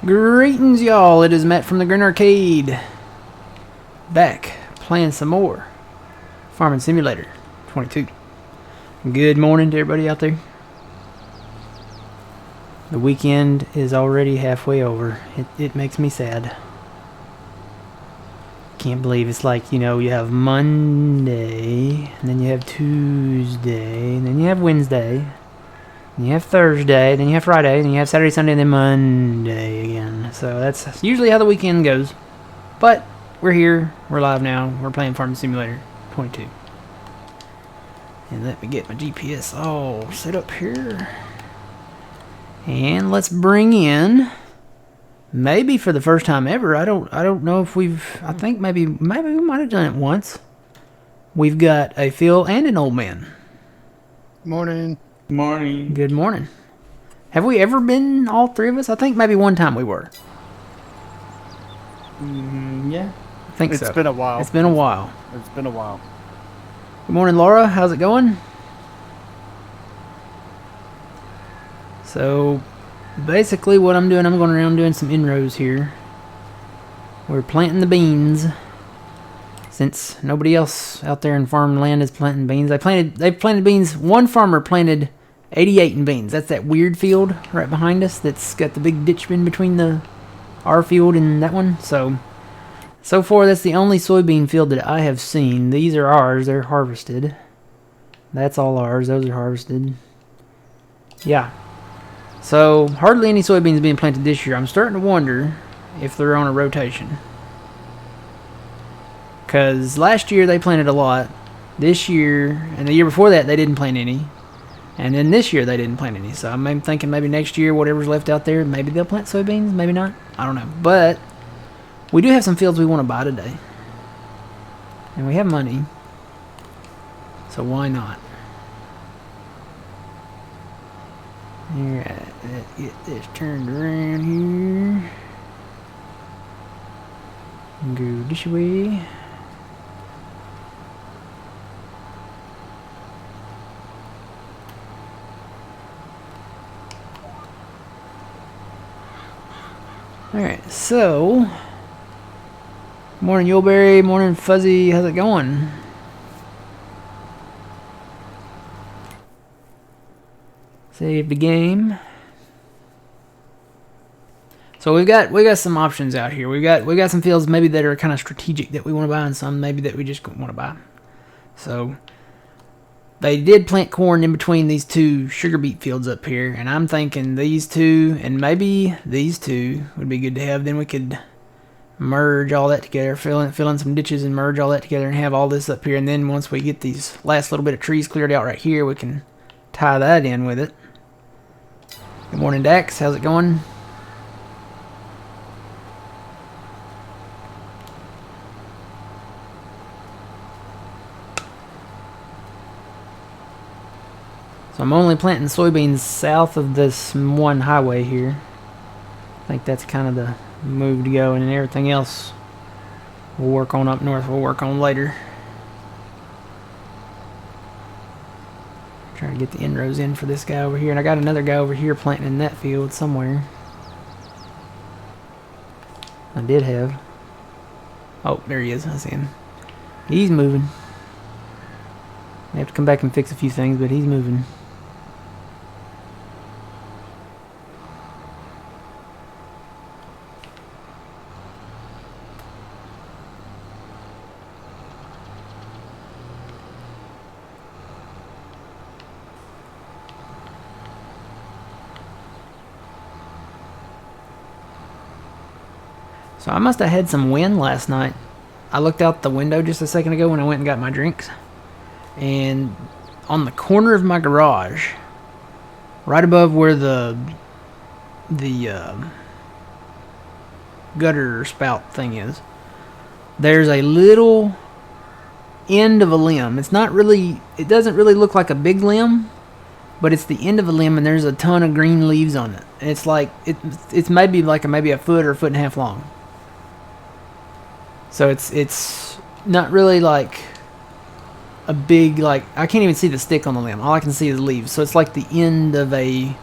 Greetings, y'all. It is Matt from the Grin Arcade. Back playing some more Farming Simulator 22. Good morning to everybody out there. The weekend is already halfway over. It makes me sad. Can't believe it's like, you know, you have Monday, and then you have Tuesday, and then you have Wednesday. And you have Thursday, then you have Friday, then you have Saturday, Sunday, and then Monday again. So that's usually how the weekend goes. But we're here, we're live now, we're playing Farming Simulator 22. And let me get my GPS all set up here. And let's bring in, maybe for the first time ever, I don't know if I think maybe we might have done it once. We've got a Phil and an old man. Morning. Morning. Good morning. Have we ever been, all three of us? I think maybe one time we were. Yeah. I think so. It's been a while. It's been a while. It's been a while. Good morning, Laura. How's it going? So, basically what I'm doing, I'm going around doing some inrows here. We're planting the beans. Since nobody else out there in farmland is planting beans. They've planted beans. One farmer planted 88 in beans. That's that weird field right behind us that's got the big ditch in between our field and that one. So far that's the only soybean field that I have seen. These are ours. They're harvested. That's all ours. Those are harvested. Yeah. So hardly any soybeans being planted this year. I'm starting to wonder if they're on a rotation. Because last year they planted a lot. This year, and the year before that, they didn't plant any. And then this year they didn't plant any. So I'm thinking maybe next year, whatever's left out there, maybe they'll plant soybeans, maybe not. I don't know. But we do have some fields we want to buy today. And we have money. So why not? Alright, let's get this turned around here. Go this way. Alright, so morning Yuleberry, morning Fuzzy, how's it going? Save the game. So we got some options out here. We got some fields maybe that are kind of strategic that we want to buy, and some maybe that we just want to buy. So they did plant corn in between these two sugar beet fields up here, and I'm thinking these two and maybe these two would be good to have. Then we could merge all that together, fill in some ditches and merge all that together and have all this up here. And then once we get these last little bit of trees cleared out right here, we can tie that in with it. Good morning, Dax. How's it going? So I'm only planting soybeans south of this one highway here. I think that's kind of the move to go, and then everything else we'll work on up north, we'll work on later. Trying to get the inrows in for this guy over here, and I got another guy over here planting in that field somewhere. I did have. Oh, there he is. I see him. He's moving. I have to come back and fix a few things, but he's moving. So I must have had some wind last night. I looked out the window just a second ago when I went and got my drinks. And on the corner of my garage, right above where the gutter spout thing is, there's a little end of a limb. It doesn't really look like a big limb, but it's the end of a limb, and there's a ton of green leaves on it. And it's like it's maybe a foot or a foot and a half long. So it's not really like a big, like, I can't even see the stick on the limb. All I can see is leaves. So it's like the end of a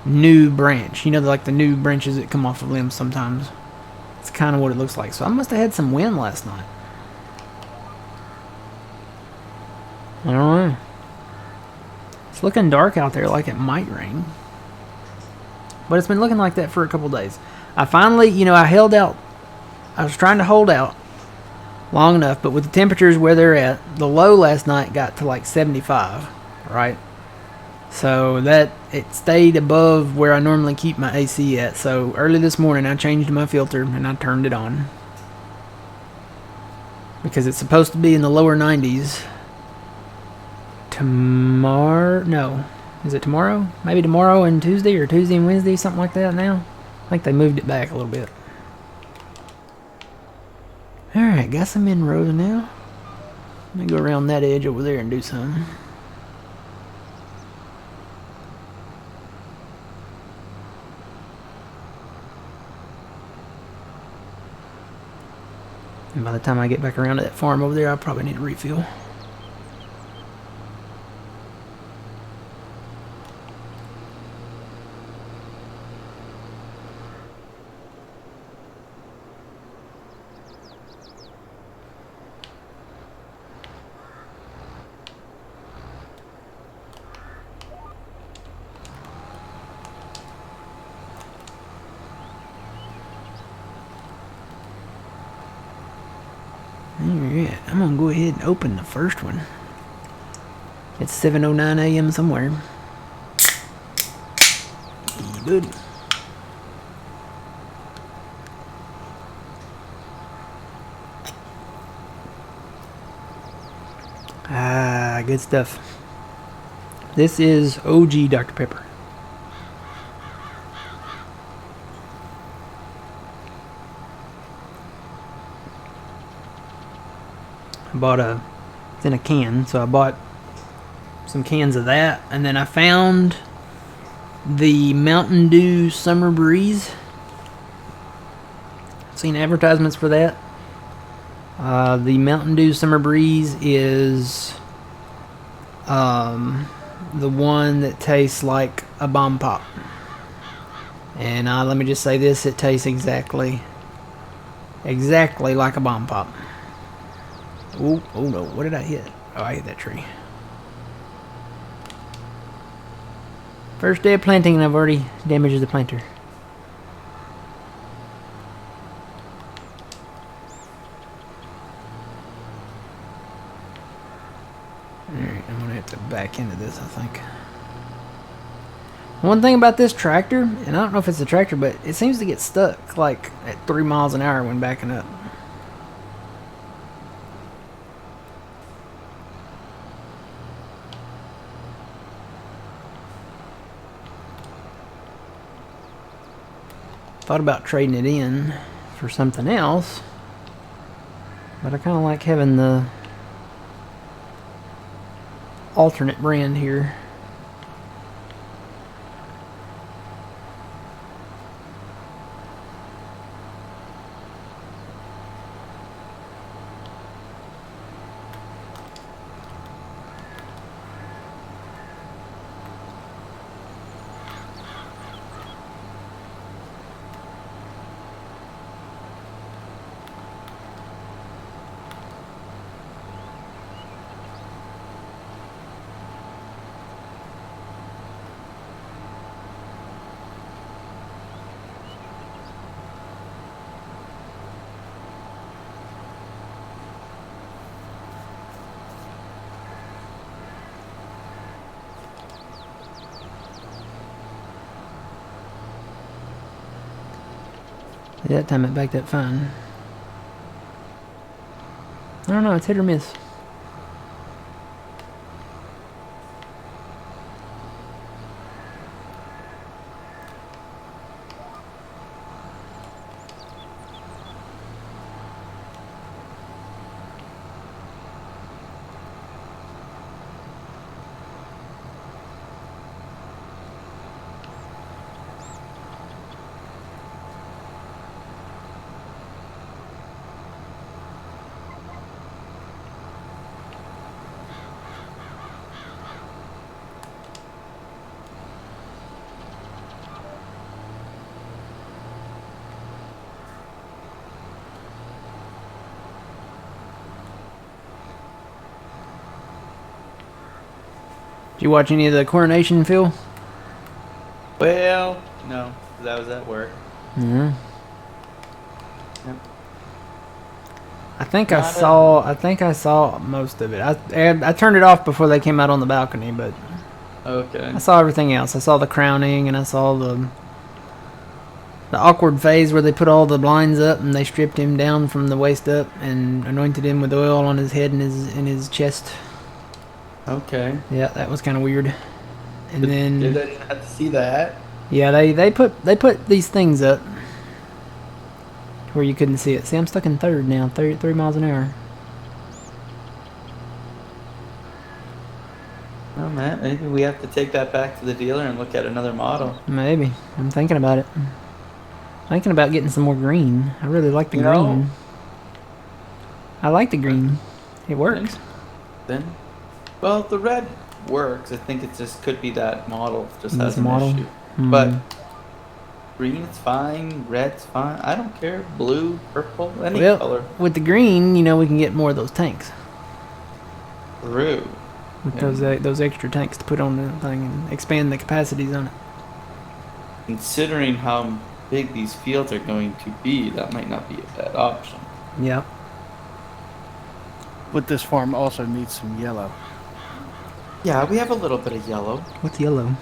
new branch. You know, like the new branches that come off of limbs sometimes. It's kind of what it looks like. So I must have had some wind last night. I don't know. It's looking dark out there like it might rain. But it's been looking like that for a couple days. I finally, you know, I held out. I was trying to hold out long enough, but with the temperatures where they're at, the low last night got to like 75, right? So that it stayed above where I normally keep my AC at. So early this morning I changed my filter and I turned it on. Because it's supposed to be in the lower 90s. Tomorrow? No. Is it tomorrow? Maybe tomorrow and Tuesday, or Tuesday and Wednesday, something like that now. I think they moved it back a little bit. Alright, got some inrows now. Let me go around that edge over there and do something. And by the time I get back around to that farm over there, I'll probably need a refill. Alright, I'm gonna go ahead and open the first one. It's 7:09 a.m. somewhere. Good. Ah, good stuff. This is OG Dr. Pepper. I bought it's in a can, so I bought some cans of that, and then I found the Mountain Dew Summer Breeze. Seen advertisements for that. The Mountain Dew Summer Breeze is the one that tastes like a bomb pop. And let me just say this, it tastes exactly like a bomb pop. Oh no, what did I hit? Oh, I hit that tree. First day of planting and I've already damaged the planter. Alright, I'm gonna have to back into this, I think. One thing about this tractor, and I don't know if it's a tractor, but it seems to get stuck like at 3 miles an hour when backing up. Thought about trading it in for something else, but I kind of like having the alternate brand here. That time it backed up fine. I don't know, it's hit or miss. you watch any of the coronation, Phil? Well, no, 'cause I was at work. Yeah. Yep. I think Not I think I saw most of it. I turned it off before they came out on the balcony, but Okay. I saw everything else. I saw the crowning, and I saw the awkward phase where they put all the blinds up and they stripped him down from the waist up and anointed him with oil on his head and his chest. Okay. Yeah, that was kind of weird. And Did then I didn't have to see that? yeah, they put these things up where you couldn't see it. See, I'm stuck in third now, 3 miles an hour. Oh man, maybe we have to take that back to the dealer and look at another model. Maybe. I'm thinking about it. Thinking about getting some more green. I really like the You green. know- I like the green. It works. Then, well, the red works. I think it just could be that model just This has an model? issue. Hmm. But green's fine, red's fine. I don't care. Blue, purple, any Well, color. with the green, you know, we can get more of those tanks. True. With Yeah. those extra tanks to put on the thing and expand the capacities on it. Considering how big these fields are going to be, that might not be a bad option. Yeah. But this farm also needs some yellow. Yeah, we have a little bit of yellow. What's yellow?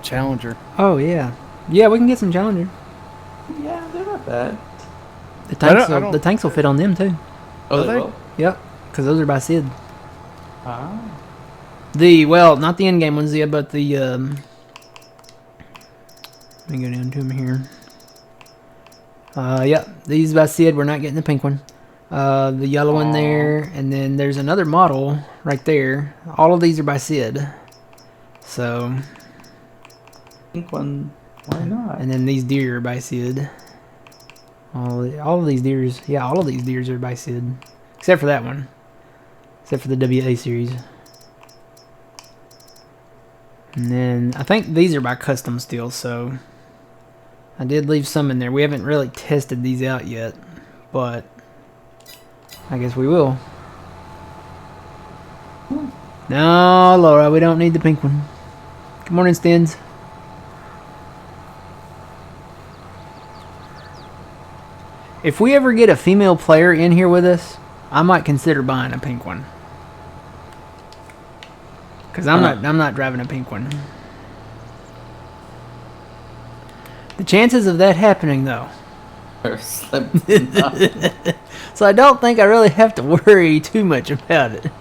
Challenger. Oh yeah. Yeah, we can get some Challenger. Yeah, they're not bad. The tanks I don't- the tanks will fit on them too. Oh, Are they they? will? Yep. Because those are by Sid. Ah. Not the in-game ones yet, but the let me go down to them here. Yeah, these by Sid. We're not getting the pink one. The yellow one there, and then there's another model right there. All of these are by Sid. So, Pink one, why not? and then these deer are by Sid. All of these deers, yeah, all of these deers are by Sid, except for that one, except for the WA series. And then I think these are by Custom still, so I did leave some in there. We haven't really tested these out yet, but I guess we will. No, Laura, we don't need the pink one. Good morning, Stins. If we ever get a female player in here with us, I might consider buying a pink one. Cause I'm not driving a pink one. The chances of that happening though. Or slim to none. So I don't think I really have to worry too much about it.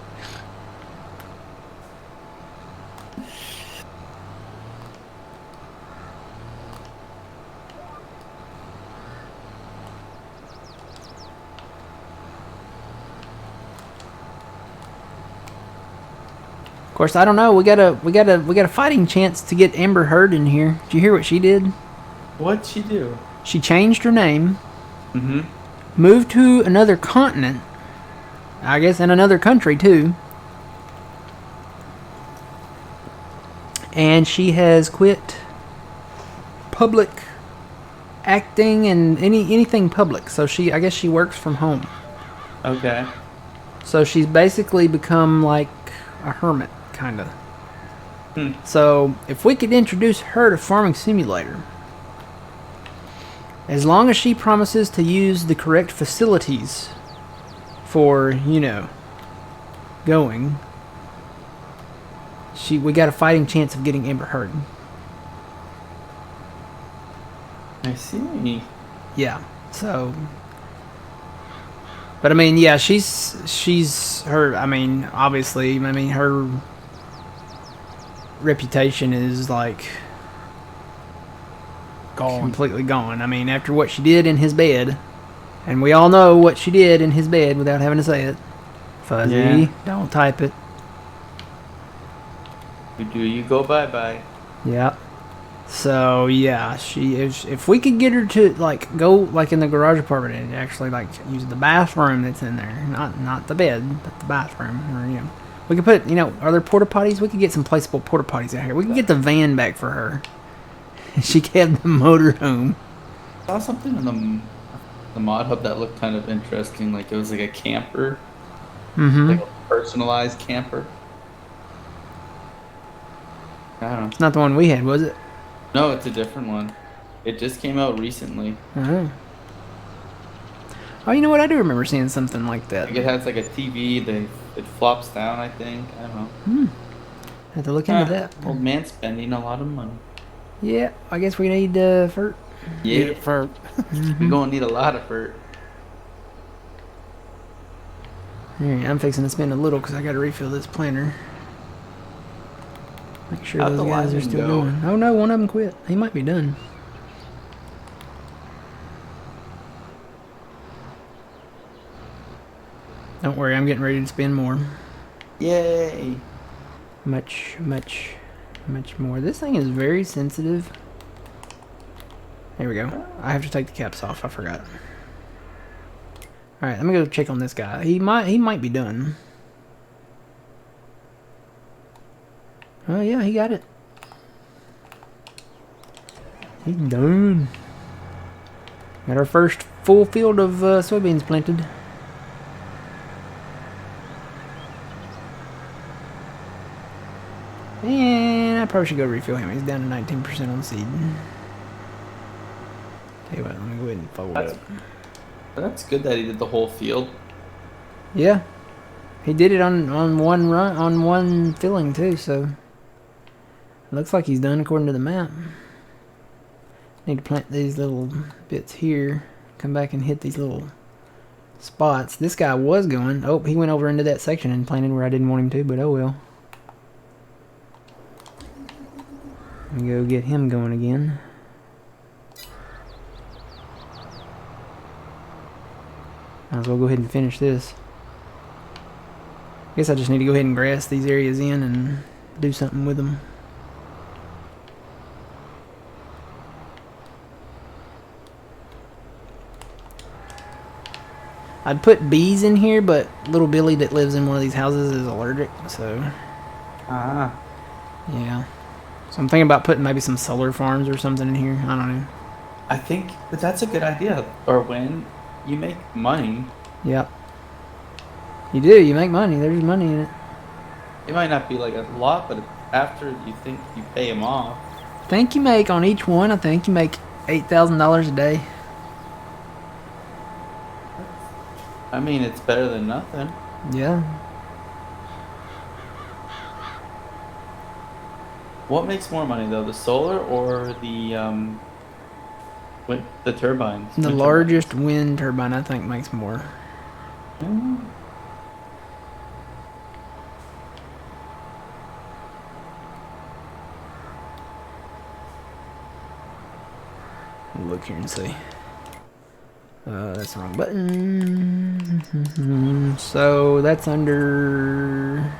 Of course, I don't know. We got a fighting chance to get Amber Heard in here. Did you hear what she did? What'd she do? She changed her name, Mm-hmm. moved to another continent, I guess, in another country too, and she has quit public acting and anything public. So I guess she works from home. Okay. So she's basically become like a hermit, kind of. Hmm. So if we could introduce her to Farming Simulator, as long as she promises to use the correct facilities for, going, we got a fighting chance of getting Amber Heard. I see. Yeah. So, but I mean, yeah, she's her. I mean, obviously, her reputation is like Gone. completely gone. I mean, after what she did in his bed, and we all know what she did in his bed without having to say it. Fuzzy, Yeah. don't type it. You do, you go bye-bye. Yeah. So yeah, if we could get her to go in the garage apartment and actually use the bathroom that's in there, not the bed, but the bathroom, or we could put are there porta potties? We could get some placeable porta potties out here. We could get the van back for her. She could have the motorhome. I saw something in the mod hub that looked kind of interesting. Like it was like a camper, Mm-hmm. like a personalized camper. I don't know. It's not the one we had, was it? No, it's a different one. It just came out recently. Oh. Oh, you know what? I do remember seeing something like that. Like it has like a TV. It flops down. I think. I don't know. Have to look into that. Old man spending a lot of money. Yeah, I guess we need Fert. Need Yeah, it for we're gonna need a lot of fur. Alright, I'm fixing to spend a little because I got to refill this planter. Make sure How'd those the guys are lineman still go? going. Oh no, one of them quit. He might be done. Don't worry, I'm getting ready to spend more. Yay! Much more. This thing is very sensitive. There we go. I have to take the caps off. I forgot. All right, let me go check on this guy. He might be done. Oh yeah, he got it. He's done. Got our first full field of soybeans planted. And I probably should go refill him. He's down to 19% on seed. Tell you what, let me go ahead and fold it up. That's good that he did the whole field. Yeah, he did it on one run, on one filling too. So looks like he's done according to the map. Need to plant these little bits here. Come back and hit these little spots. This guy was going. Oh, he went over into that section and planted where I didn't want him to, but oh well. Let me go get him going again. Might as well go ahead and finish this. Guess I just need to go ahead and grass these areas in and do something with them. I'd put bees in here, but little Billy that lives in one of these houses is allergic, so Ah. yeah. So I'm thinking about putting maybe some solar farms or something in here. I don't know. I think, but that's a good idea. Or when you make money, Yep. You do. You make money. There's money in it. it might not be like a lot, but after you think you pay them off, I think you make on each one. I think you make $8,000 a day. I mean, it's better than nothing. Yeah. What makes more money though, the solar or the turbines? The Wind largest wind turbine, I think, makes more. turbines? Look here and see. That's the wrong button. So that's under.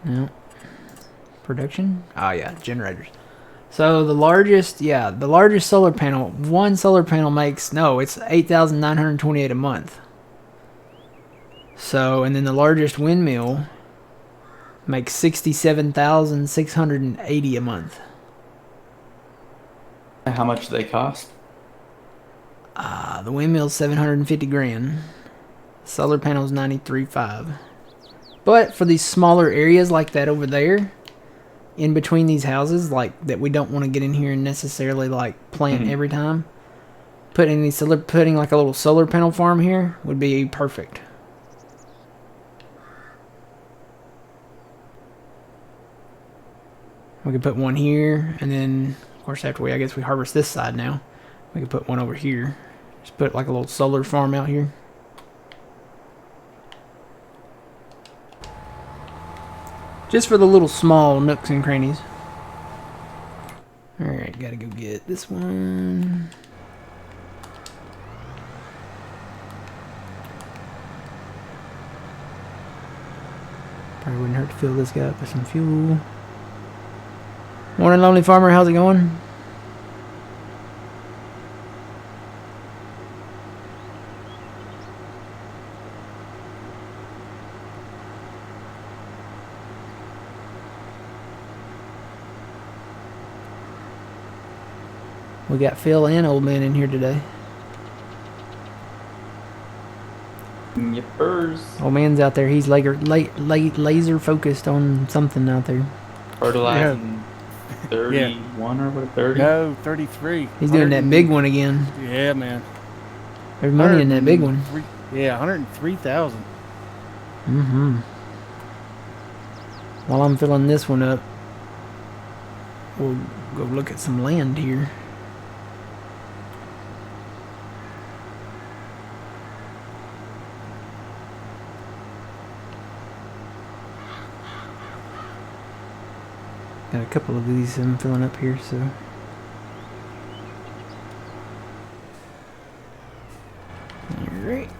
No. Production? Oh yeah, generators. So the largest solar panel, one solar panel makes, no, it's 8,928 a month. So, and then the largest windmill makes 67,680 a month. How much do they cost? The windmill's 750 grand. Solar panel's 93.5. But for these smaller areas like that over there, in between these houses, like that we don't want to get in here and necessarily like plant every time, putting like a little solar panel farm here would be perfect. We could put one here, and then of course after I guess we harvest this side now, we could put one over here. Just put like a little solar farm out here. Just for the little small nooks and crannies. Alright, gotta go get this one. Probably wouldn't hurt to fill this guy up with some fuel. Morning, Lonely Farmer. How's it going? We got Phil and Old Man in here today. Yippers. Old man's out there. He's laser focused on something out there. Fertilizing Yeah. 31 or what, 30? No, 33. He's doing that big one again. Yeah, man. There's money in that big one. Yeah, 103,000. Mm-hmm. While I'm filling this one up, we'll go look at some land here. Got a couple of these I'm filling up here, so. Alright.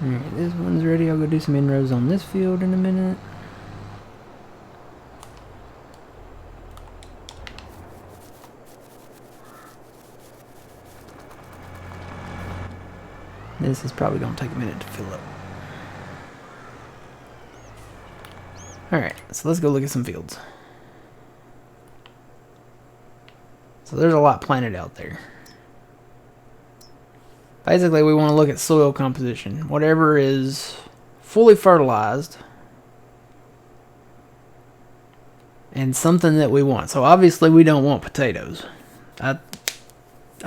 Alright, this one's ready. I'll go do some inroads on this field in a minute. This is probably going to take a minute to fill up. Alright, so let's go look at some fields. So there's a lot planted out there. Basically, we want to look at soil composition. Whatever is fully fertilized and something that we want. So obviously we don't want potatoes. I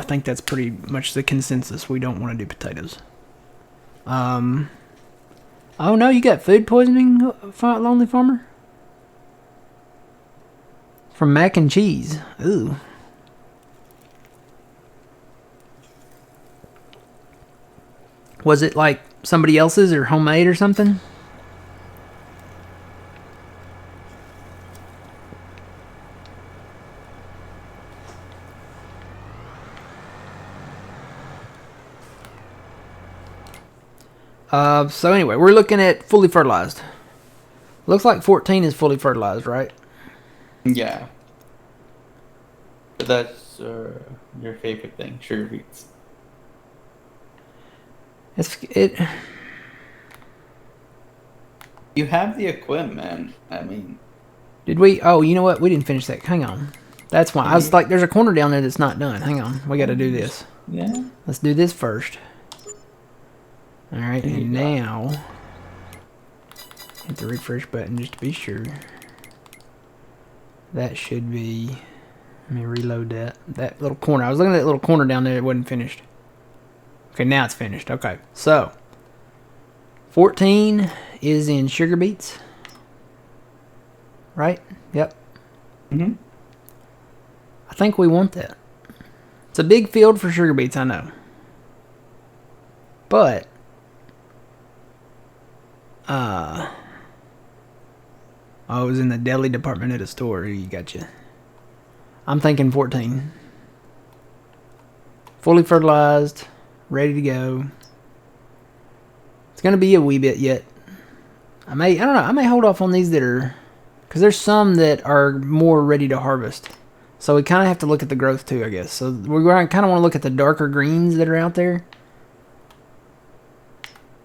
think that's pretty much the consensus. We don't want to do potatoes. Oh no, you got food poisoning, Lonely Farmer? From mac and cheese. Ooh. Was it like somebody else's or homemade or something? So anyway, we're looking at fully fertilized. Looks like 14 is fully fertilized, right? Yeah. But that's your favorite thing, sugar beets. You have the equipment. I mean, Did we? Oh, you know what? We didn't finish that. Hang on. That's why. I was like, there's a corner down there that's not done. Hang on. We got to do this. yeah. Let's do this first. Alright, and now hit the refresh button just to be sure. That should be. Let me reload that. That little corner. I was looking at that little corner down there that wasn't finished. Okay, now it's finished. Okay, so 14 is in sugar beets. Right? Yep. Mm-hmm. I think we want that. It's a big field for sugar beets, I know. But oh, it was in the deli department at a store. You gotcha. I'm thinking 14. Fully fertilized, ready to go. It's gonna be a wee bit yet. I don't know. I may hold off on these that are, because there's some that are more ready to harvest. So we kind of have to look at the growth too, I guess. So we're going to kind of want to look at the darker greens that are out there.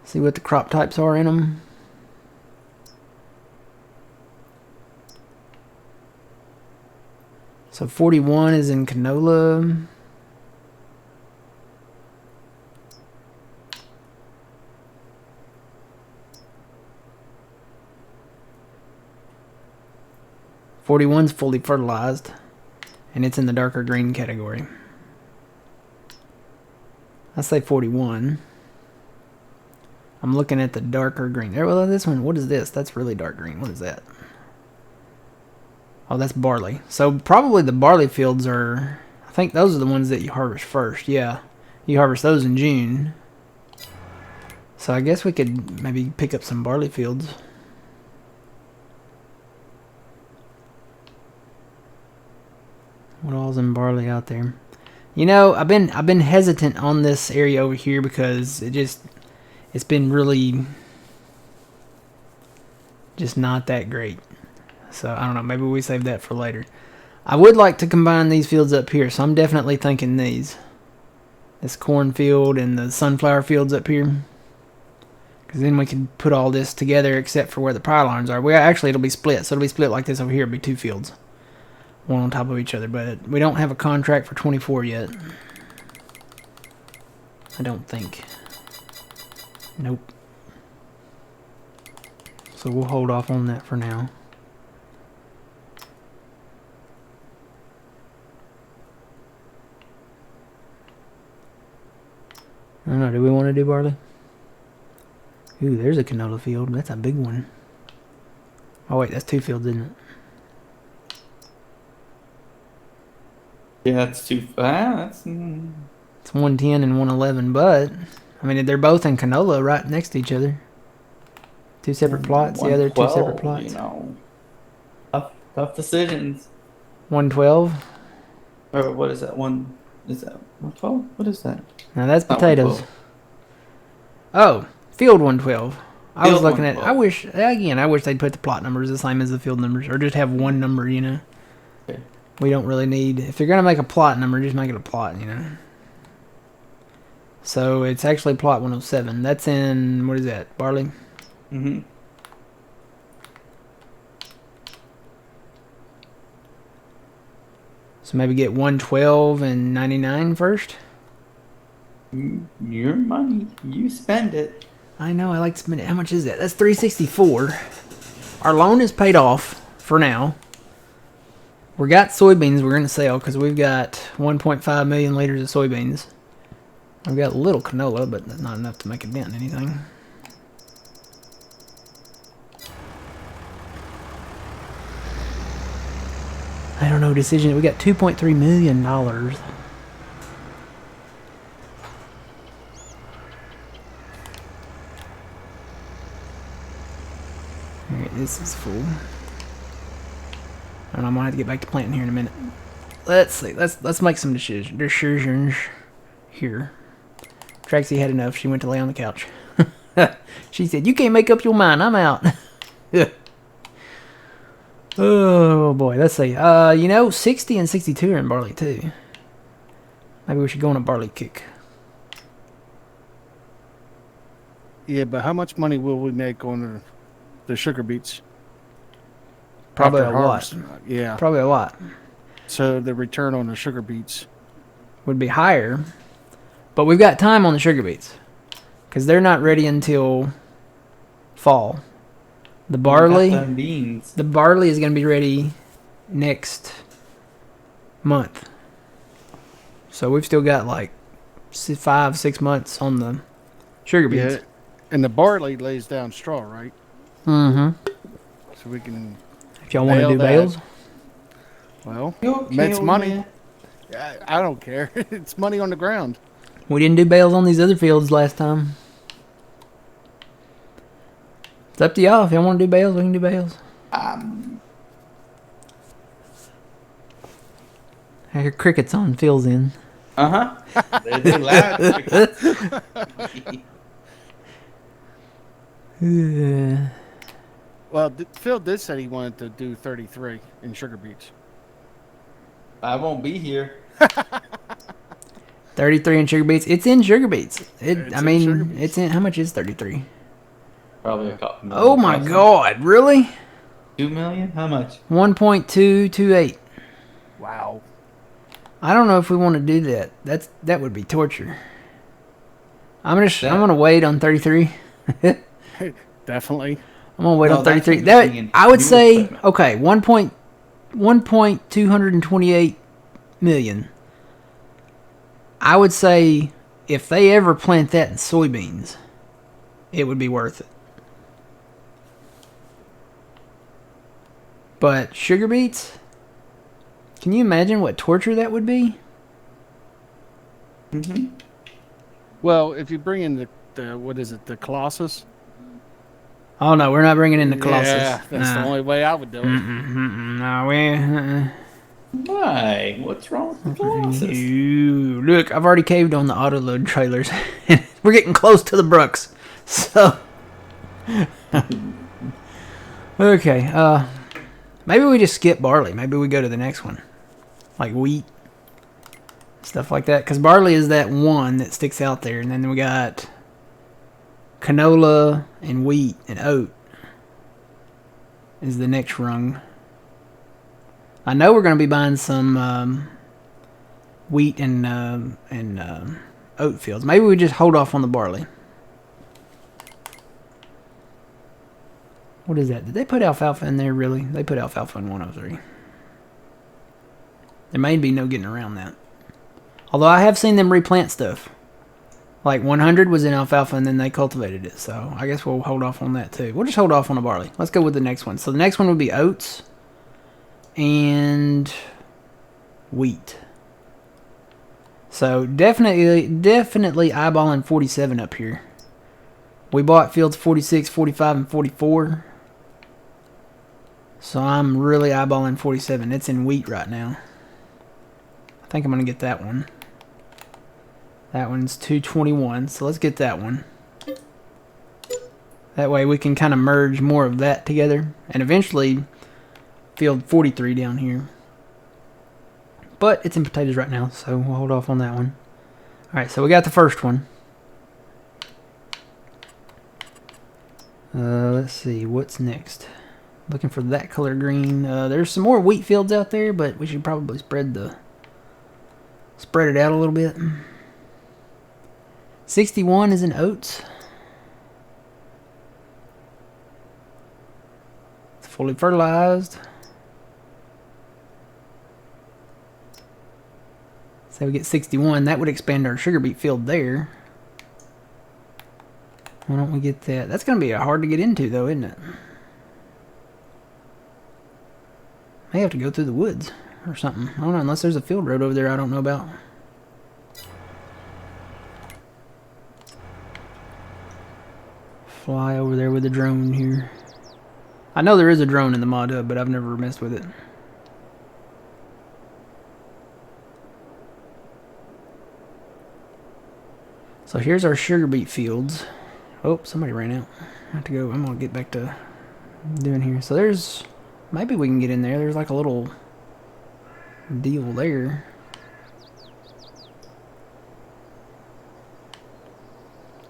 See what the crop types are in them. So 41 is in canola. '41's fully fertilized, and it's in the darker green category. I say 41. I'm looking at the darker green. Well, this one, what is this? That's really dark green. What is that? Oh, that's barley. So probably the barley fields are, I think those are the ones that you harvest first. Yeah, you harvest those in June. So I guess we could maybe pick up some barley fields. What all's in barley out there? You know, I've been hesitant on this area over here because it's been really just not that great. So I don't know, maybe we save that for later. I would like to combine these fields up here, so I'm definitely thinking these. this cornfield and the sunflower fields up here. Because then we can put all this together except for where the power lines are. It'll be split. So it'll be split like this over here. It'll be 2 fields. One on top of each other. But we don't have a contract for 24 yet. I don't think. Nope. So we'll hold off on that for now. I don't know, do we want to do barley? Ooh, there's a canola field. That's a big one. Oh wait, that's 2 fields, isn't it? Yeah, that's too fast. It's 110 and 111, but I mean they're both in canola right next to each other. 2 separate plots. Yeah, they're 2 separate plots. You know, tough decisions. 112. Or what is that? Is that 112? What is that? Now that's Not potatoes. 112. Oh, field 112. I was Field looking at. 112. I wish they'd put the plot numbers the same as the field numbers, or just have one number. You know. Okay. We don't really need. If you're gonna make a plot number, just make it a plot. You know. So it's actually plot 107. That's in, what is that? Barley. Mm-hmm. So maybe get 112 and 99 first. Your money, you spend it. I know, I like to spend it. How much is that? That's 364. Our loan is paid off for now. We got soybeans we're going to sell because we've got 1.5 million liters of soybeans. I've got a little canola, but that's not enough to make a dent in anything. I don't know, decision. We got $2.3 million. Alright, this is full. And I'm gonna have to get back to planting here in a minute. Let's see. Let's make some decisions here. Traxie had enough. She went to lay on the couch. She said, "You can't make up your mind. I'm out." Oh boy, let's see. 60 and 62 are in barley too. Maybe we should go on a barley kick. Yeah, but how much money will we make on the sugar beets? Probably after a lot. harvest? Yeah. Probably a lot. So the return on the sugar beets Would be higher, but we've got time on the sugar beets because they're not ready until fall. The barley is going to be ready next month. So we've still got like 5-6 months on the sugar beets. Yeah, and the barley lays down straw, right? Mm-hmm. So we can. If y'all want to do that. bales, Well, Okay, it's old money. man. I don't care. It's money on the ground. we didn't do bales on these other fields last time. It's up to y'all. If y'all want to do bales, we can do bales. I hear crickets on Phil's end. They're loud. Well, Phil did say he wanted to do 33 in sugar beets. I won't be here. 33 in sugar beets. It's in sugar beets. It's in sugar beets. It's in. How much is 33? Probably a couple million. Oh my God! Really? 2 million? How much? 1.228. Wow. I don't know if we want to do that. That would be torture. I'm gonna wait on 33. Definitely. I'm gonna wait No, on that's 33. investing in I would new say equipment. okay. 1.228 million. I would say if they ever plant that in soybeans, it would be worth it. But sugar beets, can you imagine what torture that would be? Mm-hmm. Well, if you bring in the what is it, the Colossus? Oh no, we're not bringing in the Colossus. Yeah, that's the only way I would do it. No, we. Why? What's wrong with the Colossus? Ooh, look, I've already caved on the auto load trailers. We're getting close to the Brooks, so. Okay, maybe we just skip barley. Maybe we go to the next one, like wheat. stuff like that. Because barley is that one that sticks out there. And then we got canola and wheat and oat is the next rung. I know we're going to be buying some wheat and oat fields. Maybe we just hold off on the barley. What is that? Did they put alfalfa in there, really? They put alfalfa in 103. There may be no getting around that. Although I have seen them replant stuff. Like 100 was in alfalfa and then they cultivated it. So I guess we'll hold off on that too. We'll just hold off on the barley. Let's go with the next one. So the next one would be oats and wheat. So definitely eyeballing 47 up here. We bought fields 46, 45, and 44. So I'm really eyeballing 47. It's in wheat right now. I think I'm going to get that one. That one's 221, so let's get that one. That way we can kind of merge more of that together. And eventually field 43 down here. But it's in potatoes right now, so we'll hold off on that one. Alright, so we got the first one. Let's see, what's next? Looking for that color green. There's some more wheat fields out there, but we should probably spread it out a little bit. 61 is in oats. It's fully fertilized. So we get 61. That would expand our sugar beet field there. Why don't we get that? That's going to be hard to get into, though, isn't it? May have to go through the woods or something. I don't know, unless there's a field road over there I don't know about. Fly over there with the drone here. I know there is a drone in the mod hub, but I've never messed with it. So here's our sugar beet fields. Oh, somebody ran out. I have to go. I'm gonna get back to doing here. So there's, maybe we can get in there. There's like a little deal there.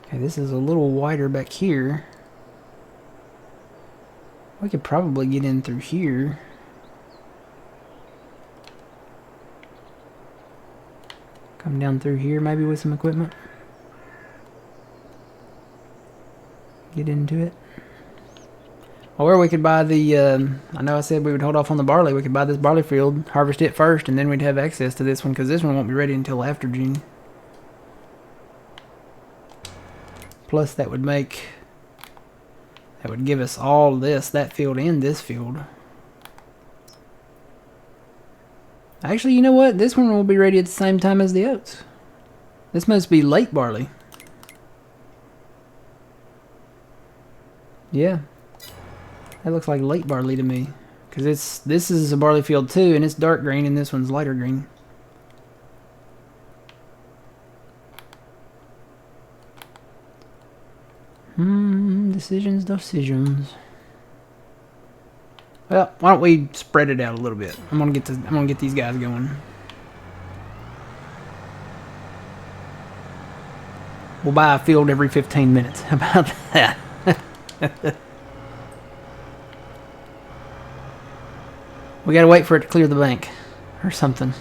Okay, this is a little wider back here. We could probably get in through here. Come down through here maybe with some equipment. Get into it. Or we could buy the, I know I said we would hold off on the barley. We could buy this barley field, harvest it first, and then we'd have access to this one, because this one won't be ready until after June. Plus that would give us all this, that field and this field. Actually, you know what? This one will be ready at the same time as the oats. This must be late barley. Yeah. That looks like late barley to me. Because this is a barley field too, and it's dark green, and this one's lighter green. Decisions. Well, why don't we spread it out a little bit? I'm gonna get these guys going. We'll buy a field every 15 minutes. How about that? We gotta wait for it to clear the bank or something.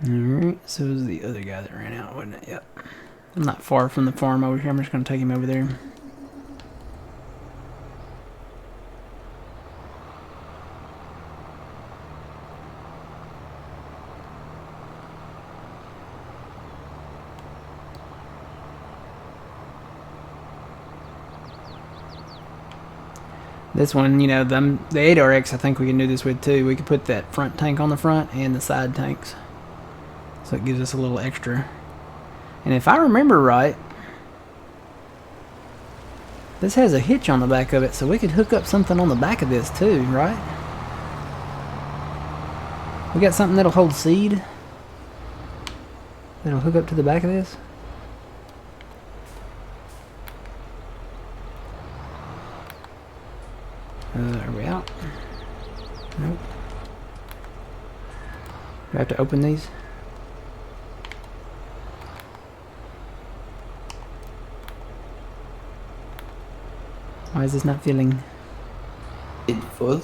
Alright, so it was the other guy that ran out, wasn't it? Yep. I'm not far from the farm over here. I'm just going to take him over there. This one, you know, the 8RX, I think we can do this with too. We could put that front tank on the front and the side tanks. So it gives us a little extra. And if I remember right, this has a hitch on the back of it, so we could hook up something on the back of this too, right? We got something that'll hold seed. That'll hook up to the back of this. Are we out? Nope. Do I have to open these? Why is this not filling? It full?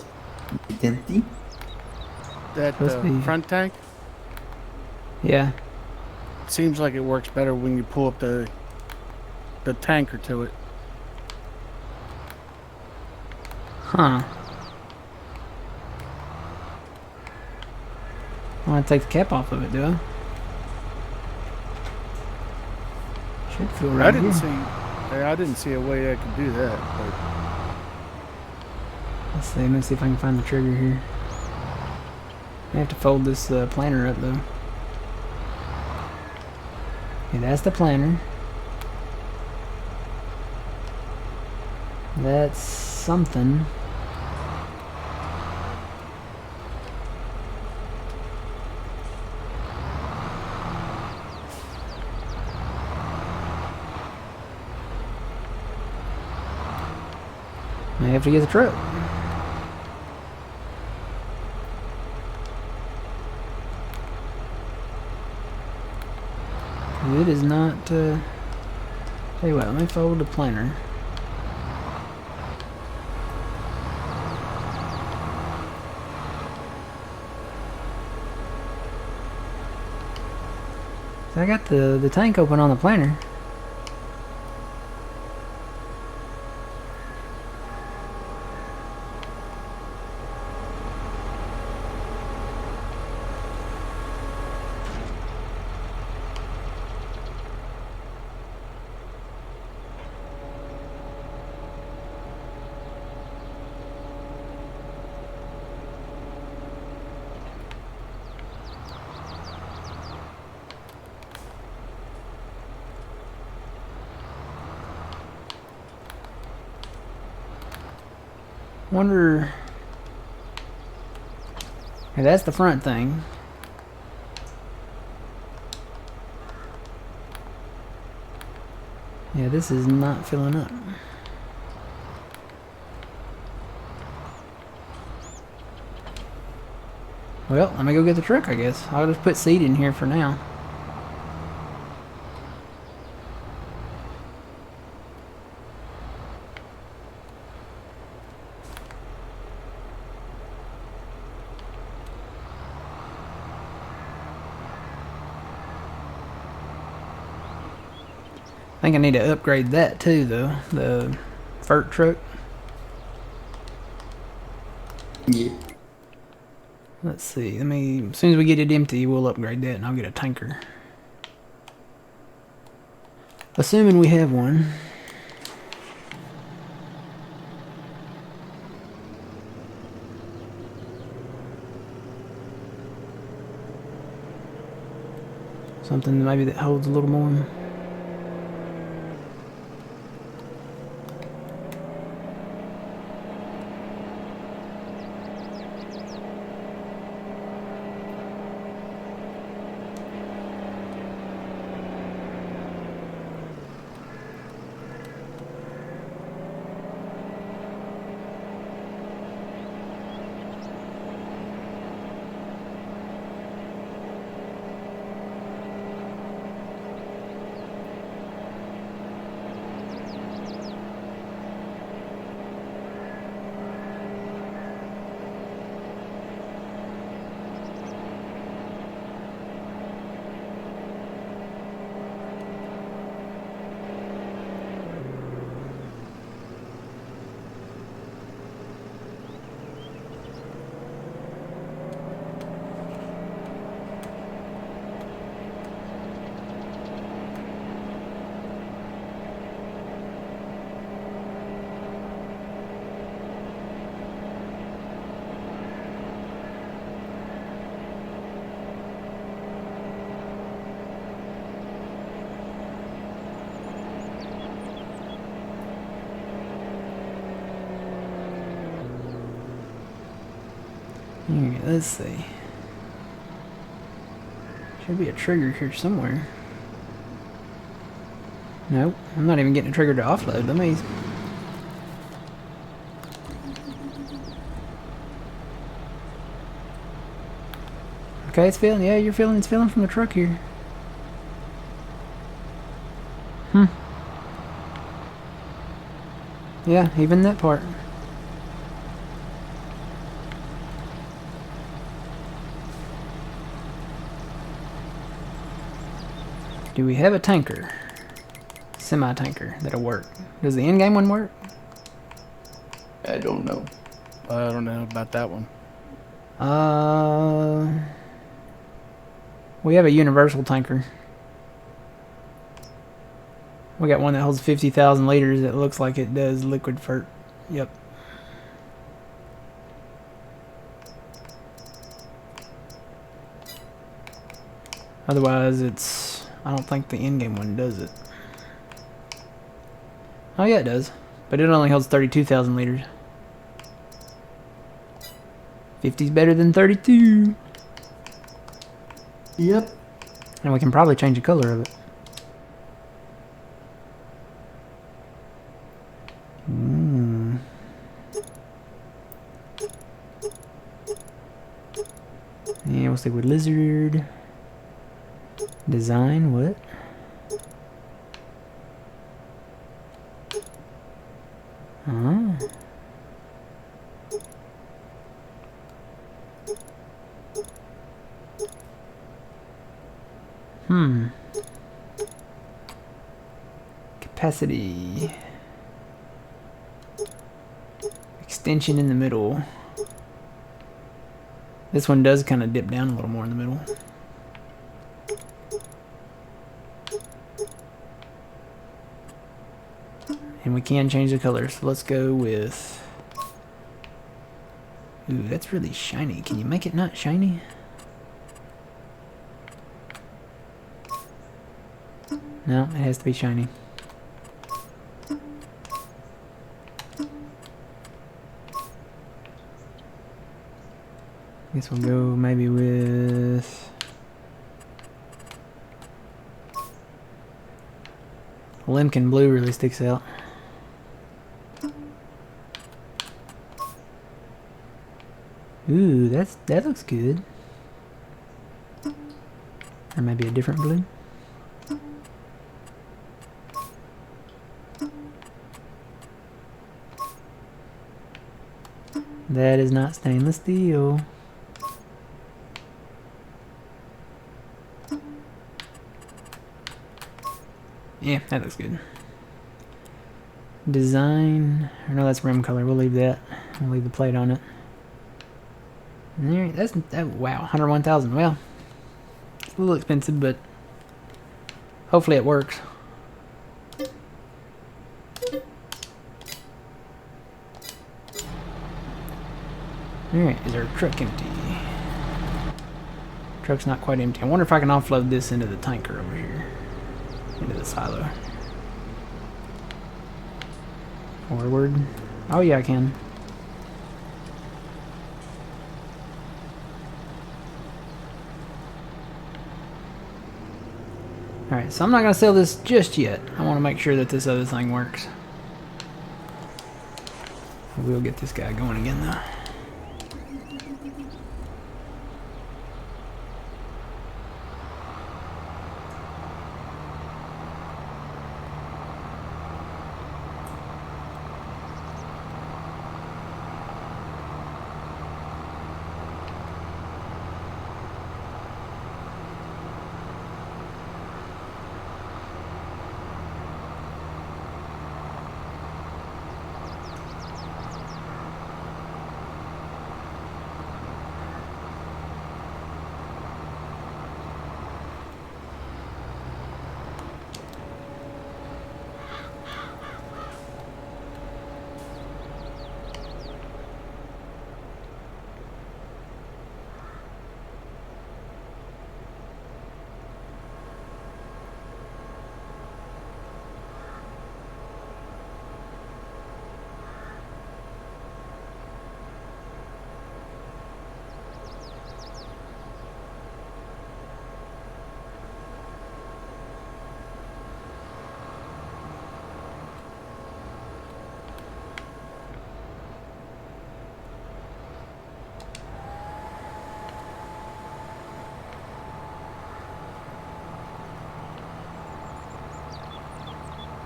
It empty? That Supposed to be. front tank Yeah. seems like it works better when you pull up the tanker to it. Huh. I want to take the cap off of it, do I? Should feel right here. I didn't see a way I could do that. But Let me see if I can find the trigger here. I have to fold this planter up though. Okay, that's the planter. That's something. I have to get the truck. It is not. Tell you what, let me fold the planter. So I got the tank open on the planter. Wonder. Okay, that's the front thing. Yeah, this is not filling up. Well, let me go get the truck, I guess. I'll just put seed in here for now. I think I need to upgrade that too, though. The FERT truck. Yeah. Let's see. As soon as we get it empty, we'll upgrade that, and I'll get a tanker. Assuming we have one. Something maybe that holds a little more. Here, let's see. Should be a trigger here somewhere. Nope, I'm not even getting a trigger to offload. Let me... Okay, it's feeling... Yeah, it's feeling from the truck here. Yeah, even that part. Do we have a tanker? Semi-tanker that'll work. Does the in-game one work? I don't know. I don't know about that one. We have a universal tanker. We got one that holds 50,000 liters that looks like it does liquid fert. Yep. Otherwise, it's... I don't think the in-game one does it. Oh yeah, it does. But it only holds 32,000 liters. 50's better than 32. Yep. And we can probably change the color of it. Yeah, we'll stick with lizard. Design, what? Oh. Capacity. Extension in the middle. This one does kind of dip down a little more in the middle. And we can change the color, so let's go with... Ooh, that's really shiny. Can you make it not shiny? No, it has to be shiny. Guess we'll go maybe with... Lemkin blue really sticks out. Ooh, that looks good. Or maybe a different blue. That is not stainless steel. Yeah, that looks good. Design. Or no, that's rim color. We'll leave that. We'll leave the plate on it. There, wow, 101,000. Well, it's a little expensive, but hopefully it works. Alright, is our truck empty? Truck's not quite empty. I wonder if I can offload this into the tanker over here. Into the silo. Forward. Oh yeah, I can. Alright, so I'm not going to sell this just yet. I want to make sure that this other thing works. We'll get this guy going again though.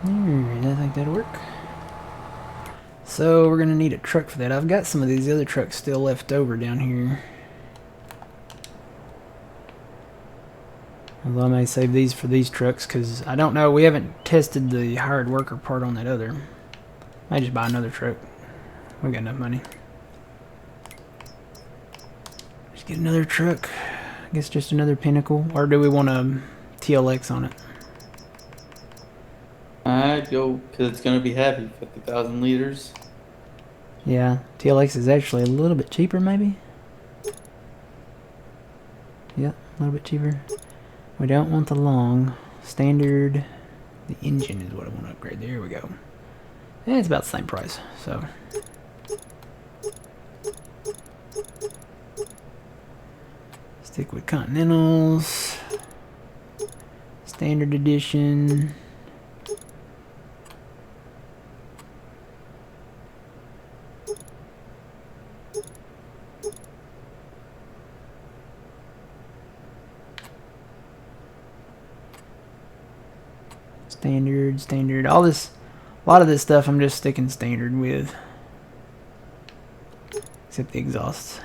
There, I think that'll work. So we're gonna need a truck for that. I've got some of these other trucks still left over down here. Although I may save these for these trucks because I don't know. We haven't tested the hired worker part on that other. I just buy another truck. We got enough money. Just get another truck. I guess just another Pinnacle. Or do we want a TLX on it? I'd go because it's gonna be heavy, 50,000 liters. Yeah, TLX is actually a little bit cheaper, maybe. Yeah, a little bit cheaper. We don't want the long. Standard. The engine is what I want to upgrade. There we go. And it's about the same price, so. Stick with Continentals. Standard edition. Standard. All this, a lot of this stuff I'm just sticking standard with. Except the exhausts.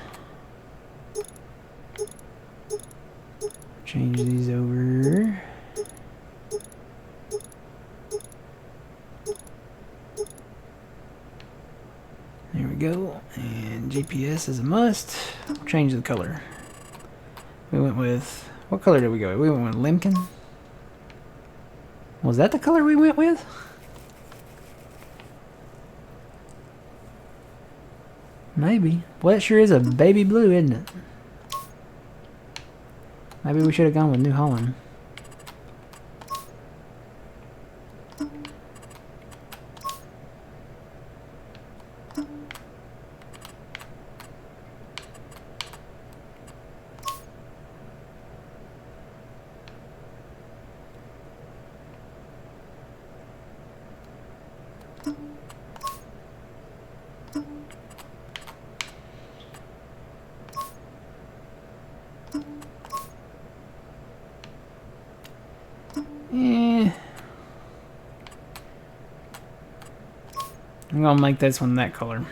Change these over. There we go. And GPS is a must. Change the color. We went with, what color did we go with? We went with Lemkin. Was that the color we went with? Maybe. Well, it sure is a baby blue, isn't it? Maybe we should have gone with New Holland. I'm gonna make this one that color.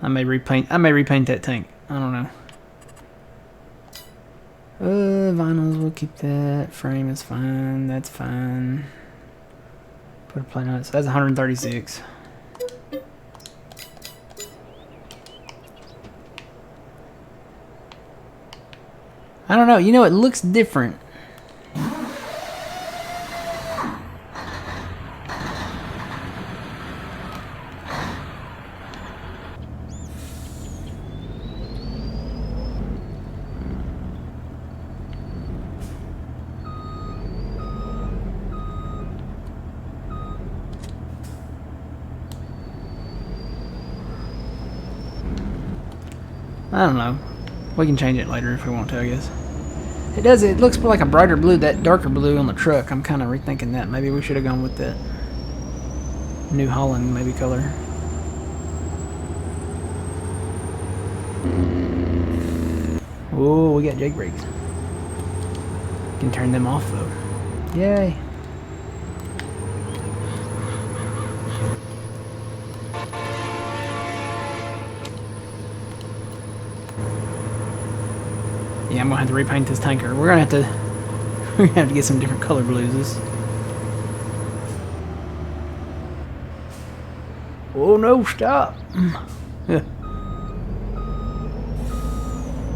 I may repaint that tank. I don't know. Vinyls, we'll keep that. Frame is fine. That's fine. Put a plate on it. So that's 136. I don't know. You know, it looks different. I don't know. We can change it later if we want to, I guess. It does. It looks like a brighter blue. That darker blue on the truck. I'm kind of rethinking that. Maybe we should have gone with that New Holland maybe color. Oh, we got Jake brakes. Can turn them off though. Yay. Yeah, I'm gonna have to repaint this tanker. We're gonna have to get some different color blues. Oh no, stop.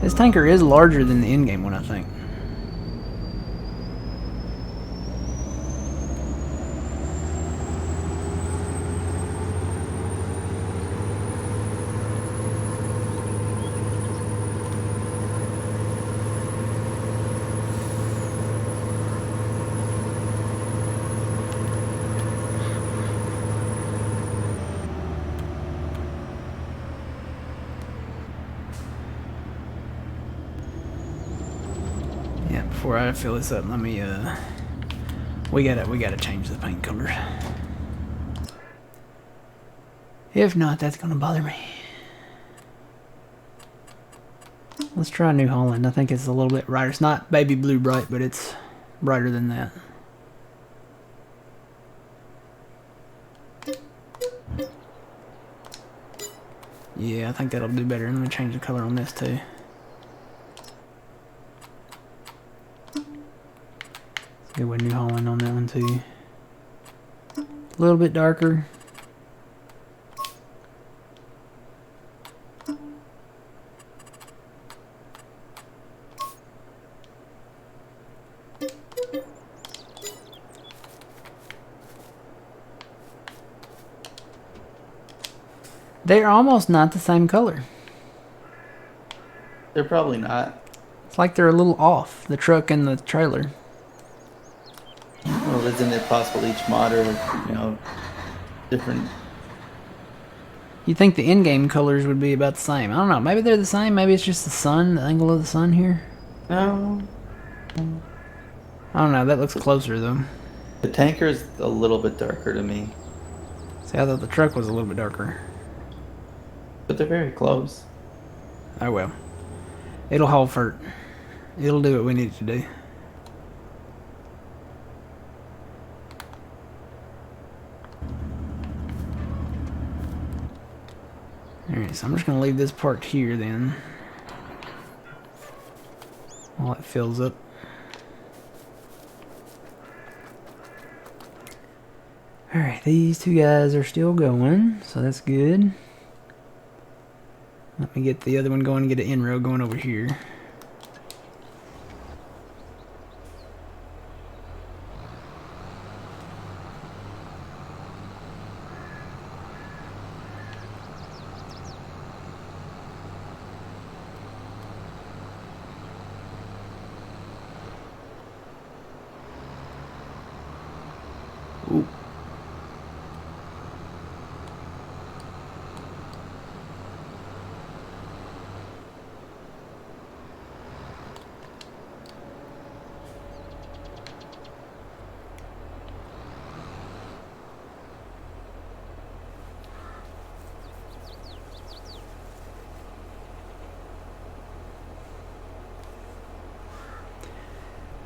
This tanker is larger than the in-game one, I think. Yeah, before I fill this up, let me we gotta change the paint color. If not, that's gonna bother me. Let's try New Holland. I think it's a little bit brighter. It's not baby blue bright, but it's brighter than that. Yeah, I think that'll do better. I'm gonna change the color on this too. Let's go with New Holland on that one too. A little bit darker. They're almost not the same color. They're probably not. It's like they're a little off, the truck and the trailer. Well, isn't it possible each mod are, you know, different? You'd think the in-game colors would be about the same. I don't know. Maybe they're the same. Maybe it's just the sun, the angle of the sun here. No. I don't know. That looks closer, though. The tanker's a little bit darker to me, See, I thought the truck was a little bit darker. but they're very close. Oh, well. It'll hold for... It'll do what we need it to do. Alright, so I'm just going to leave this parked here, then. While it fills up. Alright, these two guys are still going, so that's good. Let me get the other one going and get an in-row going over here. Ooh.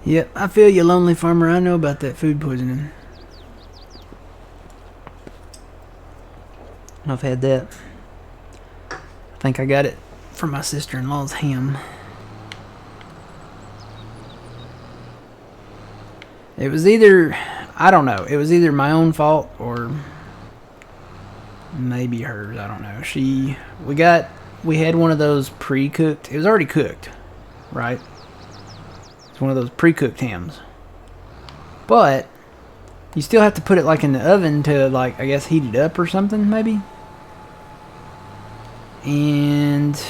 Yep, I feel you, lonely farmer. I know about that food poisoning. I've had that. I think I got it from my sister-in-law's ham. It was either, I don't know, it was either my own fault or maybe hers, I don't know. We had one of those pre-cooked, it was already cooked, right? It's one of those pre-cooked hams. But you still have to put it like in the oven to, like, I guess heat it up or something, maybe. And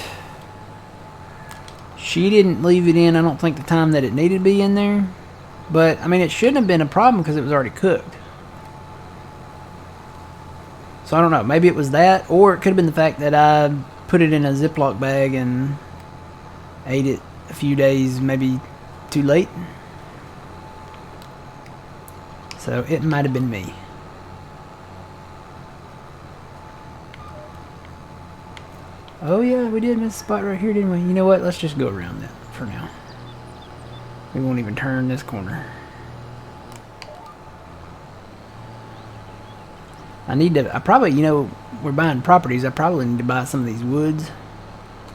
she didn't leave it in, I don't think, the time that it needed to be in there. But, I mean, it shouldn't have been a problem because it was already cooked. So I don't know, maybe it was that, or it could have been the fact that I put it in a Ziploc bag and ate it a few days, maybe too late. So it might have been me. Oh yeah, we did miss a spot right here, didn't we? You know what? Let's just go around that for now. We won't even turn this corner. I probably, you know, we're buying properties. I probably need to buy some of these woods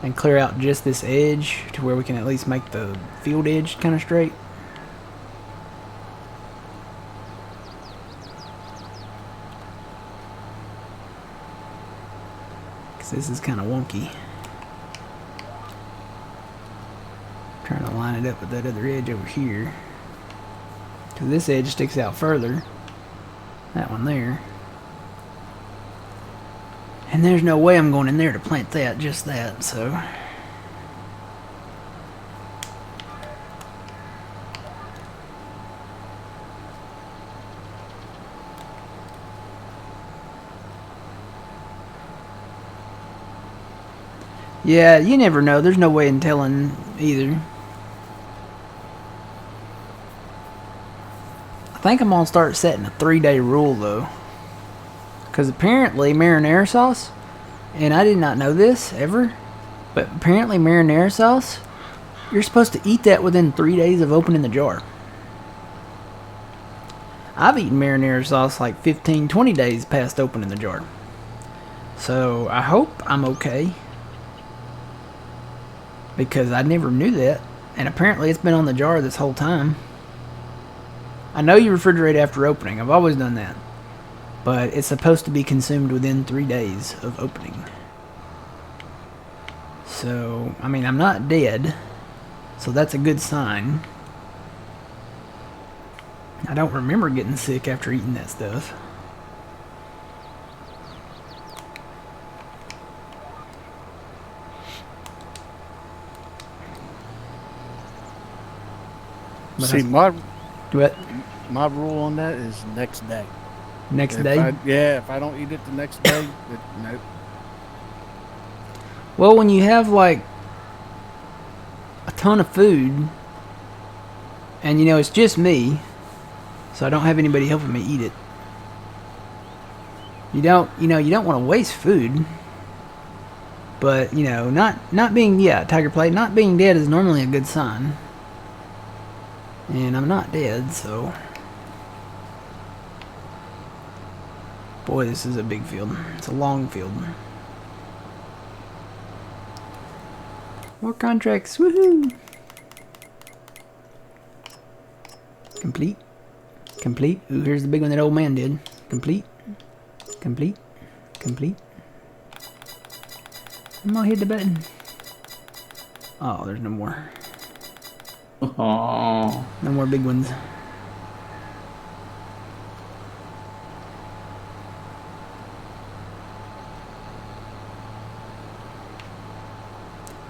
and clear out just this edge to where we can at least make the field edge kind of straight. Because this is kind of wonky. Trying to line it up with that other edge over here. Because this edge sticks out further. That one there. And there's no way I'm going in there to plant that, just that, so. Yeah, you never know. There's no way in telling either. I think I'm going to start setting a 3-day rule, though. Because apparently marinara sauce, and I did not know this ever, but apparently marinara sauce, you're supposed to eat that within 3 days of opening the jar. I've eaten marinara sauce like 15, 20 days past opening the jar. So I hope I'm okay. Because I never knew that. And apparently it's been on the jar this whole time. I know you refrigerate after opening. I've always done that. But it's supposed to be consumed within 3 days of opening. So, I mean, I'm not dead. So that's a good sign. I don't remember getting sick after eating that stuff. But See, my what? rule on that is next day. Next If day? if I don't eat it the next day, nope. Well, when you have like a ton of food, and you know it's just me, so I don't have anybody helping me eat it. You don't want to waste food, but you know, not being Tiger Plate, not being dead is normally a good sign, and I'm not dead, so. Boy, this is a big field. It's a long field. More contracts, woohoo! Complete. Complete. Ooh, here's the big one that old man did. Complete. Complete. Complete. I'm gonna hit the button. Oh, there's no more. Oh. No more big ones.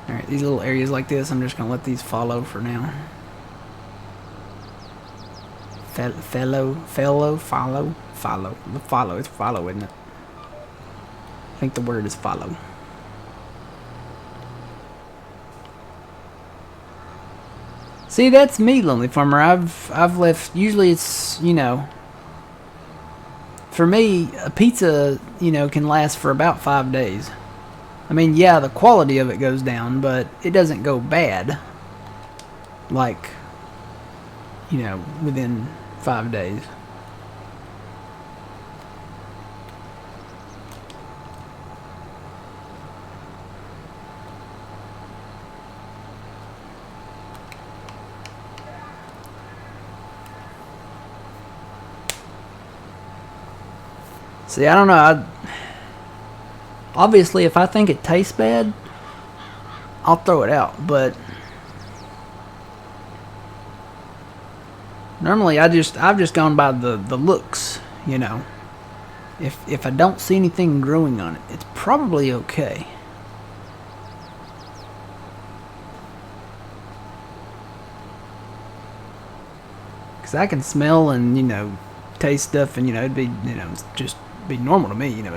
Alright, these little areas like this, I'm just gonna let these follow for now. Follow. It's follow, isn't it? I think the word is follow. See, that's me, Lonely Farmer. I've left. Usually, it's, you know, for me, a pizza, you know, can last for about 5 days. I mean, yeah, the quality of it goes down, but it doesn't go bad. Like, you know, within 5 days. See, I don't know. Obviously, if I think it tastes bad, I'll throw it out. But normally, I've just gone by the looks. You know, if I don't see anything growing on it, it's probably okay. Cause I can smell and, you know, taste stuff, and, you know, it'd be, you know, just be normal to me. You know.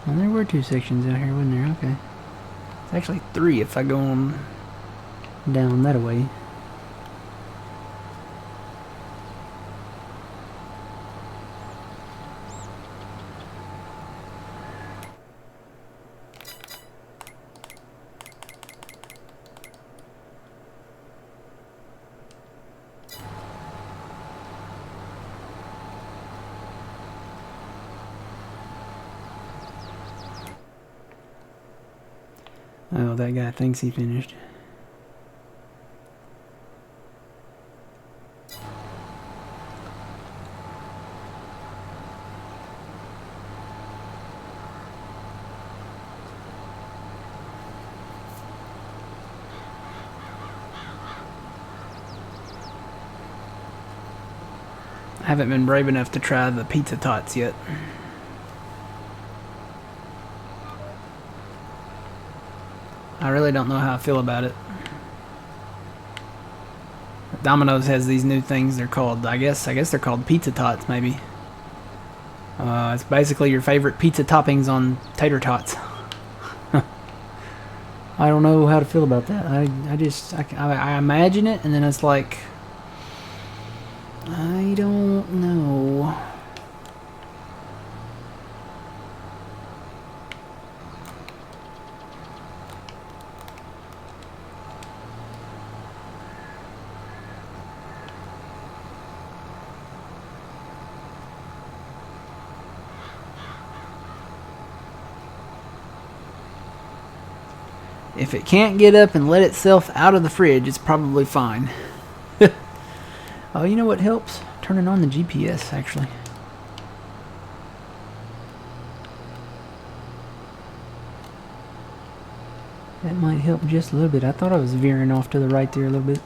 Well, there were 2 sections out here, wasn't there? Okay. It's actually 3 if I go on down that way. Oh, that guy thinks he finished. I haven't been brave enough to try the pizza tots yet. I really don't know how I feel about it. Domino's has these new things. They're called, I guess they're called pizza tots, maybe. It's basically your favorite pizza toppings on tater tots. I don't know how to feel about that. I imagine it, and then it's like, I don't know. If it can't get up and let itself out of the fridge, it's probably fine. Oh, you know what helps? Turning on the GPS, actually. That might help just a little bit. I thought I was veering off to the right there a little bit.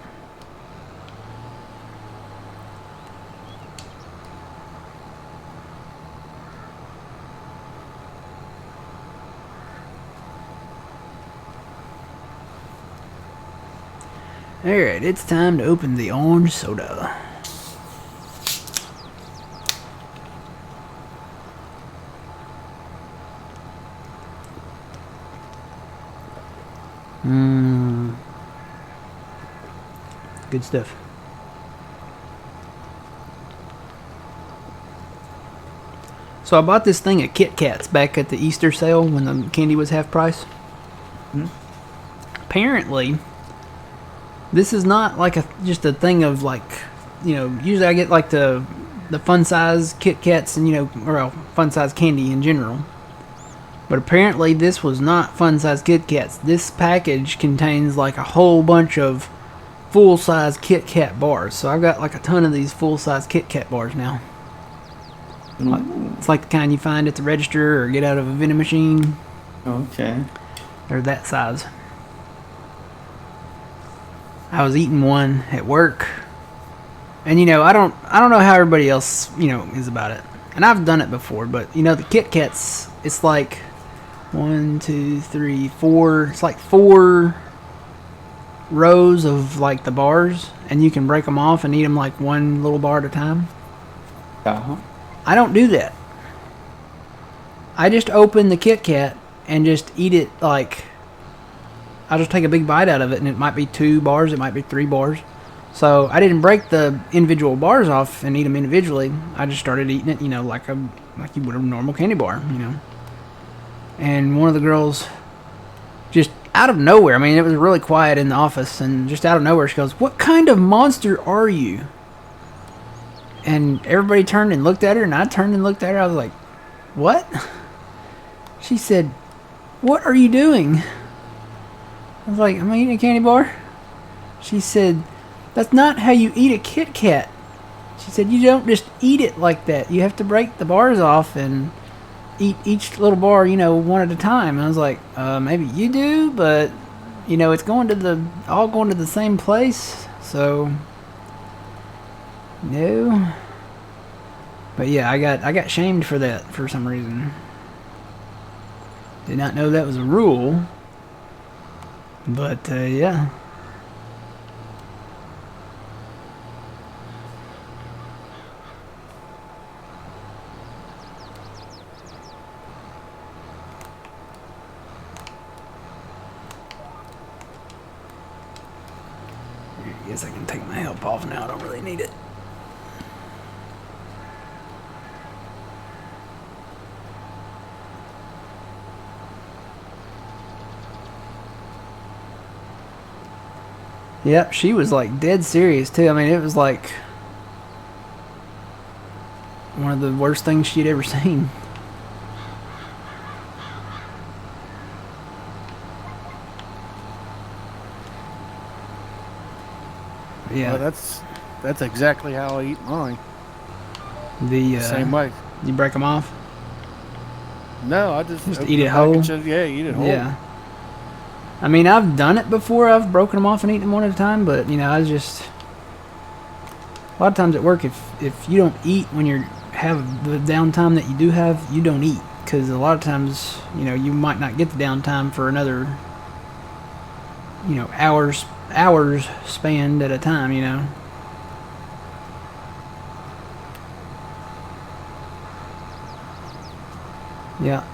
Alright, it's time to open the orange soda. Good stuff. So I bought this thing of Kit Kats back at the Easter sale when the candy was half price. Apparently, this is not like just a thing of like, you know, usually I get like the fun size Kit Kats and, you know, or fun size candy in general. But apparently this was not fun size Kit Kats. This package contains like a whole bunch of full size Kit Kat bars. So I've got like a ton of these full size Kit Kat bars now. It's like the kind you find at the register or get out of a vending machine. Okay. They're that size. I was eating one at work, and you know I don't know how everybody else, you know, is about it. And I've done it before, but you know the Kit Kats, it's like 1, 2, 3, 4. It's like 4 rows of like the bars, and you can break them off and eat them like one little bar at a time. I don't do that. I just open the Kit Kat and just eat it like, I'll just take a big bite out of it, and it might be 2 bars, it might be 3 bars. So I didn't break the individual bars off and eat them individually. I just started eating it, you know, like you would a normal candy bar, you know. And one of the girls, just out of nowhere, I mean, it was really quiet in the office, and just out of nowhere she goes, "What kind of monster are you?" And everybody turned and looked at her, and I turned and looked at her. I was like, "What?" She said, "What are you doing?" I was like, "I'm eating a candy bar." She said, "That's not how you eat a Kit Kat." She said, "You don't just eat it like that. You have to break the bars off and eat each little bar, you know, one at a time." And I was like, maybe you do, but, you know, it's all going to the same place, so no. But yeah, I got shamed for that for some reason. Did not know that was a rule. But yeah. I guess I can take my help off now. I don't really need it. Yep, she was like dead serious too. I mean, it was like one of the worst things she'd ever seen. Yeah, Well, that's exactly how I eat mine. the Same way. You break them off. No, I just open eat the it whole? package. Yeah, eat it whole. Yeah. I mean, I've done it before. I've broken them off and eaten them one at a time, but you know, a lot of times at work, if you don't eat when you have the downtime that you do have, you don't eat, because a lot of times, you know, you might not get the downtime for another, you know, hours spanned at a time, you know. Yeah.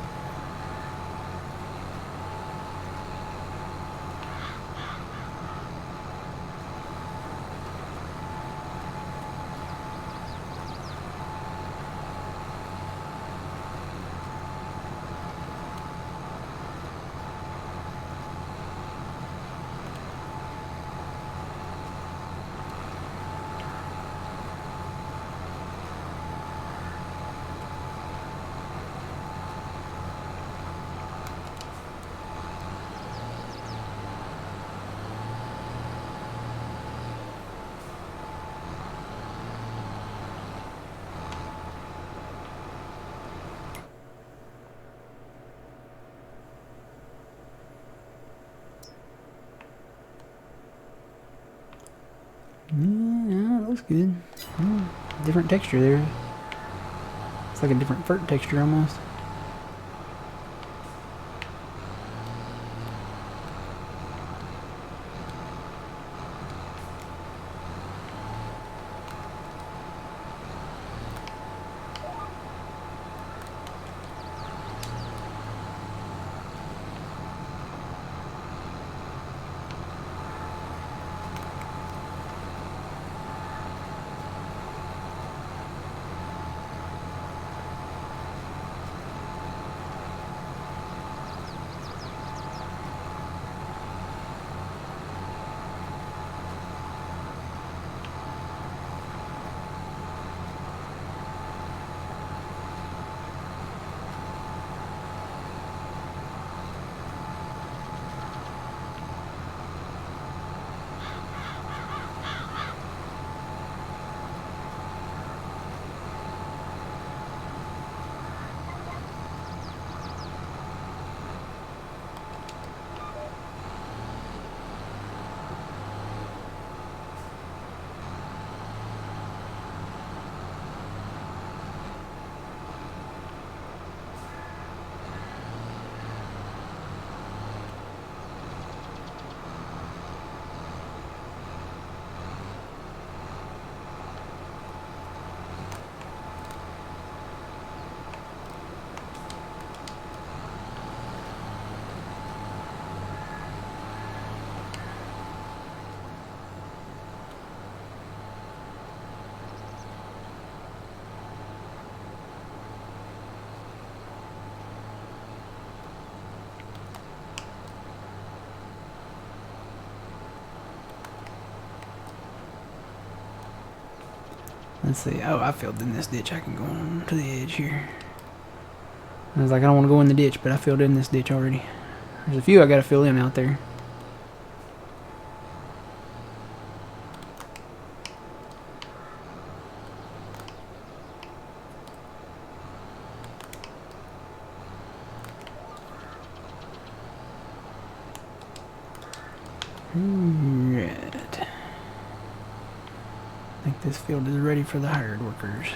looks good. Different texture there. It's like a different fur texture almost. Let's see. Oh, I filled in this ditch. I can go on to the edge here. I was like, I don't want to go in the ditch, but I filled in this ditch already. There's a few I gotta fill in out there. Right. I think this field is ready for the hired workers.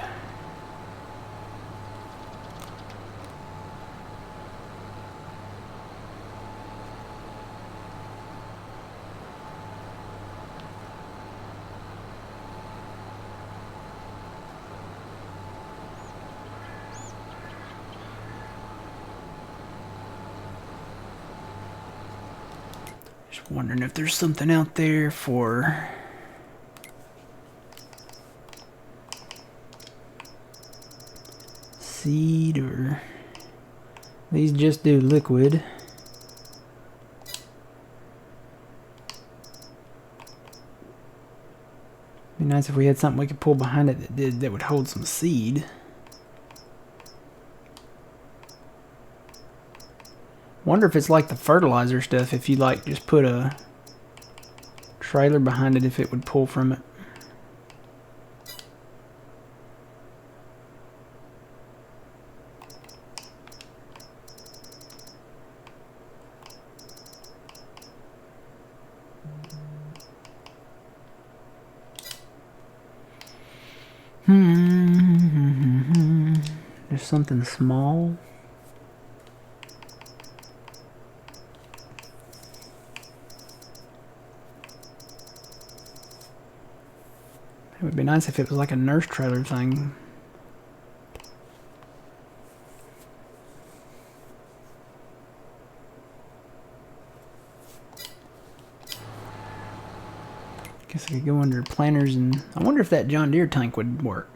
Just wondering if there's something out there for seed, or these just do liquid. Be nice if we had something we could pull behind it that would hold some seed. Wonder if it's like the fertilizer stuff, if you like just put a trailer behind it, if it would pull from it. There's something small. It would be nice if it was like a nurse trailer thing. Guess I could go under planters, and I wonder if that John Deere tank would work.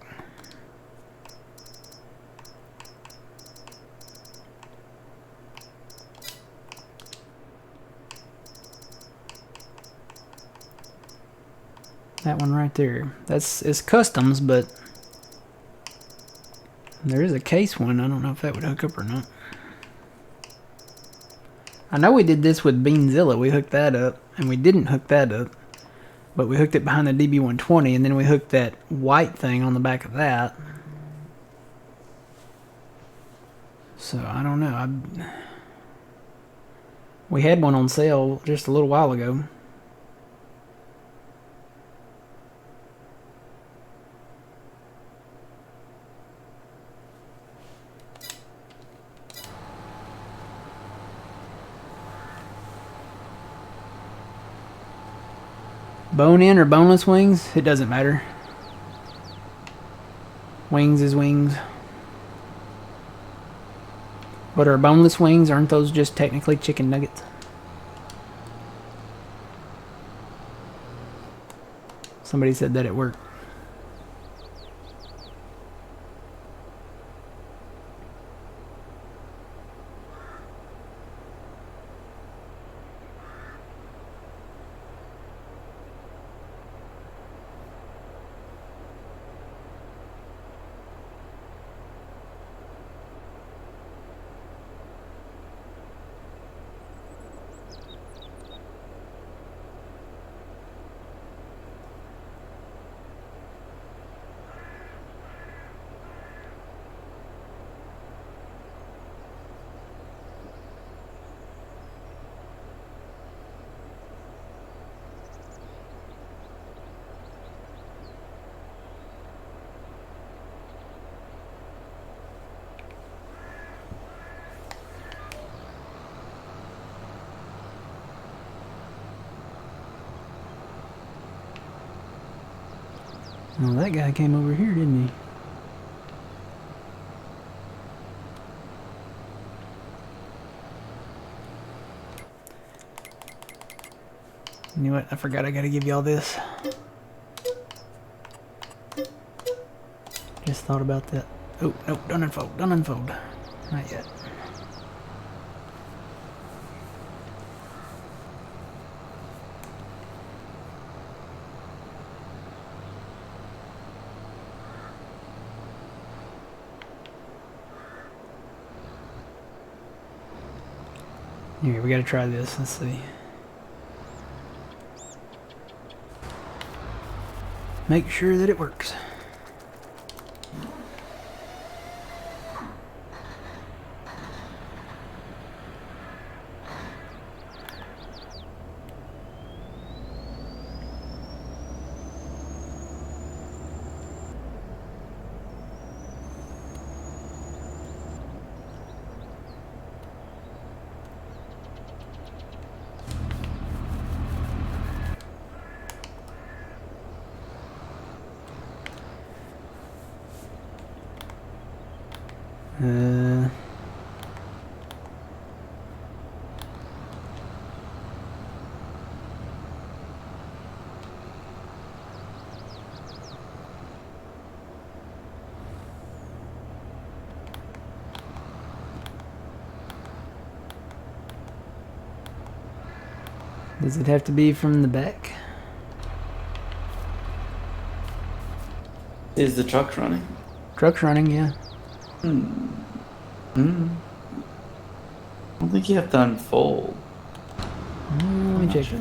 That one right there. It's customs, but there is a case one. I don't know if that would hook up or not. I know we did this with Beanzilla. We hooked that up, and we didn't hook that up, but we hooked it behind the DB120, and then we hooked that white thing on the back of that. So I don't know. We had one on sale just a little while ago. Bone-in or boneless wings? It doesn't matter. Wings is wings. But are boneless wings, aren't those just technically chicken nuggets? Somebody said that at work. Well, that guy came over here, didn't he? You know what? I forgot I gotta give y'all this. Just thought about that. Oh, nope, don't unfold, don't unfold. Not yet. Here, we gotta try this. Let's see. Make sure that it works. Does it have to be from the back? Is the truck running? Truck's running, yeah. I don't think you have to unfold. Let me check it.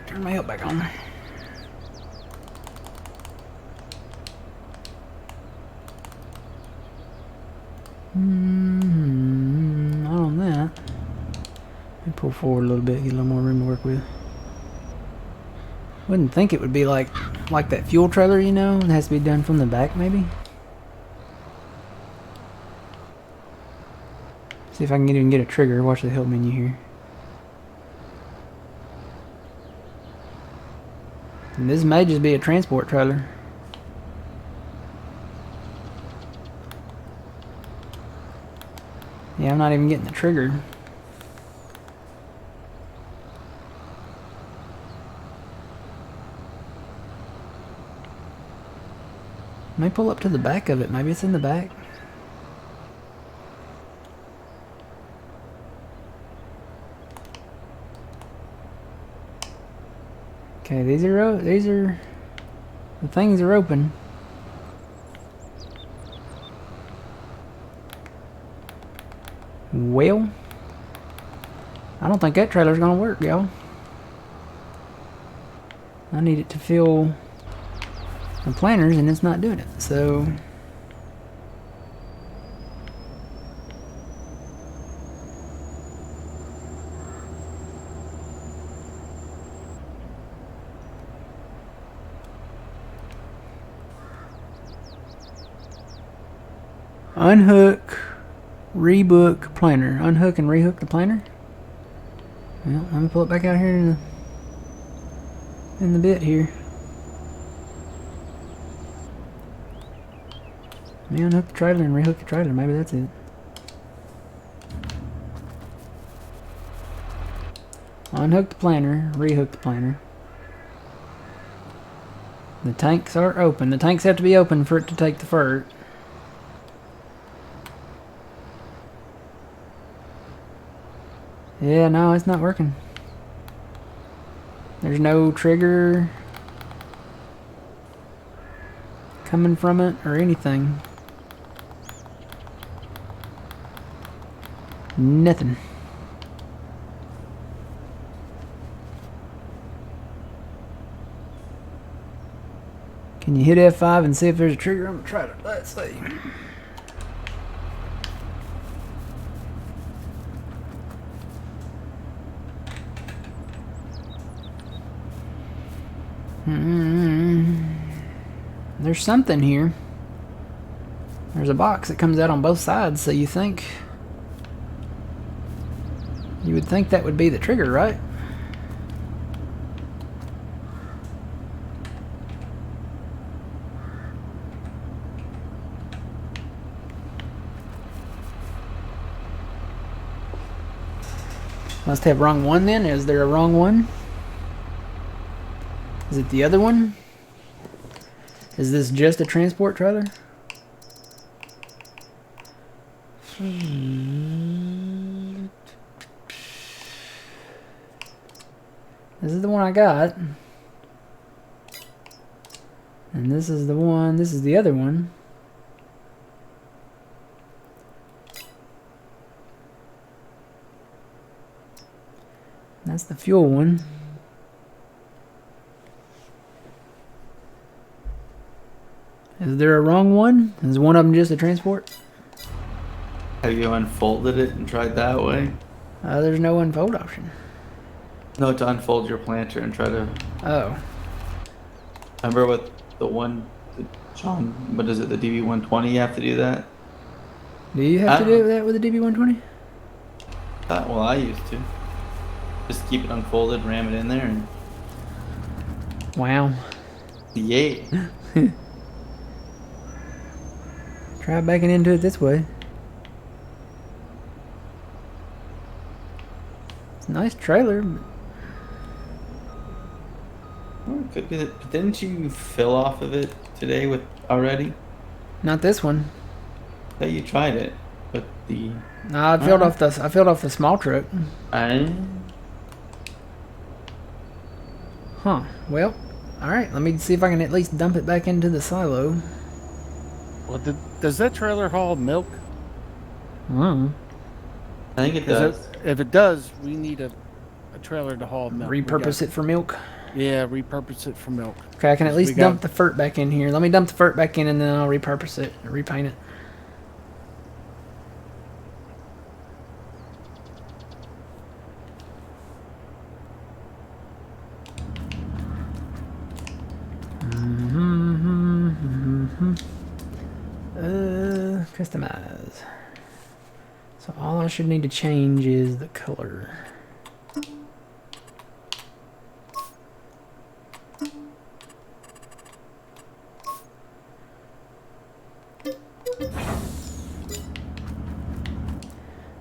Turn my help back on. Not on that. Let me pull forward a little bit, get a little more room to work with. Wouldn't think it would be like that fuel trailer, you know? It has to be done from the back, maybe? See if I can even get a trigger. Watch the help menu here. And this may just be a transport trailer. Yeah, I'm not even getting the trigger. Let me pull up to the back of it. Maybe it's in the back. Okay, these are the things are open. Well, I don't think that trailer's gonna work, y'all. I need it to fill the planters and it's not doing it, so unhook, rebook planter. Unhook and rehook the planter. Well, let me pull it back out here to the in the bit here. Let me unhook the trailer and rehook the trailer. Maybe that's it. Unhook the planter, rehook the planter. The tanks are open. The tanks have to be open for it to take the fert. Yeah, no, it's not working. There's no trigger coming from it or anything. Nothing. Can you hit F5 and see if there's a trigger? I'm gonna try to. Let's see. There's something here. There's a box that comes out on both sides, so you would think that would be the trigger, right? Must have wrong one then. Is there a wrong one? Is it the other one? Is this just a transport trailer? This is the one I got. And this is the one, this is the other one. That's the fuel one. Is there a wrong one? Is one of them just a transport? Have you unfolded it and tried that way? There's no unfold option. No, to unfold your planter and try to. Oh. Remember what the one, John? What is it? The DB120. You have to do that. Do you have to do that with a DB120? Well, I used to. Just keep it unfolded, ram it in there, and. Wow. Yay. Try backing into it this way. It's a nice trailer. But Well, it could be that. But didn't you fill off of it today with already? not this one. Yeah, you tried it, but the. No, I filled off the small truck. I. Huh. Well, all right. Let me see if I can at least dump it back into the silo. Well, does that trailer haul milk? Mm. I think it does. If it does, we need a trailer to haul milk. Repurpose it for milk. Yeah, repurpose it for milk. Okay, I can at least dump the fert back in here. Let me dump the fert back in, and then I'll repurpose it, repaint it. Customize. So all I should need to change is the color.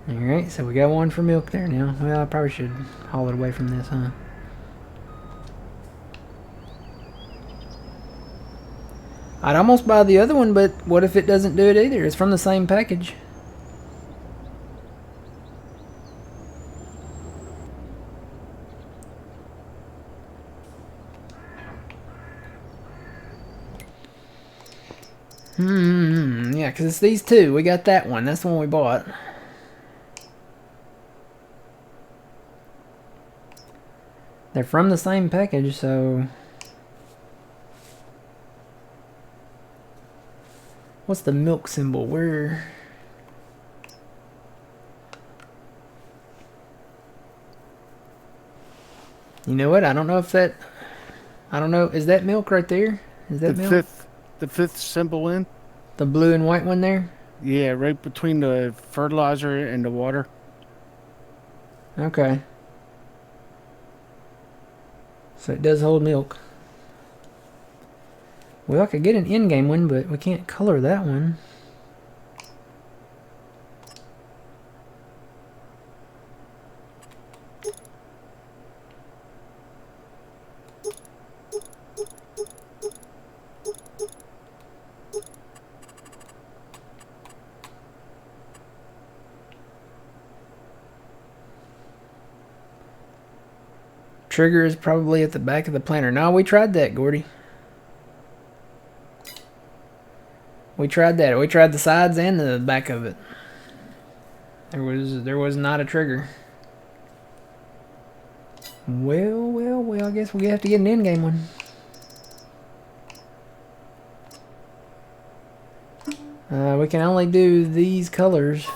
Alright, so we got one for milk there now. Well, I probably should haul it away from this, huh? I'd almost buy the other one, but what if it doesn't do it either? It's from the same package. Yeah, because it's these two. We got that one. That's the one we bought. They're from the same package, so... What's the milk symbol? Where? You know what? I don't know if that... I don't know. Is that milk right there? Is that milk? The fifth symbol in? The blue and white one there? Yeah, right between the fertilizer and the water. Okay. So it does hold milk. Well, I could get an in-game one, but we can't color that one. Trigger is probably at the back of the planter. No, we tried that, Gordy. We tried that. We tried the sides and the back of it. There was not a trigger. Well, I guess we have to get an in-game one. We can only do these colors.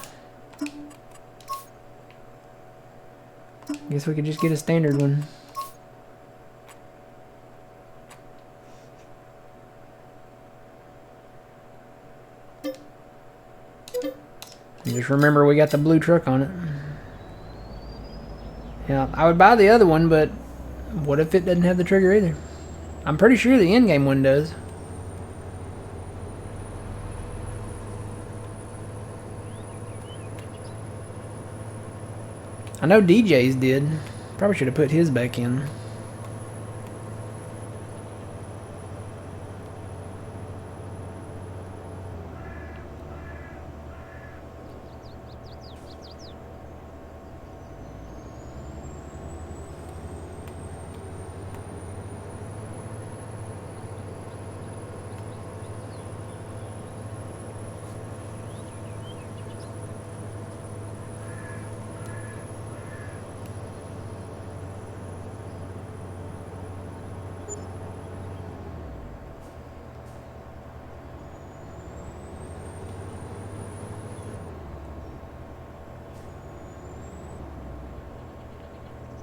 Guess we could just get a standard one. Just remember we got the blue truck on it. Yeah, I would buy the other one, but what if it doesn't have the trigger either? I'm pretty sure the in-game one does. I know DJ's did. Probably should have put his back in.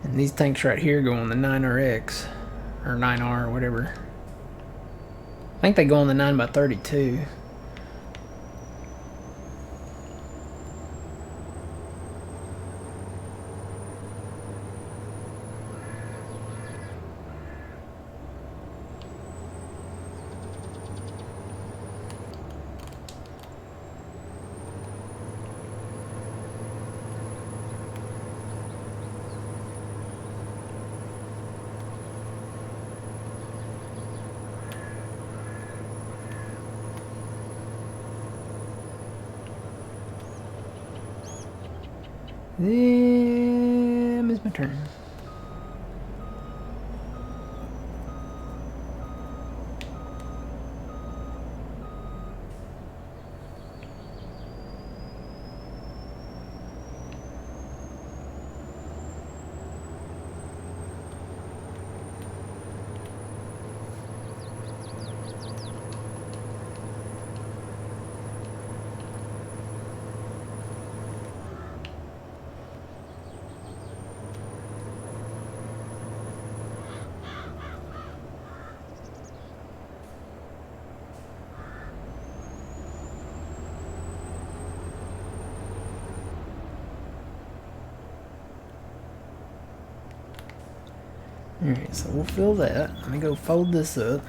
And these tanks right here go on the 9RX, or 9R, or whatever. I think they go on the 9x32. It's my turn. Alright, so we'll fill that. Let me go fold this up.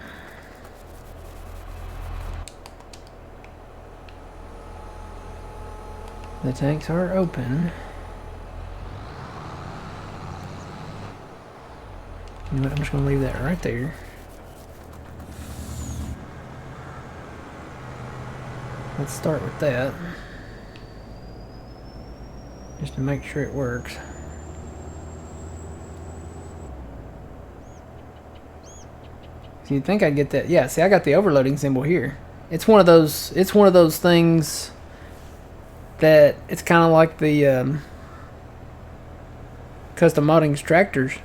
The tanks are open. You know what, I'm just going to leave that right there. Let's start with that. Just to make sure it works. So you'd think I'd get that. Yeah, see, I got the overloading symbol here. It's one of those things that it's kind of like the custom modding extractors,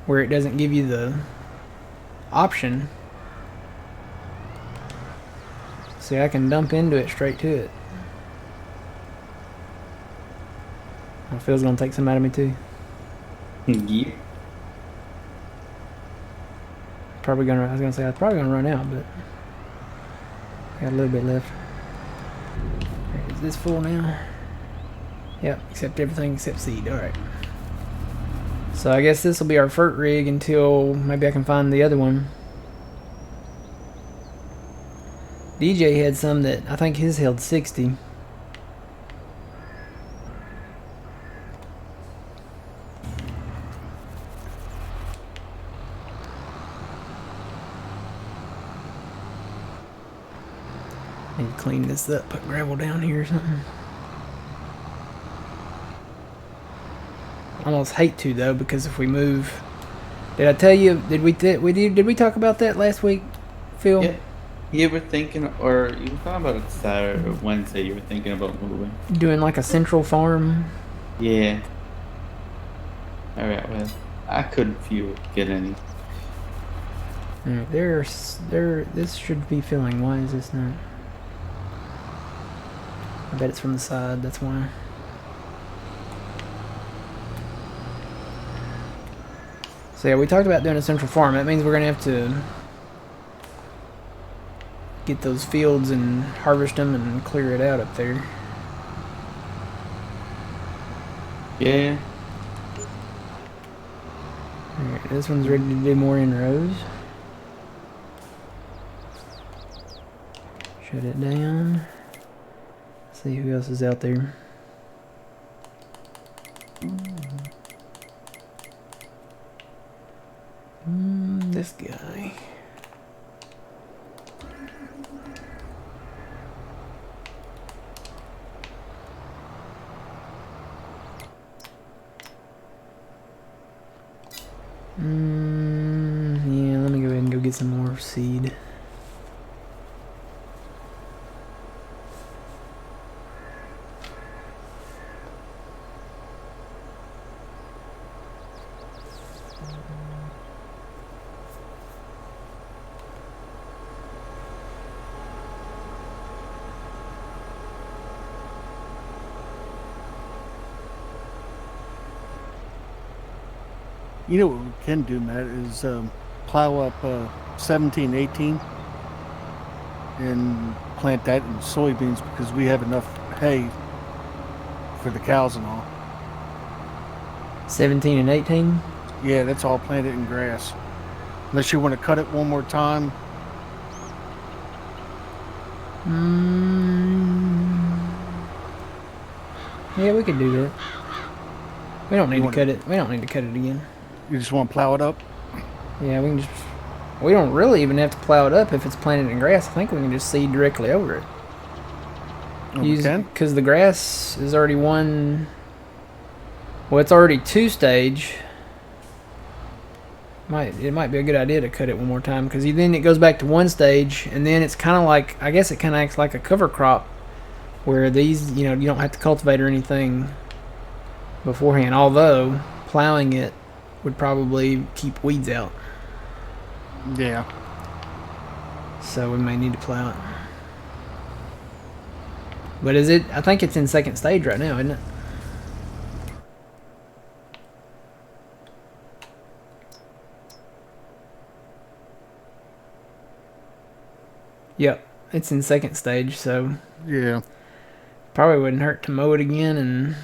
where it doesn't give you the option. See, I can dump into it straight to it. I feel it's gonna take some out of me too. Yep. I was gonna say I was probably gonna run out, but I got a little bit left. Right, is this full now? Yep, except everything except seed. Alright. So I guess this will be our FERT rig until maybe I can find the other one. DJ had some that I think his held 60. Need to clean this up, put gravel down here or something. I almost hate to though, because if we move, did I tell you? Did we talk about that last week, Phil? Yeah. You were thinking, or you were talking about it Saturday or Wednesday. You were thinking about moving. Doing like a central farm. Yeah. All right. Well, I couldn't get any. Alright, this should be filling. Why is this not? I bet it's from the side, that's why. So yeah, we talked about doing a central farm. That means we're gonna have to get those fields and harvest them and clear it out up there. Yeah. Alright, this one's ready to do more inrows. Shut it down. See who else is out there. This guy. Yeah, let me go ahead and go get some more seed. You know what we can do, Matt, is plow up 17, 18 and plant that in soybeans because we have enough hay for the cows and all. 17 and 18? Yeah, that's all planted in grass. Unless you want to cut it one more time. Yeah, we could do that. We don't need to cut it. We don't need to cut it again. You just want to plow it up? Yeah, we can just... We don't really even have to plow it up if it's planted in grass. I think we can just seed directly over it. Oh, we can? Because the grass is already one... Well, it's already 2-stage. It might be a good idea to cut it one more time because then it goes back to 1-stage, and then it's kind of like, I guess it kind of acts like a cover crop where these, you don't have to cultivate or anything beforehand, although plowing it would probably keep weeds out. Yeah. So we may need to plow it. But I think it's in 2nd stage right now, isn't it? Yep, it's in 2nd stage, so Yeah. probably wouldn't hurt to mow it again and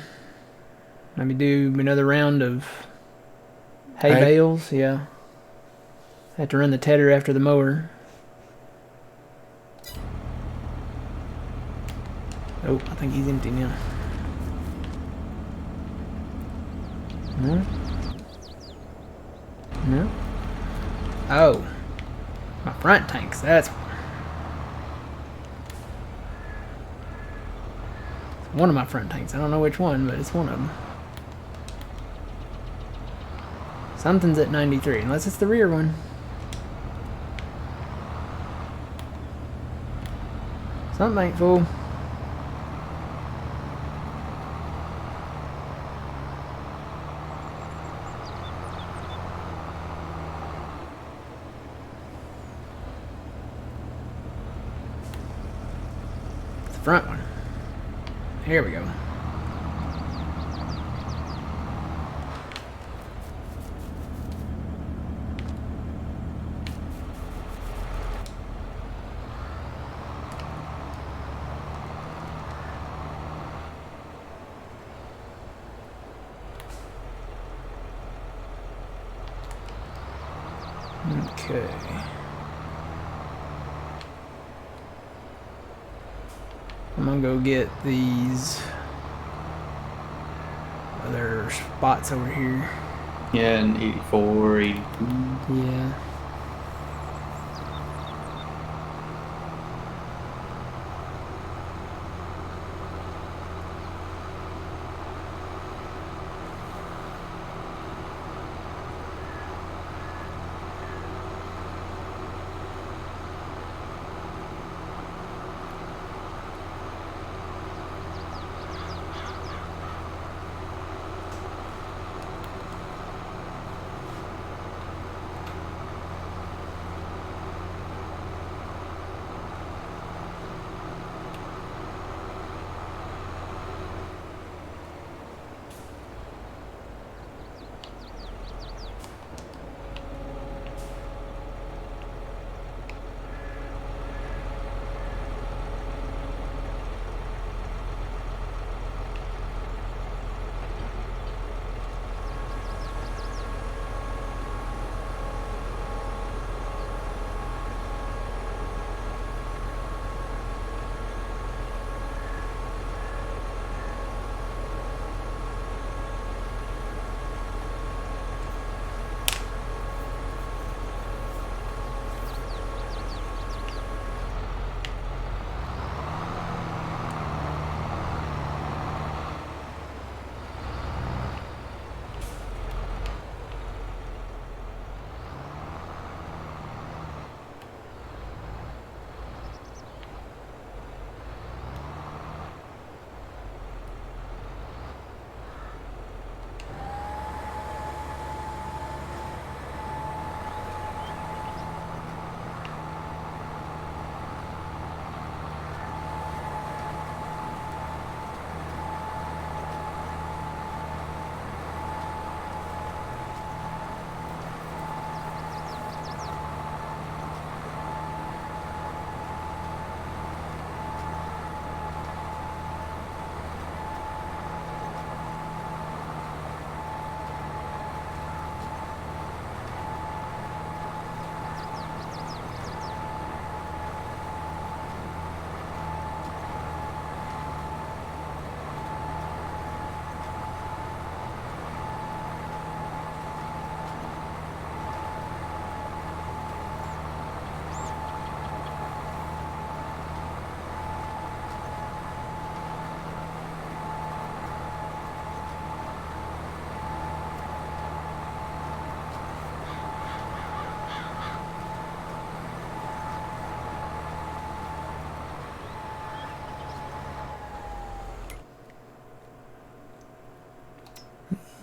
maybe do another round of hay bales. Yeah. Have to run the tedder after the mower. Oh, I think he's empty now. No? No? Oh. My front tanks, that's... one of my front tanks. I don't know which one, but it's one of them. Something's at 93, unless it's the rear one. Something ain't full. It's the front one. Here we go. Okay. I'm gonna go get these other spots over here. Yeah, and 84, 82. Yeah.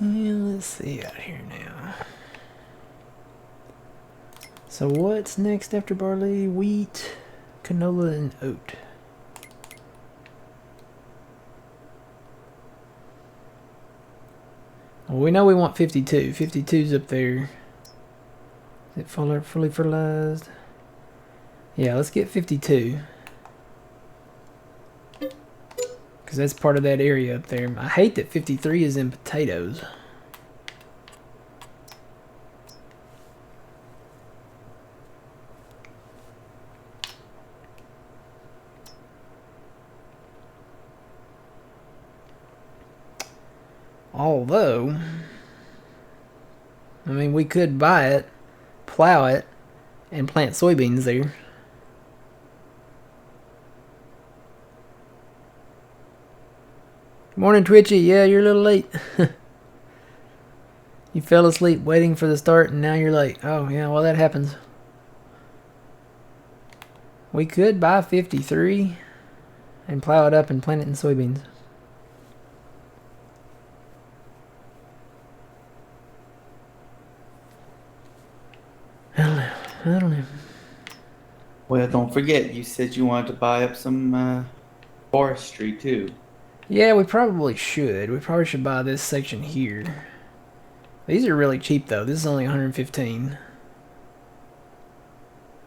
Yeah, let's see out here now. So what's next after barley? Wheat, canola, and oat. Well, we know we want 52. 52's up there. Is it fully fertilized? Yeah, let's get 52. Because that's part of that area up there. I hate that 53 is in potatoes. Although, I mean, we could buy it, plow it, and plant soybeans there. Morning, Twitchy. Yeah, you're a little late. You fell asleep waiting for the start, and now you're late. Oh, yeah, well, that happens. We could buy 53 and plow it up and plant it in soybeans. I don't know. Well, don't forget, you said you wanted to buy up some forestry too. Yeah, we probably should. We probably should buy this section here. These are really cheap, though. This is only 115.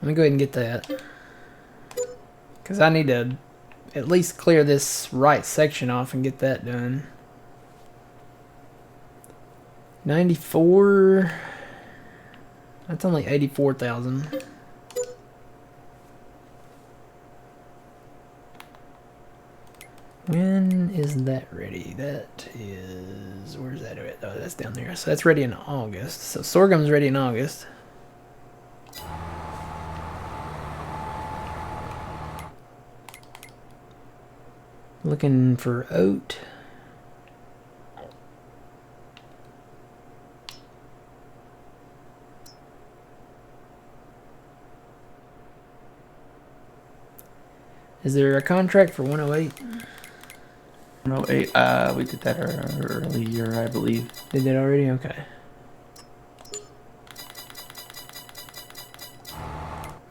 Let me go ahead and get that. Because I need to at least clear this right section off and get that done. 94. That's only 84,000. When is that ready? That is... Where's that at? Oh, that's down there. So that's ready in August. So sorghum's ready in August. Looking for oat. Is there a contract for 108? 108. We did that earlier, I believe. Did that already? Okay.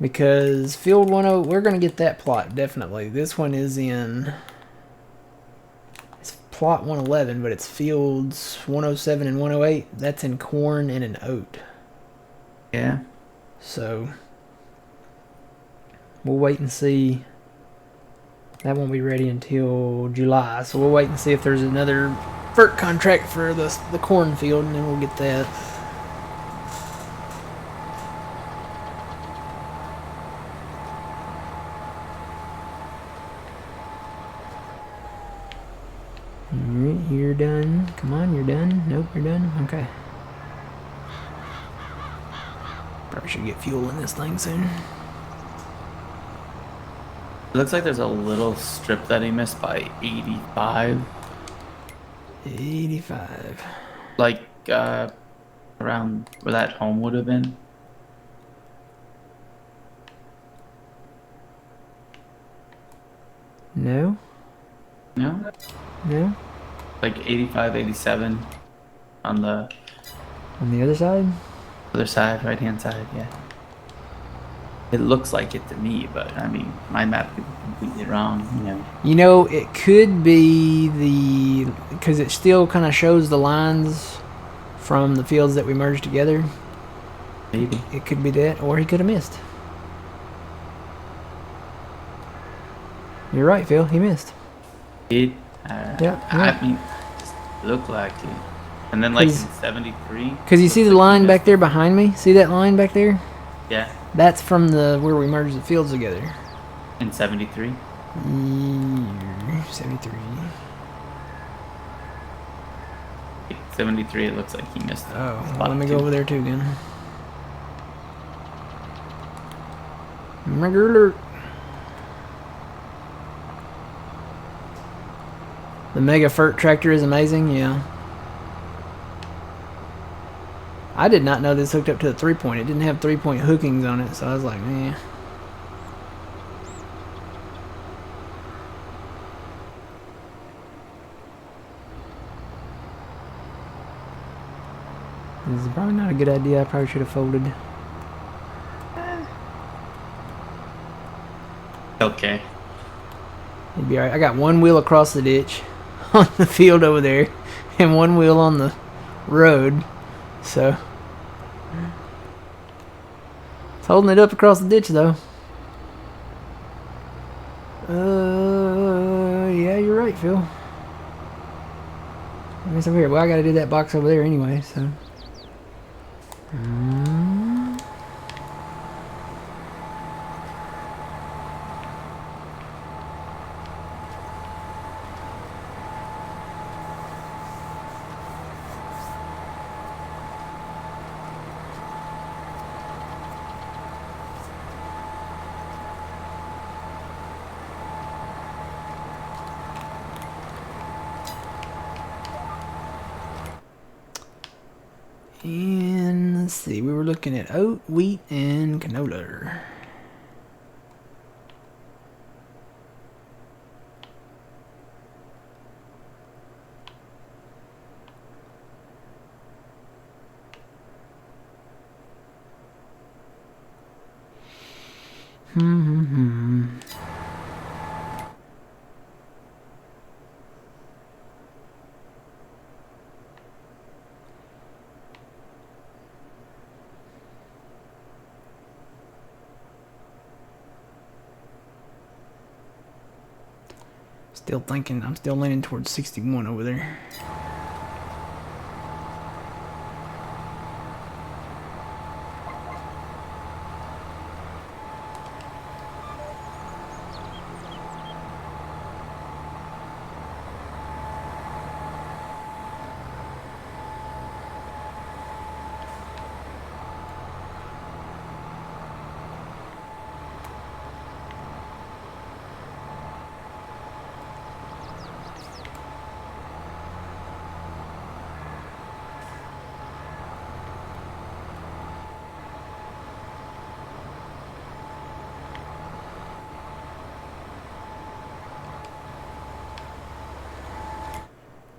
Because field 10, we're going to get that plot, definitely. This one is in... It's plot 111, but it's fields 107 and 108. That's in corn and an oat. Yeah. So... We'll wait and see. That won't be ready until July, so we'll wait and see if there's another FERC contract for the cornfield, and then we'll get that. Alright, you're done. Come on, you're done. Nope, you're done. Okay. Probably should get fuel in this thing soon. It looks like there's a little strip that he missed by 85. 85. Like, around where that home would have been. No? No? No? Like 85, 87 on the On the other side? other side, right-hand side, yeah. It looks like it to me, but I mean, my map could be completely wrong, you know. You know, it could be the... Because it still kind of shows the lines from the fields that we merged together. Maybe. It could be that, or he could have missed. You're right, Phil. He missed. It, Yeah. I mean, just looked like it. And then like in 73. Because you see the line back there behind me? See that line back there? Yeah. That's from the where we merged the fields together. In 73. 73. 73, it looks like he missed it. Oh, well, let me go over there too then. Mega alert. The Mega FERT tractor is amazing, yeah. I did not know this hooked up to the 3-point. It didn't have 3-point hookings on it, so I was like, eh. This is probably not a good idea. I probably should have folded. Okay. It'd be alright. I got one wheel across the ditch on the field over there and one wheel on the road. So it's holding it up across the ditch though. Yeah, you're right, Phil. I guess over here. Well, I gotta do that box over there anyway, so. And let's see, we were looking at oat, wheat, and canola. Still thinking, I'm still leaning towards 61 over there.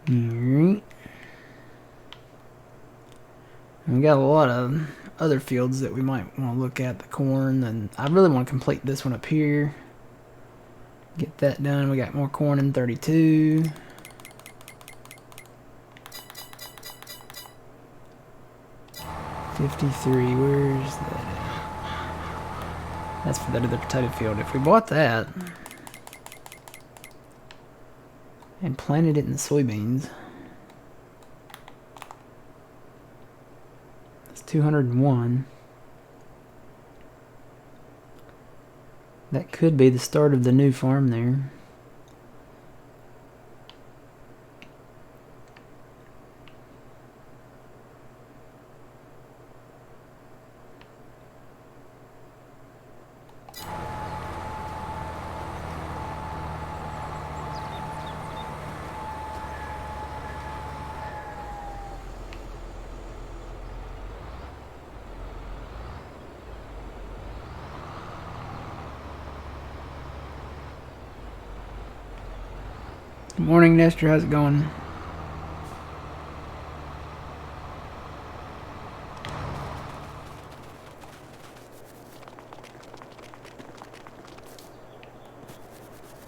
Alright. We got a lot of other fields that we might want to look at. The corn, and I really want to complete this one up here. Get that done. We got more corn in 32. $53. Where's that at? That's for that other potato field. If we bought that and planted it in the soybeans, that's 201. That could be the start of the new farm there. Good morning, Nestor. How's it going?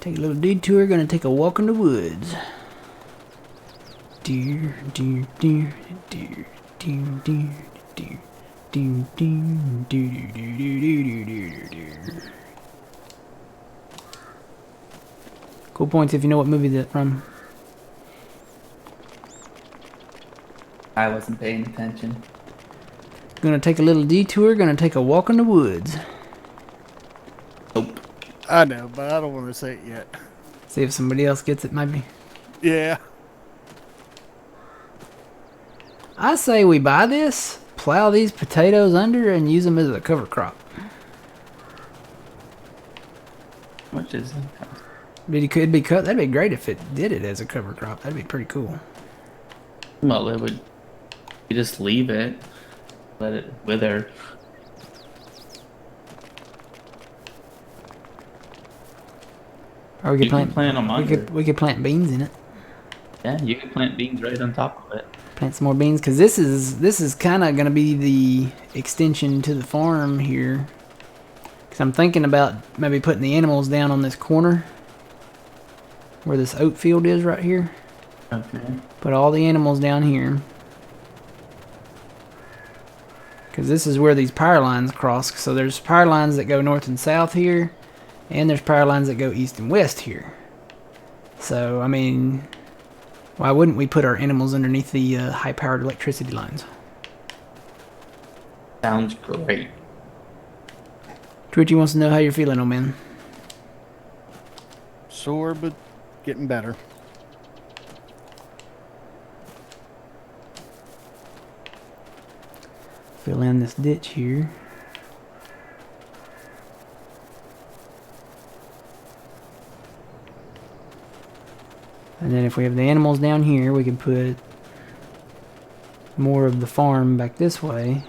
Take a little detour. Gonna take a walk in the woods. Deer, deer, deer, deer, deer, deer, deer, deer, deer, deer, deer, deer, deer, deer. Cool points if you know what movie that's from. I wasn't paying attention. Gonna take a little detour. Gonna take a walk in the woods. Nope. I know, but I don't want to say it yet. See if somebody else gets it, maybe. Yeah. I say we buy this, plow these potatoes under, and use them as a cover crop. Which is It could be cut. That'd be great if it did it as a cover crop. That'd be pretty cool. well, it would. You just leave it, let it wither. Or we could You can plant them under. we could plant beans in it. Yeah, you can plant beans right on top of it. Plant some more beans because this is kind of gonna be the extension to the farm here. Because I'm thinking about maybe putting the animals down on this corner where this oat field is right here. Okay. Put all the animals down here. Because this is where these power lines cross. So there's power lines that go north and south here. And there's power lines that go east and west here. So, I mean, why wouldn't we put our animals underneath the high-powered electricity lines? Sounds great. Twitchy wants to know how you're feeling, old man. Sore, but getting better. Fill in this ditch here. And then if we have the animals down here, we can put more of the farm back this way.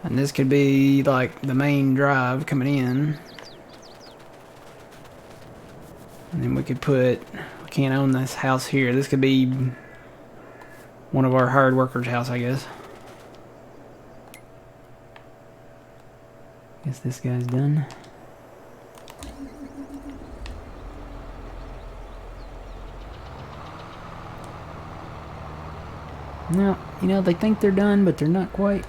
And this could be like the main drive coming in. And then we could put, we can't own this house here. This could be one of our hired workers' house, I guess. Guess this guy's done. No, you know, they think they're done, but they're not quite.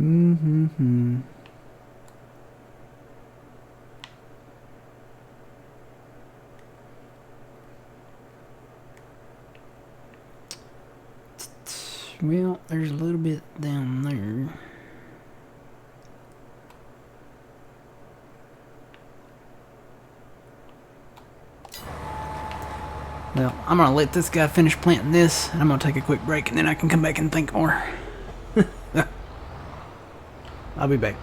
Mm-hmm. Well, there's a little bit down there. Well, I'm gonna let this guy finish planting this, and I'm gonna take a quick break, and then I can come back and think more. I'll be back.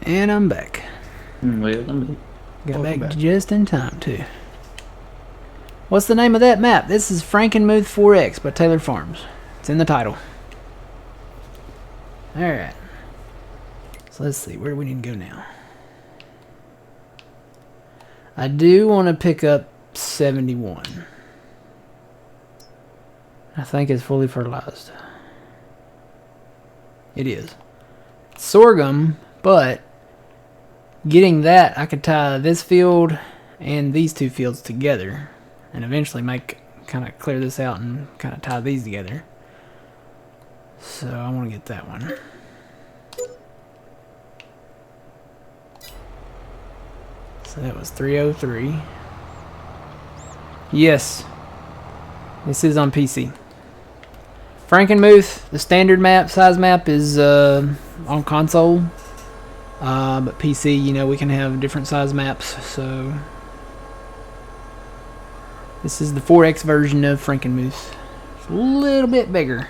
And I'm back. Welcome Got back just in time, too. What's the name of that map? This is Frankenmuth 4X by Taylor Farms. It's in the title. Alright. So let's see, where do we need to go now? I do want to pick up 71. I think it's fully fertilized. It is. It's sorghum, but getting that, I could tie this field and these two fields together and eventually kind of clear this out and kind of tie these together. So I want to get that one. So that was 303. Yes, this is on PC. Frankenmuth, the standard map, size map, is on console. But PC, you know, we can have different size maps, so This is the 4X version of Frankenmuth. It's a little bit bigger.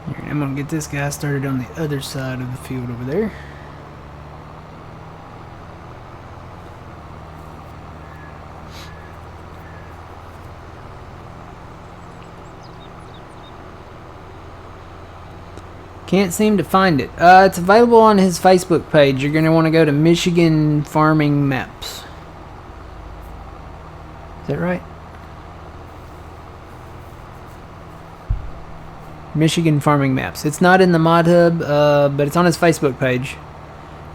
Alright, I'm gonna get this guy started on the other side of the field over there. Can't seem to find it. It's available on his Facebook page. You're gonna want to go to Michigan Farming Maps. Is that right? Michigan Farming Maps. It's not in the mod hub, but it's on his Facebook page.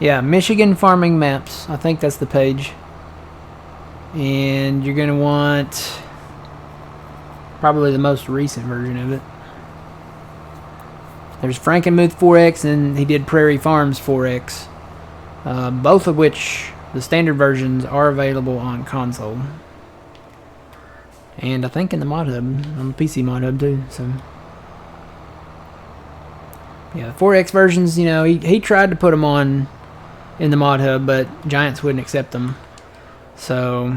Yeah, Michigan Farming Maps. I think that's the page. And you're going to want probably the most recent version of it. There's Frankenmuth 4X and he did Prairie Farms 4X. Both of which, the standard versions, are available on console. And I think in the mod hub, on the PC mod hub too, so... Yeah, the 4X versions, you know, he tried to put them on in the mod hub, but Giants wouldn't accept them. So...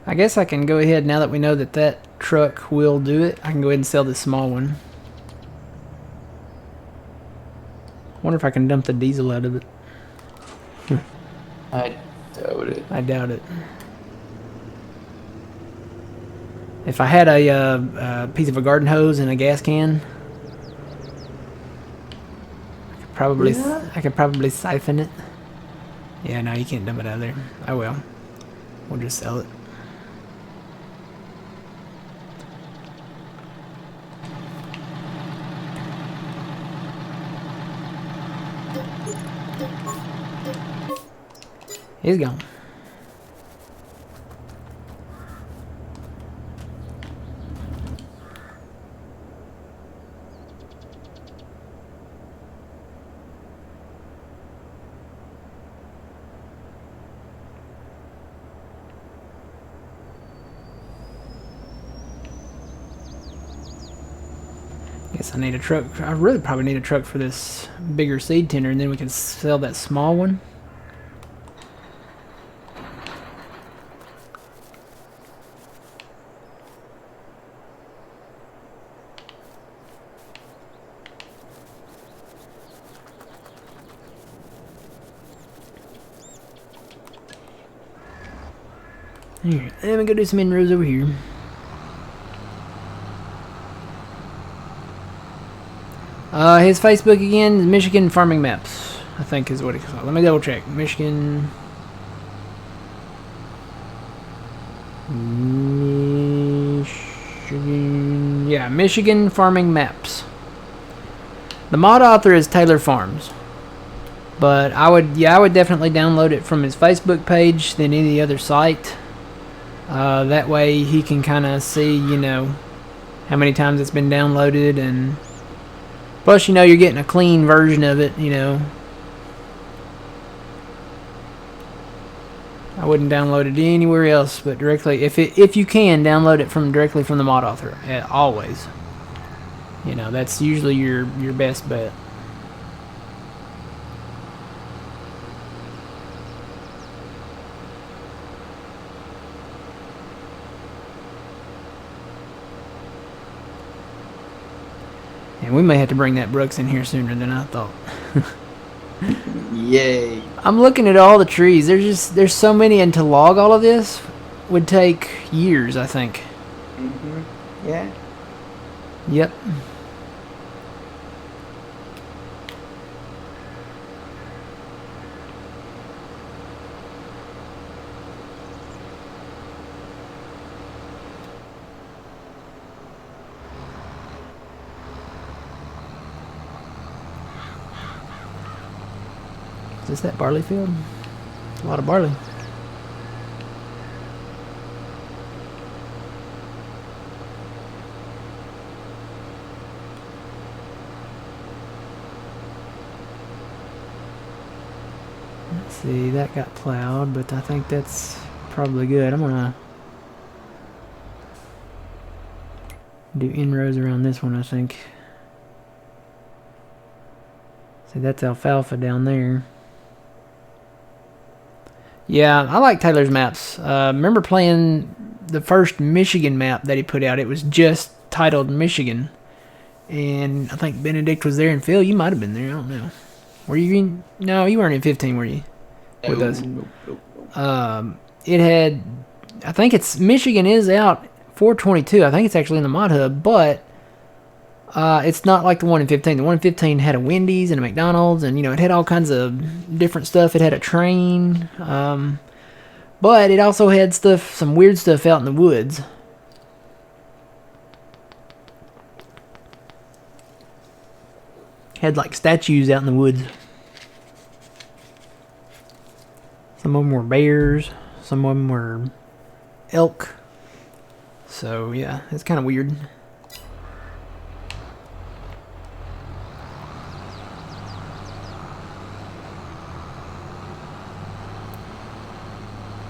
I guess I can go ahead, now that we know that that truck will do it, I can go ahead and sell this small one. Wonder if I can dump the diesel out of it. I doubt it. I doubt it. If I had a piece of a garden hose and a gas can, Yeah. I could probably siphon it. Yeah, no, you can't dump it out of there. Oh well, we'll just sell it. He's gone. Guess I need a truck. I really probably need a truck for this bigger seed tender, and then we can sell that small one. Alright, let me go do some inroads over here. His Facebook again is Michigan Farming Maps, I think is what it's called. Let me double check. Michigan. Yeah, Michigan Farming Maps. The mod author is Taylor Farms. But I would definitely download it from his Facebook page than any other site. That way he can kind of see, you know, how many times it's been downloaded, and plus, you know, you're getting a clean version of it, you know. I wouldn't download it anywhere else but directly. If you can, download it directly from the mod author. Always. You know, that's usually your best bet. And we may have to bring that Brooks in here sooner than I thought. Yay. I'm looking at all the trees. There's so many, and to log all of this would take years, I think. Yeah. Yep. Is this that barley field? A lot of barley. Let's see, that got plowed, but I think that's probably good. I'm gonna do inroads around this one, I think. See, that's alfalfa down there. Yeah, I like Taylor's maps. Remember playing the first Michigan map that he put out? It was just titled Michigan. And I think Benedict was there, and Phil, you might have been there. I don't know. Were you in? No, you weren't in 15, were you? With us. It had, I think it's, Michigan is out 422. I think it's actually in the mod hub, but it's not like the one in 15. The one in 15 had a Wendy's and a McDonald's, and, you know, it had all kinds of different stuff. It had a train, but it also had stuff, some weird stuff out in the woods. Had like statues out in the woods. Some of them were bears, some of them were elk. So yeah, it's kind of weird.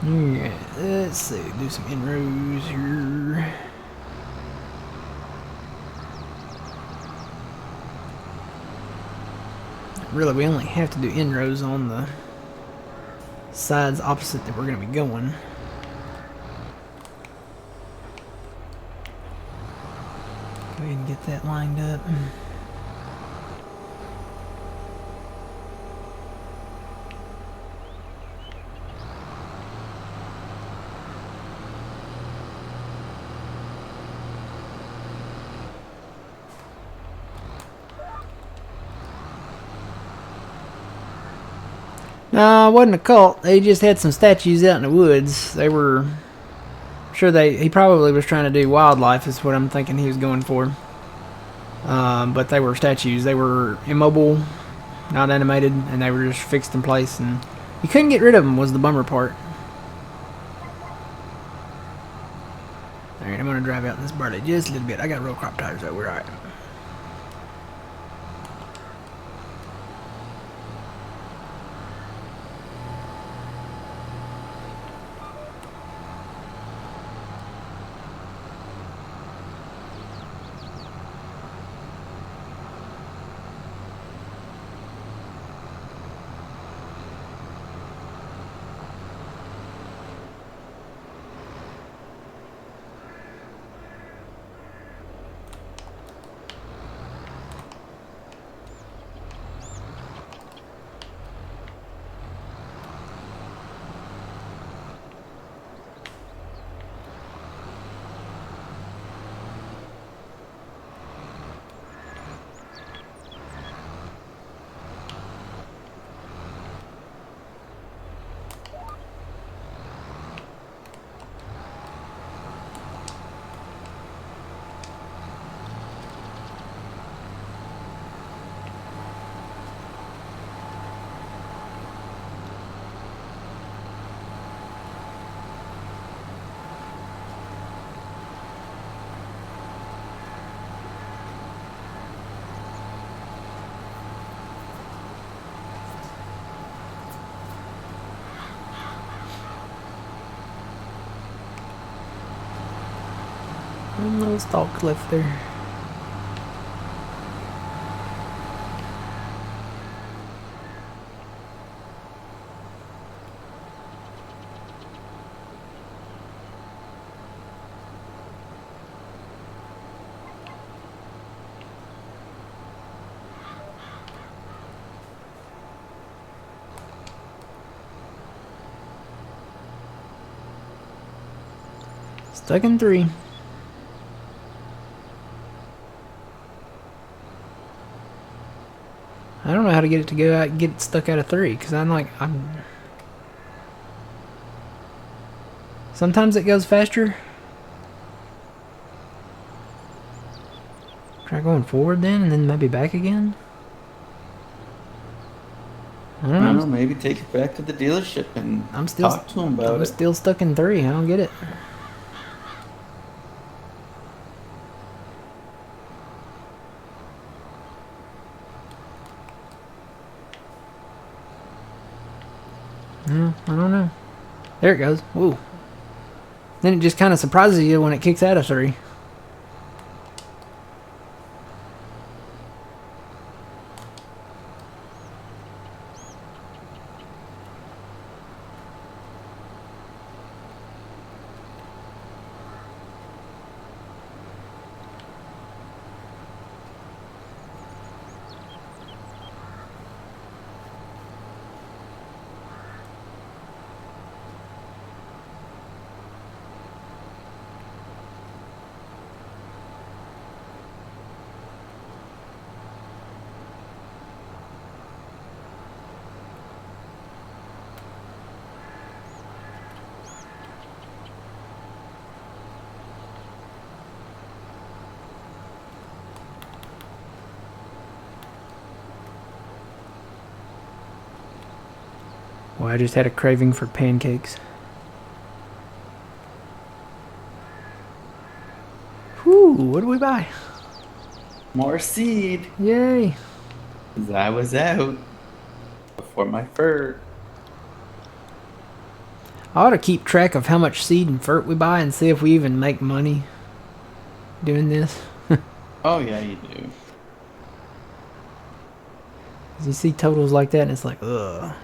Yeah, let's see, do some inroads here. Really, we only have to do inroads on the sides opposite that we're going to be going. Go ahead and get that lined up. No, it wasn't a cult. They just had some statues out in the woods. They were sure he probably was trying to do wildlife is what I'm thinking he was going for. But they were statues. They were immobile, not animated, and they were just fixed in place, and you couldn't get rid of them was the bummer part. Alright, I'm gonna drive out in this barley just a little bit. I got roll crop tires though, we're alright. One little stalk left there. Stuck in 3. I don't know how to get it to go out, get it stuck out of 3, because I'm. Sometimes it goes faster. Try going forward then, and then maybe back again. I don't know. Maybe take it back to the dealership and talk to them about it. I'm still stuck in 3. I don't get it. Yeah, I don't know. There it goes. Woo. Then it just kind of surprises you when it kicks out of 3. Well, I just had a craving for pancakes. Whew, what did we buy? More seed. Yay. 'Cause I was out before my fur. I ought to keep track of how much seed and fert we buy and see if we even make money doing this. Oh, yeah, you do. 'Cause you see totals like that and it's like, ugh.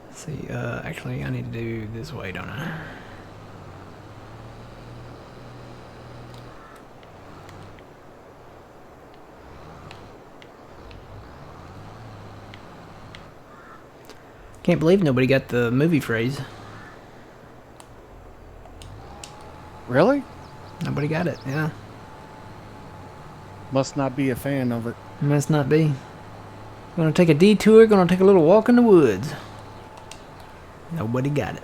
Let's see, actually I need to do this way, don't I? Can't believe nobody got the movie phrase. Really? Nobody got it, yeah. Must not be a fan of it. Must not be. Gonna take a detour, gonna take a little walk in the woods. Nobody got it.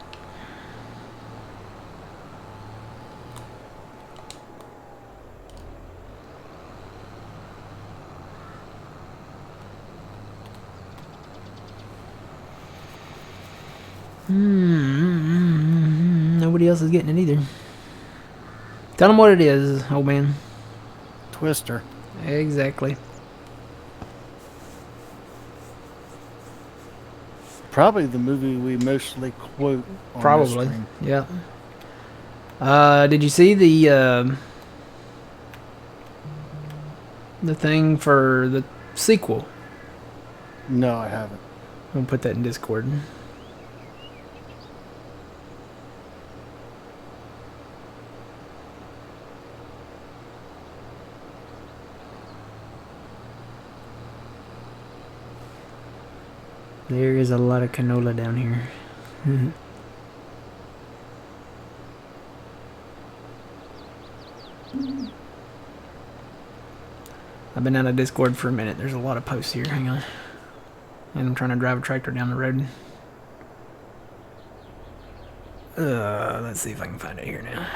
Nobody else is getting it either. Tell them what it is, old man. Twister. Exactly. Probably the movie we mostly quote on Probably. this stream. Yeah. Did you see the thing for the sequel? No, I haven't. I'll put that in Discord. There is a lot of canola down here. I've been out of Discord for a minute. There's a lot of posts here. Hang on. And I'm trying to drive a tractor down the road. Let's see if I can find it here now.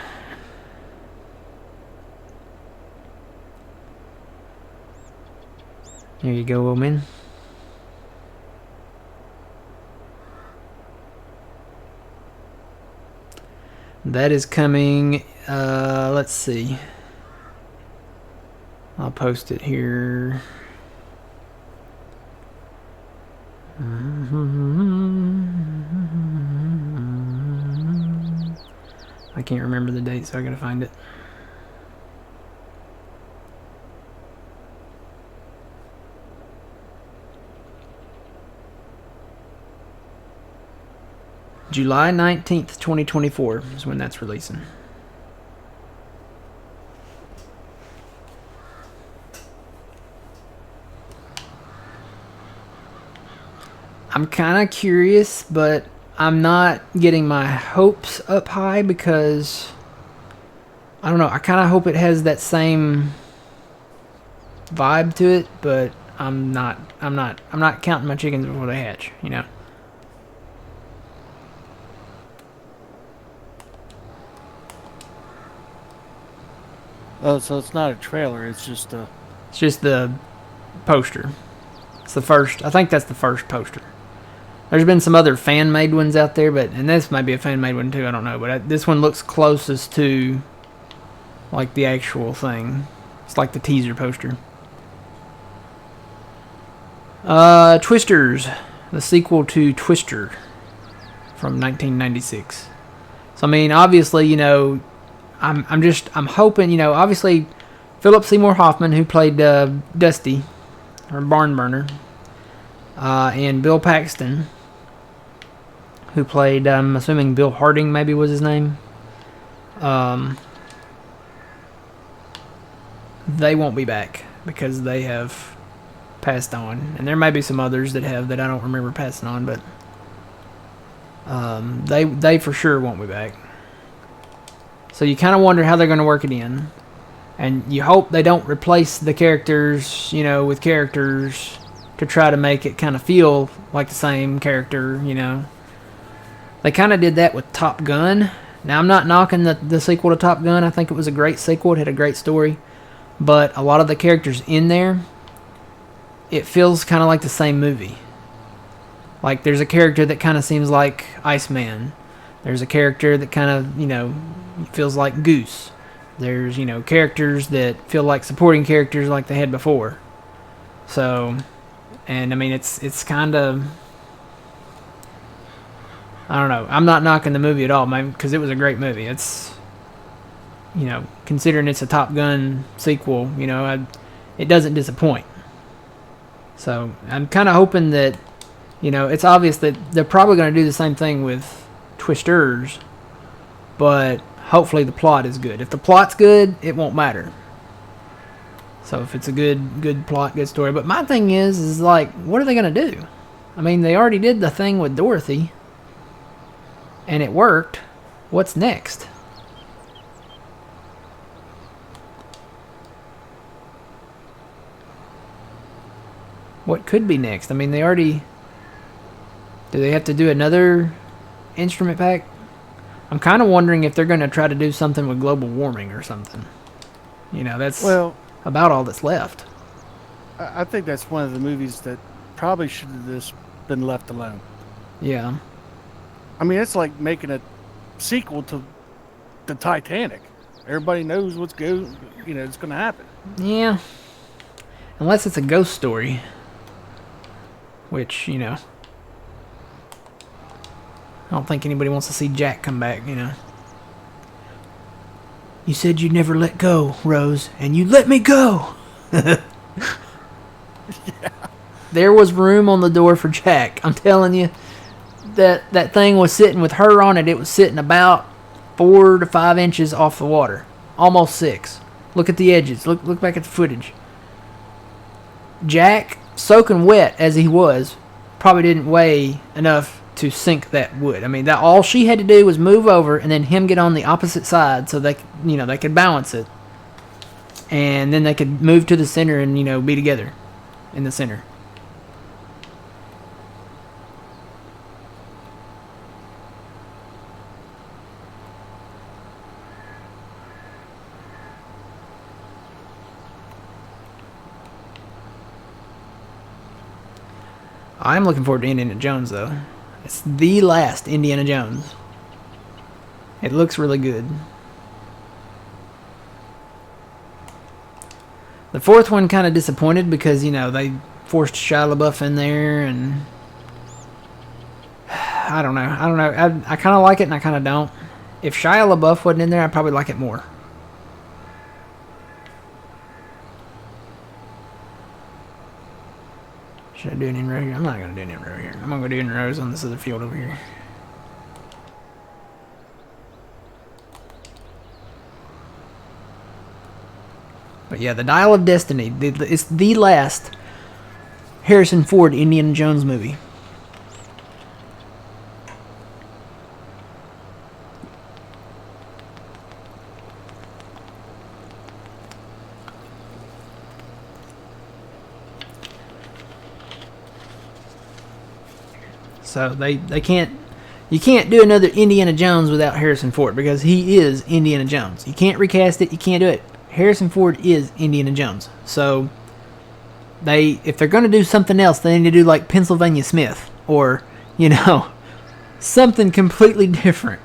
Here you go, old man. That is coming, let's see. I'll post it here. I can't remember the date, so I gotta find it. July 19th, 2024 is when that's releasing. I'm kind of curious, but I'm not getting my hopes up high because I don't know. I kind of hope it has that same vibe to it, but I'm not counting my chickens before they hatch, you know. Oh, so it's not a trailer. It's just a... It's just the poster. It's the first. I think that's the first poster. There's been some other fan-made ones out there, and this might be a fan-made one too. I don't know, but this one looks closest to like the actual thing. It's like the teaser poster. Twisters, the sequel to Twister from 1996. So I mean, obviously, you know, I'm hoping, you know, obviously Philip Seymour Hoffman, who played Dusty or Barn Burner, and Bill Paxton, who played, I'm assuming Bill Harding maybe was his name. They won't be back because they have passed on, and there may be some others that have that I don't remember passing on, but they for sure won't be back. So you kind of wonder how they're going to work it in, and you hope they don't replace the characters, you know, with characters to try to make it kind of feel like the same character, you know. They kind of did that with Top Gun. Now, I'm not knocking the sequel to Top Gun. I think it was a great sequel. It had a great story. But a lot of the characters in there, it feels kind of like the same movie. Like, there's a character that kind of seems like Iceman. There's a character that kind of, you know, feels like Goose. There's, you know, characters that feel like supporting characters like they had before. So, and I mean, it's kind of... I don't know. I'm not knocking the movie at all, man, because it was a great movie. It's, you know, considering it's a Top Gun sequel, you know, it doesn't disappoint. So I'm kind of hoping that, you know, it's obvious that they're probably going to do the same thing with Twisters, but hopefully the plot is good. If the plot's good, it won't matter. So if it's a good plot, good story. But my thing is like, what are they going to do? I mean, they already did the thing with Dorothy, and it worked. What's next? what could be next? I mean, they already... Do they have to do another instrument pack? I'm kind of wondering if they're going to try to do something with global warming or something. You know, that's about all that's left. I think that's one of the movies that probably should have just been left alone. Yeah. I mean, it's like making a sequel to the Titanic. Everybody knows it's going to happen. Yeah. Unless it's a ghost story. Which, I don't think anybody wants to see Jack come back, You said you'd never let go, Rose, and you let me go! Yeah. There was room on the door for Jack. I'm telling you, that thing was sitting with her on it. It was sitting about 4 to 5 inches off the water. Almost 6. Look at the edges. Look back at the footage. Jack, soaking wet as he was, probably didn't weigh enough to sink that wood. I mean, all she had to do was move over and then him get on the opposite side so they could balance it. And then they could move to the center and, be together in the center. I'm looking forward to Indiana Jones, though. It's the last Indiana Jones. It looks really good. The fourth one kind of disappointed because, they forced Shia LaBeouf in there, and I don't know. I kind of like it and I kind of don't. If Shia LaBeouf wasn't in there, I'd probably like it more. Should I do an in-row here? I'm not going to do an in-row here. I'm going to do in-rows on this other field over here. But yeah, The Dial of Destiny. It's the last Harrison Ford Indiana Jones movie. So they can't... You can't do another Indiana Jones without Harrison Ford because he is Indiana Jones. You can't recast it. You can't do it. Harrison Ford is Indiana Jones. So if they're going to do something else, they need to do like Pennsylvania Smith or, something completely different.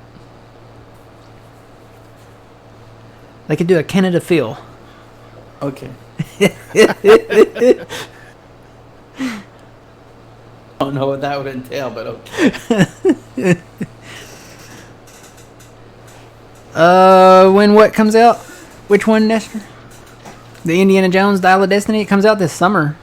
They could do a Canada Phil. Okay. I don't know what that would entail, but okay. When what comes out? Which one, Nestor? The Indiana Jones Dial of Destiny? It comes out this summer.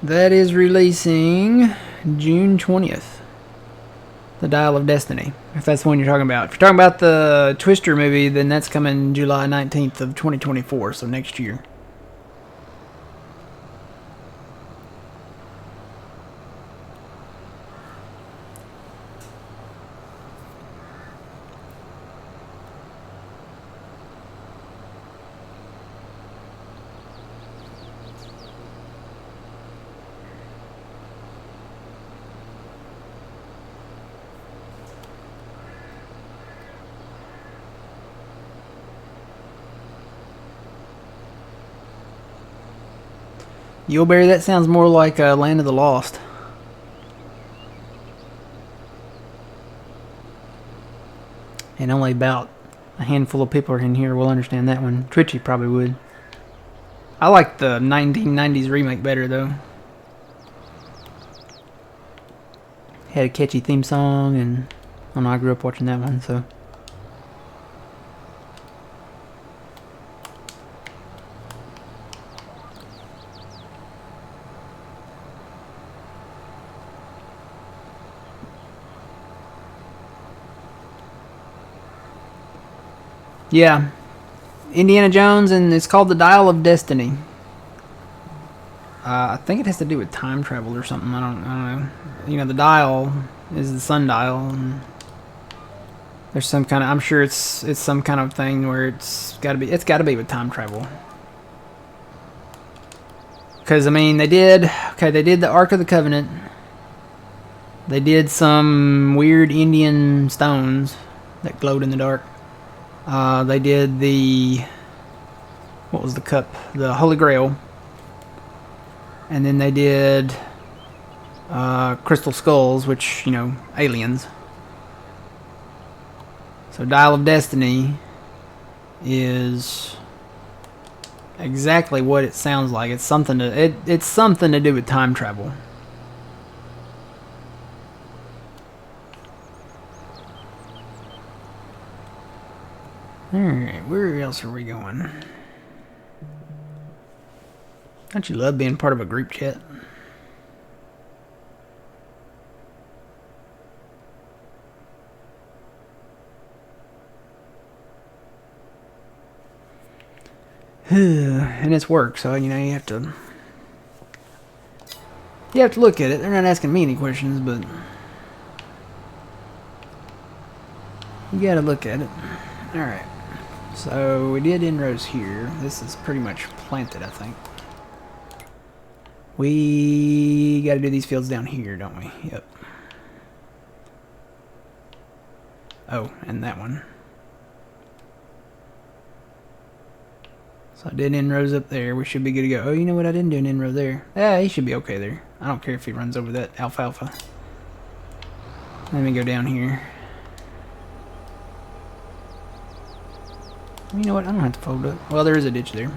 That is releasing June 20th. The Dial of Destiny, if that's the one you're talking about. If you're talking about the Twister movie, then that's coming July 19th of 2024, so next year. Yeoberry, that sounds more like Land of the Lost. And only about a handful of people in here will understand that one. Twitchy probably would. I like the 1990s remake better, though. Had a catchy theme song, and I don't know, I grew up watching that one, so... Yeah, Indiana Jones, and it's called The Dial of Destiny. I think it has to do with time travel or something. I don't know. You know, the dial is the sundial, and there's some kind of. I'm sure it's some kind of thing where it's got to be with time travel. Because I mean, they did the Ark of the Covenant. They did some weird Indian stones that glowed in the dark. They did what was the cup? The Holy Grail. And then they did crystal skulls, which, you know, aliens. So Dial of Destiny is exactly what it sounds like. It's something to do with time travel. Alright, where else are we going? Don't you love being part of a group chat? And it's work, so you know you have to look at it. They're not asking me any questions, but you gotta look at it. Alright. So we did inrows here. This is pretty much planted, I think. We gotta do these fields down here, don't we? Yep. Oh, and that one. So I did inrows up there. We should be good to go. Oh, you know what? I didn't do an inrow there. Yeah, he should be okay there. I don't care if he runs over that alfalfa. Let me go down here. You know what? I don't have to fold up. Well, there is a ditch there.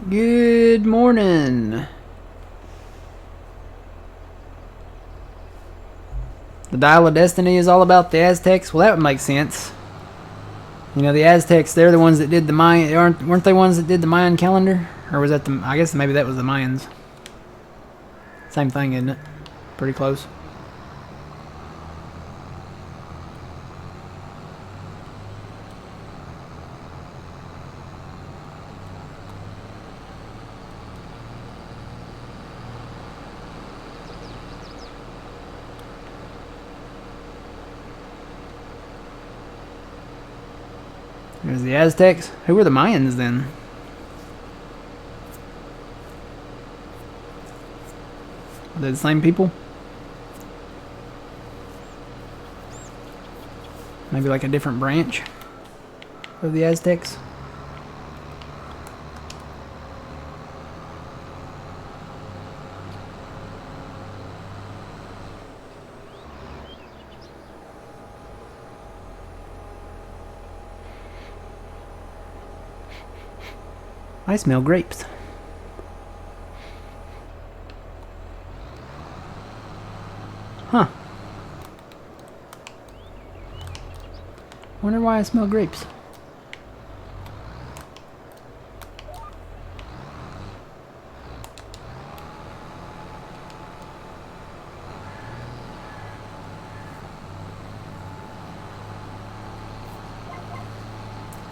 Good morning. The Dial of Destiny is all about the Aztecs. Well, that would make sense. You know, the Aztecs, they're the ones that did the Mayan... weren't they ones that did the Mayan calendar? Or was that the... I guess maybe that was the Mayans. Same thing, isn't it? Pretty close. There's the Aztecs. Who were the Mayans then? Are they the same people? Maybe like a different branch of the Aztecs? I smell grapes. Huh. Wonder why I smell grapes.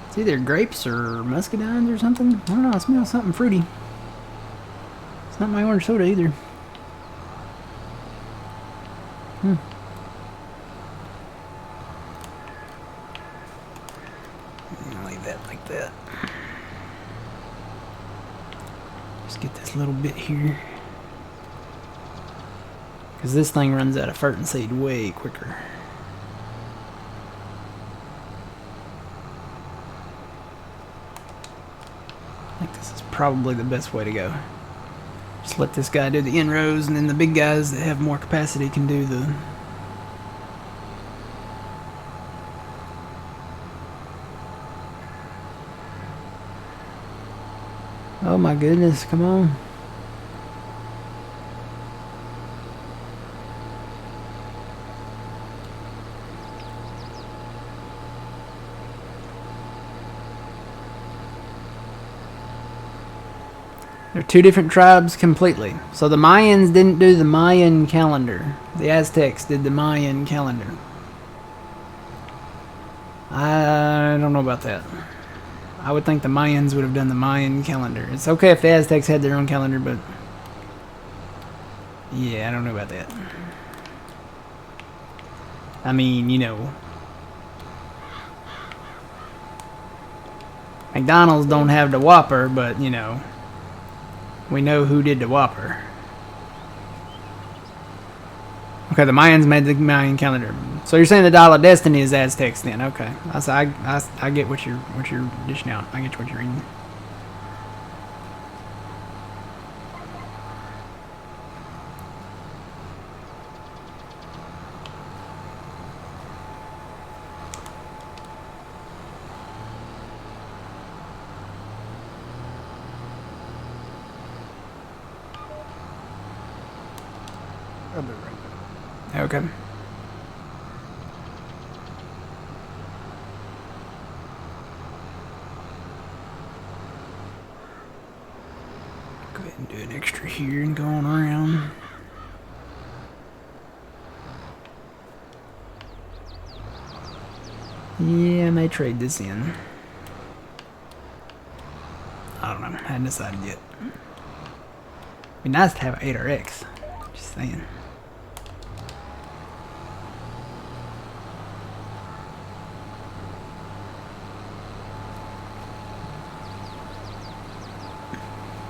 It's either grapes or muscadines or something. I don't know, I smell something fruity. It's not my orange soda either. I'm gonna leave that like that. Just get this little bit here. Because this thing runs out of fertin seed way quicker. think this is probably the best way to go. Just let this guy do the inrows, and then the big guys that have more capacity can do the... Oh my goodness, come on. They're two different tribes completely. So the Mayans didn't do the Mayan calendar. The Aztecs did the Mayan calendar. I don't know about that. I would think the Mayans would have done the Mayan calendar. It's okay if the Aztecs had their own calendar, but... yeah, I don't know about that. I mean, you know... McDonald's don't have the Whopper, but, you know... we know who did the Whopper. Okay, the Mayans made the Mayan calendar. So you're saying the Dial of Destiny is Aztecs then? Okay, I get what you're dishing out. I get what you're reading. I'll be right back. Okay. Go ahead and do an extra here and go on around. Yeah, I may trade this in. I don't know. I hadn't decided yet. Be nice to have an 8RX. Just saying.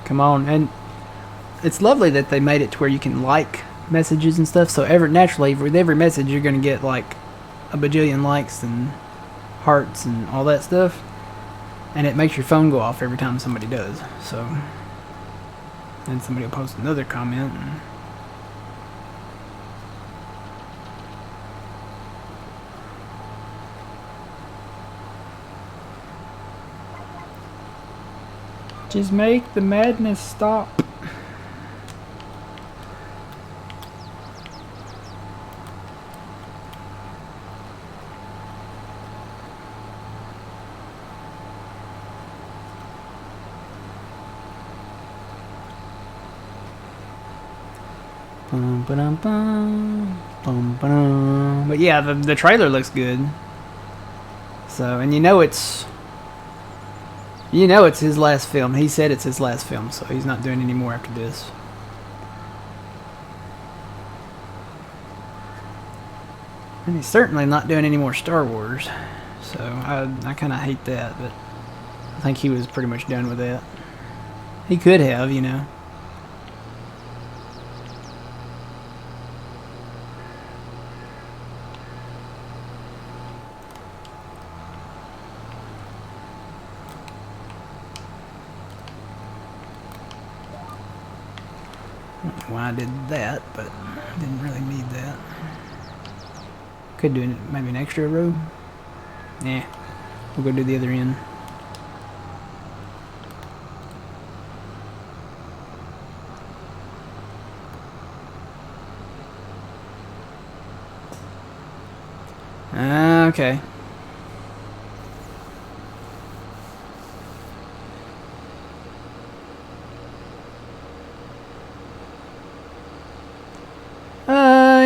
Come on, and it's lovely that they made it to where you can like messages and stuff. So naturally, with every message, you're gonna get like a bajillion likes and hearts and all that stuff, and it makes your phone go off every time somebody does. So then somebody will post another comment. And just make the madness stop. Bum, ba-dum, bum, bum, ba-dum. But yeah, the trailer looks good. So, and you know it's his last film. He said it's his last film, so he's not doing any more after this. And he's certainly not doing any more Star Wars. So I kind of hate that, but I think he was pretty much done with that. He could have, you know. Why I did that, but I didn't really need that. Could do maybe an extra row. Nah, we'll go do the other end. Okay.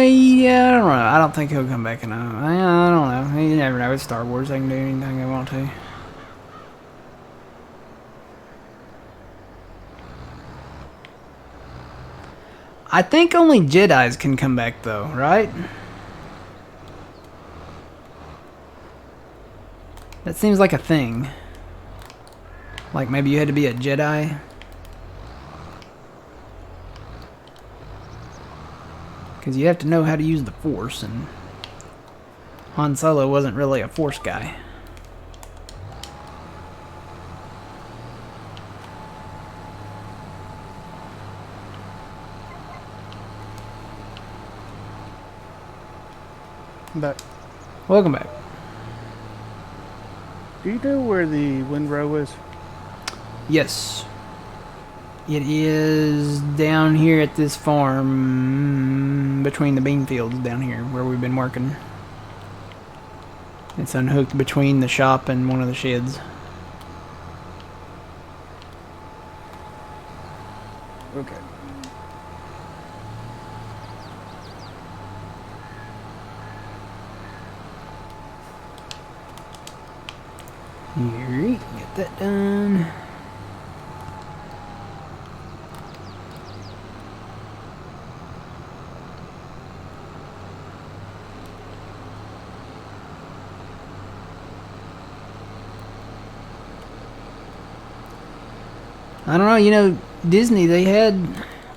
Yeah, I don't know. I don't think he'll come back. I don't know. You never know. It's Star Wars. They can do anything they want to. I think only Jedis can come back, though, right? That seems like a thing. Like maybe you had to be a Jedi. Because you have to know how to use the Force, and Han Solo wasn't really a Force guy. But Welcome back. do you know where the windrow is? Yes. It is down here at this farm, between the bean fields down here where we've been working. It's unhooked between the shop and one of the sheds. Okay. Here, get that done. I don't know, you know, Disney, they had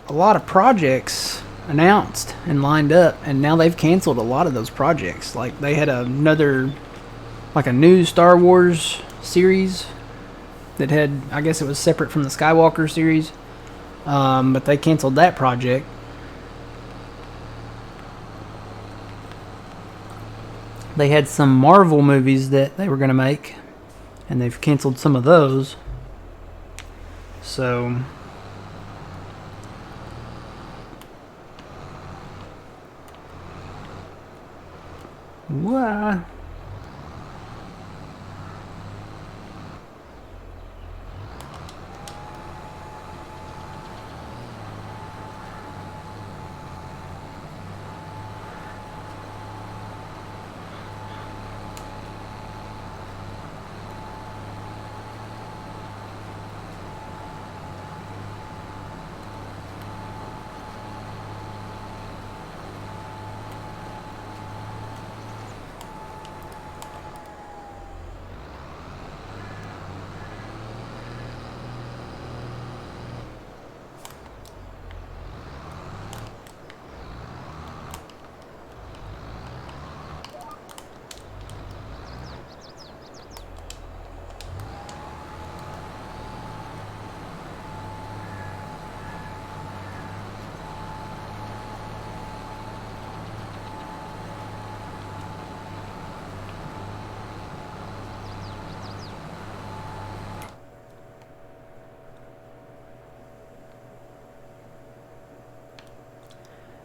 a lot of projects announced and lined up, and now they've canceled a lot of those projects. Like, they had another, like a new Star Wars series that had, I guess it was separate from the Skywalker series, but they canceled that project. They had some Marvel movies that they were going to make, and they've canceled some of those. So, what?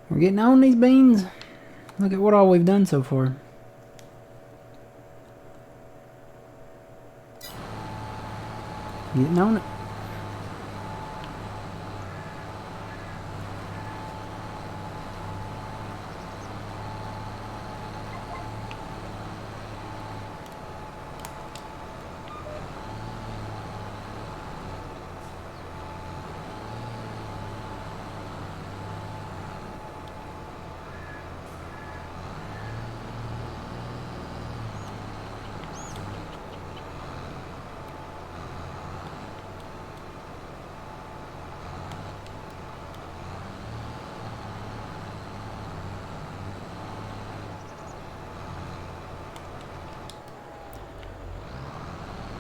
We're getting on these beans. Look at what all we've done so far. Getting on it.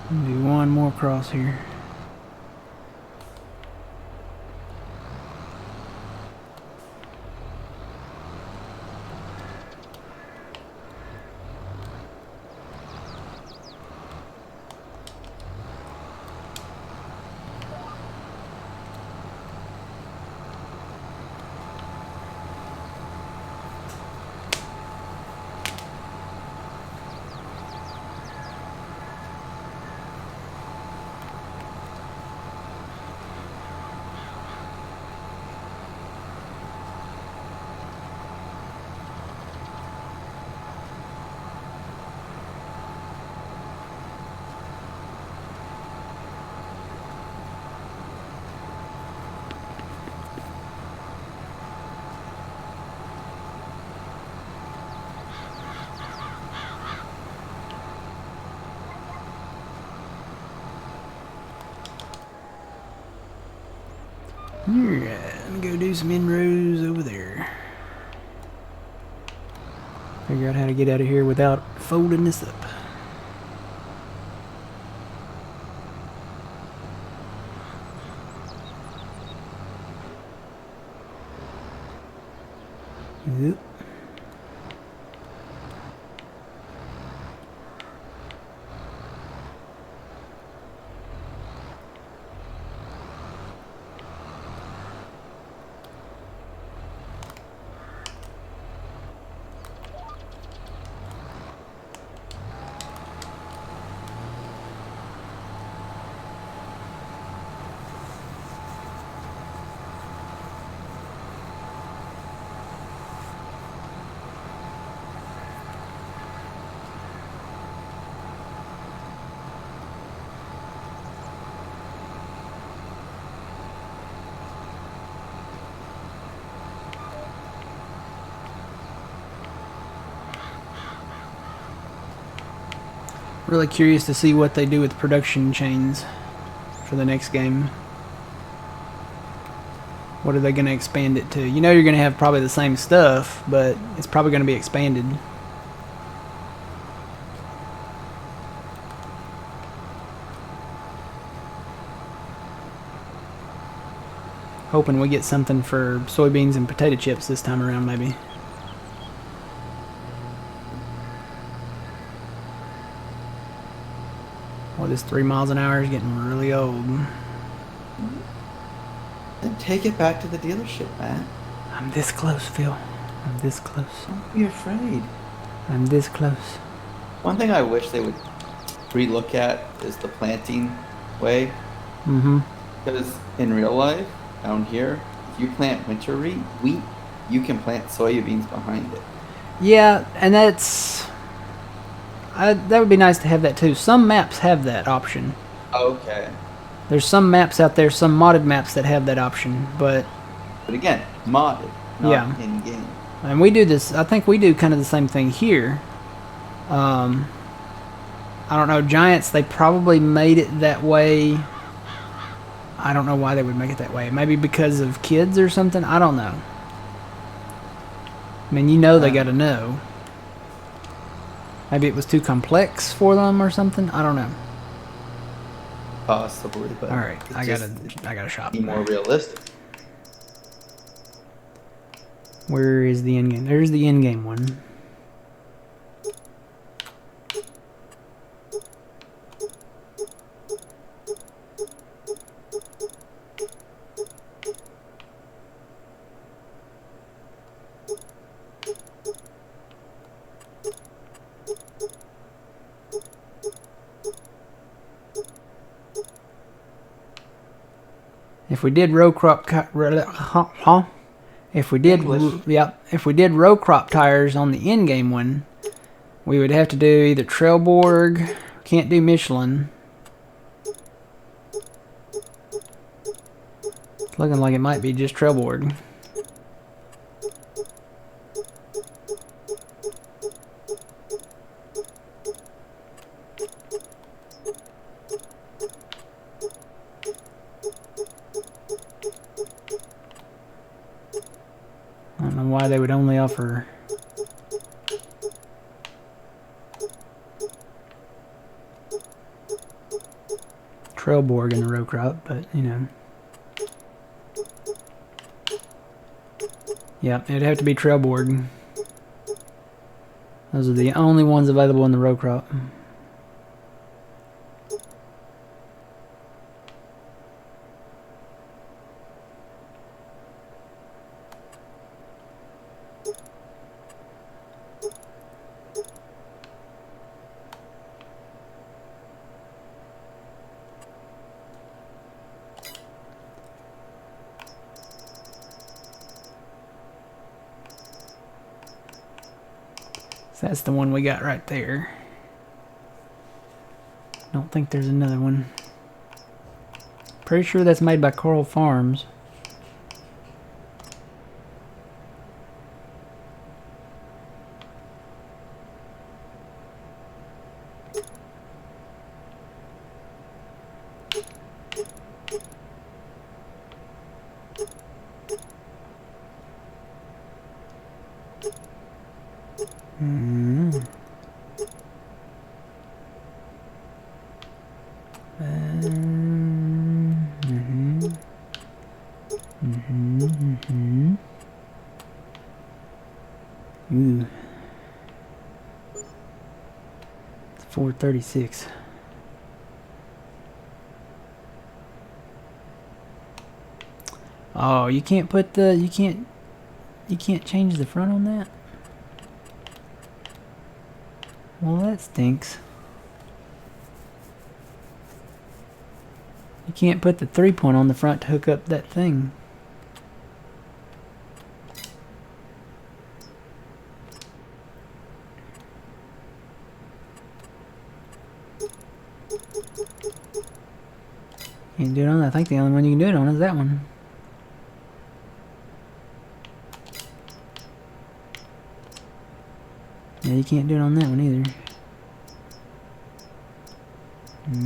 Do one more cross here. Alright, let me go do some inroads over there. Figure out how to get out of here without folding this up. Yep. Really curious to see what they do with production chains for the next game. What are they going to expand it to? You know you're going to have probably the same stuff, but it's probably going to be expanded. Hoping we get something for soybeans and potato chips this time around, maybe. Well, this 3 miles an hour is getting really old. Then take it back to the dealership, Matt. I'm this close, Phil. I'm this close. Don't be afraid. I'm this close. One thing I wish they would relook at is the planting way. Mm-hmm. Because in real life, down here, if you plant winter wheat, you can plant soybeans behind it. Yeah, and that's... that would be nice to have that too. Some maps have that option. Okay. There's some maps out there, some modded maps that have that option, but again, modded, not yeah. in game. And we do this. I think we do kind of the same thing here. I don't know. Giants, they probably made it that way. I don't know why they would make it that way. Maybe because of kids or something. I don't know. I mean, you know, they got to know. Maybe it was too complex for them or something. I don't know. Possibly, but all right, I gotta shop. Be more realistic. Where is the end game? There's the end game one. If we did row crop, if we did, if we did row crop tires on the end game one, we would have to do either Trelleborg. Can't do Michelin. It's looking like it might be just Trelleborg. I don't know why they would only offer Trelleborg in the row crop, but you know. Yeah, it'd have to be Trelleborg. Those are the only ones available in the row crop. So that's the one we got right there. Don't think there's another one. Pretty sure that's made by Coral Farms. Ooh. It's 436. Oh, you can't put the you can't change the front on that? Well, that stinks. You can't put the 3-point on the front to hook up that thing. Can't do it on that. I think the only one you can do it on is that one. Yeah, you can't do it on that one either. Well,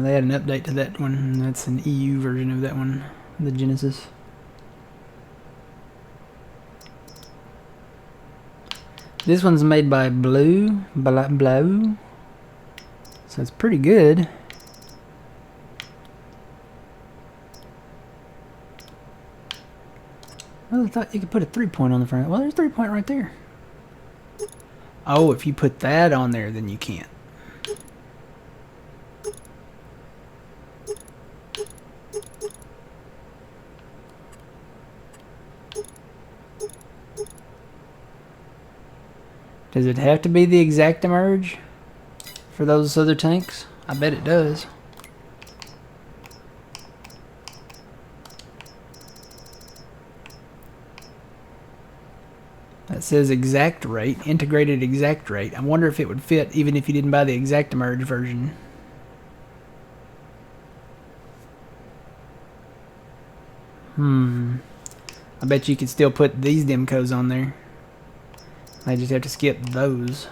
they had an update to that one. That's an EU version of that one, the Genesis. This one's made by Blue, so it's pretty good. I thought you could put a 3-point on the front. Well, there's a 3-point right there. Oh, if you put that on there, then you can't. Does it have to be the exact emerge for those other tanks? I bet it does. That says exact rate, integrated exact rate. I wonder if it would fit even if you didn't buy the exact emerge version. I bet you could still put these Demcos on there. I just have to skip those.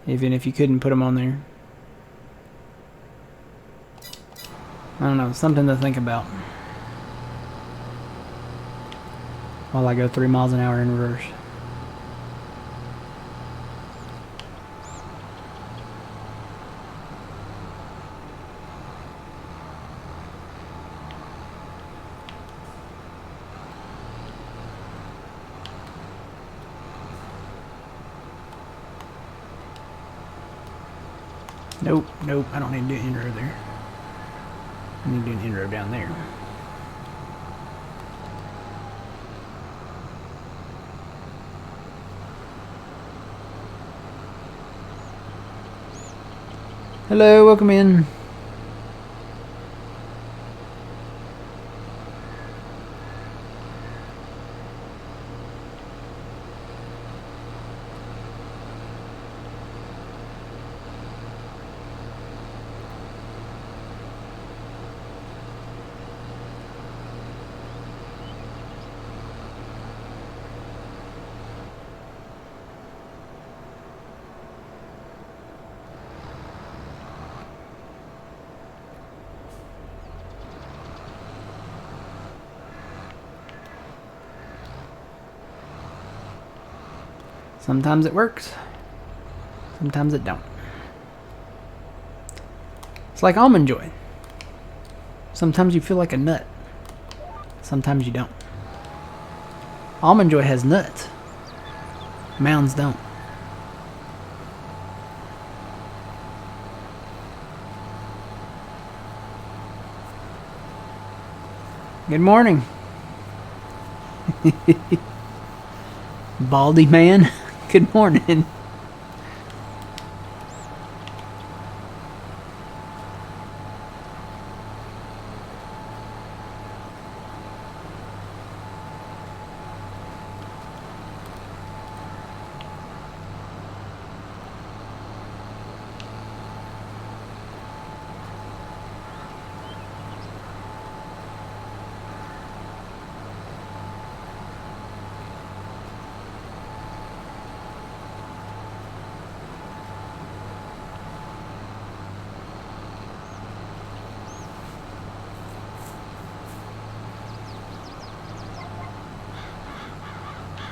Even if you couldn't put them on there. I don't know, something to think about. While I go 3 miles an hour in reverse. Nope, nope, I don't need to do an inroad there. I need to do an inroad down there. Hello, welcome in. Sometimes it works. Sometimes it don't. It's like Almond Joy. Sometimes you feel like a nut. Sometimes you don't. Almond Joy has nuts. Mounds don't. Good morning. Baldy man. Good morning.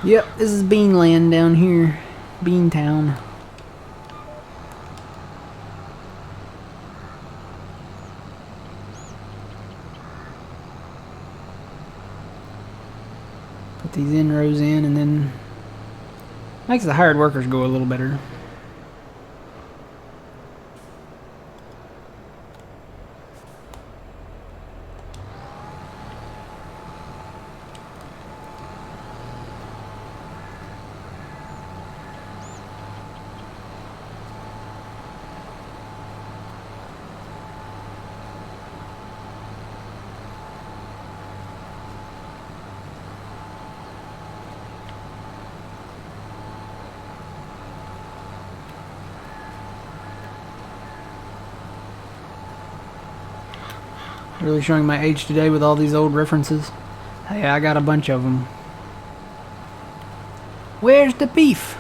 Yep, this is Beanland down here. Beantown. Put these inrows in and then makes the hired workers go a little better. Really showing my age today with all these old references. Hey, I got a bunch of them. Where's the beef?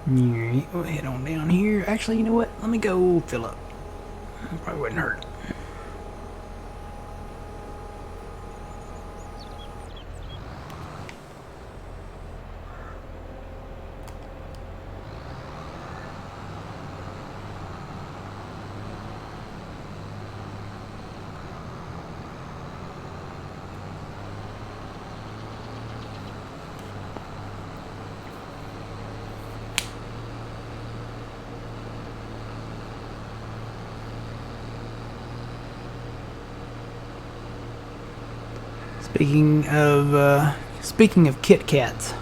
Alright, we'll head on down here. Actually, you know what? Let me go fill up. Probably wouldn't hurt. Speaking of Kit Kats,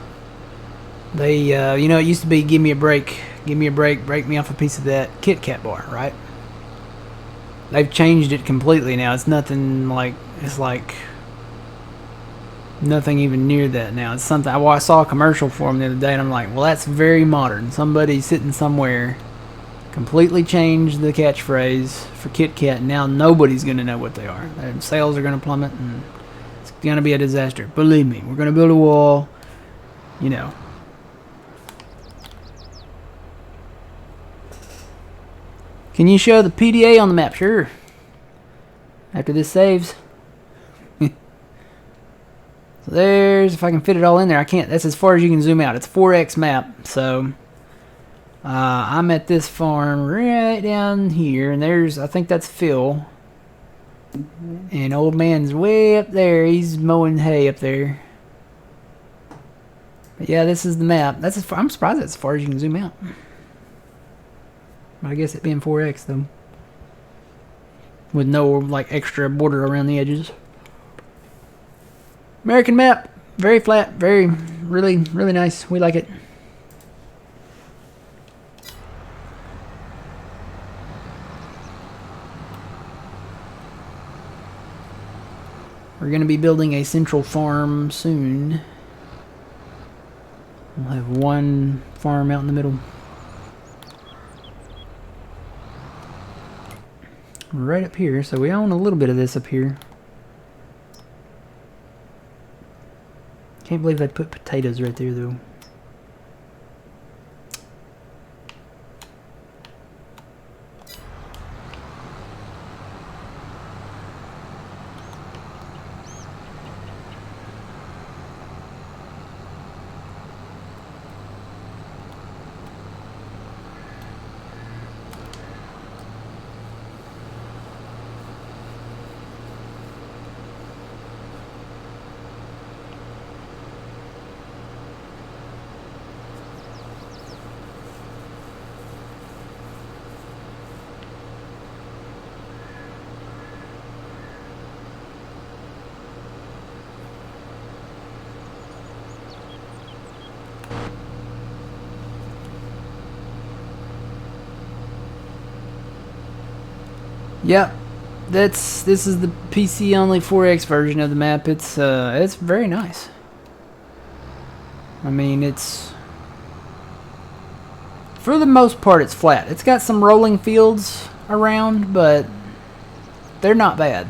they you know, it used to be give me a break, break me off a piece of that Kit Kat bar, right? They've changed it completely now. It's nothing like, it's like nothing even near that now. It's something I saw a commercial for them the other day, and I'm like, well, that's very modern. Somebody sitting somewhere completely changed the catchphrase for Kit Kat. Now nobody's gonna know what they are. Their sales are gonna plummet, and it's gonna be a disaster. Believe me, we're gonna build a wall. You know. Can you show the PDA on the map? Sure. After this saves. So there's, if I can fit it all in there. I can't. That's as far as you can zoom out. It's a 4x map. So I'm at this farm right down here. And there's, I think that's Phil. And old man's way up there. He's mowing hay up there. But yeah, this is the map. That's as far, I'm surprised that's as far as you can zoom out. I guess it being 4x though, with no like extra border around the edges. American map, very flat, very really nice. We like it. We're gonna be building a central farm soon. We'll have one farm out in the middle. Right up here, so we own a little bit of this up here. Can't believe they put potatoes right there though. Yep, this is the PC only 4X version of the map. It's very nice. I mean, it's for the most part it's flat. It's got some rolling fields around, but they're not bad.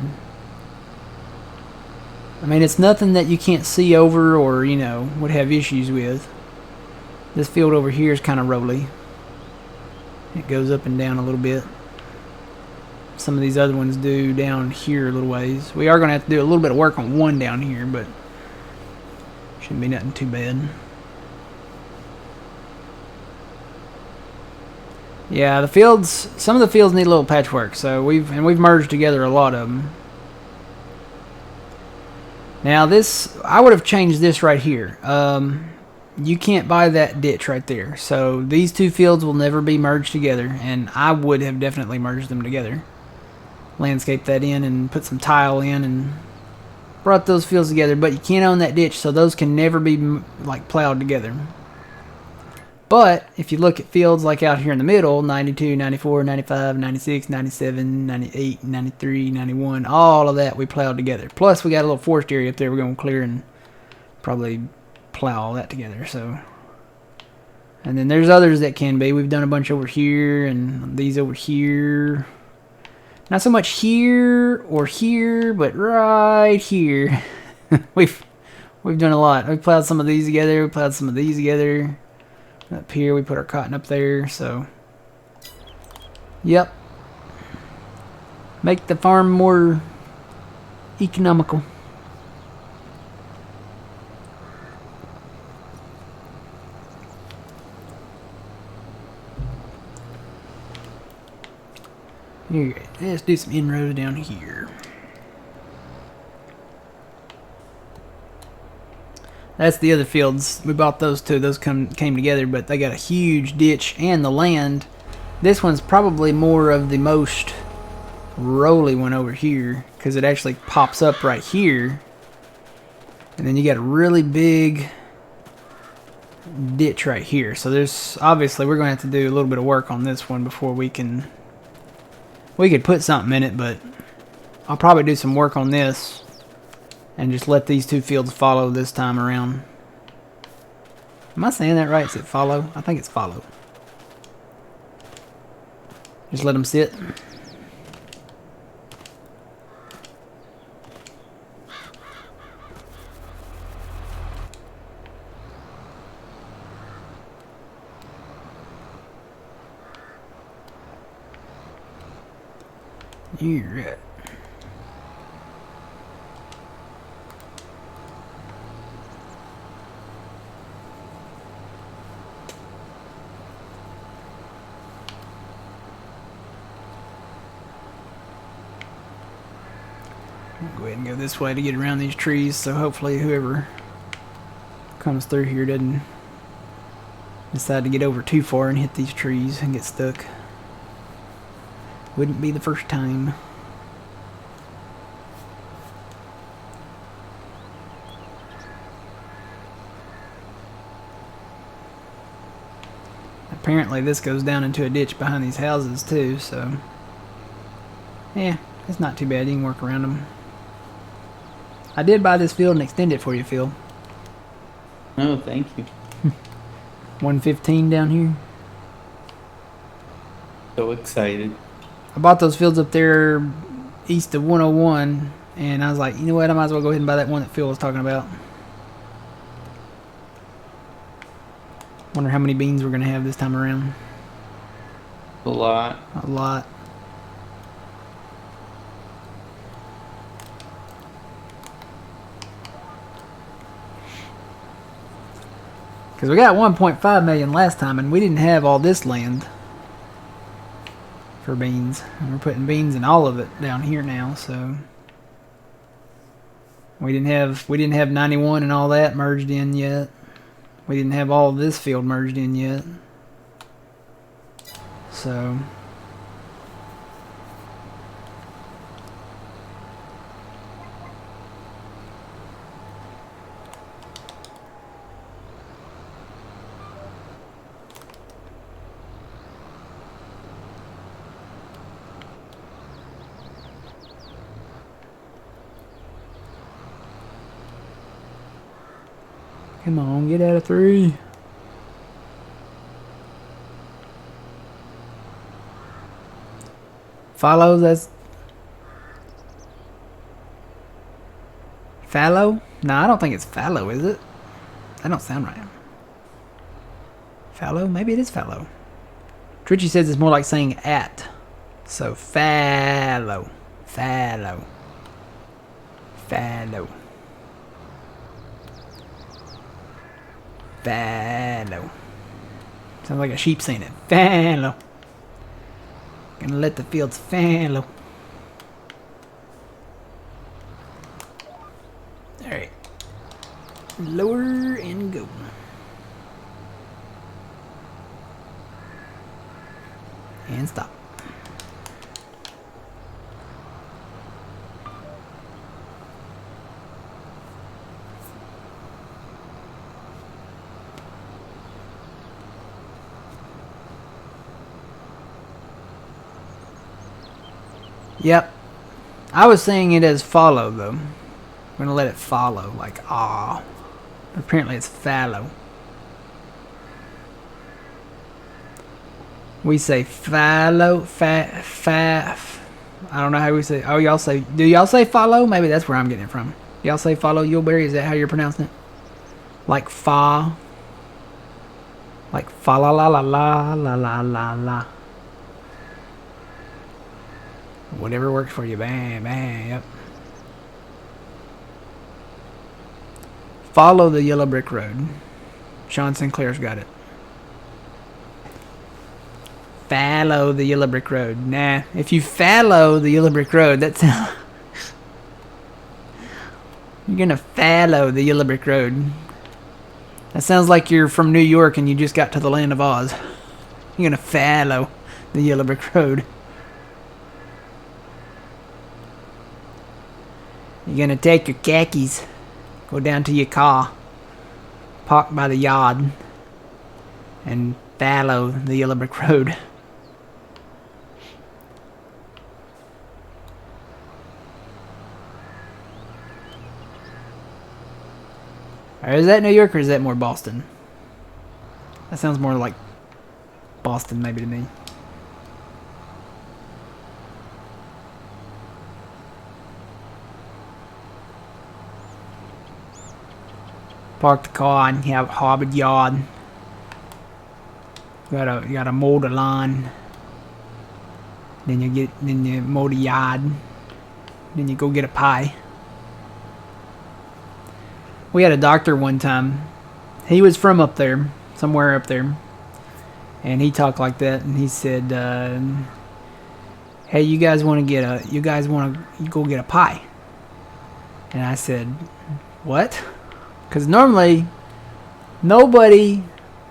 I mean, it's nothing that you can't see over or, you know, would have issues with. This field over here is kind of rolly. It goes up and down a little bit. Some of these other ones do down here a little ways. We are going to have to do a little bit of work on one down here, but shouldn't be nothing too bad. Yeah, the fields, some of the fields need a little patchwork, so we've merged together a lot of them. Now this, I would have changed this right here. You can't buy that ditch right there, so these two fields will never be merged together, and I would have definitely merged them together. Landscape that in and put some tile in and brought those fields together, but you can't own that ditch, so those can never be like plowed together. But if you look at fields like out here in the middle, 92, 94, 95, 96, 97, 98, 93, 91, all of that we plowed together. Plus we got a little forest area up there we're going to clear and probably plow all that together. So, and then there's others that can be. We've done a bunch over here and these over here. Not so much here or here, but right here. We've done a lot. We plowed some of these together. We plowed some of these together. Up here, we put our cotton up there, so... Yep. Make the farm more economical. Here, let's do some inroads down here. That's the other fields. We bought those two. Those came together, but they got a huge ditch and the land. This one's probably more of the most rolly one over here because it actually pops up right here. And then you got a really big ditch right here. So there's obviously we're going to have to do a little bit of work on this one before we could put something in it, but I'll probably do some work on this. And just let these two fields follow this time around. Am I saying that right? Is it follow? I think it's follow. Just let them sit. You're right. Go ahead and go this way to get around these trees, so hopefully whoever comes through here doesn't decide to get over too far and hit these trees and get stuck. Wouldn't be the first time. Apparently this goes down into a ditch behind these houses too, so yeah, it's not too bad. You can work around them. I did buy this field and extend it for you, Phil. Oh, thank you. 115 down here. So excited. I bought those fields up there east of 101, and I was like, you know what, I might as well go ahead and buy that one that Phil was talking about. Wonder how many beans we're going to have this time around. A lot. A lot. Because we got 1.5 million last time, and we didn't have all this land for beans. And we're putting beans in all of it down here now, so we didn't have 91 and all that merged in yet. We didn't have all of this field merged in yet. So come on, get out of 3. Follows, that's fallow? No, I don't think it's fallow, is it? That don't sound right. Fallow? Maybe it is fallow. Tritchy says it's more like saying at. So fallow. Fallow. Fallow. Fallow. Sounds like a sheep saying it. Fallow. Gonna let the fields fallow. Alright. Lower and go. And stop. Yep. I was saying it as follow, though. I'm going to let it follow, like, ah. Apparently it's fallow. We say fallow, I don't know how we say. Oh, y'all say. Do y'all say follow? Maybe that's where I'm getting it from. Y'all say follow Yuleberry? Is that how you're pronouncing it? Like fa. Like fa la la la la la la la la. Whatever works for you. Bam, bam. Yep. Follow the yellow brick road. Sean Sinclair's got it. Follow the yellow brick road. Nah, if you follow the yellow brick road, that's you're gonna follow the yellow brick road. That sounds like you're from New York and you just got to the land of Oz. You're gonna follow the yellow brick road. You're gonna take your khakis, go down to your car, park by the yard, and follow the yellow brick road. Or is that New York or is that more Boston? That sounds more like Boston maybe to me. Park the car and you have Harvard Yard. You gotta mow the lawn. Then you mow the yard. Then you go get a pie. We had a doctor one time. He was from up there, somewhere up there, and he talked like that. And he said, "Hey, you guys want to go get a pie?" And I said, "What?" Because normally nobody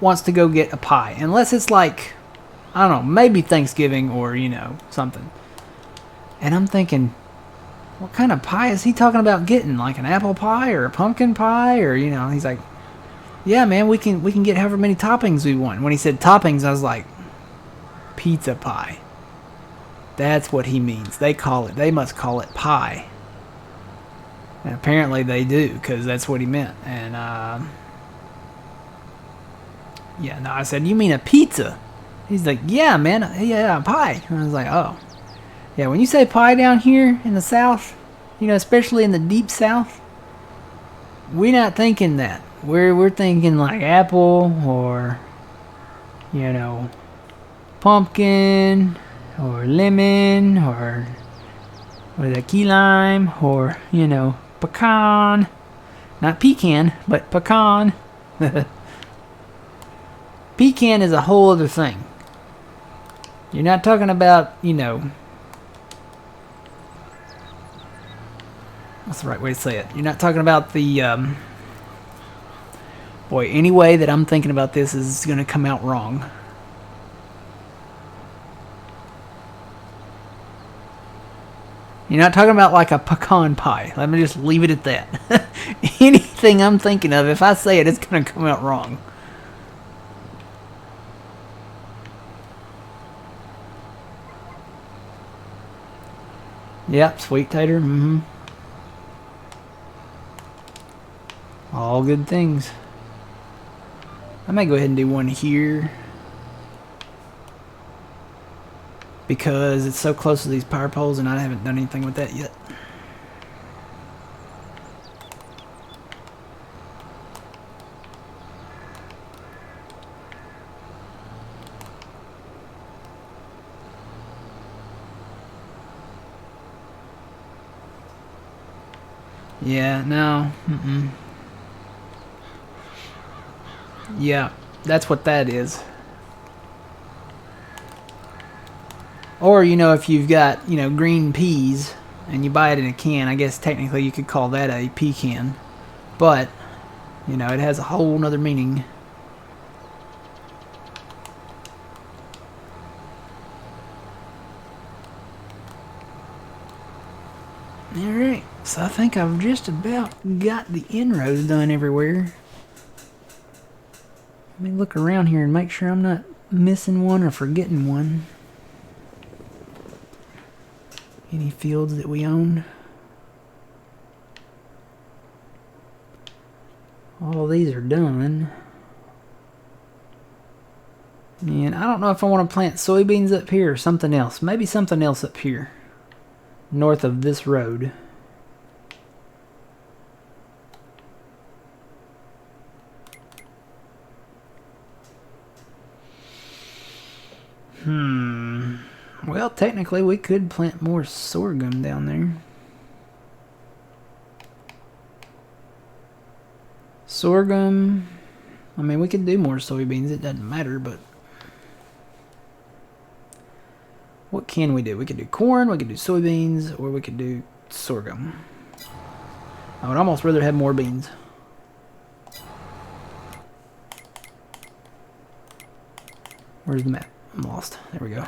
wants to go get a pie unless it's like, I don't know, maybe Thanksgiving or something. And I'm thinking, what kind of pie is he talking about getting? Like an apple pie or a pumpkin pie or he's like, yeah, man, we can get however many toppings we want. When he said toppings, I was like, pizza pie. That's what he means. They must call it pie. And apparently they do, because that's what he meant. And yeah, no, I said, you mean a pizza? He's like, yeah, man, yeah, pie. And I was like, oh. Yeah, when you say pie down here in the South, especially in the deep South, we're not thinking that. We're thinking like apple or, pumpkin or lemon or with a key lime or, pecan. Not pecan, but pecan. Pecan is a whole other thing. You're not talking about, what's the right way to say it? You're not talking about the, boy, any way that I'm thinking about this is going to come out wrong. You're not talking about like a pecan pie. Let me just leave it at that. Anything I'm thinking of, if I say it, it's going to come out wrong. Yep, sweet tater. Mm-hmm. All good things. I might go ahead and do one here, because it's so close to these power poles and I haven't done anything with that yet. Yeah, no. Mm-mm. Yeah, that's what that is. Or, if you've got, green peas and you buy it in a can, I guess technically you could call that a pecan. But, it has a whole nother meaning. Alright, so I think I've just about got the inroads done everywhere. Let me look around here and make sure I'm not missing one or forgetting one. Any fields that we own? All these are done. And I don't know if I want to plant soybeans up here or something else. Maybe something else up here. North of this road. Well, technically we could plant more sorghum down there. Sorghum. I mean, we could do more soybeans. It doesn't matter, but... what can we do? We could do corn, we could do soybeans, or we could do sorghum. I would almost rather have more beans. Where's the map? I'm lost. There we go.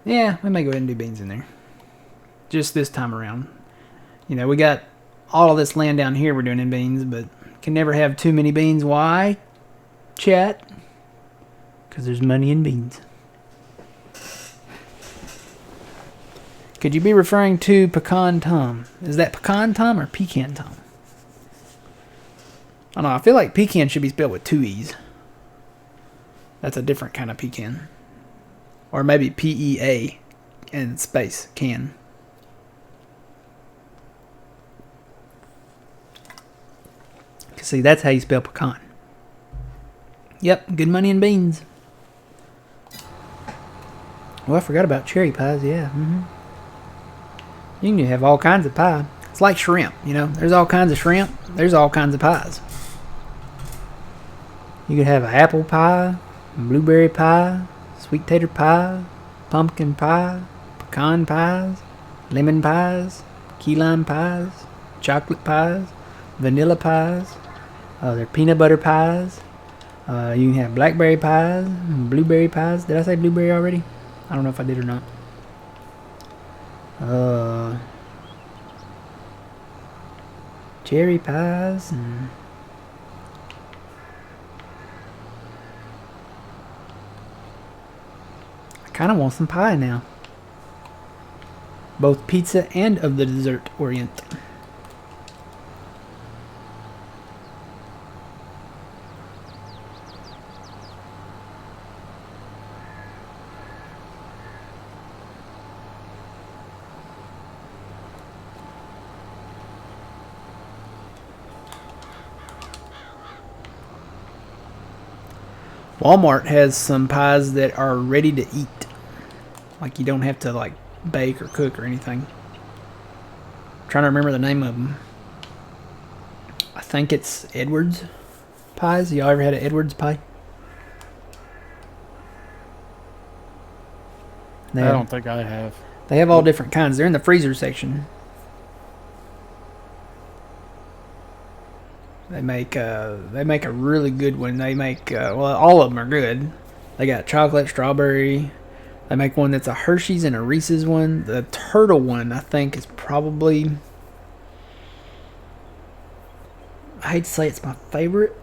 Yeah, we may go ahead and do beans in there. Just this time around. You know, we got all of this land down here we're doing in beans, but can never have too many beans. Why? Chat. Because there's money in beans. Could you be referring to Pecan Tom? Is that Pecan Tom or Pecan Tom? I don't know. I feel like pecan should be spelled with two E's. That's a different kind of pecan. Or maybe P-E-A and space, can. See, that's how you spell pecan. Yep, good money in beans. Oh, I forgot about cherry pies, yeah. You can have all kinds of pie. It's like shrimp, you know. There's all kinds of shrimp. There's all kinds of pies. You could have an apple pie, blueberry pie, sweet tater pie, pumpkin pie, pecan pies, lemon pies, key lime pies, chocolate pies, vanilla pies. They're peanut butter pies. You can have blackberry pies, blueberry pies. Did I say blueberry already? I don't know if I did or not. Cherry pies. I kind of want some pie now. Both pizza and of the dessert orient. Walmart has some pies that are ready to eat. Like you don't have to like bake or cook or anything. I'm trying to remember the name of them. I think it's Edwards pies. Y'all ever had an Edwards pie? I don't think I have. They have all different kinds. They're in the freezer section. They make a really good one. They make well, all of them are good. They got chocolate, strawberry. They make one that's a Hershey's and a Reese's one. The turtle one, I think, is probably, I hate to say it's my favorite,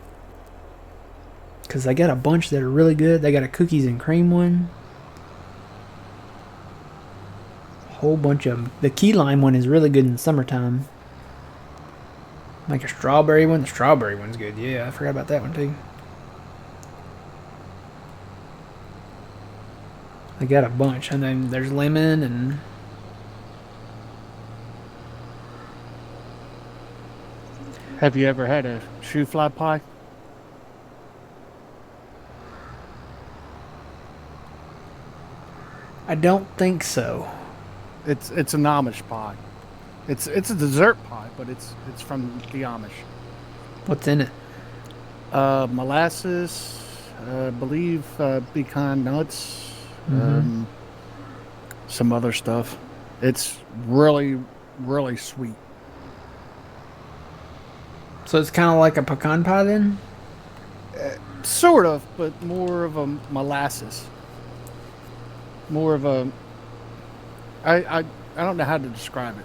because they got a bunch that are really good. They got a cookies and cream one. A whole bunch of them. The key lime one is really good in the summertime. Make a strawberry one. The strawberry one's good. Yeah, I forgot about that one too. They got a bunch. And then there's lemon and... Have you ever had a shoe fly pie? I don't think so. It's an Amish pie. It's a dessert pie, but it's from the Amish. What's in it? Molasses, I believe pecan nuts, some other stuff. It's really, really sweet. So it's kind of like a pecan pie then? Sort of, but more of a molasses. More of a... I don't know how to describe it.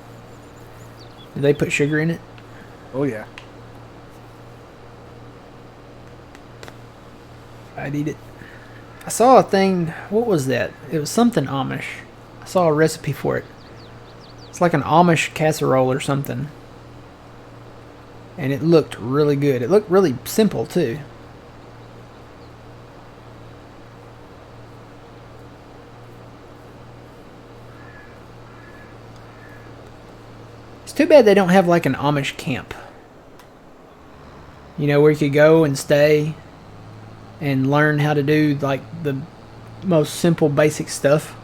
Do they put sugar in it? Oh, yeah. I'd eat it. I saw a thing. What was that? It was something Amish. I saw a recipe for it. It's like an Amish casserole or something. And it looked really good. It looked really simple too. It's too bad they don't have like an Amish camp. You know, where you could go and stay and learn how to do like the most simple basic stuff.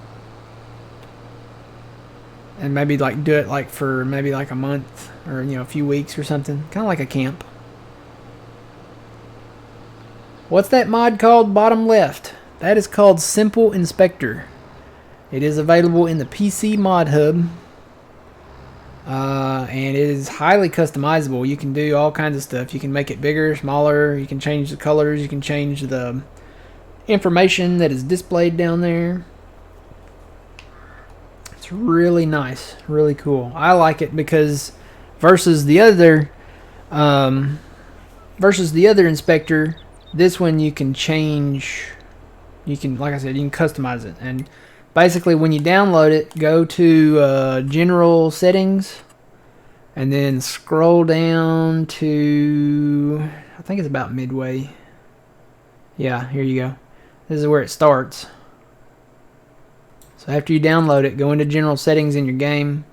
And maybe like do it like for maybe like a month or, you know, a few weeks or something. Kind of like a camp. What's that mod called? Bottom left. That is called Simple Inspector. It is available in the PC Mod Hub. And it is highly customizable. You can do all kinds of stuff. You can make it bigger, smaller. You can change the colors. You can change the information that is displayed down there. It's really nice, really cool. I like it because versus the other inspector, this one you can change. You can, like I said, you can customize it. And basically, when you download it, go to General Settings, and then scroll down to, I think it's about midway. Yeah, here you go. This is where it starts. So after you download it, go into General Settings in your game,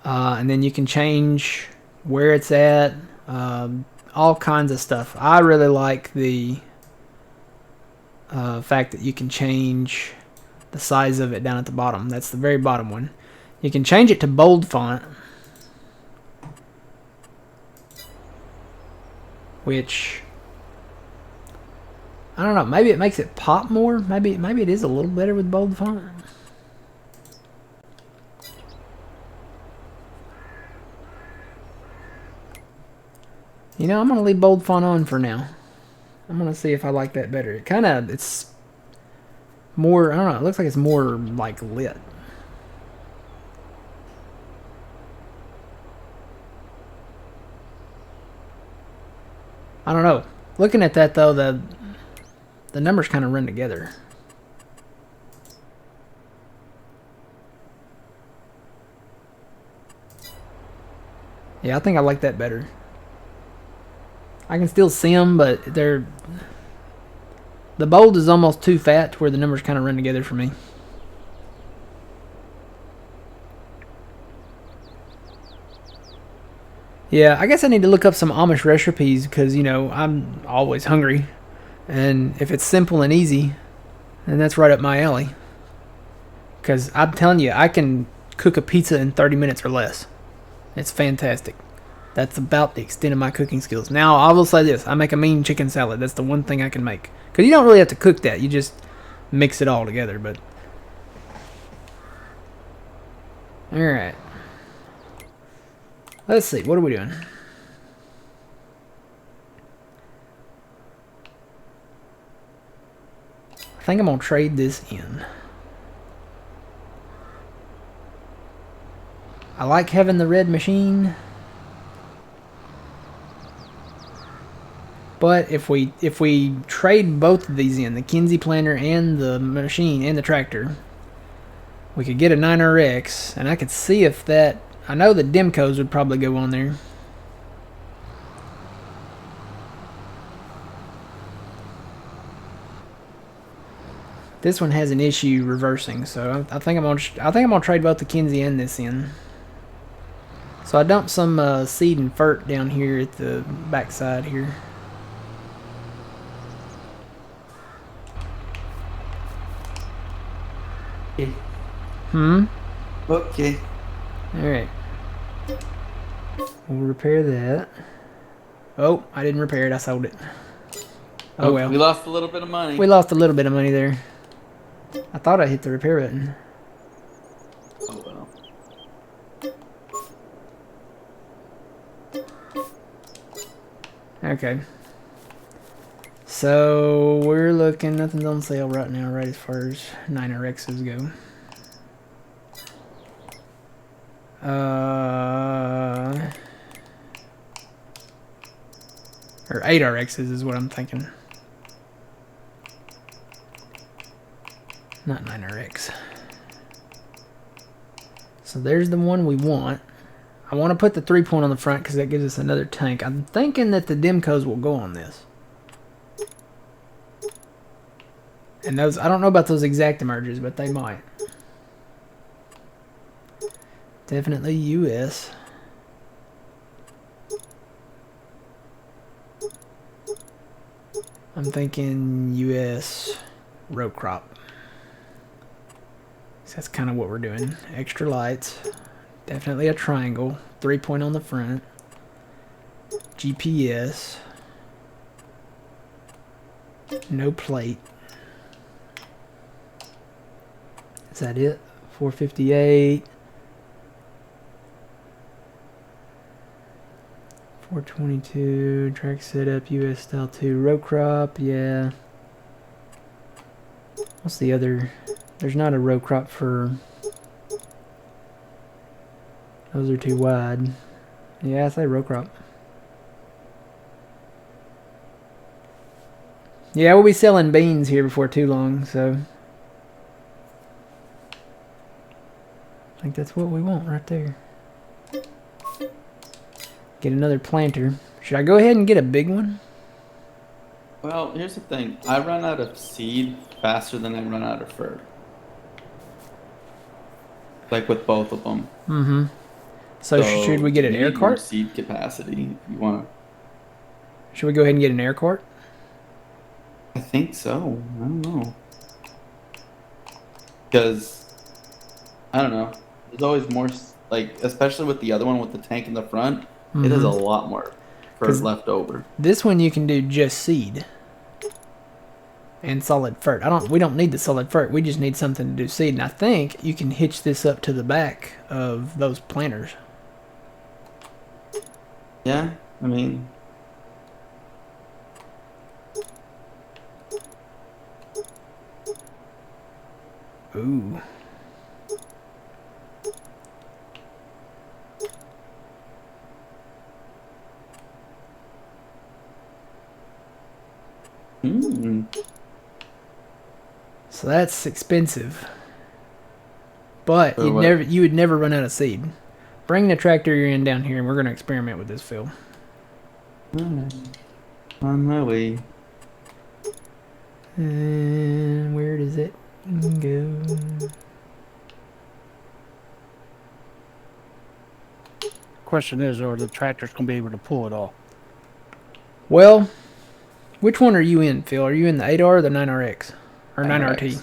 and then you can change where it's at, all kinds of stuff. I really like the fact that you can change the size of it down at the bottom. That's the very bottom one. You can change it to bold font, which I don't know. Maybe it makes it pop more. Maybe it is a little better with bold font. You know, I'm gonna leave bold font on for now. I'm gonna see if I like that better. It's more, I don't know, it looks like it's more like lit. I don't know. Looking at that though, the numbers kind of run together. Yeah, I think I like that better. I can still see them, but the bold is almost too fat to where the numbers kind of run together for me. Yeah, I guess I need to look up some Amish recipes because, you know, I'm always hungry. And if it's simple and easy, then that's right up my alley. Because I'm telling you, I can cook a pizza in 30 minutes or less. It's fantastic. That's about the extent of my cooking skills. Now, I will say this. I make a mean chicken salad. That's the one thing I can make. Because you don't really have to cook that. You just mix it all together. But alright. Let's see. What are we doing? I think I'm going to trade this in. I like having the red machine. But if we trade both of these in, the Kinsey planter and the machine and the tractor, we could get a 9RX, and I could see if that, I know the Demcos would probably go on there. This one has an issue reversing, so I think I'm gonna trade both the Kinsey and this in. So I dumped some seed and fert down here at the backside here. Okay. Okay. Alright. We'll repair that. Oh, I didn't repair it. I sold it. Oh well. We lost a little bit of money. We lost a little bit of money there. I thought I hit the repair button. Oh well. Okay. So we're looking, nothing's on sale right now, right, as far as 9RXs go. Or 8RXs is what I'm thinking. Not 9RX. So there's the one we want. I want to put the 3-point on the front because that gives us another tank. I'm thinking that the Demcos will go on this. And those, I don't know about those exact emerges, but they might. Definitely US. I'm thinking US row crop. So that's kind of what we're doing. Extra lights. Definitely a triangle. 3-point on the front. GPS. No plate. Is that it? 458. 422. Track setup. US style 2. Row crop. Yeah. What's the other? There's not a row crop for... Those are too wide. Yeah, I say row crop. Yeah, we'll be selling beans here before too long, so... I think that's what we want right there. Get another planter. Should I go ahead and get a big one? Well, here's the thing. I run out of seed faster than I run out of fur. Like with both of them. Mm-hmm. So should we get an you air need more cart? seed capacity if you want. Should we go ahead and get an air cart? I think so. I don't know. Because, I don't know. There's always more, like, especially with the other one with the tank in the front, it has a lot more fur left over. This one you can do just seed. And solid fert. We don't need the solid fert. We just need something to do seed. And I think you can hitch this up to the back of those planters. Yeah, I mean... Ooh. So that's expensive. But you would never run out of seed. Bring the tractor you're in down here and we're gonna experiment with this field. On my way. And where does it go? Question is, are the tractors going to be able to pull it all? Well, which one are you in, Phil? Are you in the 8R or the 9RX? Or 9RT? 9RX.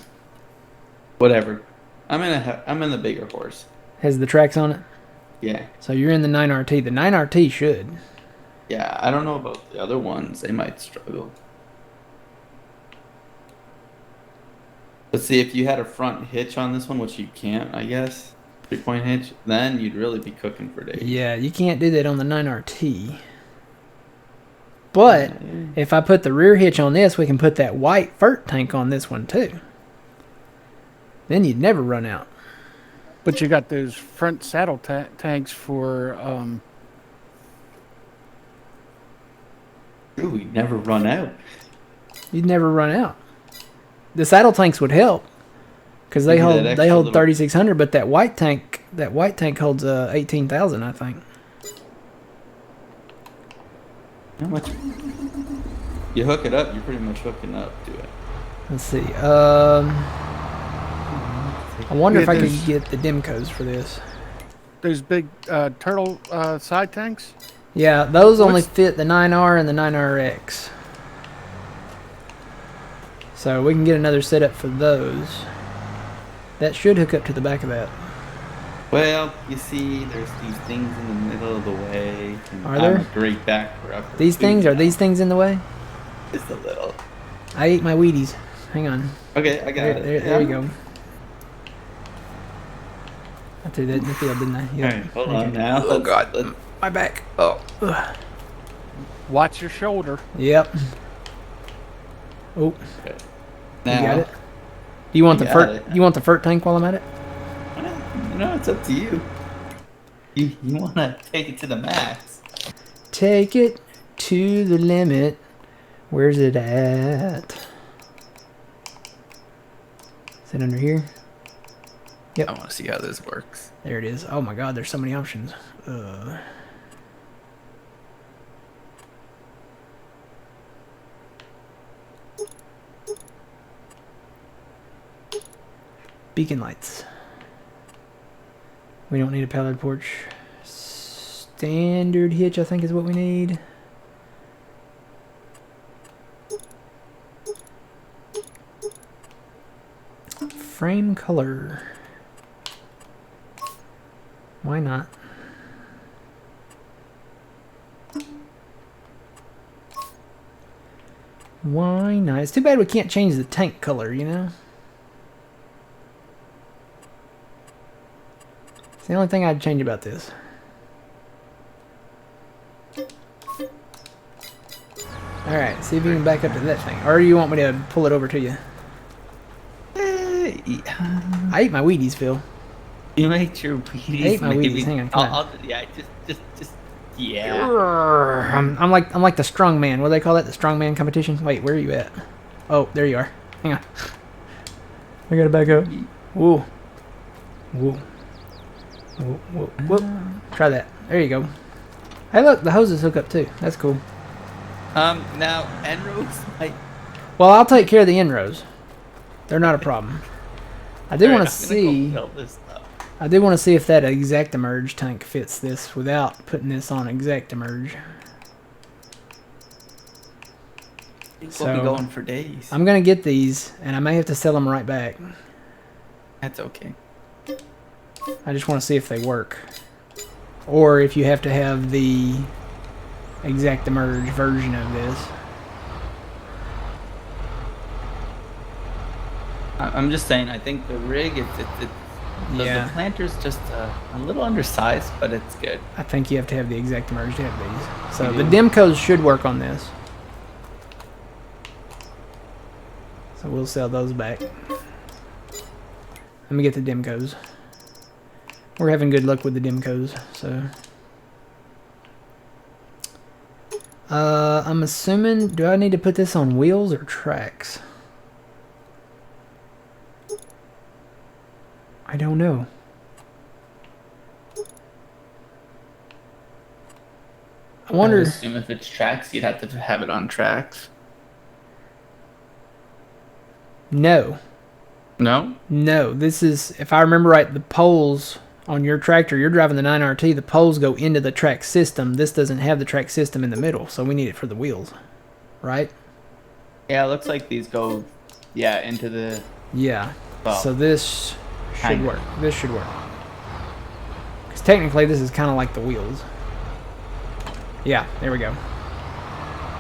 Whatever. I'm in the bigger horse. Has the tracks on it? Yeah. So you're in the 9RT. The 9RT should. Yeah, I don't know about the other ones. They might struggle. But see, if you had a front hitch on this one, which you can't, I guess, 3-point hitch, then you'd really be cooking for days. Yeah, you can't do that on the 9RT. But if I put the rear hitch on this, we can put that white fert tank on this one too. Then you'd never run out. But you got those front saddle tanks for... Ooh, we'd never run out. You'd never run out. The saddle tanks would help because they hold 3,600, but that white tank holds 18,000, I think. How much? You hook it up, you're pretty much hooking up to it. Let's see. I wonder if I could get the Demcos for this. Those big turtle side tanks? Yeah, those only fit the 9R and the 9RX. So we can get another setup for those. That should hook up to the back of that. Well, you see, there's these things in the middle of the way. Are there? I'm a great back for these things? Are these things in the way? Just a little. I ate my Wheaties. Hang on. Okay, I got it. There you go. I threw that in the field, didn't I? Yep. Alright, hold on now. Oh, God. My back. Oh. Ugh. Watch your shoulder. Yep. Oh. Okay. You Now, got it? Do you want the fert? You want the fert tank while I'm at it? No, it's up to you. You want to take it to the max. Take it to the limit. Where's it at? Is it under here? Yep. I want to see how this works. There it is. Oh my god, there's so many options. Beacon lights. We don't need a pallid porch. Standard hitch, I think, is what we need. Frame color. Why not? Why not? It's too bad we can't change the tank color, you know? It's the only thing I'd change about this. Alright, see if you can back up to that thing. Or you want me to pull it over to you? I ate my Wheaties, Phil. You ate your Wheaties? I ate my Wheaties. Hang on, come on. Yeah, yeah. I'm like the strongman. What do they call that? The strongman competition? Wait, where are you at? Oh, there you are. Hang on. I gotta back up. Whoa. Whoa. Whoa, whoa, whoa. Try that. There you go. Hey, look, the hoses hook up too. That's cool. Now, end-rows might... Well, I'll take care of the end-rows. They're not a problem. I do want to see... I do want to see if that Exact-Emerge tank fits this without putting this on Exact-Emerge. We'll be going for days. I'm going to get these, and I may have to sell them right back. That's okay. I just want to see if they work. Or if you have to have the Exact-Emerge version of this. I'm just saying, I think the rig, the planter's just a little undersized, but it's good. I think you have to have the Exact-Emerge to have these. So the Demcos should work on this. So we'll sell those back. Let me get the Demcos. We're having good luck with the Demcos, so... I'm assuming... Do I need to put this on wheels or tracks? I don't know. I wonder... I would assume if it's tracks, you'd have to have it on tracks. No. No? No, this is... If I remember right, the poles... On your tractor, you're driving the 9RT, the poles go into the track system. This doesn't have the track system in the middle, so we need it for the wheels. Right? Yeah, it looks like these go, into the... Yeah. Well, so this should work. This should work. Because technically this is kind of like the wheels. Yeah, there we go.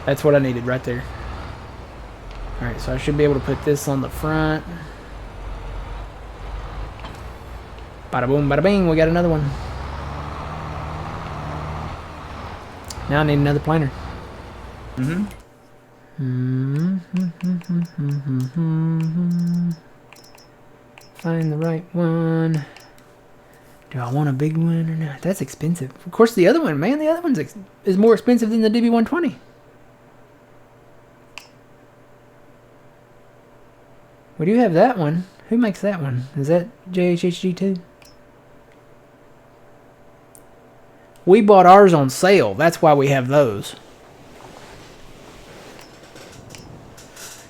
That's what I needed right there. Alright, so I should be able to put this on the front. Bada boom, bada bing, we got another one. Now I need another planter. Find the right one. Do I want a big one or not? That's expensive. Of course, the other one, man, the other one's is more expensive than the DB120. We do have that one. Who makes that one? Is that JHHG2? We bought ours on sale. That's why we have those.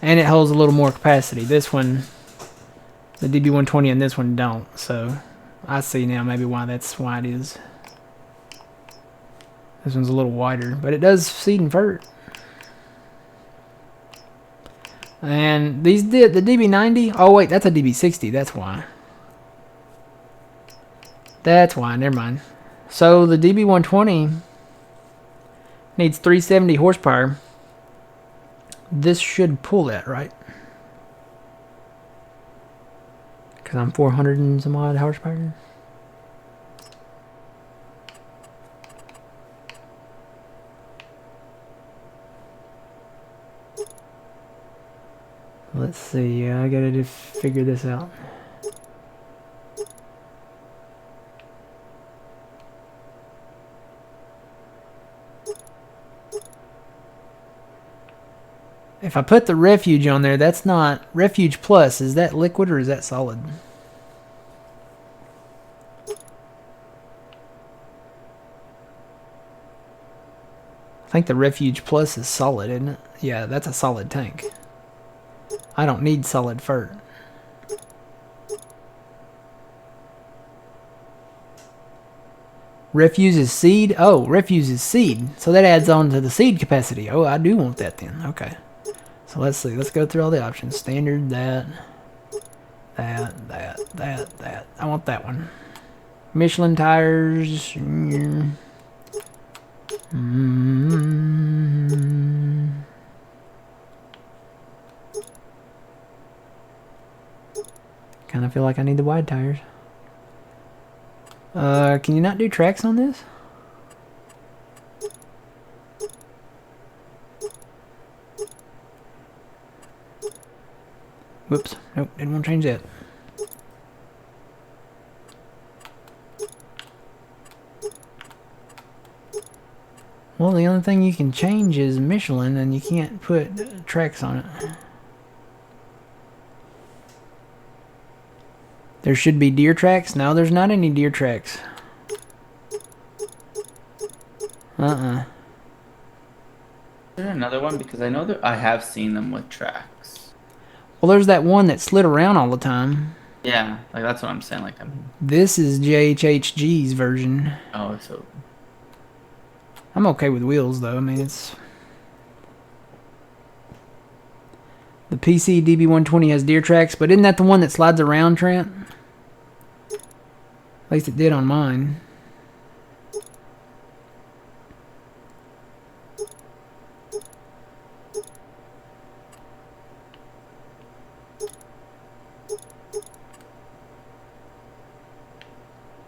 And it holds a little more capacity. This one, the DB120 and this one don't. So I see now maybe why it is. This one's a little wider, but it does seed and vert. And these did the DB90. Oh wait, that's a DB60. That's why. That's why. Never mind. So the DB120 needs 370 horsepower. This should pull that, right? Because I'm 400 and some odd horsepower. Let's see. I gotta just figure this out. If I put the Refuge on there, that's not... Refuge Plus, is that liquid or is that solid? think the Refuge Plus is solid, isn't it? Yeah, that's a solid tank. I don't need solid fert. Refuse is seed? Oh, refuse is seed. So that adds on to the seed capacity. Oh, I do want that then. Okay. So let's see. Let's go through all the options. Standard, that. I want that one. Michelin tires. Kind of feel like I need the wide tires. Can you not do tracks on this? Whoops. Nope, didn't want to change that. Well, the only thing you can change is Michelin, and you can't put tracks on it. There should be deer tracks. No, there's not any deer tracks. Is there another one? Because I know that I have seen them with tracks. Well, there's that one that slid around all the time. Yeah, like that's what I'm saying. Like This is JHHG's version. oh, so I'm okay with wheels, though. I mean, it's... The PC DB120 has deer tracks, but isn't that the one that slides around, Trent? At least it did on mine.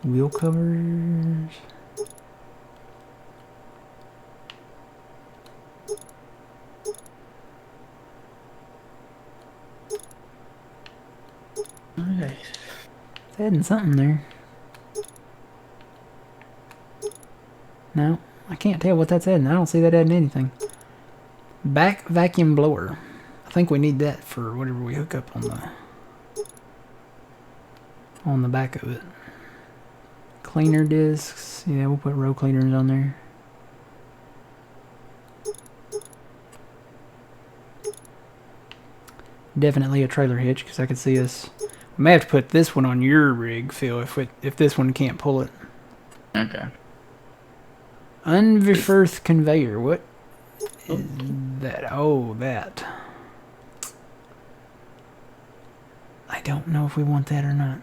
Wheel covers... okay. It's adding something there. No, I can't tell what that's adding. I don't see that adding anything. Back vacuum blower. I think we need that for whatever we hook up on the back of it. Cleaner discs. Yeah, we'll put row cleaners on there. Definitely a trailer hitch, because I could see us... We may have to put this one on your rig, Phil, if this one can't pull it. Okay. Unverfirth conveyor. What is that? Oh, that. I don't know if we want that or not.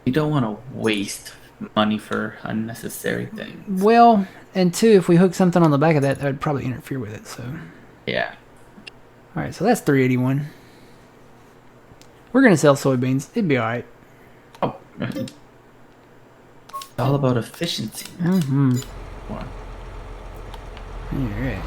You don't want to waste money for unnecessary things. Well, and two, if we hook something on the back of that, that would probably interfere with it, so... Yeah. Alright, so that's 381. We're gonna sell soybeans. It'd be alright. Oh. It's all about efficiency. Mm-hmm. What? Alright.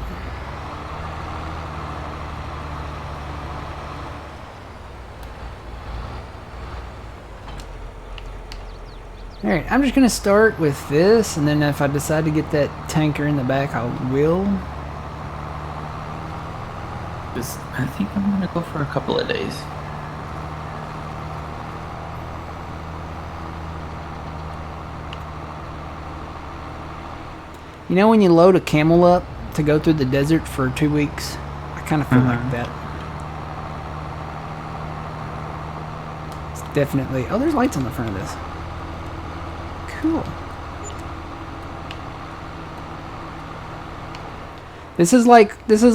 Alright, I'm just gonna start with this, and then if I decide to get that tanker in the back, I will. I think I'm gonna go for a couple of days. You know when you load a camel up to go through the desert for 2 weeks? I kind of feel like that. It's definitely... Oh, there's lights on the front of this. Cool. This is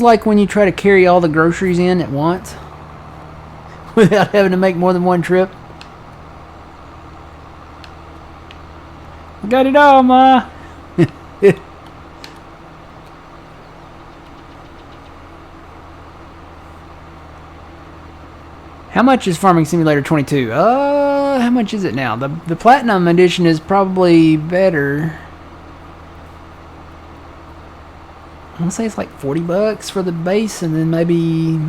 like when you try to carry all the groceries in at once without having to make more than one trip. Got it all, Ma. How much is Farming Simulator 22? How much is it now? The Platinum Edition is probably better. I want to say it's like $40 for the base, and then maybe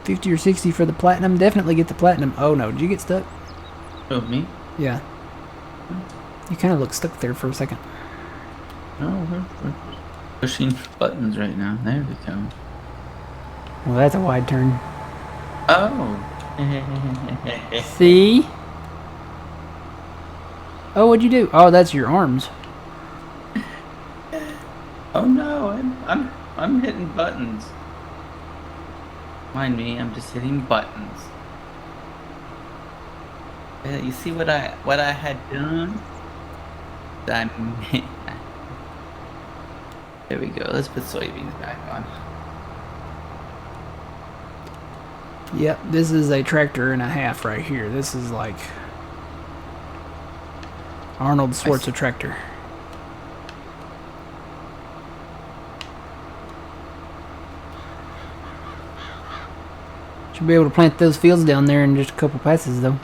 50 or 60 for the Platinum. Definitely get the Platinum. Oh no, did you get stuck? Oh, me? Yeah. You kind of look stuck there for a second. No, we're pushing buttons right now. There we go. Well, that's a wide turn. Oh. See? Oh, what'd you do? Oh, that's your arms. Oh no, I'm hitting buttons. Mind me, I'm just hitting buttons. You see what I had done? I There we go. Let's put soybeans back on. Yep, this is a tractor and a half right here. This is like Arnold Schwarzenegger tractor. Should be able to plant those fields down there in just a couple passes, though.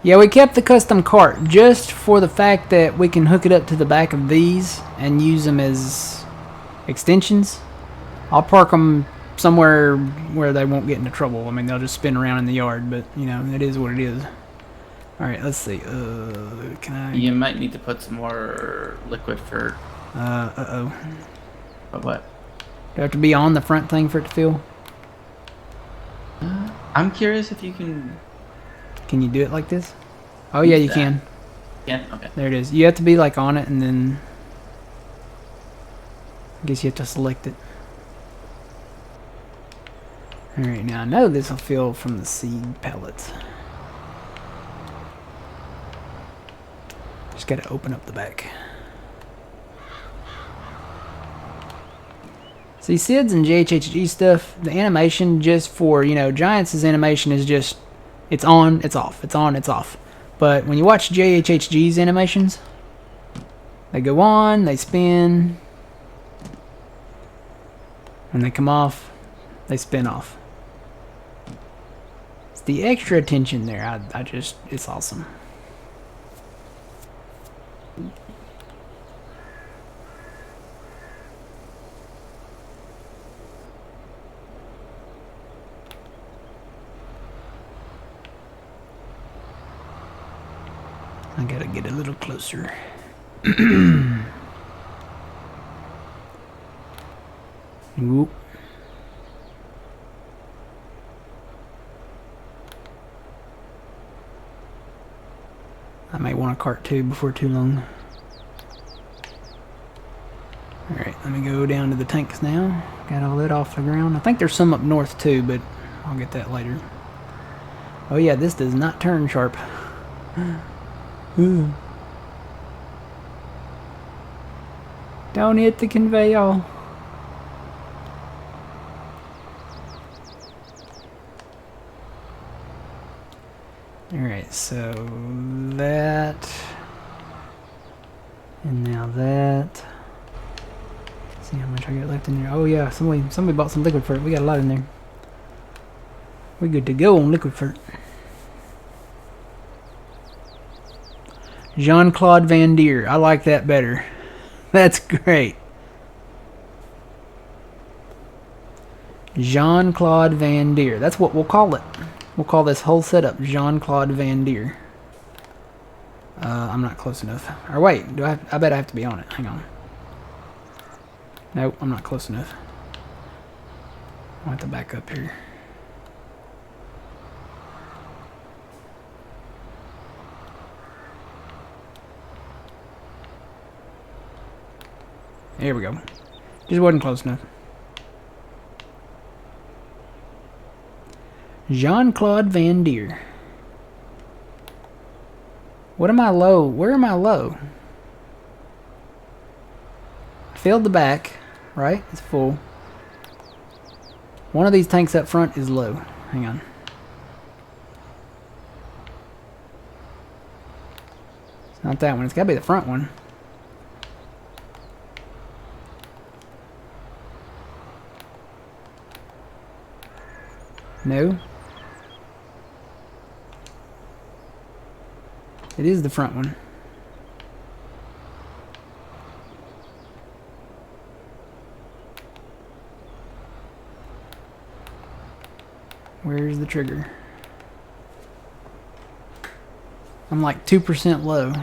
Yeah, we kept the custom cart just for the fact that we can hook it up to the back of these and use them as extensions. I'll park them somewhere where they won't get into trouble. I mean, they'll just spin around in the yard, but, you know, it is what it is. Alright, let's see. Can I... You might need to put some more liquid for... uh-oh. But what? Do I have to be on the front thing for it to fill? I'm curious if you can... Can you do it like this? Oh, yeah, you can. Yeah? Okay. There it is. You have to be, like, on it, and then... I guess you have to select it. Alright, now I know this will fill from the seed pellets. Just gotta open up the back. See, SIDS and JHHG stuff, the animation just for, you know, Giants' animation is just, it's on, it's off, it's on, it's off. But when you watch JHHG's animations, they go on, they spin. When they come off, they spin off. It's the extra attention there. I just, it's awesome. I gotta get a little closer. Whoop. I might want a cart too before too long. Alright, let me go down to the tanks now. Got all that off the ground. I think there's some up north too, but I'll get that later. Oh yeah, this does not turn sharp. Ooh. Don't hit the conveyor. Alright, so that, and now that. Let's see how much I got left in there. Oh yeah, somebody bought some liquid fert. We got a lot in there. We're good to go on liquid fert. Jean-Claude Van Deer. I like that better. That's great. Jean-Claude Van Deer. That's what we'll call it. We'll call this whole setup Jean-Claude Van Deer. I'm not close enough. Or wait, I bet I have to be on it. Hang on. Nope, I'm not close enough. I'll have to back up here. There we go. Just wasn't close enough. Jean-Claude Van Deer. What am I low? Where am I low? I filled the back, right? It's full. One of these tanks up front is low. Hang on. It's not that one. It's got to be the front one. No. It is the front one. Where's the trigger? I'm like 2% low.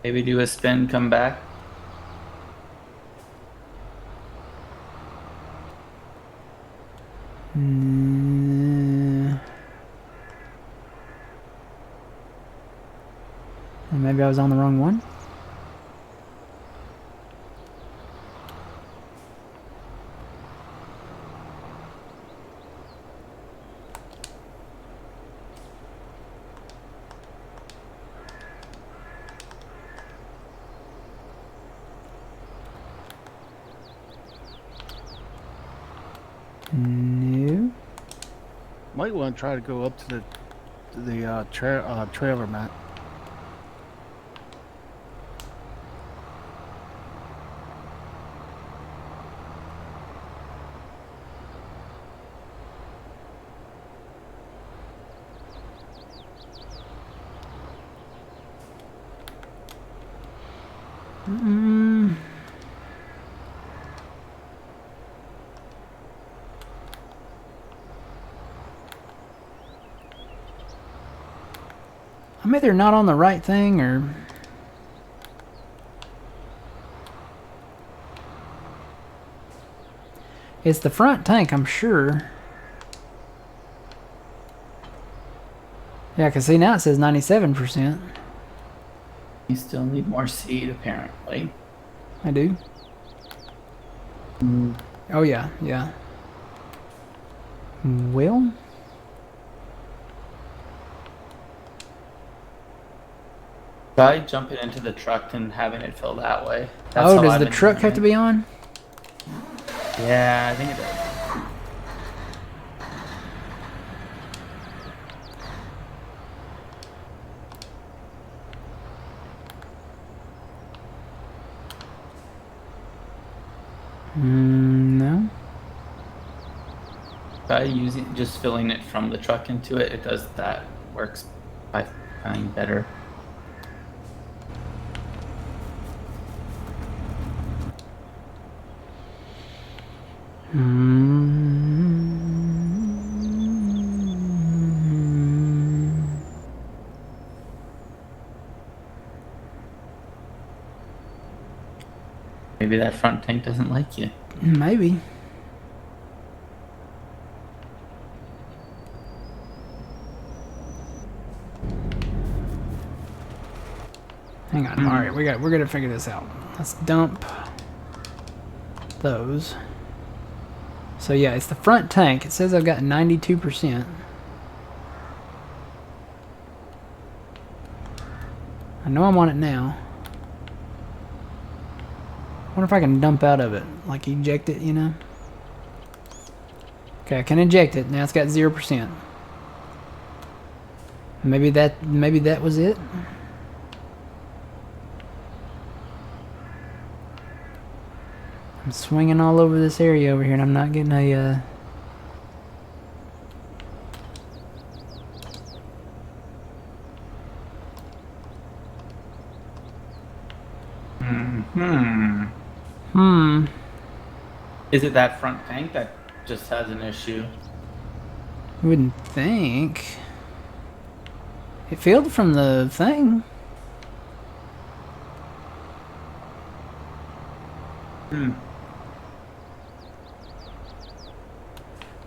Maybe do a spin, come back. Maybe I was on the wrong one. No. Might want to try to go up to the trailer, Matt. Mm. I'm either not on the right thing or... It's the front tank, I'm sure. Yeah, I can see now it says 97%. You still need more seed, apparently. I do. Oh, yeah, yeah. Well... Try jumping into the truck and having it fill that way. That's oh, how does I've the been truck doing have it. to be on? Yeah, I think it does. No. Try using just filling it from the truck into it. It does that. Works I find better. Maybe that front tank doesn't like you. Maybe. Hang on. All right, we're gonna figure this out. Let's dump those. So yeah, it's the front tank. It says I've got 92%. I know I'm on it now. I wonder if I can dump out of it, like eject it, you know? Okay, I can eject it. Now it's got 0%. Maybe that was it. I'm swinging all over this area over here, and I'm not getting a. Is it that front tank that just has an issue? Wouldn't think. It failed from the thing.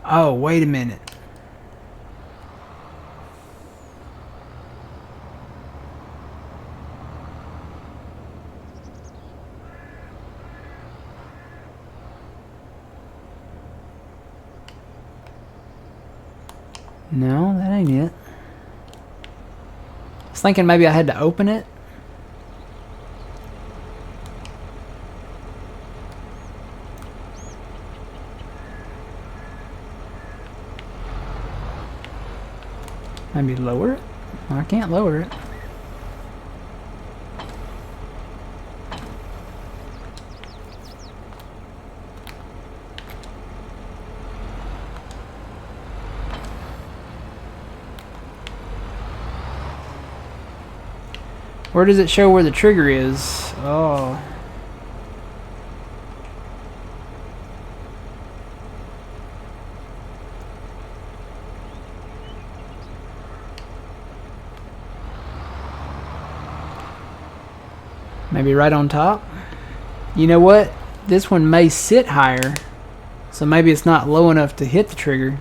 Oh, wait a minute. No, that ain't it. I was thinking maybe I had to open it. Maybe lower it? I can't lower it. Where does it show where the trigger is? Oh. Maybe right on top? You know what? This one may sit higher, so maybe it's not low enough to hit the trigger.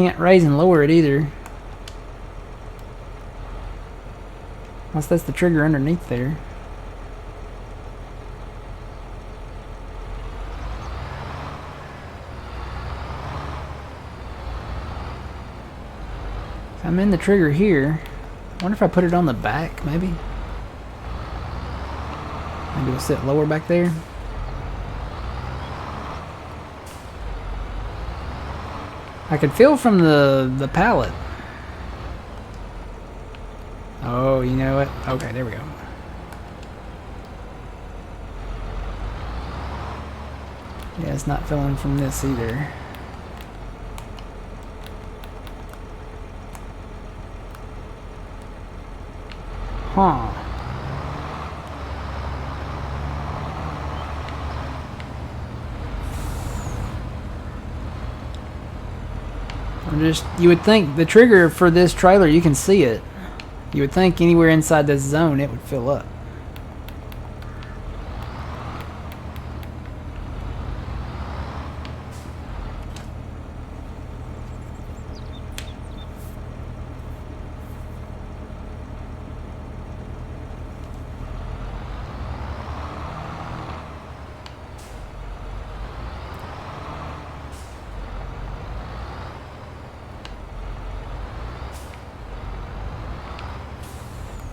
Can't raise and lower it either. Unless that's the trigger underneath there. I'm in the trigger here. I wonder if I put it on the back, maybe? Maybe it'll sit lower back there. I could feel from the pallet. Oh, you know what? Okay, there we go. Yeah, it's not feeling from this either. Huh. You would think the trigger for this trailer, you can see it. You would think anywhere inside this zone it would fill up.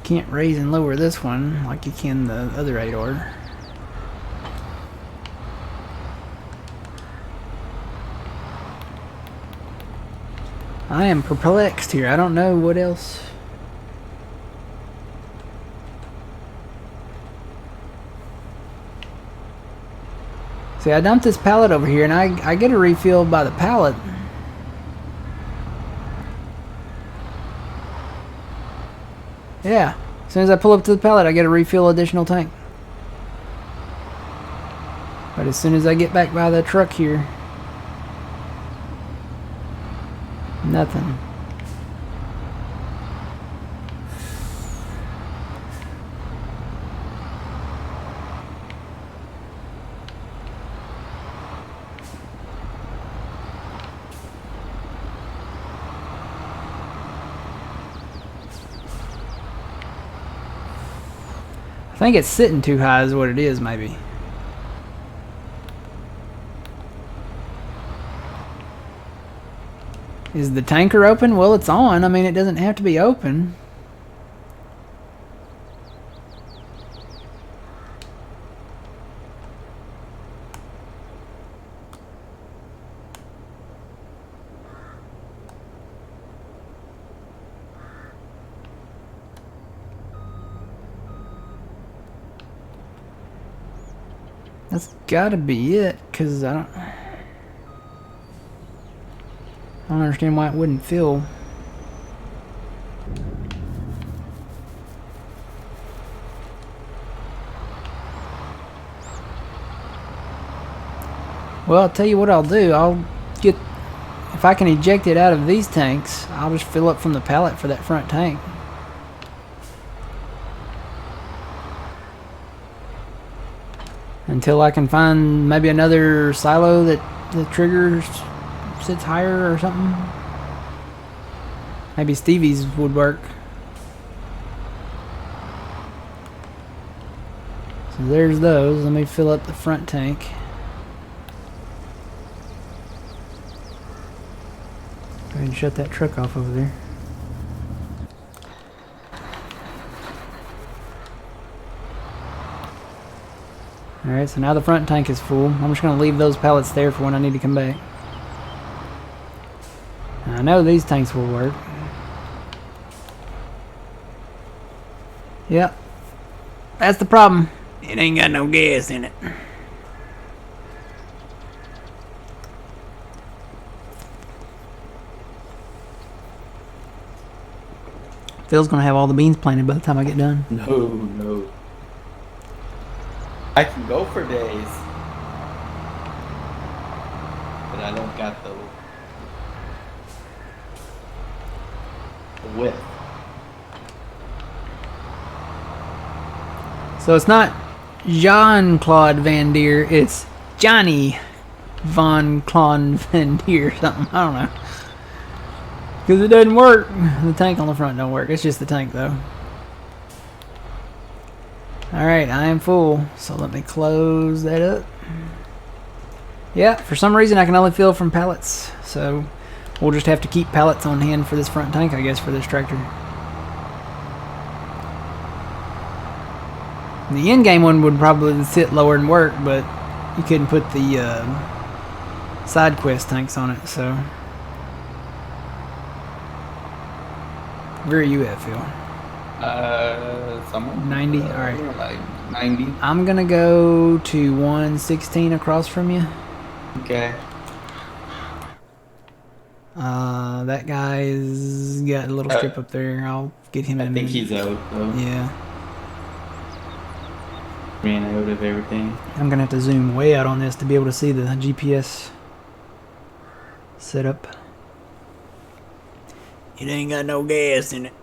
Can't raise and lower this one like you can the other 8R. I am perplexed here. I don't know what else. See, I dumped this pallet over here and I get a refill by the pallet. Yeah, as soon as I pull up to the pallet, I get a refill additional tank. But as soon as I get back by the truck here, nothing. I think it's sitting too high is what it is, maybe. Is the tanker open? Well, it's on. I mean, it doesn't have to be open. That's gotta be it, because I don't understand why it wouldn't fill. Well, I'll tell you what I'll do. I'll get, if I can eject it out of these tanks, I'll just fill up from the pallet for that front tank. Until I can find maybe another silo that the trigger sits higher or something. Maybe Stevie's would work. So there's those. Let me fill up the front tank. Go ahead and shut that truck off over there. Alright, so now the front tank is full. I'm just going to leave those pallets there for when I need to come back. I know these tanks will work. Yep. That's the problem. It ain't got no gas in it. Phil's going to have all the beans planted by the time I get done. No. I can go for days, but I don't got the width. So it's not Jean-Claude Van Deer, it's Johnny Von Claude Van Deer or something. I don't know. Because it doesn't work. The tank on the front don't work. It's just the tank, though. Alright, I am full. So let me close that up. Yeah, for some reason I can only fill from pallets. So we'll just have to keep pallets on hand for this front tank, I guess, for this tractor. The in-game one would probably sit lower and work, but you couldn't put the side quest tanks on it, so... Where are you at, Phil? Somewhere. 90? Alright. Like 90. I'm gonna go to 116 across from you. Okay. That guy's got a little strip up there. I'll get him in a minute. I think he's out, though. Yeah. Ran out of everything. I'm gonna have to zoom way out on this to be able to see the GPS setup. It ain't got no gas in it.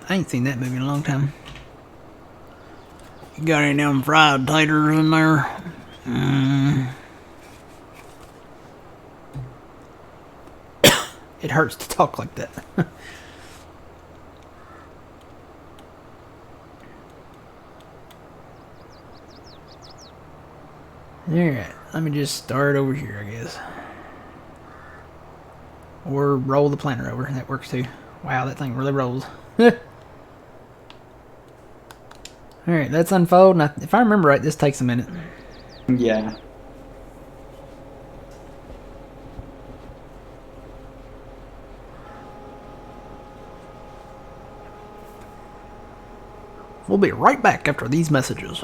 I ain't seen that movie in a long time. You got any of them fried taters in there? It hurts to talk like that. Alright, let me just start over here, I guess. Or roll the planter over. That works too. Wow, that thing really rolls. Alright, let's unfold. And if I remember right, this takes a minute. Yeah. We'll be right back after these messages.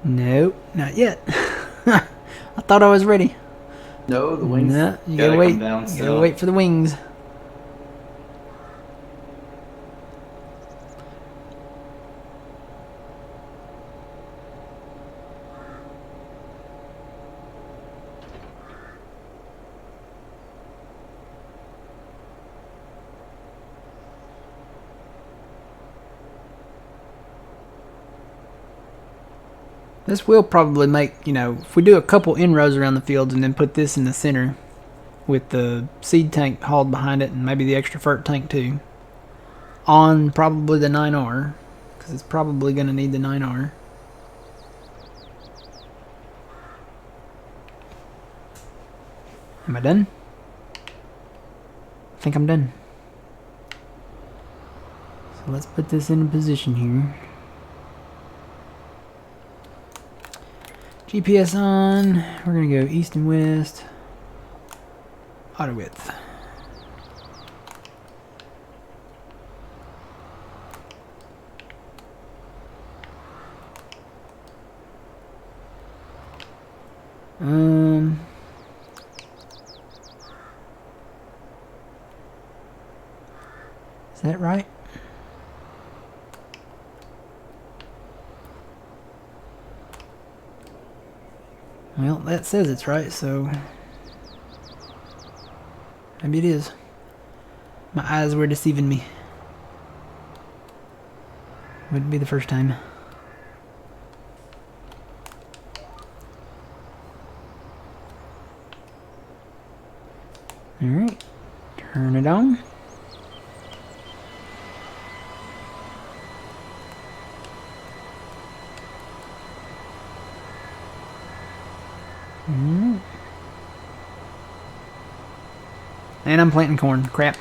Nope, not yet. I thought I was ready. No, the wings. No, you gotta wait. Down You gotta wait for the wings. This will probably make, you know, if we do a couple inrows around the fields and then put this in the center with the seed tank hauled behind it and maybe the extra fert tank too, on probably the 9R, because it's probably going to need the 9R. Am I done? I think I'm done. So let's put this in position here. GPS on. We're going to go east and west. Auto width. Is that right? Well, that says it's right, so maybe it is. My eyes were deceiving me. Wouldn't be the first time. Alright, turn it on. And I'm planting corn. Crap.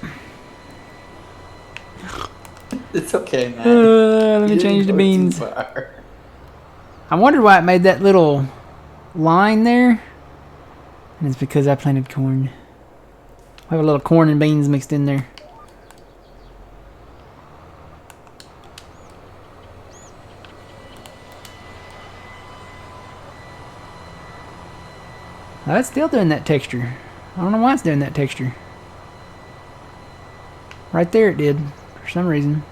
It's okay, man. Let me change the beans. I wondered why it made that little line there. And it's because I planted corn. I have a little corn and beans mixed in there. That's still doing that texture. I don't know why it's doing that texture. Right there it did, for some reason.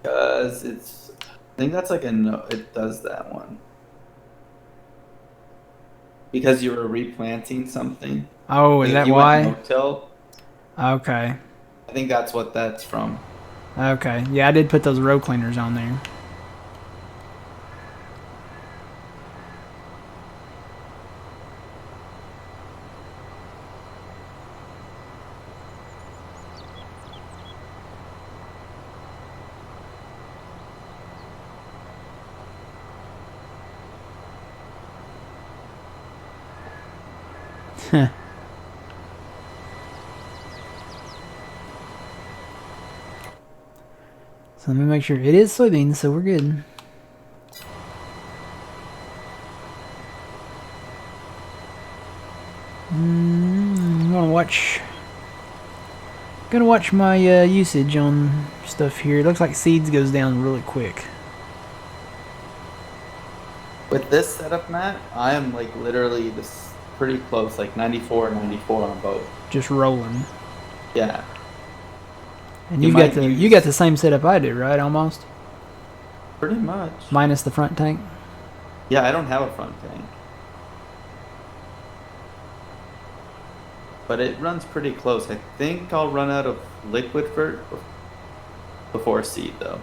Because it's, I think that's like a no. It does that one because you were replanting something. Oh, Like is if that you went why? no-till, Okay. I think that's what that's from. Okay. Yeah, I did put those row cleaners on there. So let me make sure. It is soybeans, so we're good. I'm gonna watch my usage on stuff here. It looks like seeds goes down really quick. With this setup, Matt, I am like literally this pretty close, like 94, 94 on both. Just rolling. Yeah. And You might you got use the same setup I do, right? Almost. pretty much. Minus the front tank. Yeah, I don't have a front tank. But it runs pretty close. I think I'll run out of liquid before seed, though.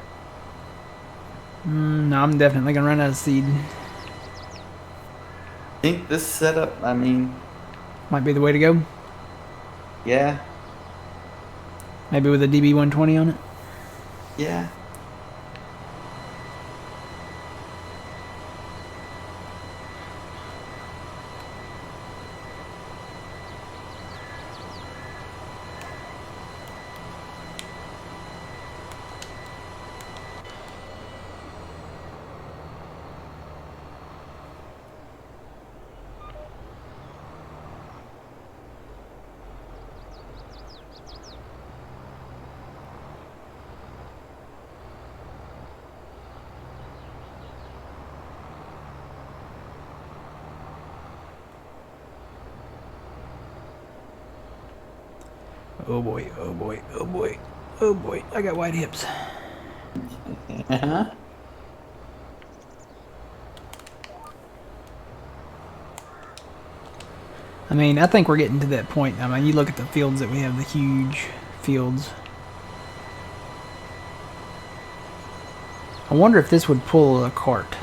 No, I'm definitely gonna run out of seed. I think this setup, I mean, Might be the way to go. yeah, Maybe with a DB120 on it. yeah. Oh boy, oh boy, oh boy, oh boy. I got white hips. Uh-huh. I mean, I think we're getting to that point. I mean, you look at the fields that we have, the huge fields. I wonder if this would pull a cart.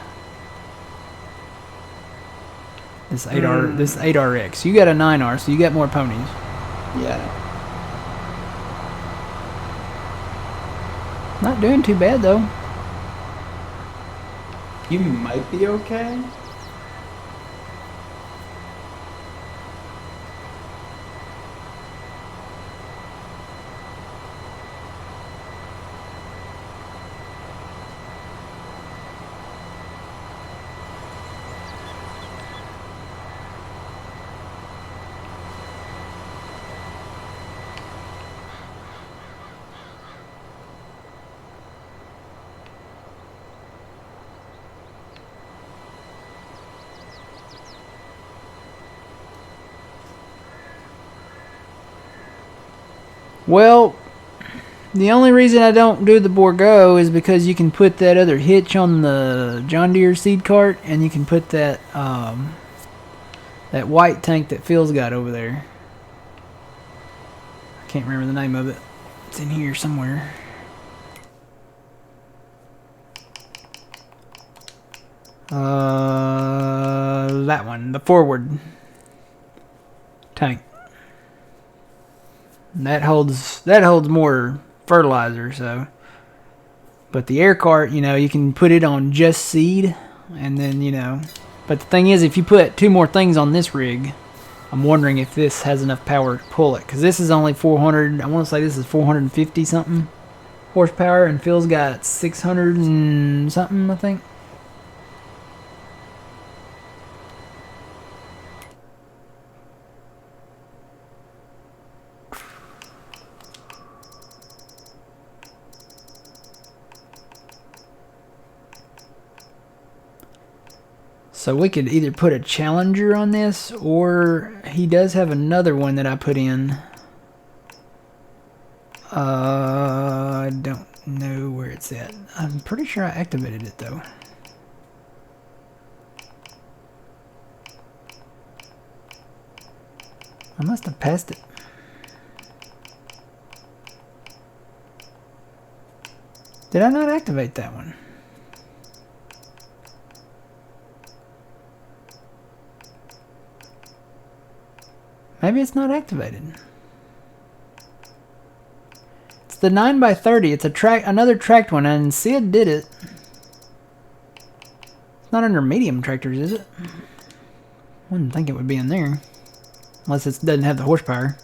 This 8RX. You got a 9R, so you got more ponies. Yeah. Not doing too bad though. You might be okay. Well, the only reason I don't do the Bourgeois is because you can put that other hitch on the John Deere seed cart, and you can put that that white tank that Phil's got over there. I can't remember the name of it. It's in here somewhere. That one, the forward tank. That holds more fertilizer, so. But the air cart, you know, you can put it on just seed, and then, you know. But the thing is, if you put 2 more things on this rig, I'm wondering if this has enough power to pull it, because this is only 400. I want to say this is 450 something horsepower, and Phil's got 600 and something, I think. So we could either put a Challenger on this, or he does have another one that I put in. I don't know where it's at. I'm pretty sure I activated it though. I must have passed it. Did I not activate that one? Maybe it's not activated. It's the 9x30. It's a another tracked one, and Sid did it. It's not under medium tractors, is it? Wouldn't think it would be in there. Unless it doesn't have the horsepower.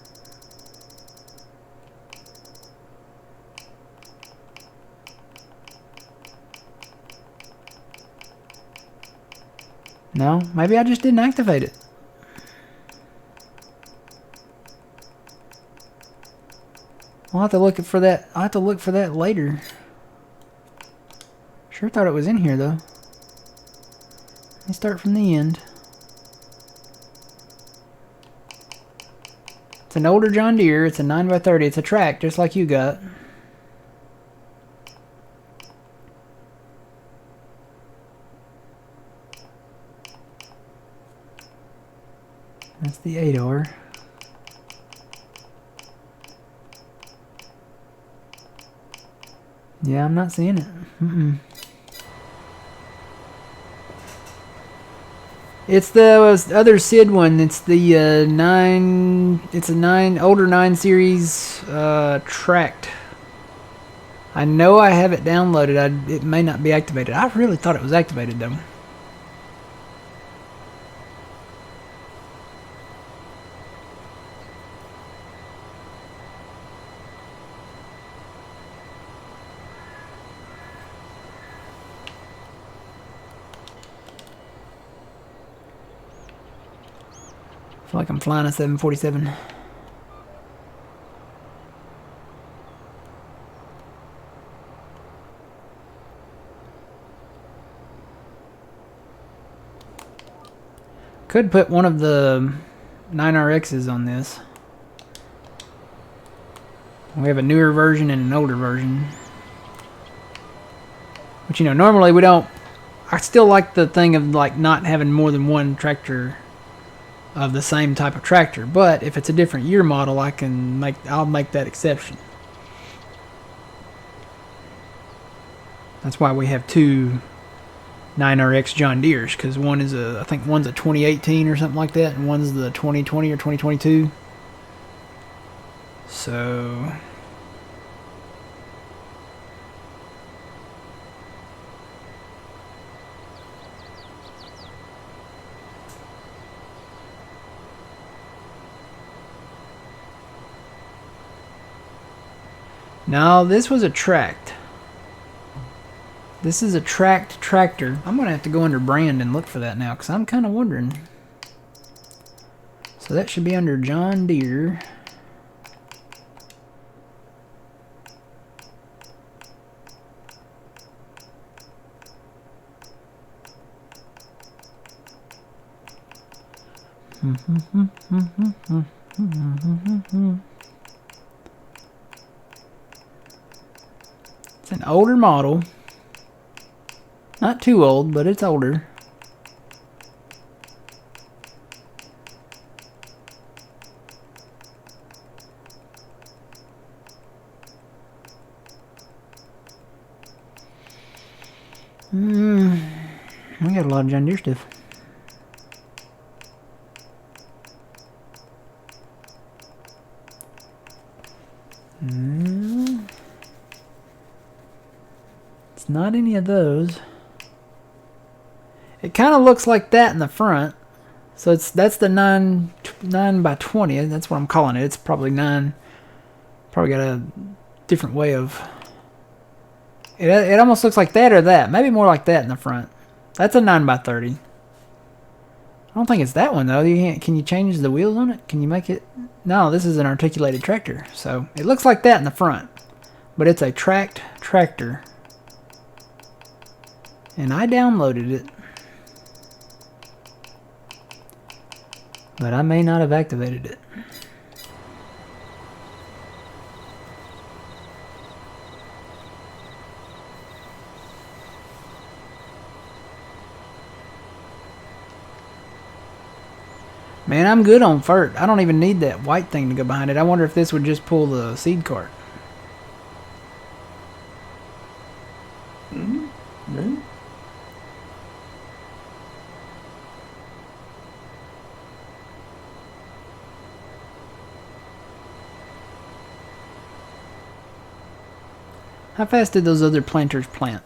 No, maybe I just didn't activate it. I'll have to look for that. I'll have to look for that later. Sure thought it was in here though. Let me start from the end. It's an older John Deere. It's a 9x30. It's a track, just like you got. That's the 8R. Yeah, I'm not seeing it. It's the other Sid one. It's the 9. It's a older 9 series tracked. I know I have it downloaded. It may not be activated. I really thought it was activated though. I feel like I'm flying a 747. Could put one of the 9RXs on this. We have a newer version and an older version. But you know, normally we don't. I still like the thing of like not having more than one tractor of the same type of tractor, but if it's a different year model, I'll make that exception. That's why we have two 9RX John Deeres, because one is I think one's a 2018 or something like that, and one's the 2020 or 2022. So now this was a tracked. This is a tracked tractor. I'm going to have to go under brand and look for that now, because I'm kind of wondering. So that should be under John Deere. It's an older model. Not too old, but it's older. We got a lot of John Deere stuff. It's not any of those. It kind of looks like that in the front. So that's the 9x20. That's what I'm calling it. It's probably 9. Probably got a different way of. It almost looks like that or that. Maybe more like that in the front. That's a 9x30. I don't think it's that one though. Can you change the wheels on it? Can you make it? No, this is an articulated tractor. So it looks like that in the front, but it's a tracked tractor. And I downloaded it. But I may not have activated it. Man, I'm good on FERT. I don't even need that white thing to go behind it. I wonder if this would just pull the seed cart. Really? How fast did those other planters plant?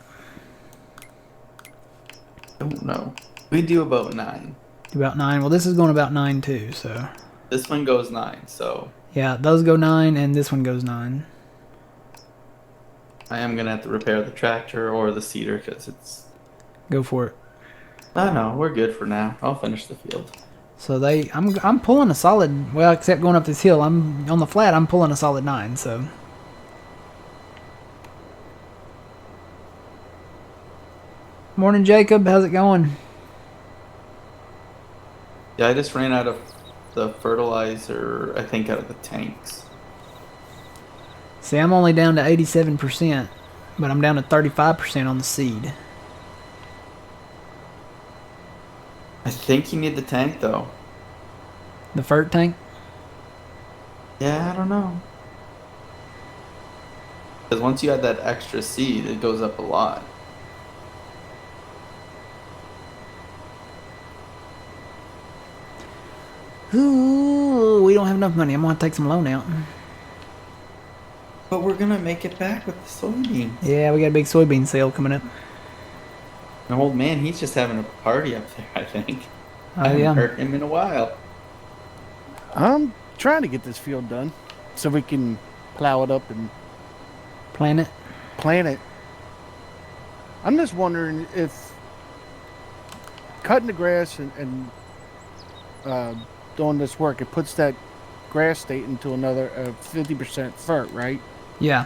Don't know. We do about 9. About 9. Well, this is going about 9 too, so. This one goes 9, so Yeah, those go 9 and this one goes 9. I am gonna have to repair the tractor or the seeder because it's. Go for it. I know we're good for now. I'll finish the field. So I'm pulling a solid, well, except going up this hill. I'm on the flat. I'm pulling a solid 9. So. Morning, Jacob. How's it going? Yeah, I just ran out of the fertilizer. I think out of the tanks. See, I'm only down to 87%, but I'm down to 35% on the seed. I think you need the tank though. The FERT tank? Yeah, I don't know. Because once you add that extra seed, it goes up a lot. Ooh, we don't have enough money. I'm going to take some loan out. But we're gonna make it back with the soybeans. Yeah, we got a big soybean sale coming up. The old man, he's just having a party up there, I think. Oh, I haven't yeah. heard him in a while. I'm trying to get this field done so we can plow it up and Plant it. plant it. I'm just wondering if cutting the grass and doing this work, it puts that grass state into another 50% FERT, right? Yeah.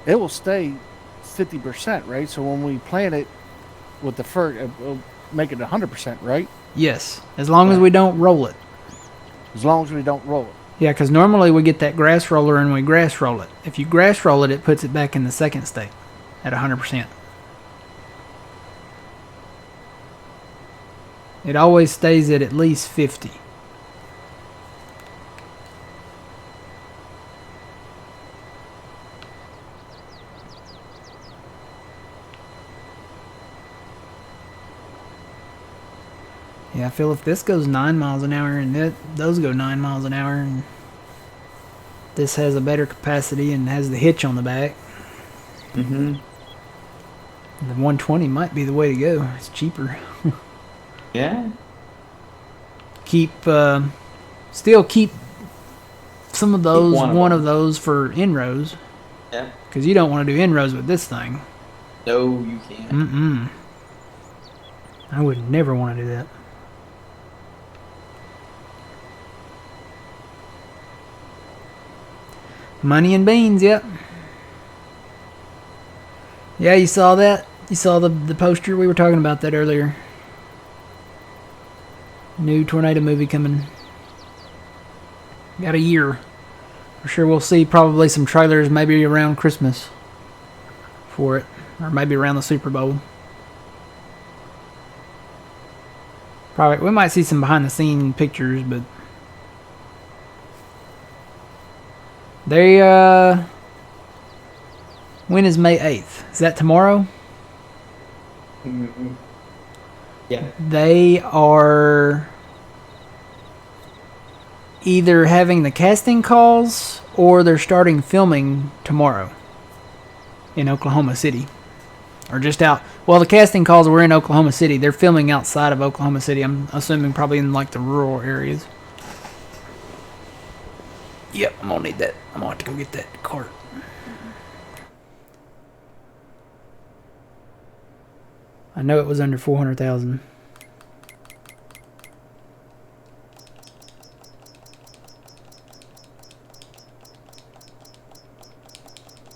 It will stay 50%, right? So when we plant it with the FERT, it will make it 100%, right? Yes. As long as we don't roll it. As long as we don't roll it. Yeah, because normally we get that grass roller and we grass roll it. If you grass roll it, it puts it back in the second state at 100%. It always stays at least 50. Yeah, I feel if this goes 9 miles an hour and those go 9 miles an hour and this has a better capacity and has the hitch on the back, Mm-hmm. the 120 might be the way to go. It's cheaper. Yeah. Still keep some of those, one of of those for inrows, Yeah. because you don't want to do inrows with this thing. No, you can't. I would never want to do that. Money and beans, yep. Yeah, you saw that? You saw the poster? We were talking about that earlier. New tornado movie coming. Got a year. For sure we'll see probably some trailers maybe around Christmas for it. Or maybe around the Super Bowl. Probably, we might see some behind the scene pictures, but they when is May 8th? Is that tomorrow? Mm-hmm. Yeah. They are either having the casting calls or they're starting filming tomorrow in Oklahoma City. Or just out. Well, the casting calls were in Oklahoma City. They're filming outside of Oklahoma City. I'm assuming probably in like the rural areas. Yep, I'm gonna need that. I'm gonna have to go get that cart. I know it was under 400,000.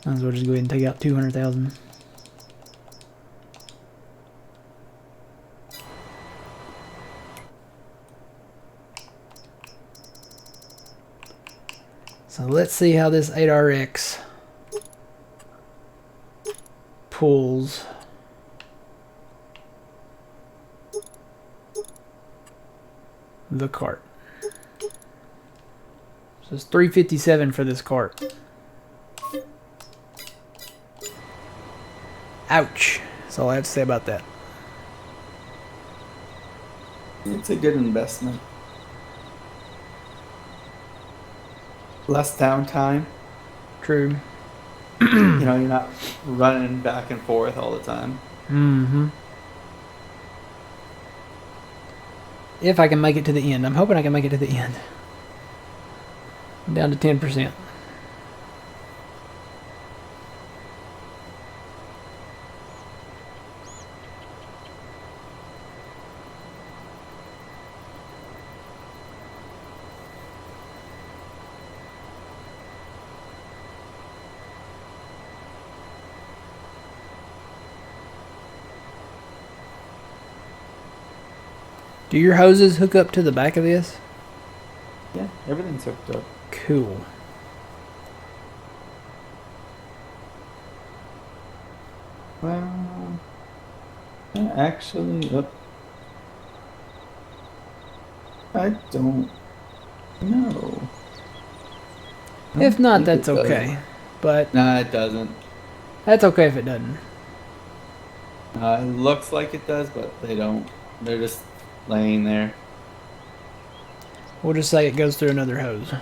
Might as well just go ahead and take out 200,000. So let's see how this 8RX pulls. The cart. So it's 357 for this cart. Ouch. That's all I have to say about that. It's a good investment. Less downtime. True. You know, you're not running back and forth all the time. Mm-hmm. If I can make it to the end. I'm hoping I can make it to the end. I'm down to 10%. Do your hoses hook up to the back of this? Yeah, everything's hooked up. Cool. Well, actually, I don't know. If not, that's okay. But Nah, it doesn't. that's okay if it doesn't. It looks like it does, but they don't. They're just laying there. We'll just say it goes through another hose.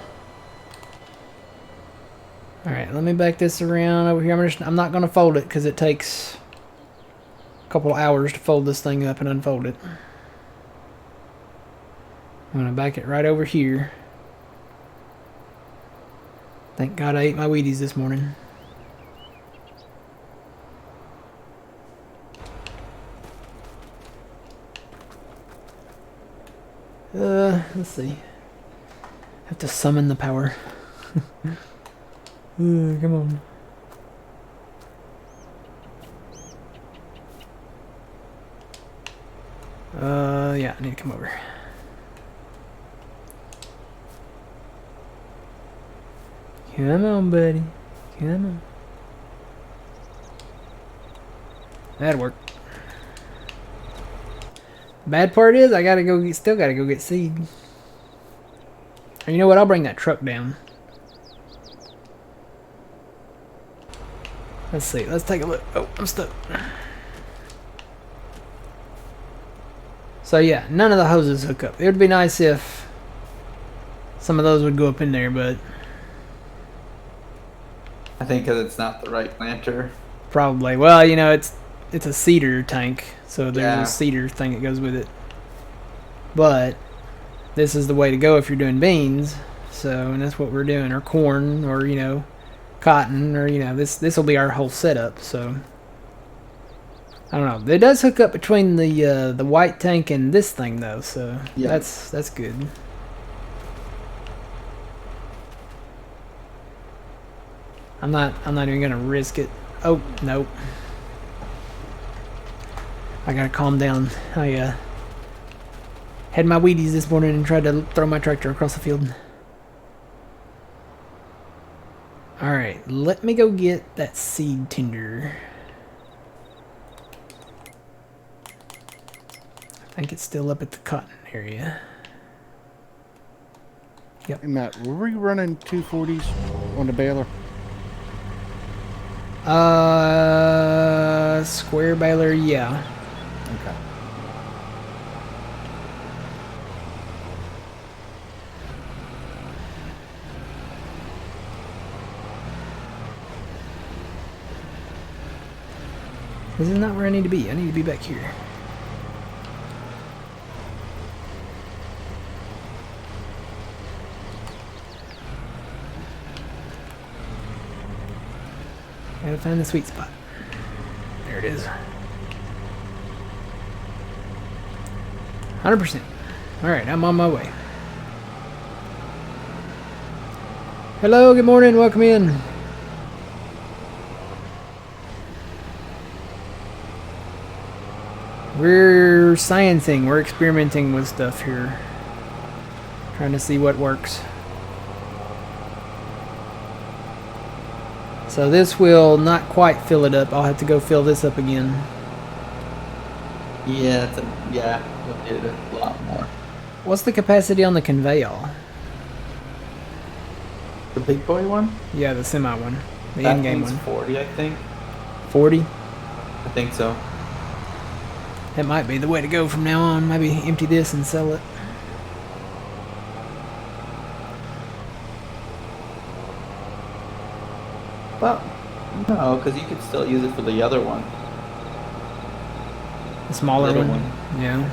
Alright, let me back this around over here. I'm not going to fold it because it takes a couple hours to fold this thing up and unfold it. I'm going to back it right over here. Thank God I ate my Wheaties this morning. Let's see. Have to summon the power. Come on. Yeah, I need to come over. Come on, buddy. Come on. That'd work. Bad part is I gotta go. Still gotta go get seed. Or you know what? I'll bring that truck down. Let's see. Let's take a look. Oh, I'm stuck. So yeah, none of the hoses hook up. It would be nice if some of those would go up in there, but I think because it's not the right planter. probably. Well, you know, it's a cedar tank, so there's Yeah. a cedar thing that goes with it. But this is the way to go if you're doing beans. So, and that's what we're doing, or corn, or you know, cotton, or you know, this will be our whole setup. So I don't know. It does hook up between the white tank and this thing though, so Yeah. that's good. I'm not even gonna risk it. Oh nope. I gotta calm down. I had my Wheaties this morning and tried to throw my tractor across the field. Alright, let me go get that seed tinder. I think it's still up at the cotton area. Yep. Hey, Matt, were we running 240s on the baler? Square baler, yeah. Okay. This is not where I need to be. I need to be back here. Gotta find the sweet spot. There it is. 100%. Alright, I'm on my way. Hello, good morning, welcome in. We're sciencing, we're experimenting with stuff here. Trying to see what works. So this will not quite fill it up. I'll have to go fill this up again. Yeah, you'll get a lot more. What's the capacity on the conveyor? The big boy one? Yeah, the semi one. The That in-game thing's one. 40, I think. 40? I think so. That might be the way to go from now on. Maybe empty this and sell it. Well, no, because you could still use it for the other one. The smaller Little one. one. Yeah.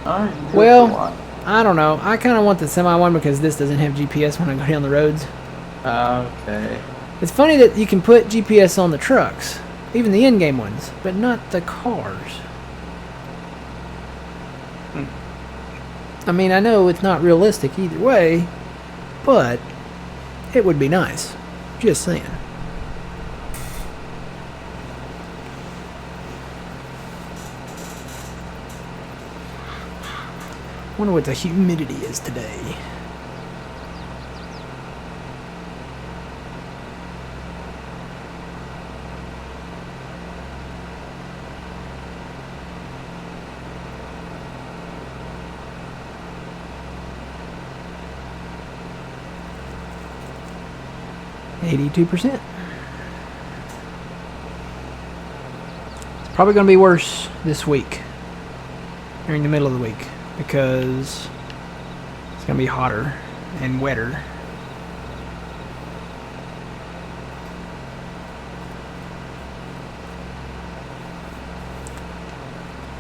Alright. Well, I don't know. I kind of want the semi one because this doesn't have GPS when I go down the roads. Okay. It's funny that you can put GPS on the trucks, even the in-game ones, but not the cars. I mean, I know it's not realistic either way, but it would be nice. Just saying. Wonder what the humidity is today. %. It's probably going to be worse this week, during the middle of the week, because it's going to be hotter and wetter.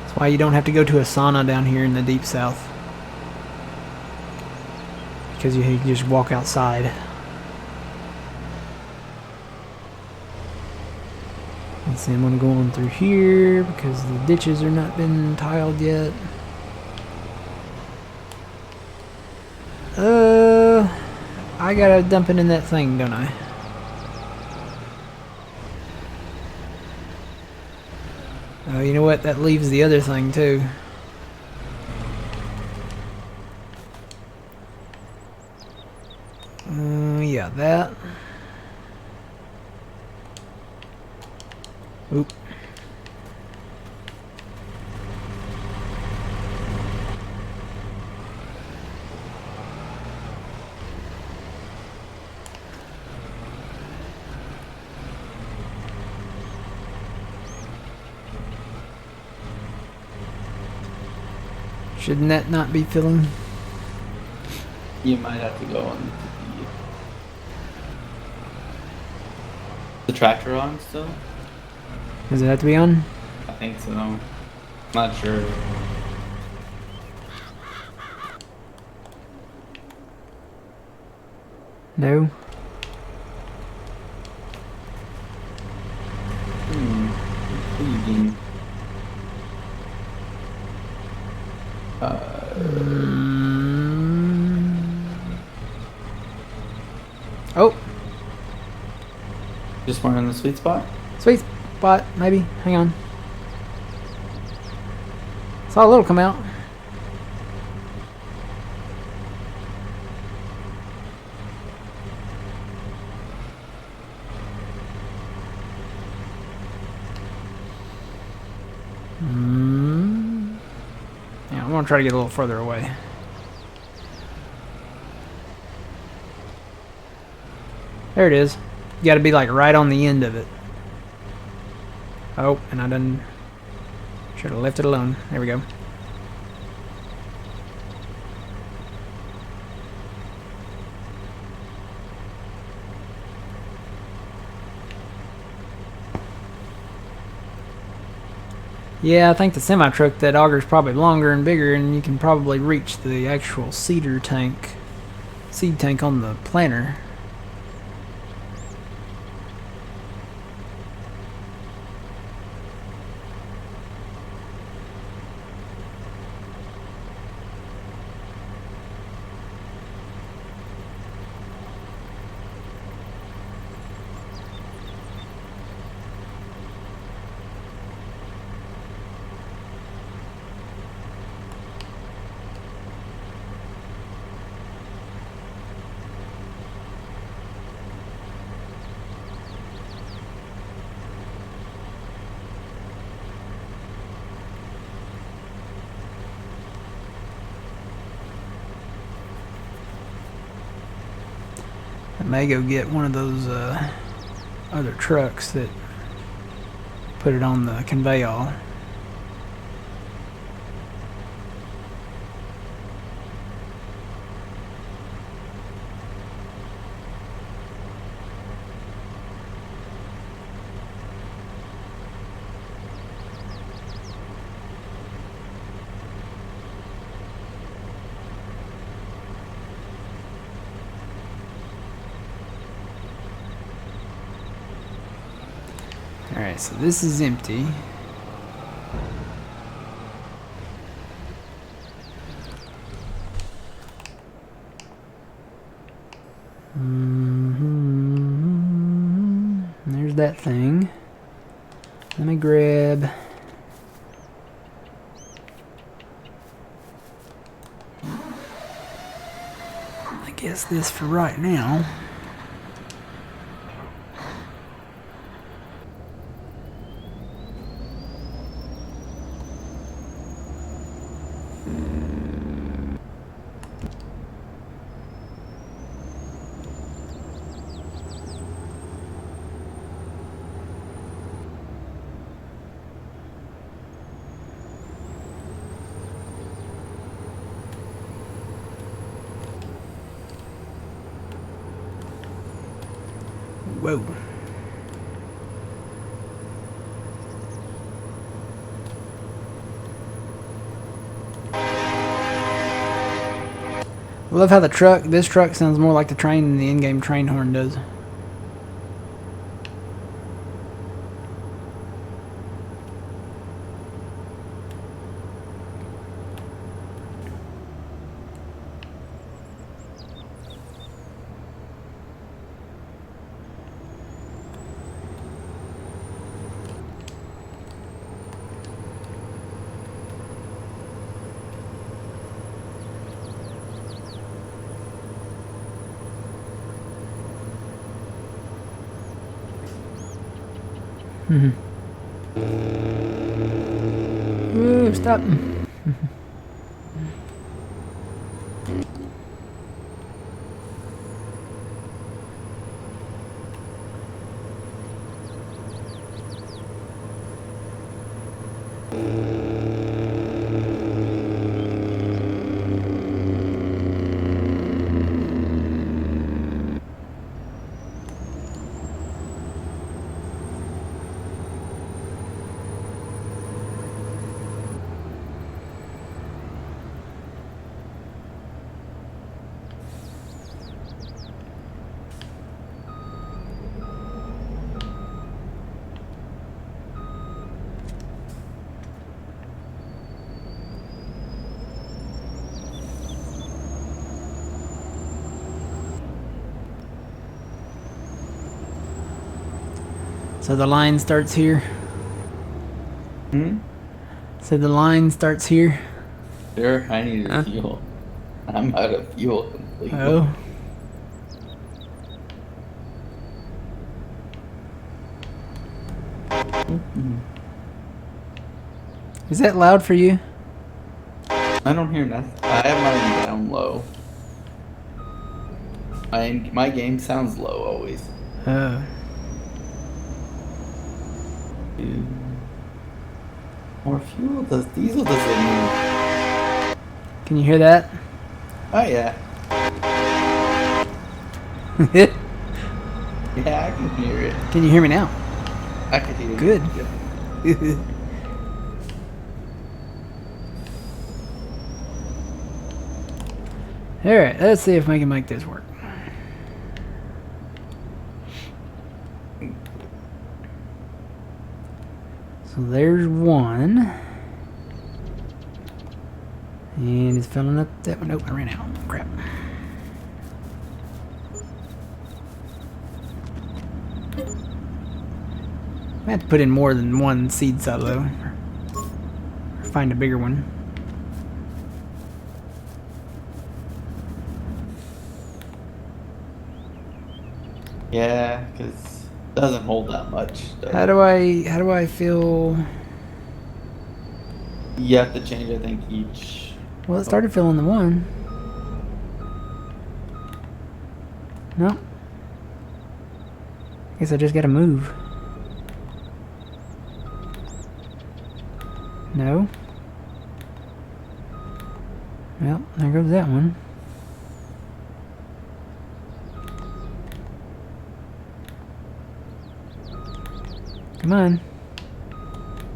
That's why you don't have to go to a sauna down here in the deep south, because you can just walk outside. Let's see, I'm going to go on through here because the ditches are not been tiled yet. I gotta dump it in that thing, don't I? Oh, you know what? That leaves the other thing too. Yeah, that. Oop. Shouldn't that not be filling? You might have to go on the tractor on still? Does it have to be on? I think so. Not sure. No. Feeding. Oh, Just weren't in the sweet spot? sweet spot, maybe. Hang on. Saw a little come out. Yeah, I'm gonna try to get a little further away. There it is. You gotta be like right on the end of it. Oh, and I done should have left it alone. There we go. Yeah, I think the semi-truck, that auger's probably longer and bigger, and you can probably reach the actual seed tank on the planter. may go get one of those other trucks that put it on the conveyor. Alright, so this is empty. There's that thing. Let me grab... I guess this for right now. Whoa. I love how this truck sounds more like the train than the in-game train horn does. Ooh, stop. So the line starts here. So the line starts here. Sure, I need fuel. I'm out of fuel completely. Oh. Is that loud for you? I don't hear nothing. I have mine down low. My game sounds low always. Oh. Dude. More fuel? Does diesel does it need? Can you hear that? Oh yeah. Yeah, I can hear it. Can you hear me now? I can hear Good. it. Yeah. Alright, let's see if we can make this work. So there's one. And it's filling up that one. Nope, I ran out. Crap. I have to put in more than one seed silo. Or find a bigger one. Yeah, because it doesn't hold that much. How do I feel? You have to change, I think, each. Well, it started filling the one. No. Guess I just gotta move. No. Well, there goes that one. Come on.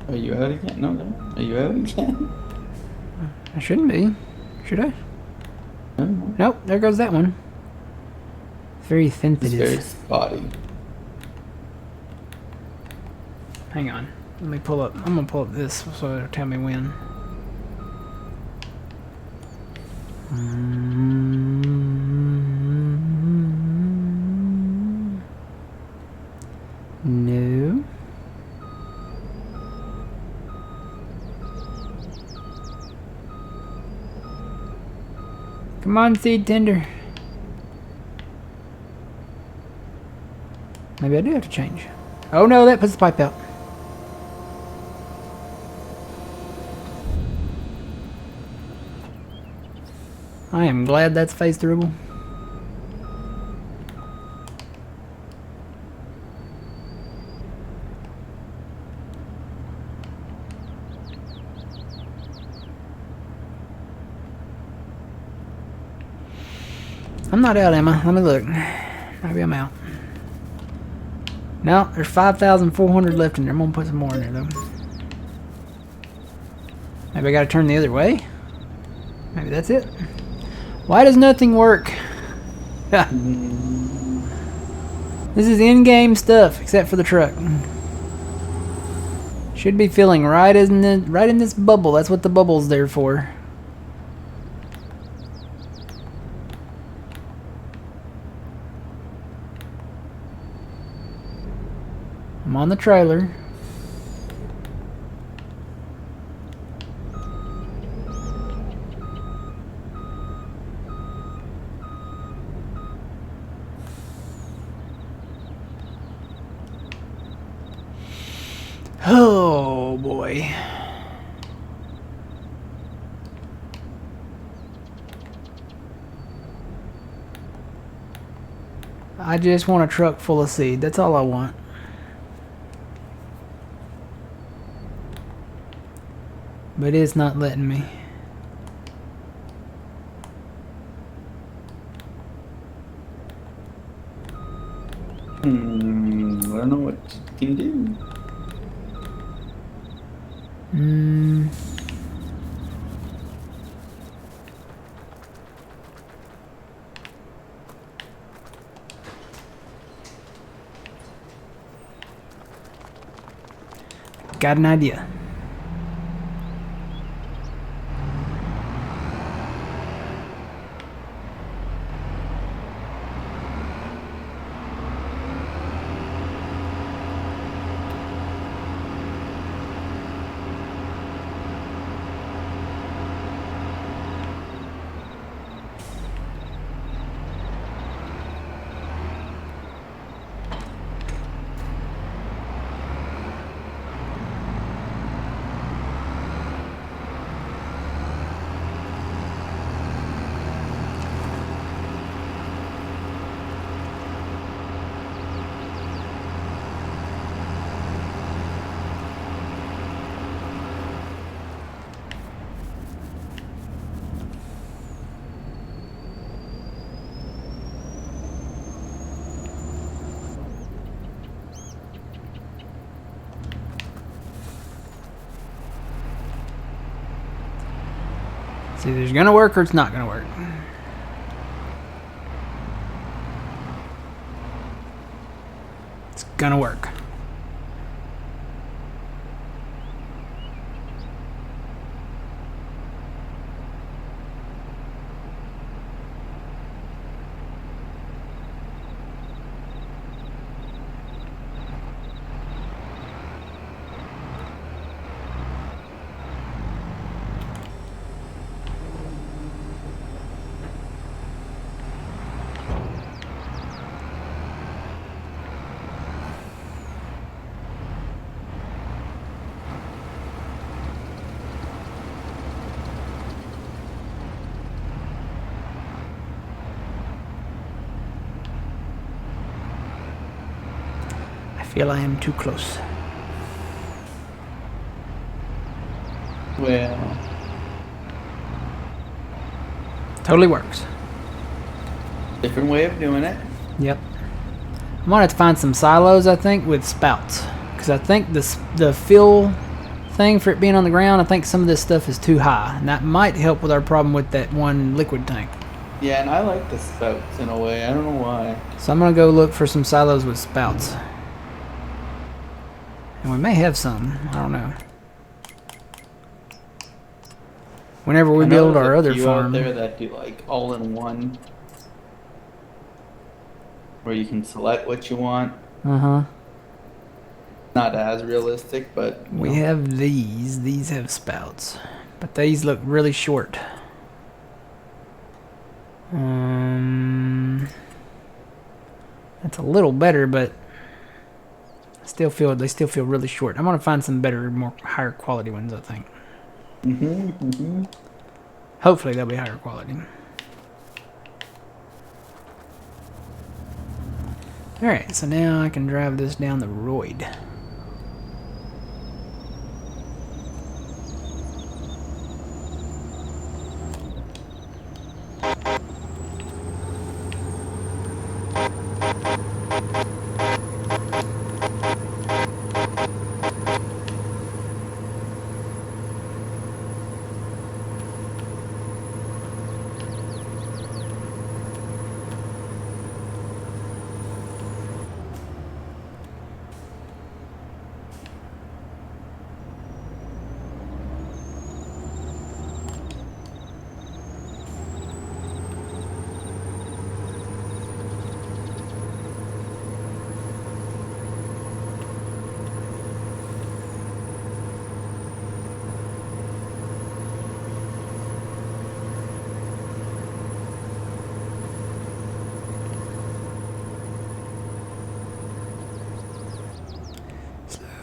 Are you out again? No, no. Are you out again? I shouldn't be. Should I? No. Nope, there goes that one. Very It's sensitive. very spotty. Hang on. Let me pull up. I'm gonna pull up this so it'll tell me when. No. Come on, seed tender. Maybe I do have to change. Oh no, that puts the pipe out. I am glad that's phase throughable. I'm not out, am I? Let me look. Maybe I'm out. No, there's 5,400 left in there. I'm gonna put some more in there though. Maybe I gotta turn the other way? Maybe that's it. Why does nothing work? This is in-game stuff, except for the truck. Should be filling right in this bubble. That's what the bubble's there for. I'm on the trailer. Oh boy. I just want a truck full of seed. That's all I want. But it's not letting me. I don't know what you can do. Got an idea. It's either gonna work or it's not gonna work. It's gonna work. feel I am too close. Well, Totally works. different way of doing it. Yep. I'm gonna have to find some silos, I think, with spouts, because I think the fill thing for it being on the ground, I think some of this stuff is too high, and that might help with our problem with that one liquid tank. Yeah, and I like the spouts in a way. I don't know why. So I'm gonna go look for some silos with spouts, and we may have some. I don't know. Whenever we build our other farm, out there that do like all in one, where you can select what you want. Not as realistic, but we have these. These have spouts, but these look really short. That's a little better, but they still feel really short. I'm gonna find some better, more higher quality ones, I think. Hopefully they'll be higher quality. Alright, so now I can drive this down the road.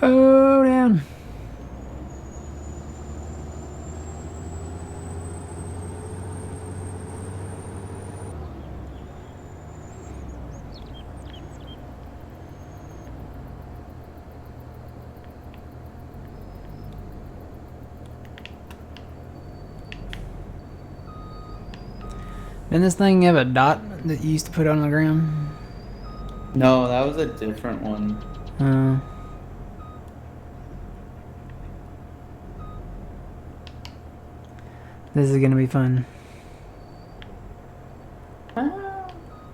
Slow down. Didn't this thing have a dot that you used to put on the ground? No, that was a different one. This is gonna be fun.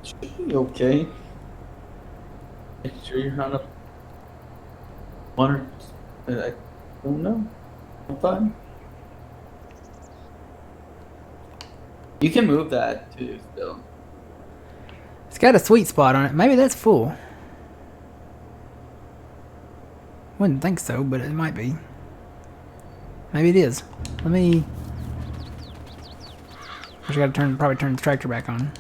Should be okay. Make sure you're not a one or I don't know. I'm fine. You can move that too still. It's got a sweet spot on it. Maybe that's full. Wouldn't think so, but it might be. Maybe it is. Let me. I gotta probably turn the tractor back on.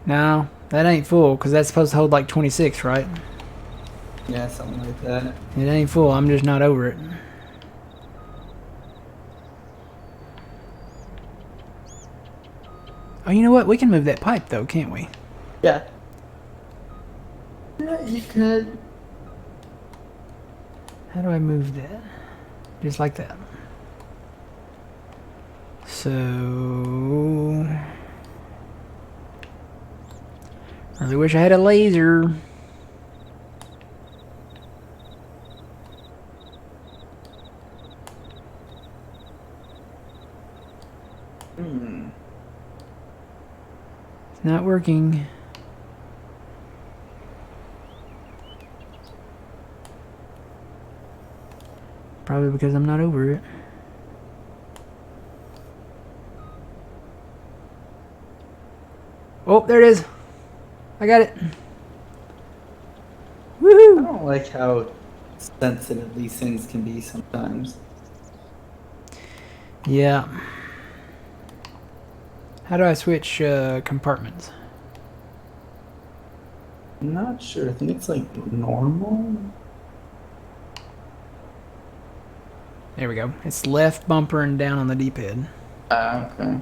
No, that ain't full, because that's supposed to hold like 26, right? Yeah, something like that. It ain't full, I'm just not over it. Oh, you know what? We can move that pipe, though, can't we? Yeah. Yeah, you could. How do I move that? Just like that. So... really wish I had a laser. It's not working. Probably because I'm not over it. Oh, there it is. I got it. Woohoo! I don't like how sensitive these things can be sometimes. Yeah. How do I switch compartments? I'm not sure. I think it's like normal. There we go. It's left bumper and down on the D-pad. Ah, okay.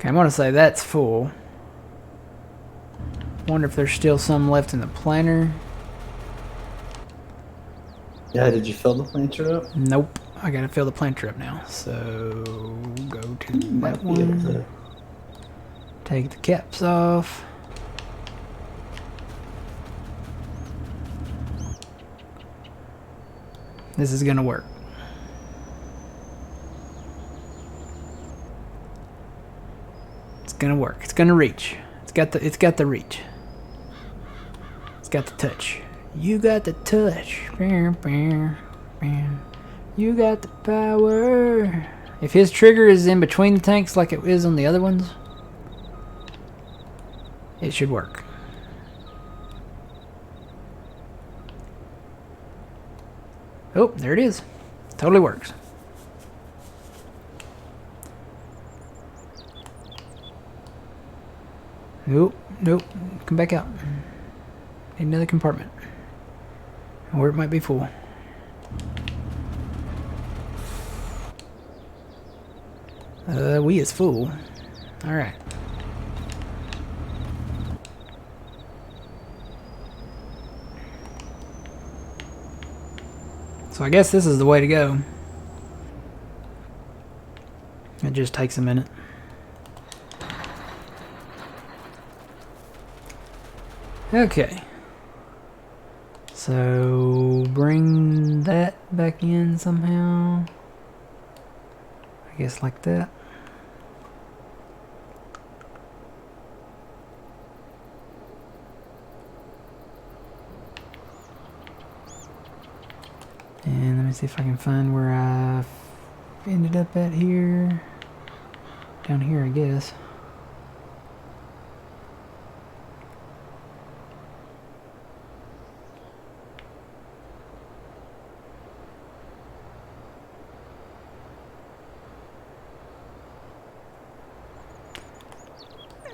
Okay, I'm gonna say that's full. Wonder if there's still some left in the planter. Yeah, did you fill the planter up? Nope. I gotta fill the planter up now. So go to that Might be able one. to. Take the caps off. This is gonna work. It's gonna work. It's gonna reach. It's got the reach. It's got the touch. You got the touch. You got the power. If his trigger is in between the tanks like it is on the other ones, it should work. Oh, there it is. Totally works. Nope, nope. Come back out. Need another compartment. Or it might be full. We is full. Alright. So I guess this is the way to go. It just takes a minute. Okay. So bring that back in somehow. I guess like that. And let me see if I can find where I ended up at here. Down here, I guess.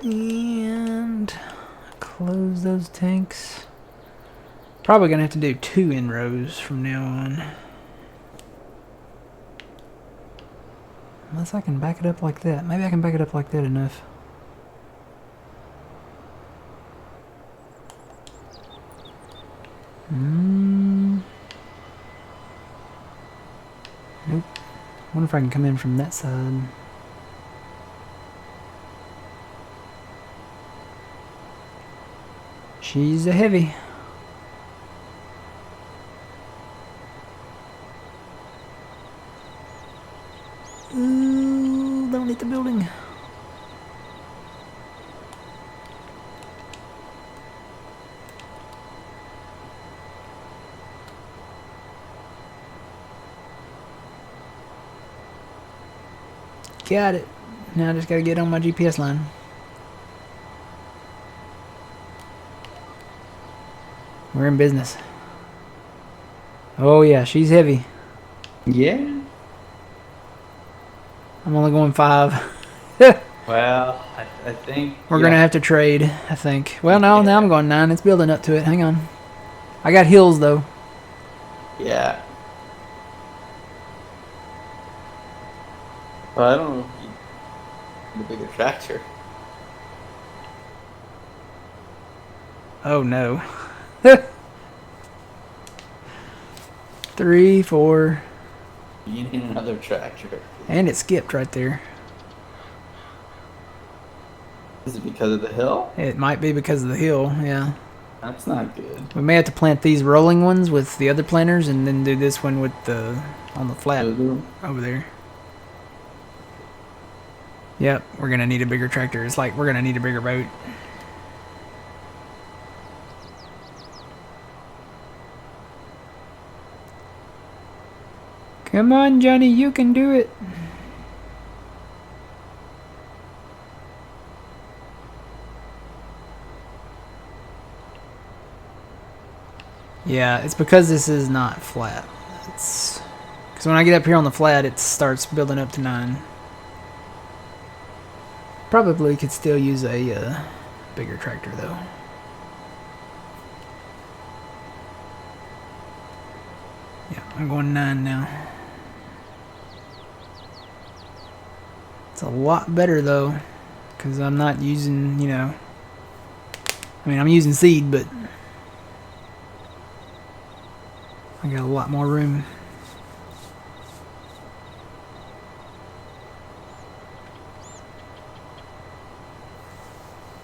And close those tanks. Probably gonna have to do 2 in rows from now on. Unless I can back it up like that. Maybe I can back it up like that enough. Nope. Wonder if I can come in from that side. She's a heavy. Ooh, don't hit the building. Got it. Now I just gotta get on my GPS line. We're in business. Oh yeah, she's heavy. Yeah. I'm only going 5. Well, I think We're gonna have to trade, I think. Well, no, now I'm going 9. It's building up to it. Hang on. I got hills though. Yeah. Well, I don't know if you need a bigger tractor. Oh no. 3, 4, You need another tractor. and it skipped right there. Is it because of the hill? It might be because of the hill, yeah. That's not good. We may have to plant these rolling ones with the other planters and then do this one with the on the flat over there. Yep, we're gonna need a bigger tractor. It's like we're gonna need a bigger boat. Come on, Johnny, you can do it. Yeah, it's because this is not flat. It's because when I get up here on the flat, it starts building up to 9. Probably could still use a bigger tractor though. Yeah, I'm going 9 now. It's a lot better though. Because I'm not using, you know... I mean, I'm using seed, but... I got a lot more room.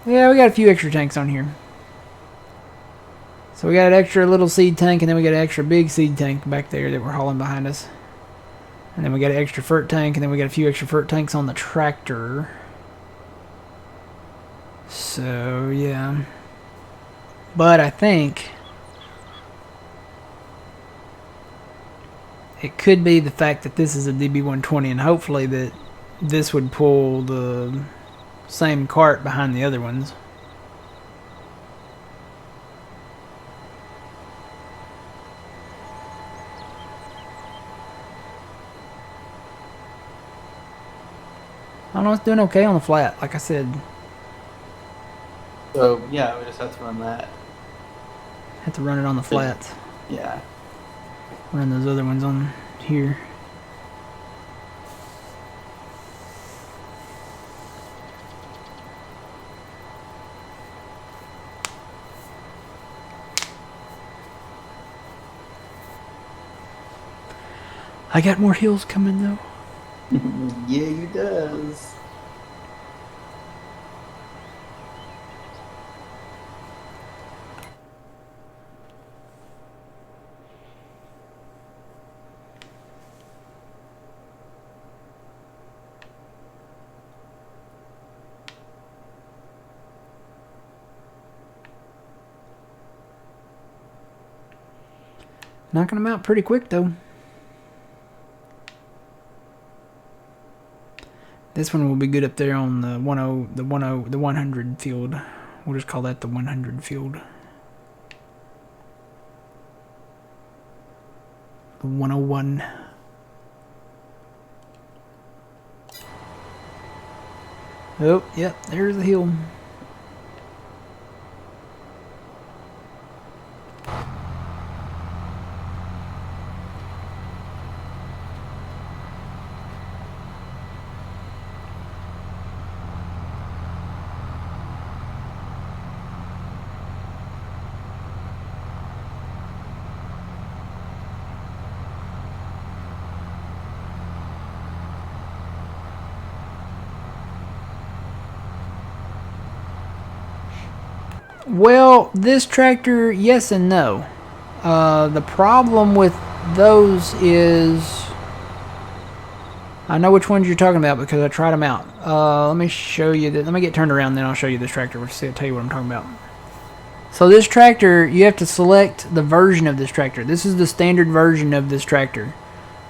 Yeah, we got a few extra tanks on here. So we got an extra little seed tank, and then we got an extra big seed tank back there that we're hauling behind us. And then we got an extra fert tank, and then we got a few extra fert tanks on the tractor. So, yeah. But I think it could be the fact that this is a DB120, and hopefully that this would pull the same cart behind the other ones. I don't know, it's doing okay on the flat, like I said. So, yeah, we just have to run that. Have to run it on the flats. Yeah. Run those other ones on here. I got more hills coming though. Yeah, you does. Knocking them out pretty quick though. This one will be good up there on the 100 field. We'll just call that the 100 field. The 101. Oh, yep, there's the hill. Well, this tractor, yes and no. The problem with those is... I know which ones you're talking about because I tried them out. Let me show you that. Let me get turned around, then I'll show you this tractor. I'll tell you what I'm talking about. So this tractor, you have to select the version of this tractor. This is the standard version of this tractor.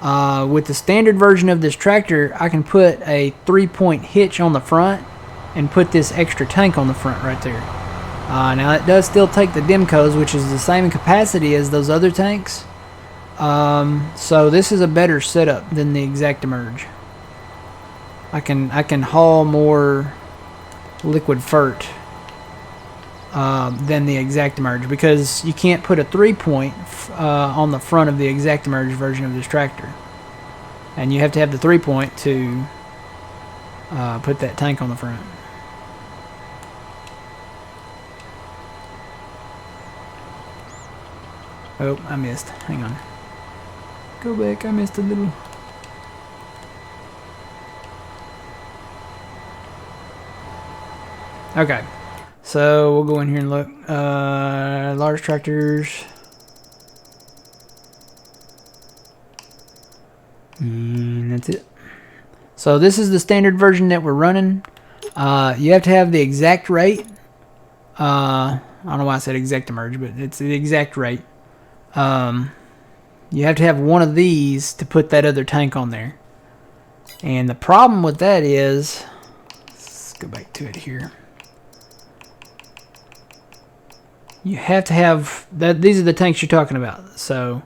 With the standard version of this tractor, I can put a 3-point hitch on the front and put this extra tank on the front right there. Now it does still take the Demcos, which is the same capacity as those other tanks. So this is a better setup than the Exact-Emerge. I can haul more liquid fert than the Exact-Emerge because you can't put a 3-point on the front of the Exact-Emerge version of this tractor, and you have to have the 3-point to put that tank on the front. Oh, I missed. Hang on. Go back. I missed a little. Okay. So we'll go in here and look. Large tractors. And that's it. So this is the standard version that we're running. You have to have the exact rate. I don't know why I said Exact-Emerge, but it's the exact rate. You have to have one of these to put that other tank on there. And the problem with that is, let's go back to it here. You have to have that. These are the tanks you're talking about. So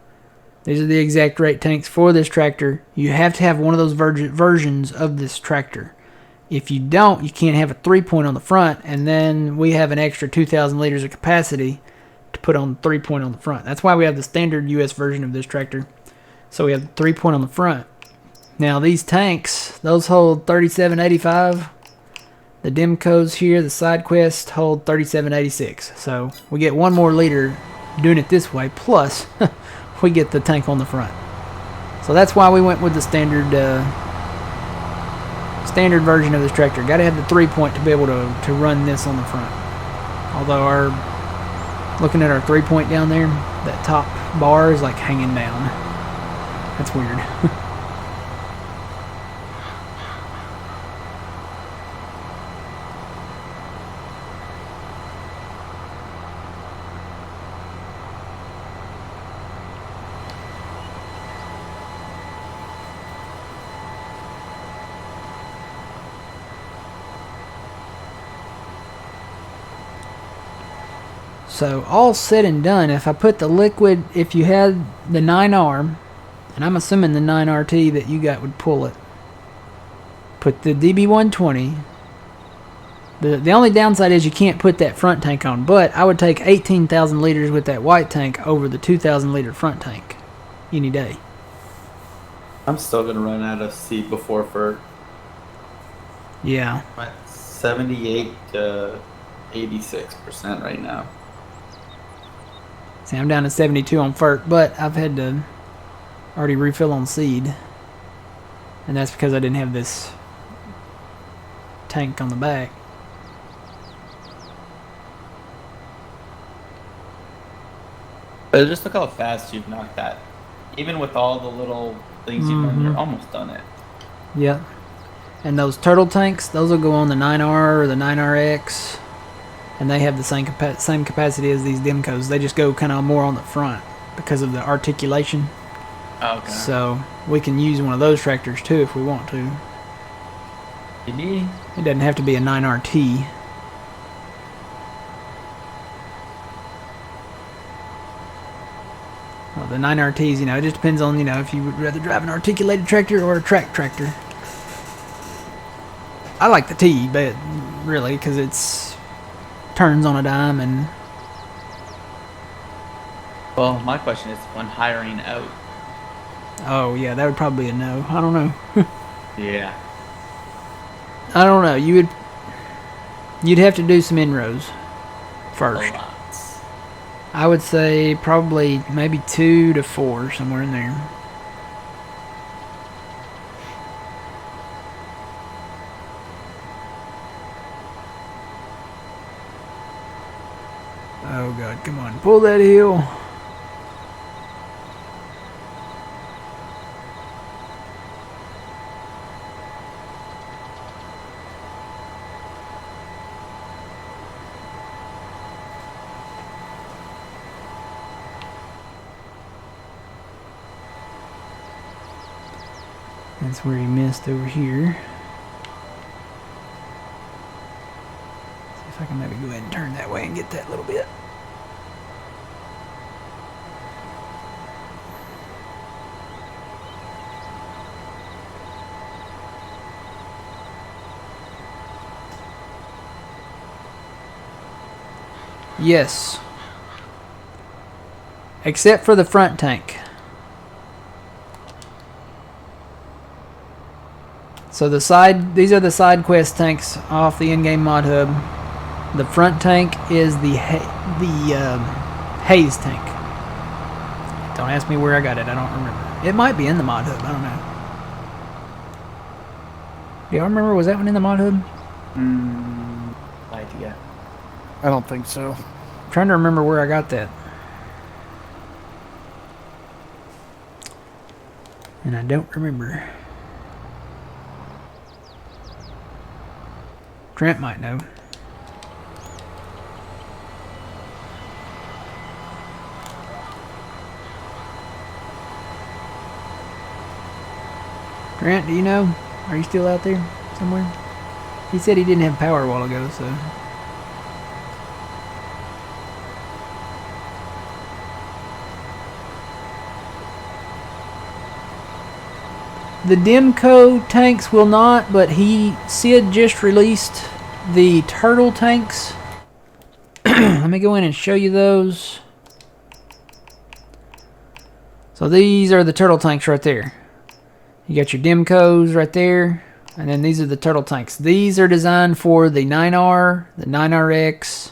these are the exact rate tanks for this tractor. You have to have one of those versions of this tractor. If you don't, you can't have a 3-point on the front, and then we have an extra 2,000 liters of capacity to put on the 3-point on the front. That's why we have the standard US version of this tractor. So we have the 3-point on the front. Now these tanks, those hold 3785. The Demcos here, the side quests, hold 3786. So we get one more leader doing it this way, plus we get the tank on the front. So that's why we went with the standard standard version of this tractor. Got to have the 3-point to be able to run this on the front. Although looking at our 3-point down there, that top bar is like hanging down. That's weird. So all said and done, if I put the liquid, if you had the 9R, and I'm assuming the 9RT that you got would pull it, put the DB120. The only downside is you can't put that front tank on, but I would take 18,000 liters with that white tank over the 2,000 liter front tank any day. I'm still gonna run out of seed before for Yeah. 78 to 86% right now. See, I'm down to 72 on FERT, but I've had to already refill on seed. And that's because I didn't have this tank on the back. But just look how fast you've knocked that. Even with all the little things you've done, you're almost done it. Yep. And those turtle tanks, those will go on the 9R or the 9RX. And they have the same capacity as these Demcos. They just go kind of more on the front because of the articulation. Okay. So we can use one of those tractors too if we want to. Maybe. It doesn't have to be a 9RT. Well, the 9RTs, you know, it just depends on, you know, if you would rather drive an articulated tractor or a track tractor. I like the T, but really, because it's turns on a dime and... Well, my question is, when hiring out. Oh, yeah, that would probably be a no. I don't know. Yeah. I don't know. You'd have to do some inrows first. Lots. I would say probably maybe 2 to 4, somewhere in there. Oh God, come on, pull that hill. That's where he missed over here. See if I can maybe go ahead and turn that way and get that little bit. Yes. Except for the front tank. So these are the side quest tanks off the in-game mod hub. The front tank is the haze tank. Don't ask me where I got it. I don't remember. It might be in the mod hub. I don't know. Do y'all remember? Was that one in the mod hub? Idea. I don't think so. I'm trying to remember where I got that. And I don't remember. Trent might know. Trent, do you know? Are you still out there somewhere? He said he didn't have power a while ago, so... The Demco tanks will not, but Sid just released the turtle tanks. Let me go in and show you those. So these are the turtle tanks right there. You got your Demcos right there And then these are the turtle tanks. These are designed for the 9R, the 9RX,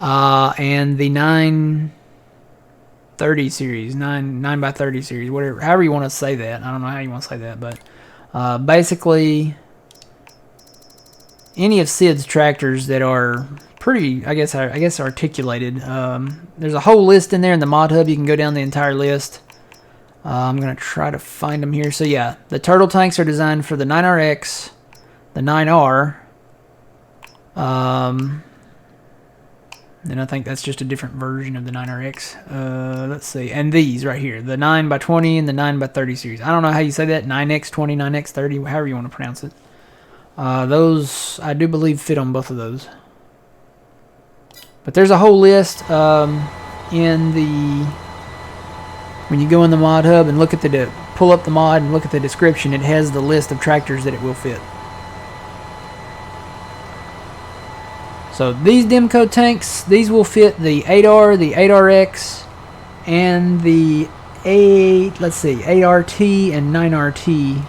and the 930 series, 9x30 series, whatever, however you want to say that. I don't know how you want to say that, but basically any of Sid's tractors that are pretty, I guess articulated. There's a whole list in there in the mod hub. You can go down the entire list. I'm going to try to find them here. So yeah, the turtle tanks are designed for the 9RX, the 9R. Then I think that's just a different version of the 9RX. Let's see. And these right here, the 9x20 and the 9x30 series. I don't know how you say that. 9x20, 9x30, however you want to pronounce it. Those, I do believe, fit on both of those. But there's a whole list in the... When you go in the mod hub and look at pull up the mod and look at the description, it has the list of tractors that it will fit. So these Demco tanks, these will fit the 8R, the 8RX, and the 8RT and 9RT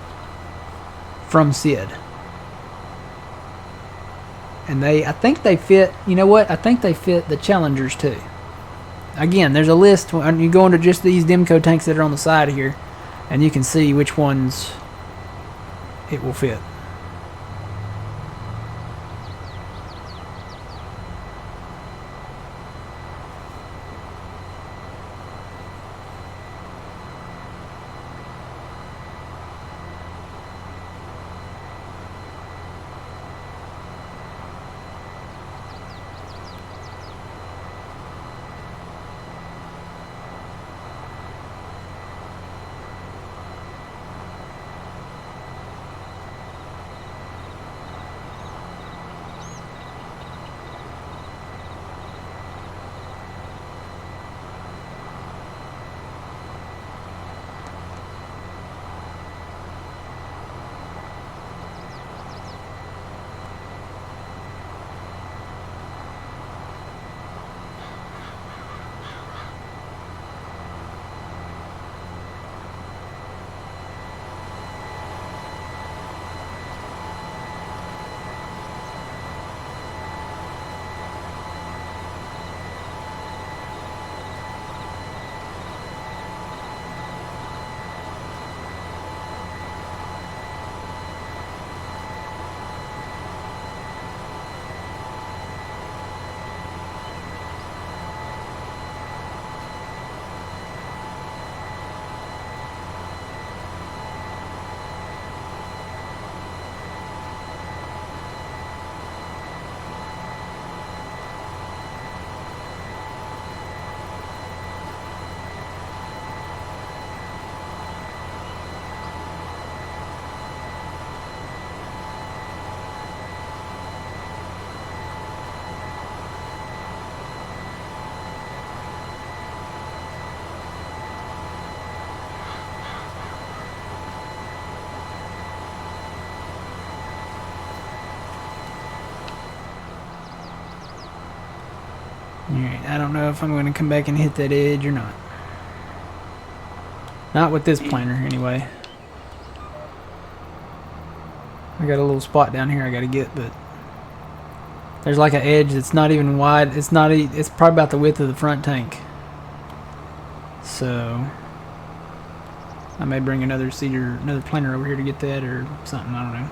from Sid. And I think they fit, you know what? I think they fit the Challengers too. Again, there's a list. You go into just these Demco tanks that are on the side here, and you can see which ones it will fit. Alright, I don't know if I'm going to come back and hit that edge or not. Not with this planter, anyway. I got a little spot down here I got to get, but there's like an edge that's not even wide. It's probably about the width of the front tank. So I may bring another planter over here to get that or something. I don't know.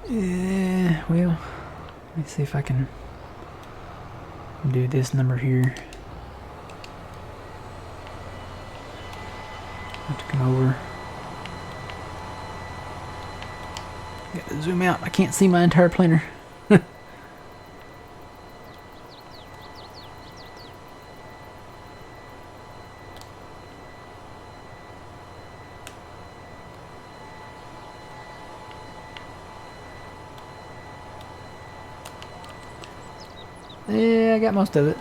Yeah, well, let me see if I can do this number here. Have to come over. Gotta zoom out. I can't see my entire planner. Yeah, I got most of it.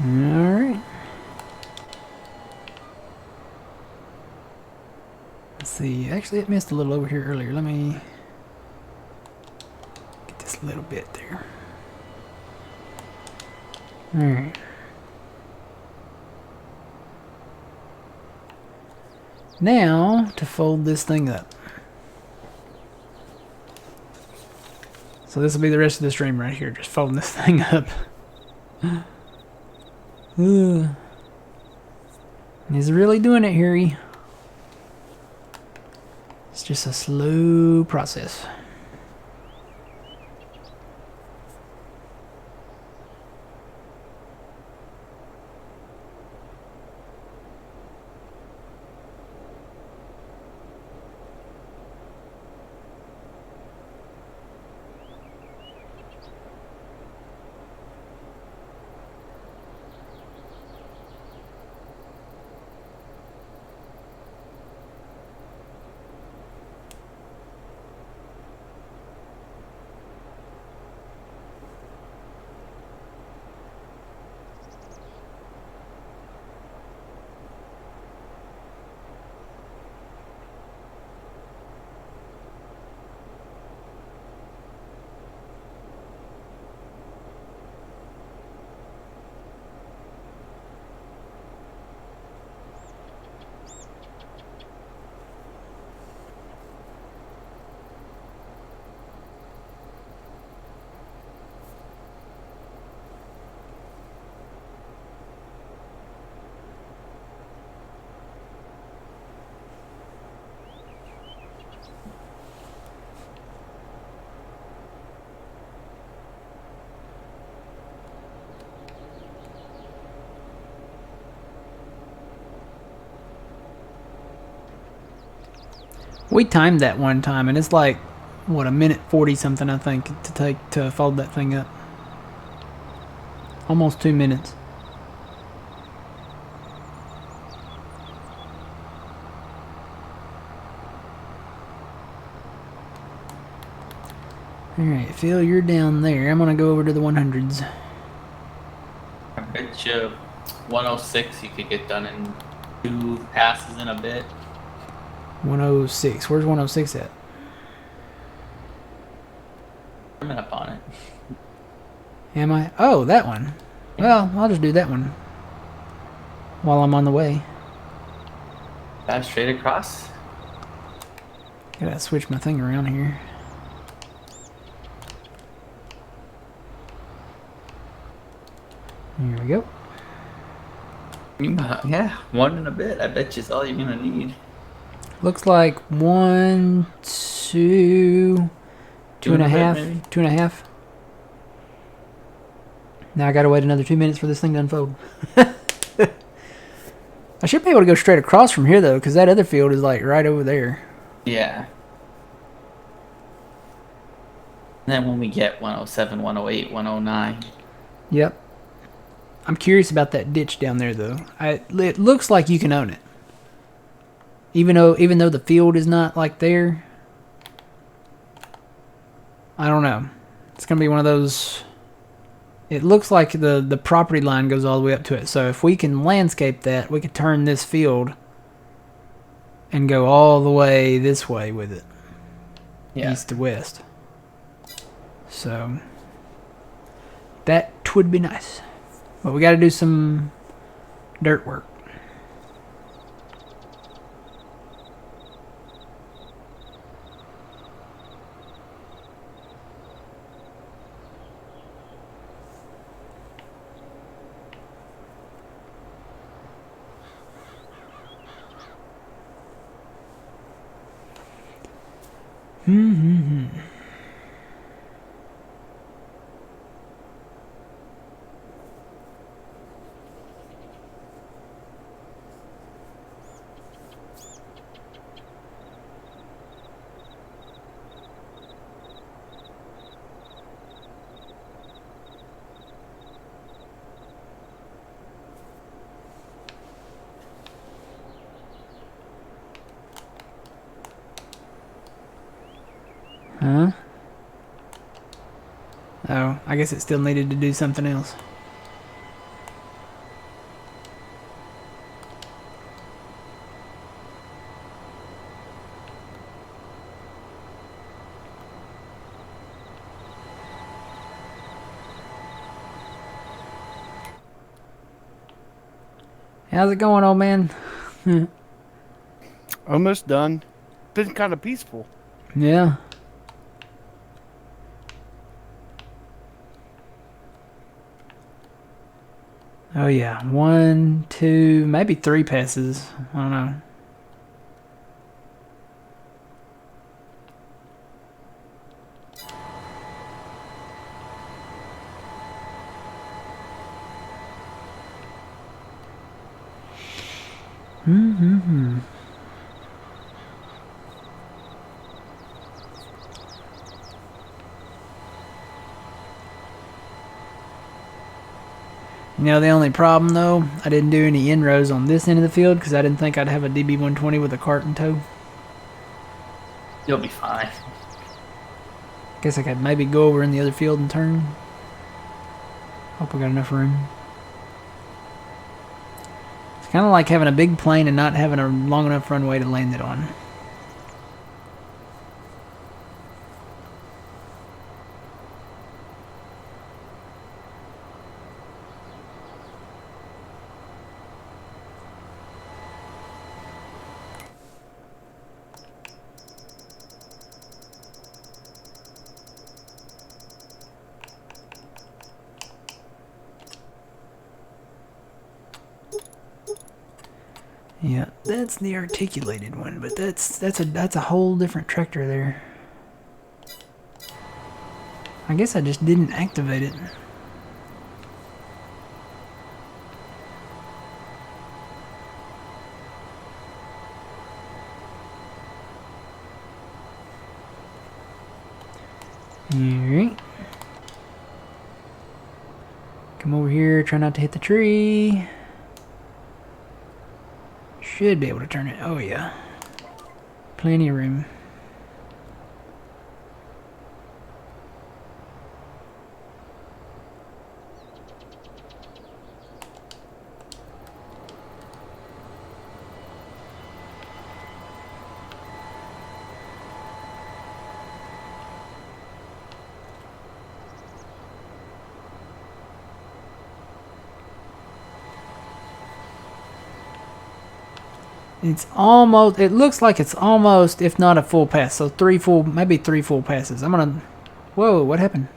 Alright. Let's see. Actually, it missed a little over here earlier. Let me get this little bit there. Alright. Now, to fold this thing up. So this will be the rest of the stream right here, just folding this thing up. He's really doing it, Harry. It's just a slow process. We timed that one time, and it's like, what, a minute 40 something, I think, to fold that thing up. Almost 2 minutes. Alright, Phil, you're down there. I'm gonna go over to the 100s. I bet you 106 you could get done in 2 passes in a bit. 106. Where's 106 at? I'm up on it. Am I? Oh, that one. Well, I'll just do that one. while I'm on the way. Drive straight across. Gotta switch my thing around here. Here we go. Yeah, one and a bit. I bet you it's all you're gonna need. Looks like 1, 2, two and a half. Maybe? 2.5. Now I gotta wait another 2 minutes for this thing to unfold. I should be able to go straight across from here though, because that other field is like right over there. Yeah. And then when we get 107, 108, 109. Yep. I'm curious about that ditch down there though. It looks like you can own it. Even though the field is not like there. I don't know. It's gonna be one of those. It looks like the property line goes all the way up to it. So if we can landscape that, we could turn this field and go all the way this way with it. Yeah. East to west. So that would be nice. But we got to do some dirt work. Huh? Oh, I guess it still needed to do something else. How's it going, old man? Almost done. Been kind of peaceful. Yeah. Oh yeah, 1, 2, maybe 3 passes. I don't know. You know, the only problem though, I didn't do any inrows on this end of the field because I didn't think I'd have a DB120 with a cart in tow. You'll be fine. Guess I could maybe go over in the other field and turn. Hope we got enough room. It's kind of like having a big plane and not having a long enough runway to land it on. Yeah, that's the articulated one, but that's a whole different tractor there. I guess I just didn't activate it. Alright. Come over here, try not to hit the tree. Should be able to turn it. Oh yeah. Plenty of room. It's almost, it looks like it's almost, if not a full pass. So maybe three full passes. I'm gonna, whoa, what happened?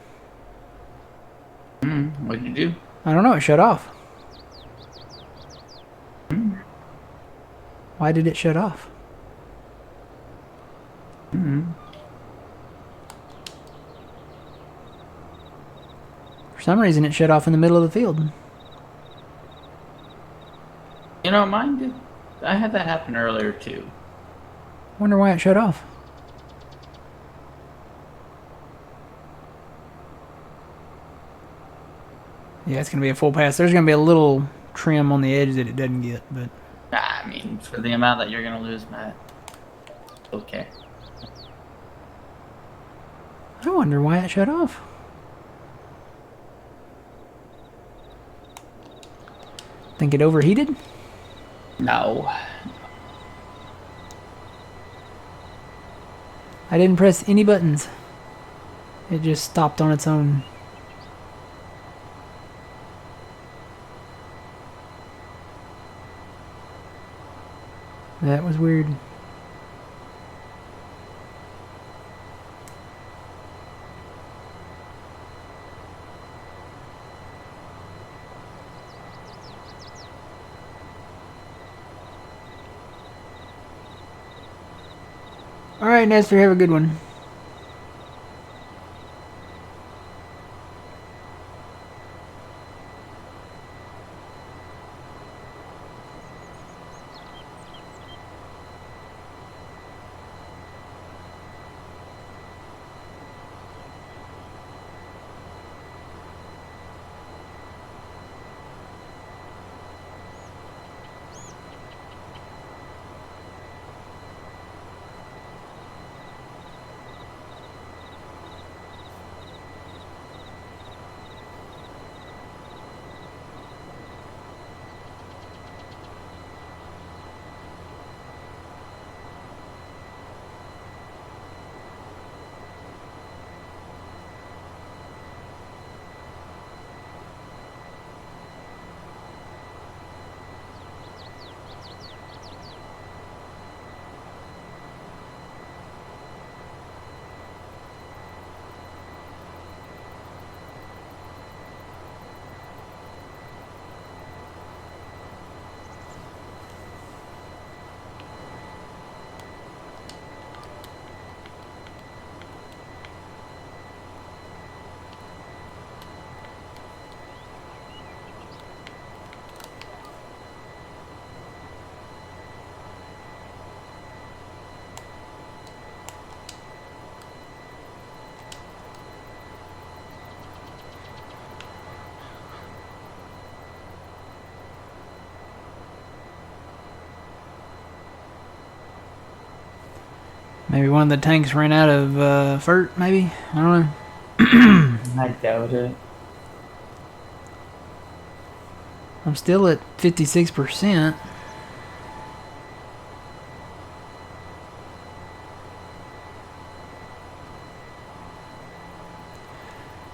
What'd you do? I don't know, it shut off. Why did it shut off? For some reason it shut off in the middle of the field. You know, mine did. I had that happen earlier too. Wonder why it shut off. Yeah, it's gonna be a full pass. There's gonna be a little trim on the edge that it doesn't get, but I mean, for the amount that you're gonna lose, Matt. Okay. I wonder why it shut off. Think it overheated? No. I didn't press any buttons. It just stopped on its own. That was weird. Alright, Nestor, have a good one. Maybe one of the tanks ran out of FERT, maybe? I don't know. I doubt it. I'm still at 56%.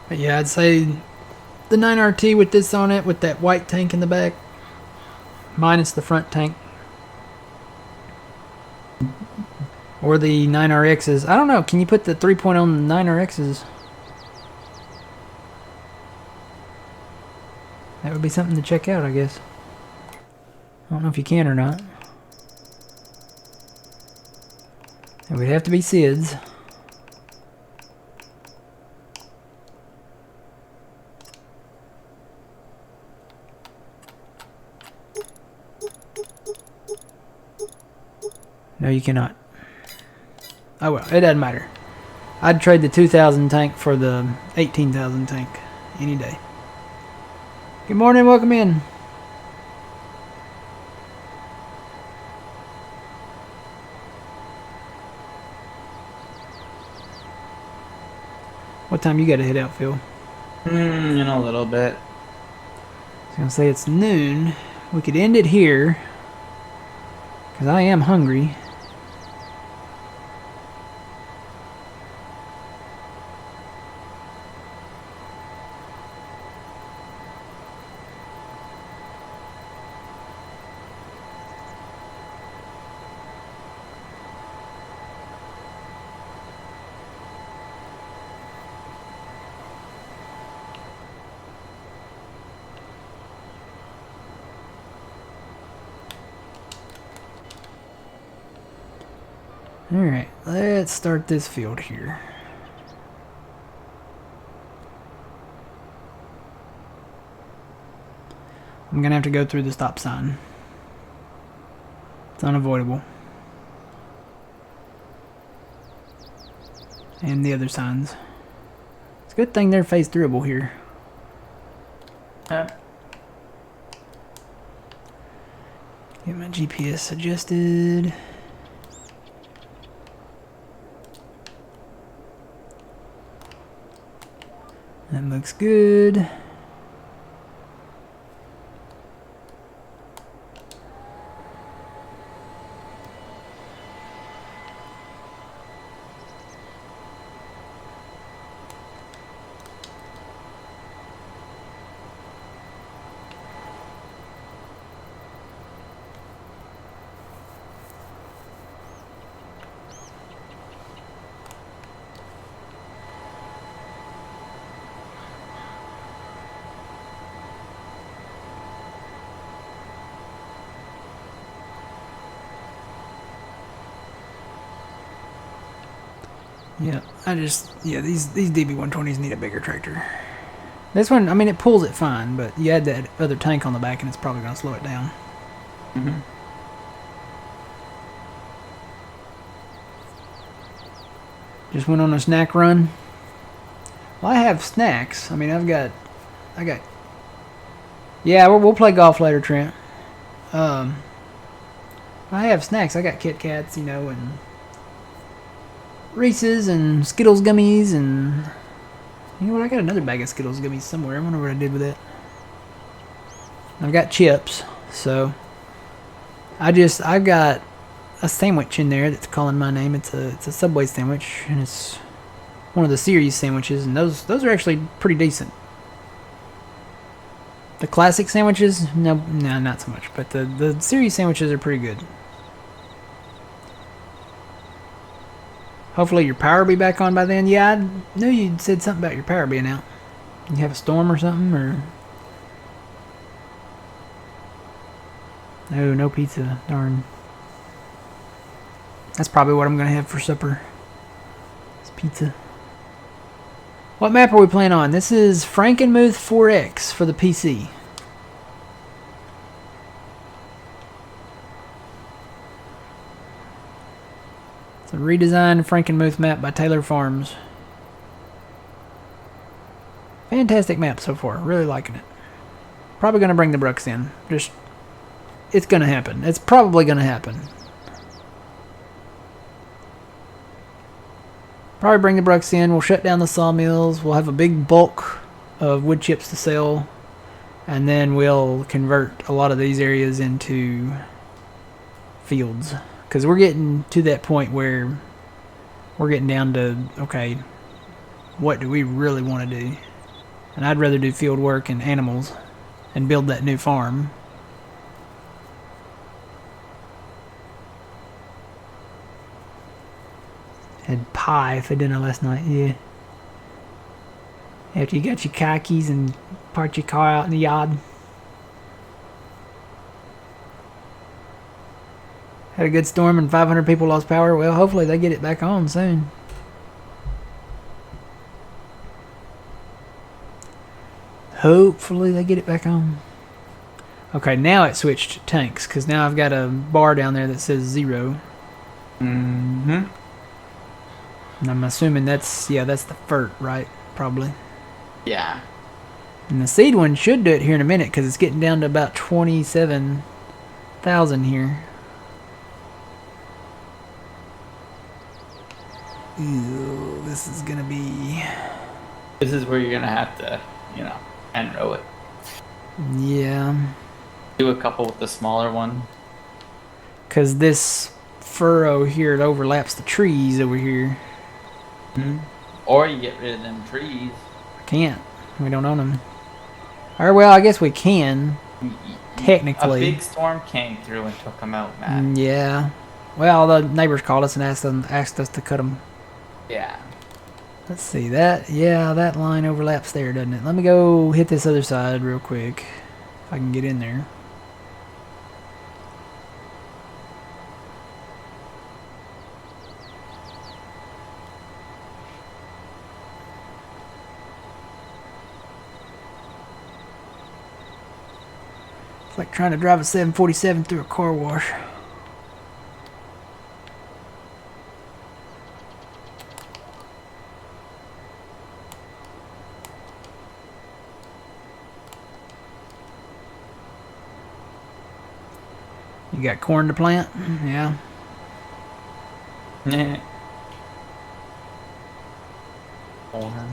But yeah, I'd say the 9RT with this on it, with that white tank in the back, minus the front tank. Or the 9RXs. I don't know. Can you put the 3.0 on the 9RXs? That would be something to check out, I guess. I don't know if you can or not. It would have to be SIDS. No, you cannot. Oh well, it doesn't matter. I'd trade the 2,000 tank for the 18,000 tank any day. Good morning, welcome in. What time you got to head out, Phil? In a little bit. I was gonna say it's noon. We could end it here, because I am hungry. Alright, let's start this field here. I'm gonna have to go through the stop sign. It's unavoidable. And the other signs. It's a good thing they're phase throughable here. Get my GPS adjusted. That looks good. Yeah, these DB120s need a bigger tractor. This one, I mean, it pulls it fine, but you add that other tank on the back and it's probably going to slow it down. Mm-hmm. Just went on a snack run. Well, I have snacks. I mean, I got. Yeah, we'll play golf later, Trent. I have snacks. I got Kit Kats, you know, and Reese's and Skittles gummies, and you know what? I got another bag of Skittles gummies somewhere. I wonder what I did with it. I've got chips, so I've got a sandwich in there that's calling my name. It's a Subway sandwich, and it's one of the series sandwiches, and those are actually pretty decent. The classic sandwiches, no, not so much, but the series sandwiches are pretty good. Hopefully your power will be back on by then. Yeah, I knew you said something about your power being out. You have a storm or something, or... No pizza. Darn. That's probably what I'm going to have for supper. It's pizza. What map are we playing on? This is Frankenmuth 4X for the PC. It's a redesigned Frankenmuth map by Taylor Farms. Fantastic map so far. Really liking it. Probably going to bring the Brucks in. It's going to happen. It's probably going to happen. Probably bring the Brucks in. We'll shut down the sawmills. We'll have a big bulk of wood chips to sell. And then we'll convert a lot of these areas into fields. Because we're getting to that point where we're getting down to, okay, what do we really want to do? And I'd rather do field work and animals and build that new farm. Had pie for dinner last night, yeah. After you got your car keys and parked your car out in the yard. Had a good storm and 500 people lost power. Well, hopefully they get it back on soon. Hopefully they get it back on. Okay, now it switched to tanks, because now I've got a bar down there that says 0. Mm-hmm. And I'm assuming that's the FERT, right? Probably. Yeah. And the seed one should do it here in a minute, because it's getting down to about 27,000 here. Ew, this is gonna be... This is where you're gonna have to, hand row it. Yeah. Do a couple with the smaller one. Because this furrow here, it overlaps the trees over here. Mm-hmm. Or you get rid of them trees. I can't. We don't own them. Or, well, I guess we can. Technically. A big storm came through and took them out, Matt. Yeah. Well, the neighbors called us and asked us to cut them. Yeah. Let's see. That line overlaps there, doesn't it? Let me go hit this other side real quick. If I can get in there. It's like trying to drive a 747 through a car wash. You got corn to plant? Yeah. Nah. Corn.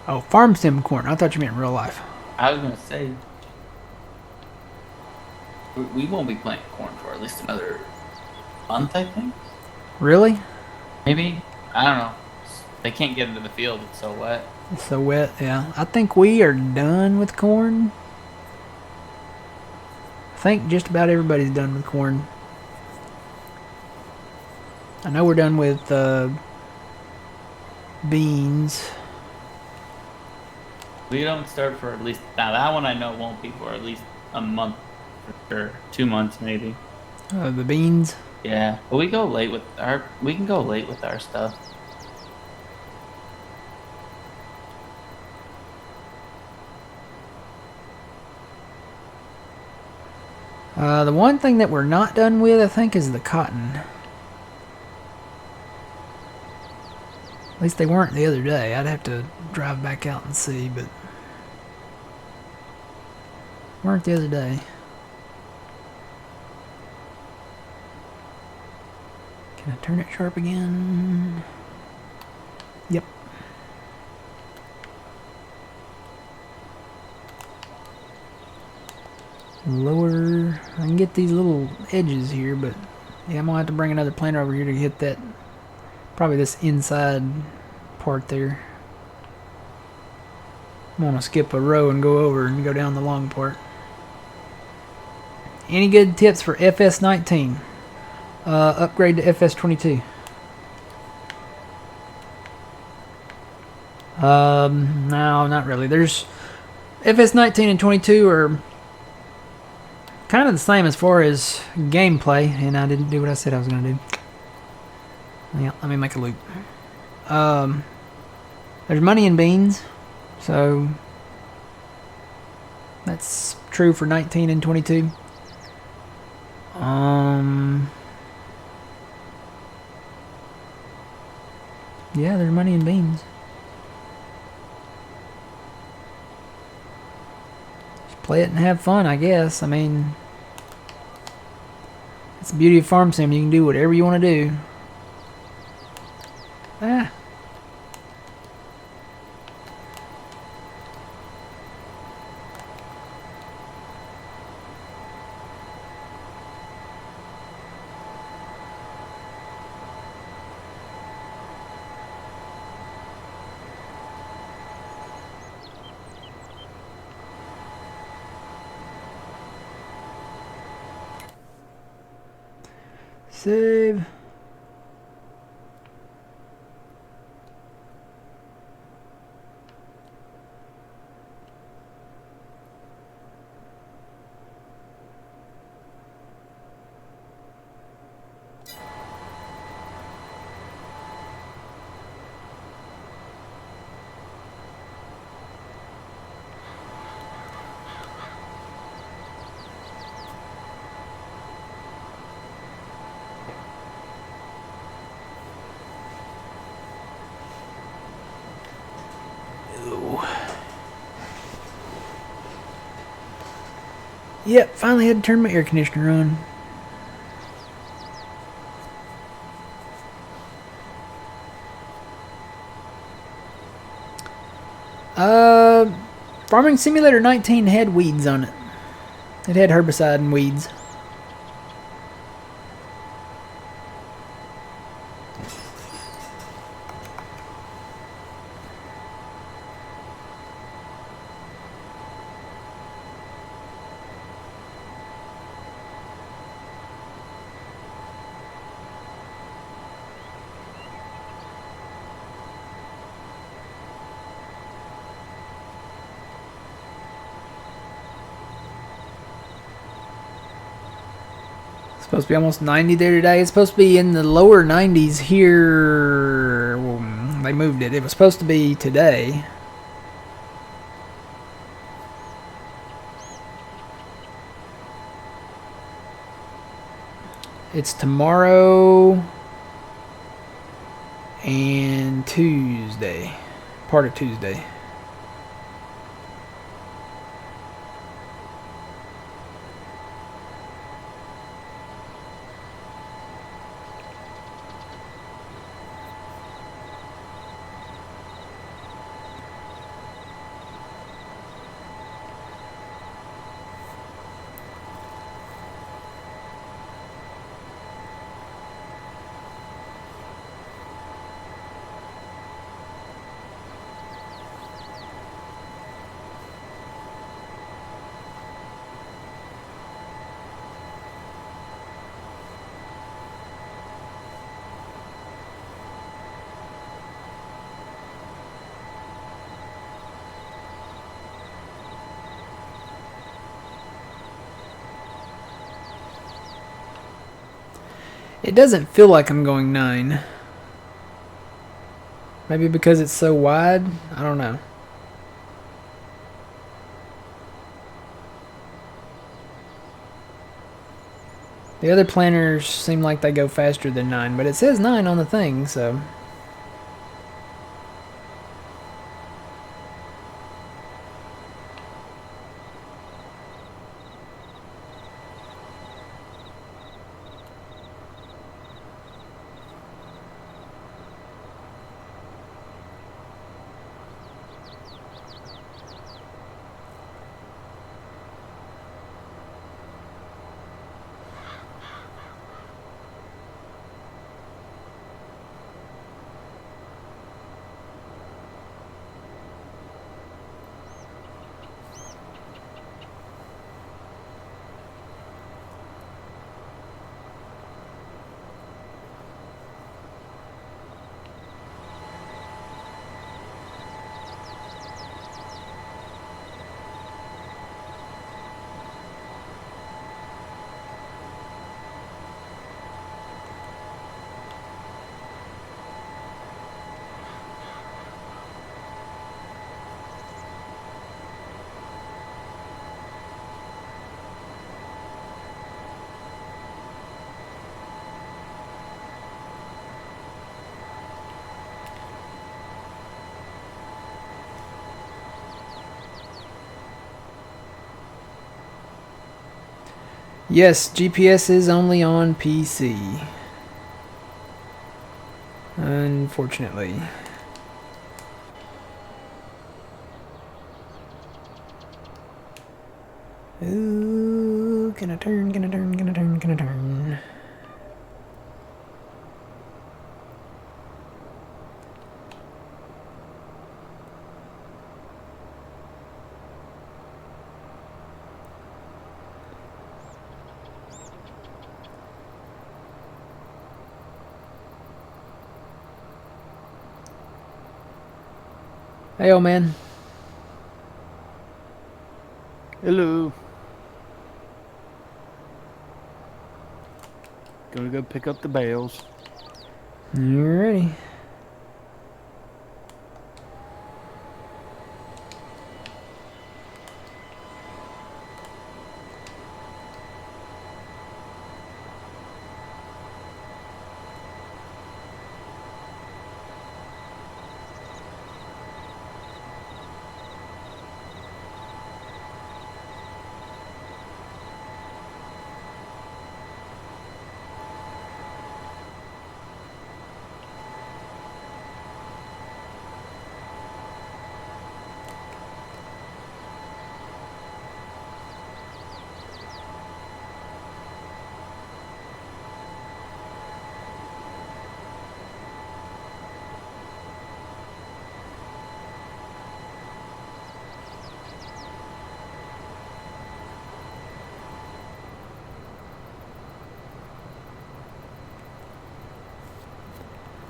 Oh, farm sim corn. I thought you meant in real life. I was gonna say we won't be planting corn for at least another month, I think. Really? Maybe. I don't know. They can't get into the field, it's so wet. It's so wet, yeah. I think we are done with corn. I think just about everybody's done with corn. I know we're done with beans. We don't start for at least now that one I know won't be for at least a month for sure. 2 months maybe. The beans. Yeah. But we can go late with our stuff. The one thing that we're not done with, I think, is the cotton. At least they weren't the other day. I'd have to drive back out and see, but weren't the other day. Can I turn it sharp again? Yep. Lower. I can get these little edges here, but yeah, I'm gonna have to bring another planter over here to hit that. Probably this inside part there. I'm gonna skip a row and go over and go down the long part. Any good tips for FS19? Upgrade to FS22. No, not really. There's FS19 and 22 are kind of the same as far as gameplay, and I didn't do what I said I was gonna do. Yeah, let me make a loop. There's money in beans, so that's true for 19 and 22. Yeah, there's money in beans. Just play it and have fun, I guess. I mean, it's the beauty of Farm Sim. You can do whatever you want to do. Ah. Save. Yep, finally had to turn my air conditioner on. Farming Simulator 19 had weeds on it. It had herbicide and weeds. Supposed to be almost 90 there today. It's supposed to be in the lower 90s here. Well, they moved it. It was supposed to be today. It's tomorrow and Tuesday. Part of Tuesday. It doesn't feel like I'm going 9. Maybe because it's so wide? I don't know. The other planners seem like they go faster than 9, but it says 9 on the thing, so... Yes, GPS is only on PC. Unfortunately. Ooh, gonna turn. Hey, old man. Hello. Gonna go pick up the bales. Alrighty.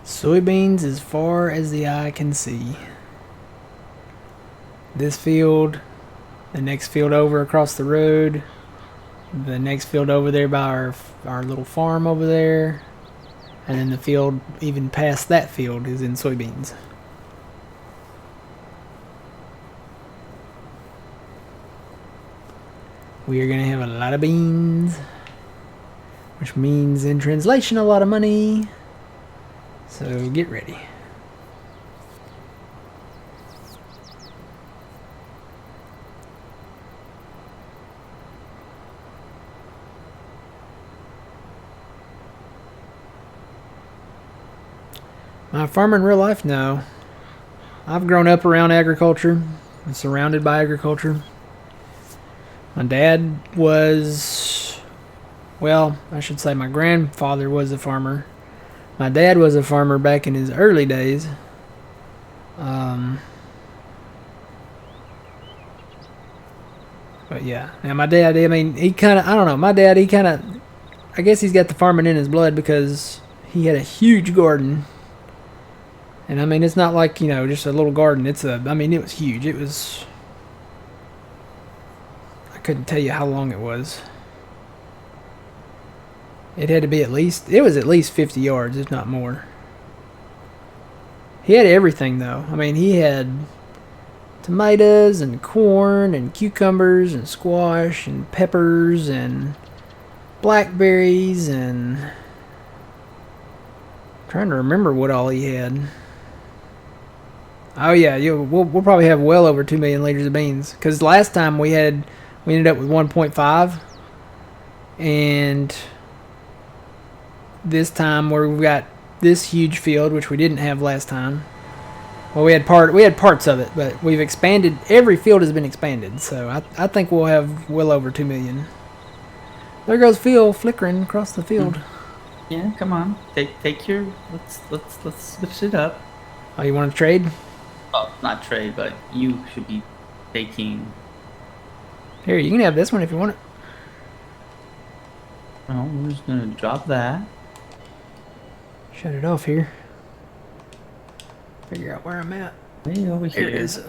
Soybeans as far as the eye can see. This field, the next field over across the road, the next field over there by our little farm over there, and then the field even past that field is in soybeans. We are gonna have a lot of beans. which means in translation a lot of money. So get ready. My farmer in real life? No. I've grown up around agriculture and surrounded by agriculture. My dad was, well, I should say my grandfather was a farmer. My dad was a farmer back in his early days. But yeah, now my dad, I mean, he kind of, I don't know, my dad, he kind of, I guess he's got the farming in his blood because he had a huge garden. And I mean, it's not like, you know, just a little garden. I mean, it was huge. It was, I couldn't tell you how long it was. It had to be it was at least 50 yards, if not more. He had everything, though. I mean, he had tomatoes and corn and cucumbers and squash and peppers and blackberries and... I'm trying to remember what all he had. Oh yeah, we'll probably have well over 2 million liters of beans. Because last time we ended up with 1.5. And this time where we've got this huge field, which we didn't have last time. Well, we had parts of it, but we've expanded. Every field has been expanded, so I think we'll have well over 2 million. There goes Phil flickering across the field. Yeah, come on. Take your let's switch it up. Oh, you want to trade? Oh, not trade, but you should be taking. Here, you can have this one if you want it. Oh, we're just gonna drop that. Shut it off here. Figure out where I'm at. Way over here. Here it is.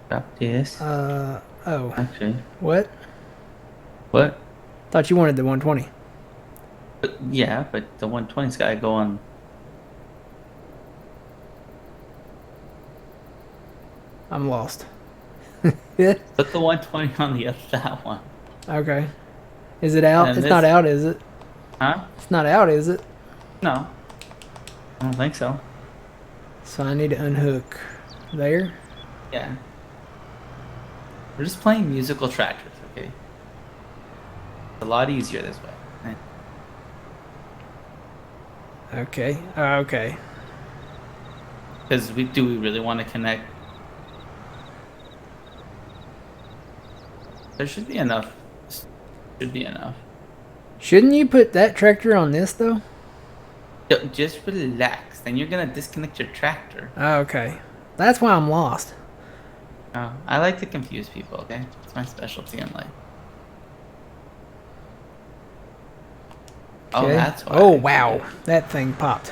Drop this. Oh. Actually. What? What? Thought you wanted the 120. But, yeah, but the 120's gotta go on. I'm lost. Put the 120 on the other that one. Okay. Is it out? And It's this- not out, is it? Huh? It's not out, is it? No. I don't think so. So I need to unhook there. Yeah. We're just playing musical tractors, okay? It's a lot easier this way. Okay. Okay. Because do we really want to connect? There should be enough. Should be enough. Shouldn't you put that tractor on this though? Yo, just relax. Then you're gonna disconnect your tractor. Okay. That's why I'm lost. Oh, I like to confuse people, okay? It's my specialty in life. Oh, Okay. that's why. Oh, wow. That thing popped.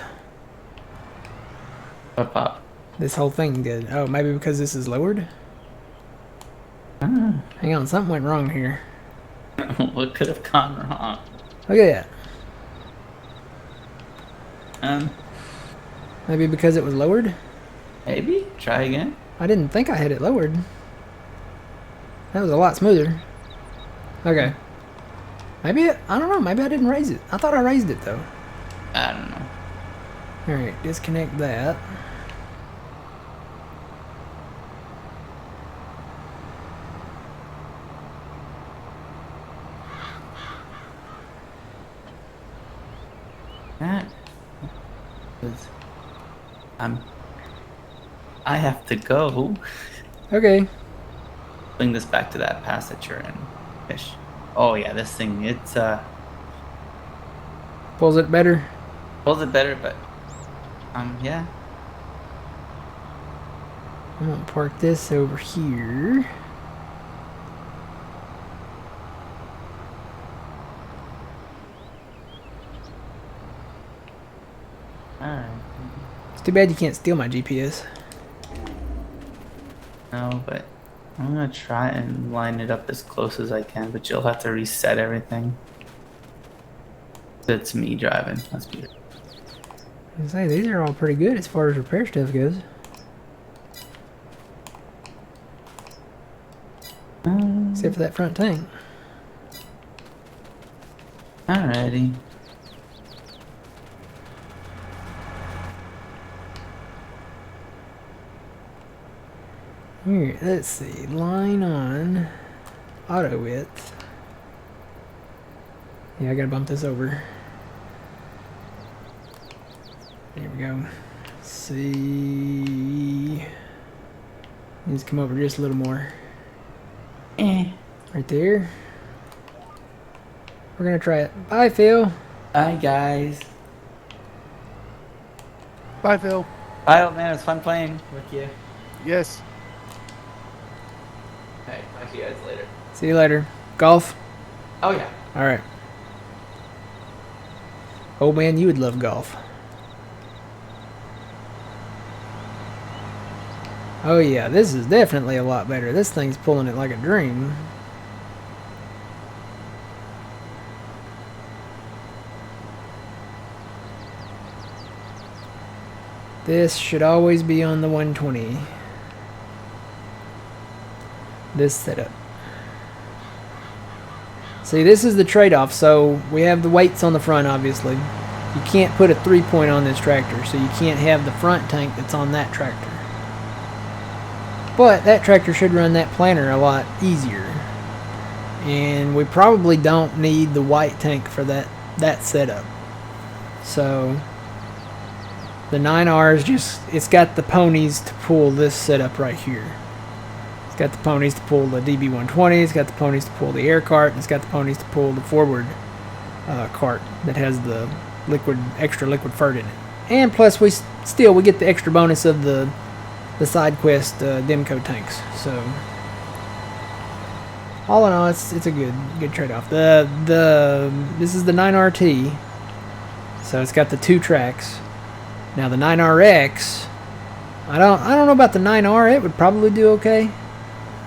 What pop? This whole thing did. Oh, maybe because this is lowered? Ah. Hang on, something went wrong here. What could have gone wrong? Look at that. Um, Maybe because it was lowered? maybe? Try again? I didn't think I had it lowered. That was a lot smoother. Okay. Maybe, I don't know, maybe I didn't raise it. I thought I raised it though. I don't know. Alright, disconnect that. That was... I have to go. Okay. Bring this back to that pass that you're in. Fish. Oh yeah, this thing, it's Pulls it better. pulls it better, but yeah. I'm gonna park this over here. Alright. It's too bad you can't steal my GPS. No, but I'm gonna try and line it up as close as I can, but you'll have to reset everything. That's me driving. That's me. I say these are all pretty good as far as repair stuff goes. Except for that front tank. Alrighty. Here, let's see. Line on. Auto width. Yeah, I gotta bump this over. There we go. See. Needs to come over just a little more. Right there. We're gonna try it. Bye, Phil. Bye, guys. Bye, Phil. Bye, old man. It was fun playing with you. Yes. Hey, talk to you guys later. See you later. Golf? Oh, yeah. Alright. Oh man, you would love golf. Oh yeah, this is definitely a lot better. This thing's pulling it like a dream. This should always be on the 120. This setup. See, this is the trade-off. So we have the weights on the front, obviously. You can't put a 3-point on this tractor, so you can't have the front tank that's on that tractor. But that tractor should run that planter a lot easier. And we probably don't need the white tank for that setup. So the 9R is just, it's got the ponies to pull this setup right here. It's got the ponies to pull the DB120, it's got the ponies to pull the air cart, and it's got the ponies to pull the forward cart that has the extra liquid fert in it. And plus we get the extra bonus of the side quest Demco tanks. So all in all, it's a good trade-off. This is the 9RT, so it's got the 2 tracks. Now the 9RX, I don't know about the 9R. It would probably do okay,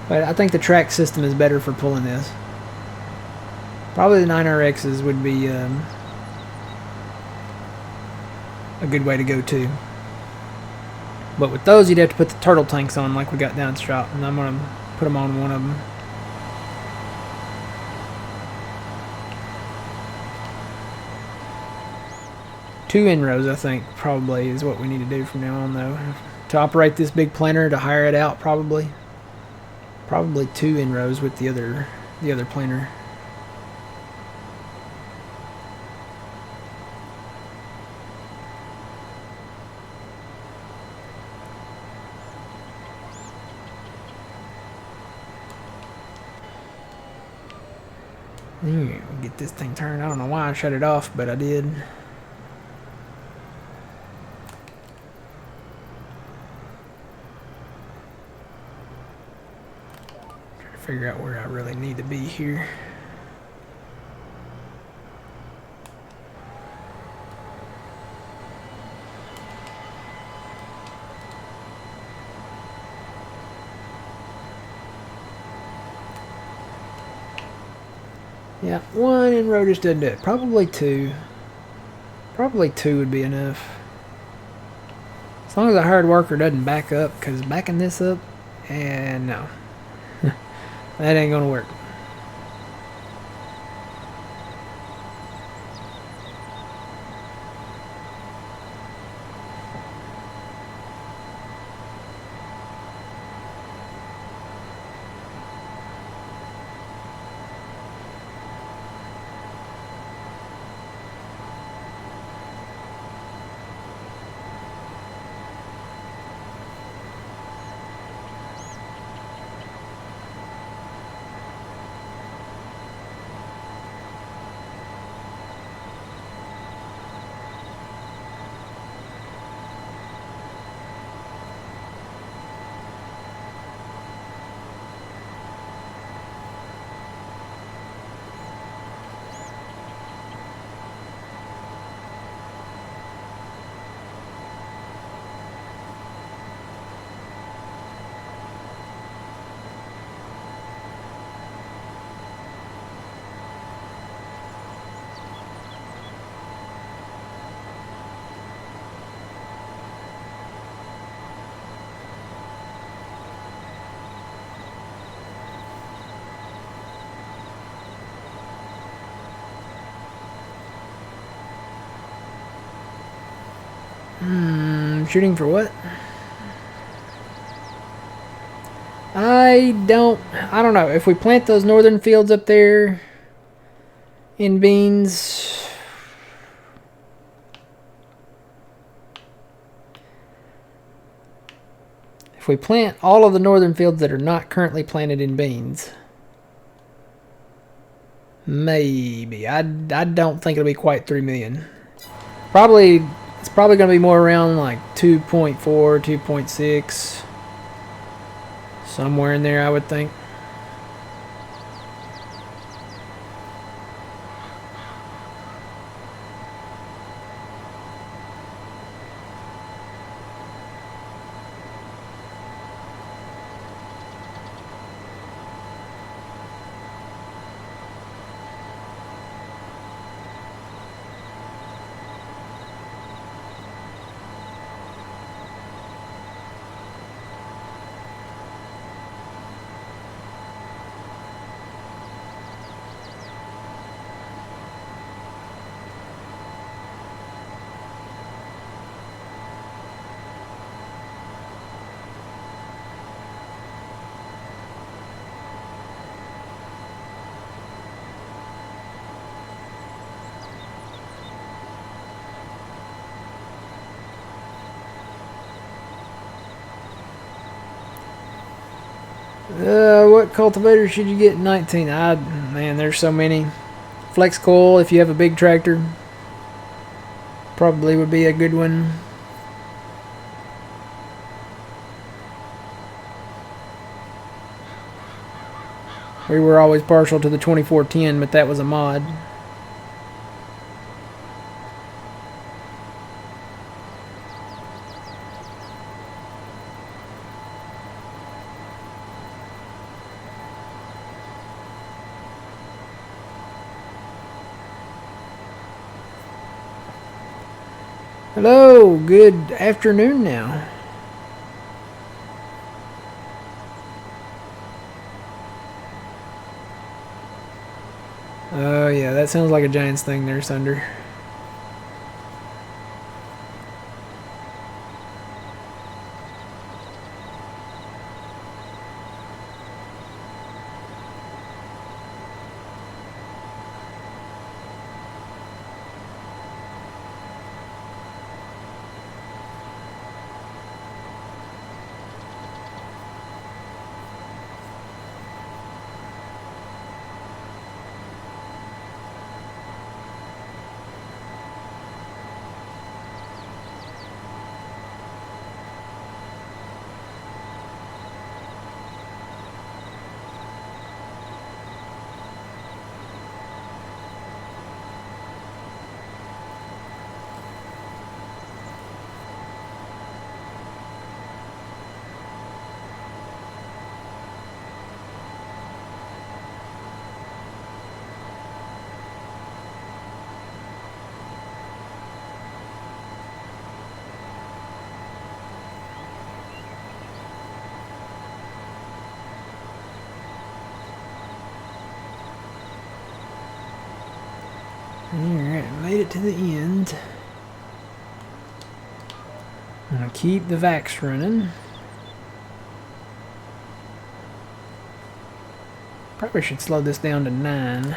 but I think the track system is better for pulling this. Probably the 9RXs would be a good way to go too. But with those, you'd have to put the turtle tanks on like we got down at the shop, and I'm going to put them on one of them. Two in-rows, I think, probably is what we need to do from now on, though. To operate this big planter, to hire it out, probably 2 in-rows with the other planter. We'll get this thing turned. I don't know why I shut it off, but I did. Try to figure out where I really need to be here. Yeah, 1 in-row just doesn't do it. Probably 2. Probably 2 would be enough. As long as a hard worker doesn't back up, because backing this up, and no. That ain't gonna work. Shooting for what? I don't know. If we plant those northern fields up there in beans, if we plant all of the northern fields that are not currently planted in beans, maybe. I don't think it'll be quite 3 million. Probably, it's probably going to be more around like 2.4, 2.6. Somewhere in there, I would think. What cultivator should you get in 19? Man, there's so many. Flex coil, if you have a big tractor, probably would be a good one. We were always partial to the 2410, but that was a mod. Hello, good afternoon now. Oh yeah, that sounds like a Giants thing there, Sunder. Alright, made it to the end. I'm gonna keep the vax running. Probably should slow this down to 9.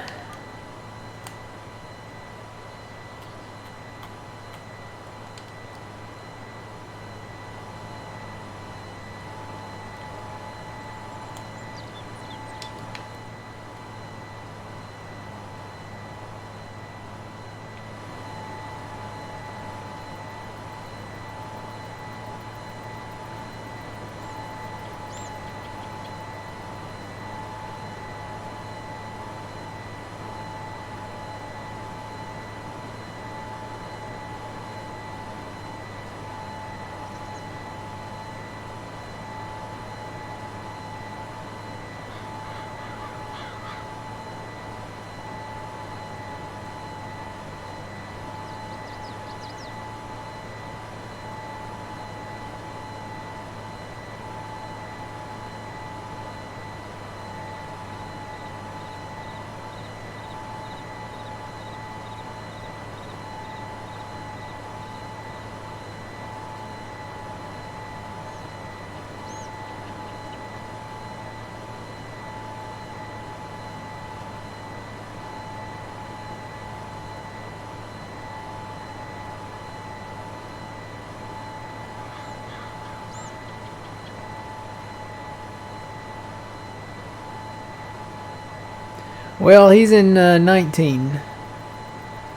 Well, he's in 19.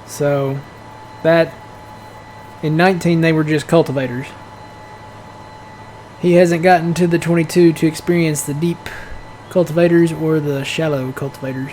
So, that... In 19, they were just cultivators. He hasn't gotten to the 22 to experience the deep cultivators or the shallow cultivators.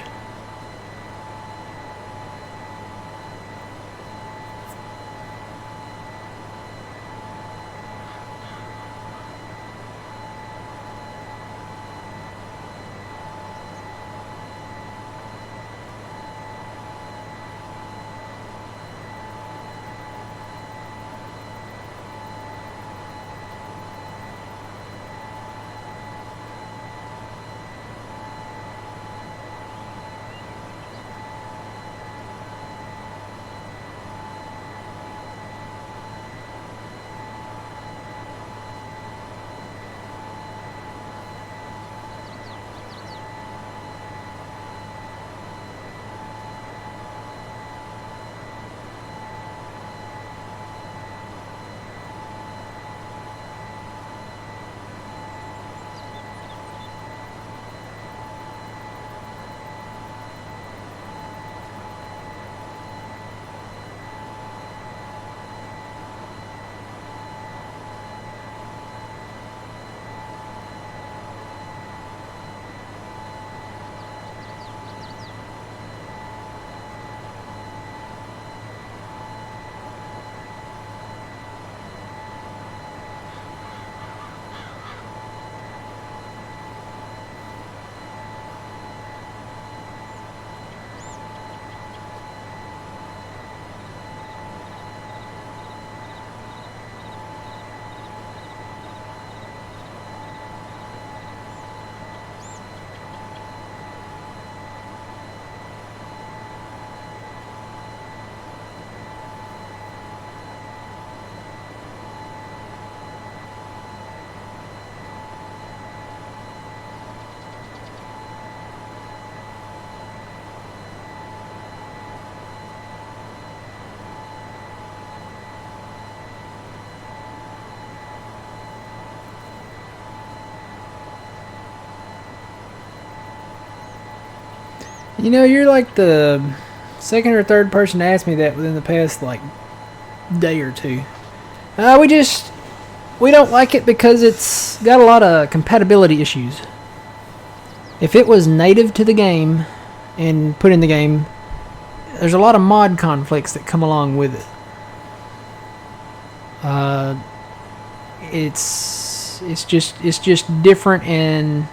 You know, you're like the second or third person to ask me that within the past, like, day or two. We don't like it because it's got a lot of compatibility issues. If it was native to the game and put in the game, there's a lot of mod conflicts that come along with it. It's just different, and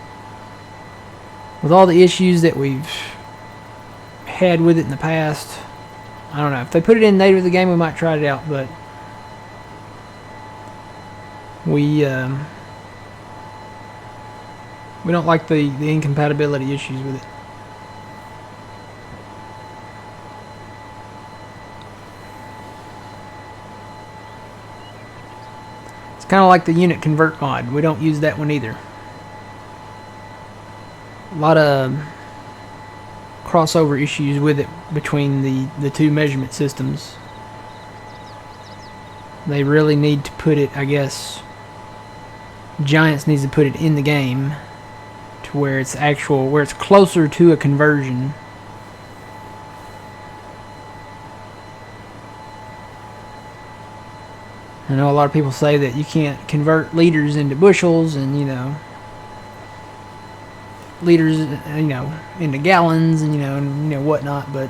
with all the issues that we've had with it in the past, I don't know. If they put it in native of the game, we might try it out, but we don't like the incompatibility issues with it. It's kind of like the unit convert mod. We don't use that one either. A lot of crossover issues with it between the two measurement systems. They really need to put it, I guess, Giants needs to put it in the game to where it's closer to a conversion. I know a lot of people say that you can't convert liters into bushels, and liters, into gallons, and whatnot. But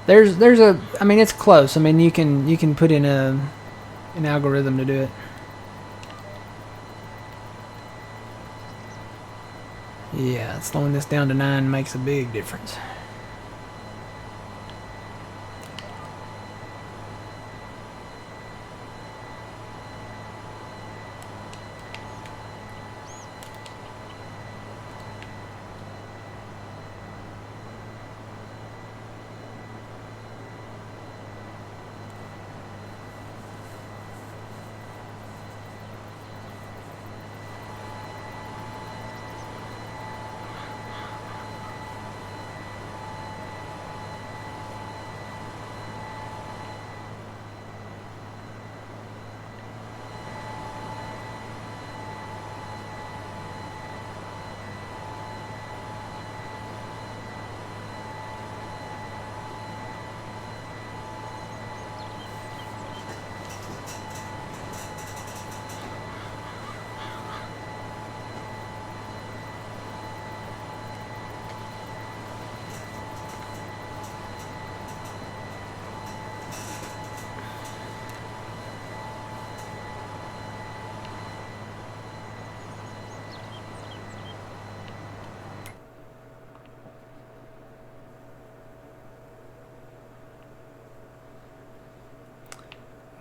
it's close. I mean, you can put in an algorithm to do it. Yeah, slowing this down to 9 makes a big difference.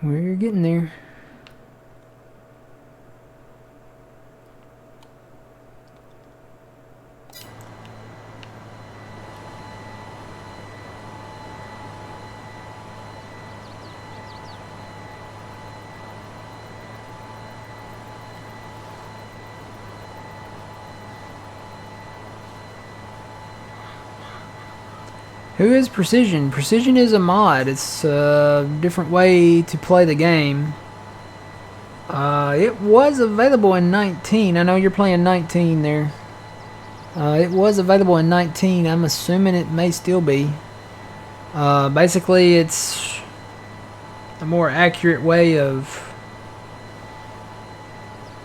We're getting there. Who is Precision? Precision is a mod. It's a different way to play the game. It was available in 19. I know you're playing 19 there. It was available in 19. I'm assuming it may still be. Basically, it's a more accurate way of,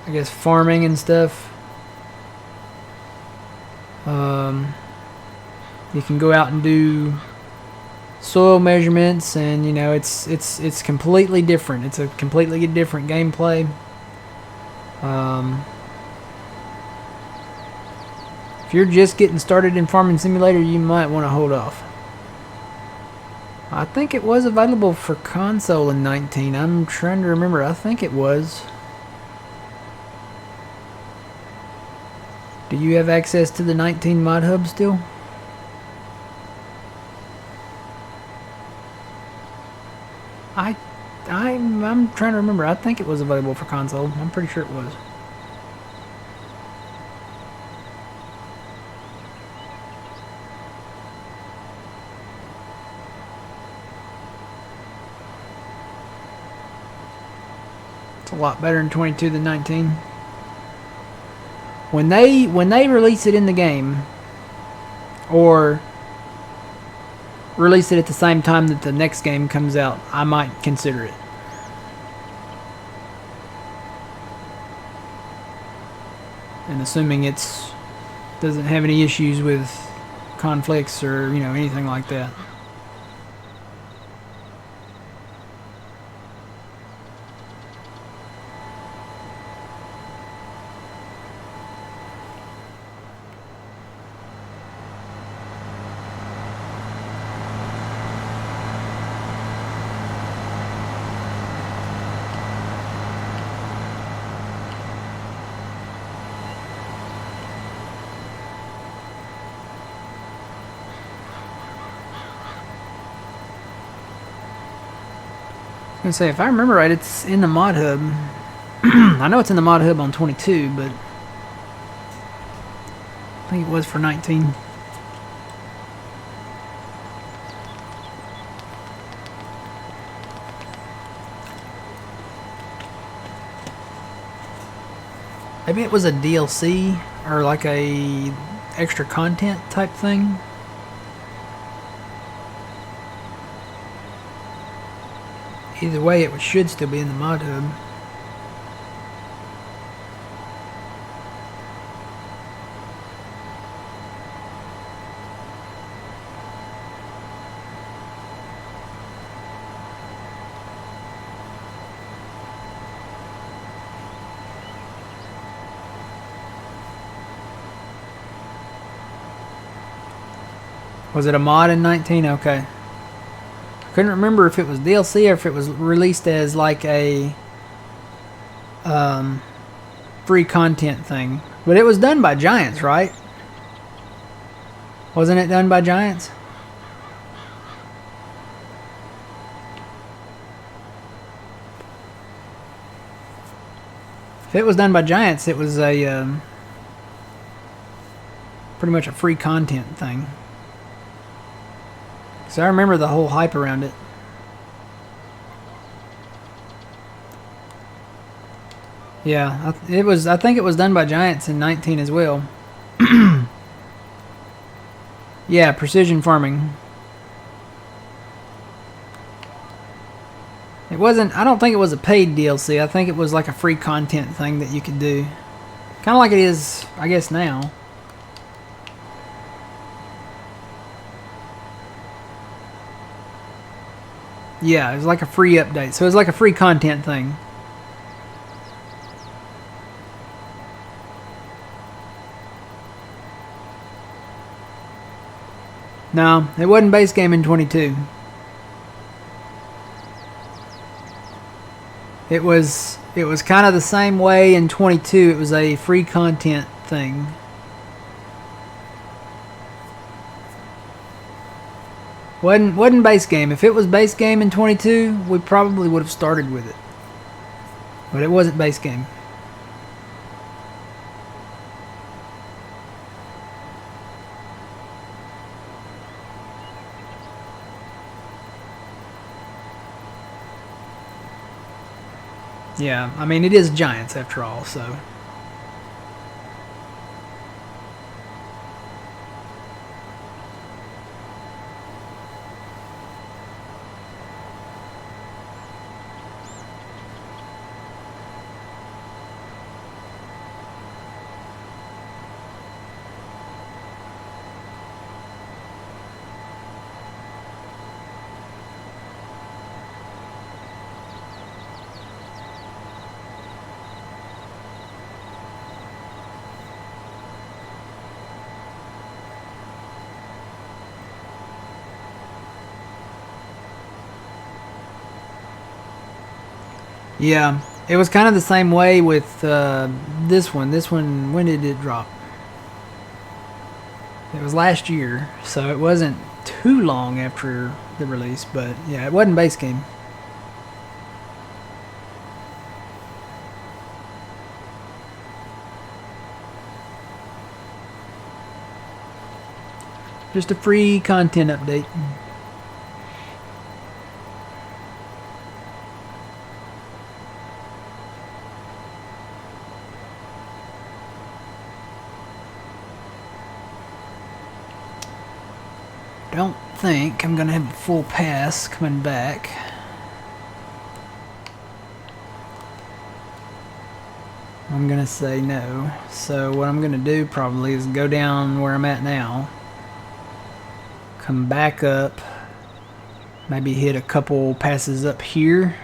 I guess, farming and stuff. You can go out and do soil measurements, and you know it's completely different. It's a completely different gameplay. If you're just getting started in Farming Simulator, you might want to hold off. I think it was available for console in 19. I'm trying to remember. I think it was. Do you have access to the 19 mod hub still? I'm trying to remember. I think it was available for console. I'm pretty sure it was. It's a lot better in 22 than 19. When they release it in the game, or release it at the same time that the next game comes out, I might consider it. And assuming it's doesn't have any issues with conflicts or, you know, anything like that. I was gonna say, if I remember right, it's in the mod hub. I know it's in the mod hub on 22, but I think it was for 19. Maybe it was a DLC or like a extra content type thing. Either way, it should still be in the mod hub. Was it a mod in 19? Okay. Couldn't remember if it was DLC or if it was released as like a free content thing. But it was done by Giants, right? Wasn't it done by Giants? If it was done by Giants, it was a pretty much a free content thing. So I remember the whole hype around it. Yeah, it was. I think it was done by Giants in 19 as well. Yeah, precision farming. It wasn't. I don't think it was a paid DLC. I think it was like a free content thing that you could do, kind of like it is, I guess, now. Yeah, it was like a free update. So it was like a free content thing. No, it wasn't base game in 22. It was kind of the same way in 22. It was a free content thing. Wasn't base game. If it was base game in 22, we probably would have started with it. But it wasn't base game. Yeah, I mean, it is Giants after all, so. Yeah, it was kind of the same way with this one. This one, when did it drop? It was last year, so it wasn't too long after the release, but yeah, it wasn't base game. Just a free content update. Don't think I'm gonna have a full pass coming back. I'm gonna say no. So what I'm gonna do probably is go down where I'm at now, come back up, maybe hit a couple passes up here,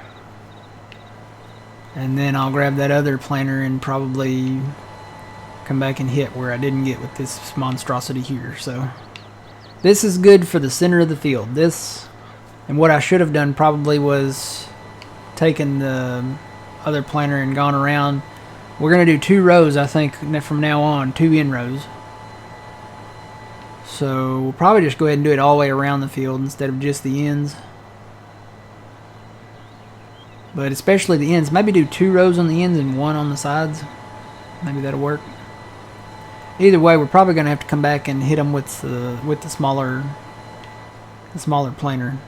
and then I'll grab that other planter and probably come back and hit where I didn't get with this monstrosity here. So this is good for the center of the field. This, and what I should have done probably was taken the other planter and gone around. We're going to do 2 rows, I think, from now on, 2 in rows. So we'll probably just go ahead and do it all the way around the field instead of just the ends. But especially the ends. Maybe do 2 rows on the ends and 1 on the sides. Maybe that'll work. Either way, we're probably going to have to come back and hit them with the smaller planter.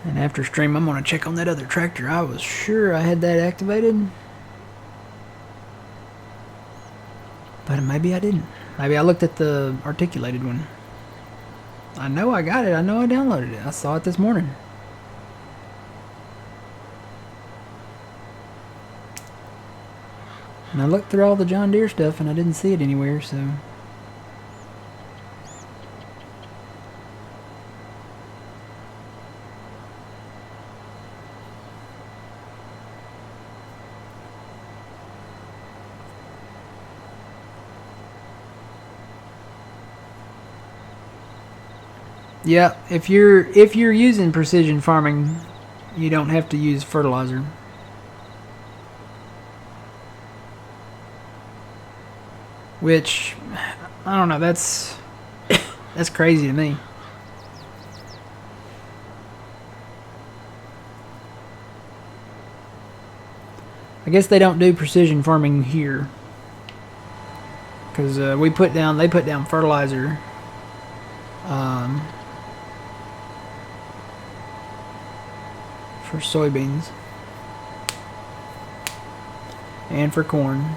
And after stream, I'm going to check on that other tractor. I was sure I had that activated. But maybe I didn't. Maybe I looked at the articulated one. I know I got it. I know I downloaded it. I saw it this morning. And I looked through all the John Deere stuff and I didn't see it anywhere, so. Yeah, if you're using precision farming, you don't have to use fertilizer. Which, I don't know, that's crazy to me. I guess they don't do precision farming here, because they put down fertilizer. For soybeans and for corn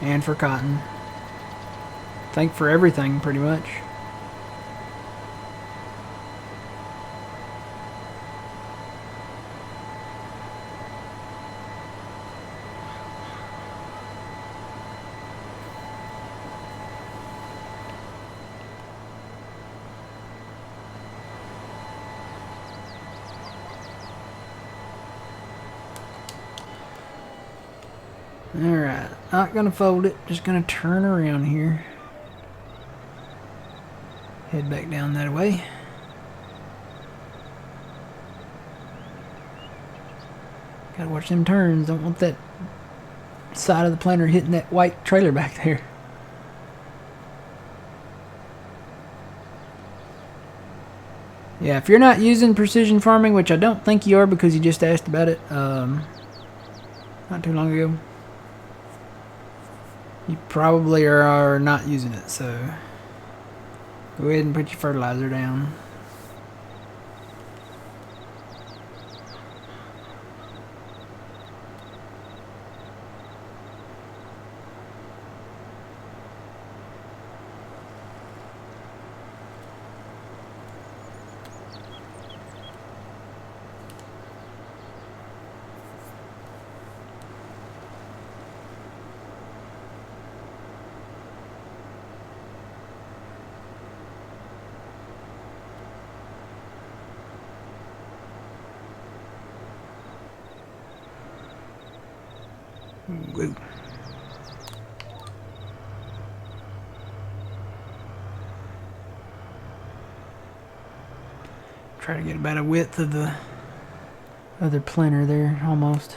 and for cotton. I think for everything pretty much. Alright, not gonna fold it, just gonna turn around here. Head back down that way. Gotta watch them turns, don't want that side of the planter hitting that white trailer back there. Yeah, if you're not using precision farming, which I don't think you are because you just asked about it not too long ago, you probably are not using it, so go ahead and put your fertilizer down. Whoa. Try to get about a width of the other planter there, almost.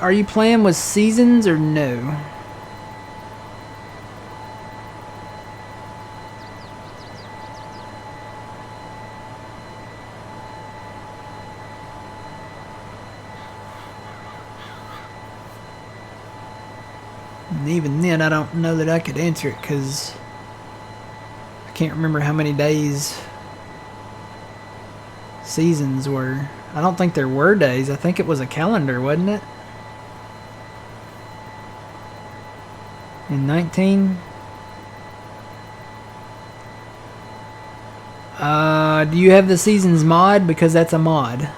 Are you playing with seasons or no? And even then, I don't know that I could answer it because I can't remember how many days seasons were. I don't think there were days. I think it was a calendar, wasn't it? In 19? Do you have the seasons mod? Because that's a mod.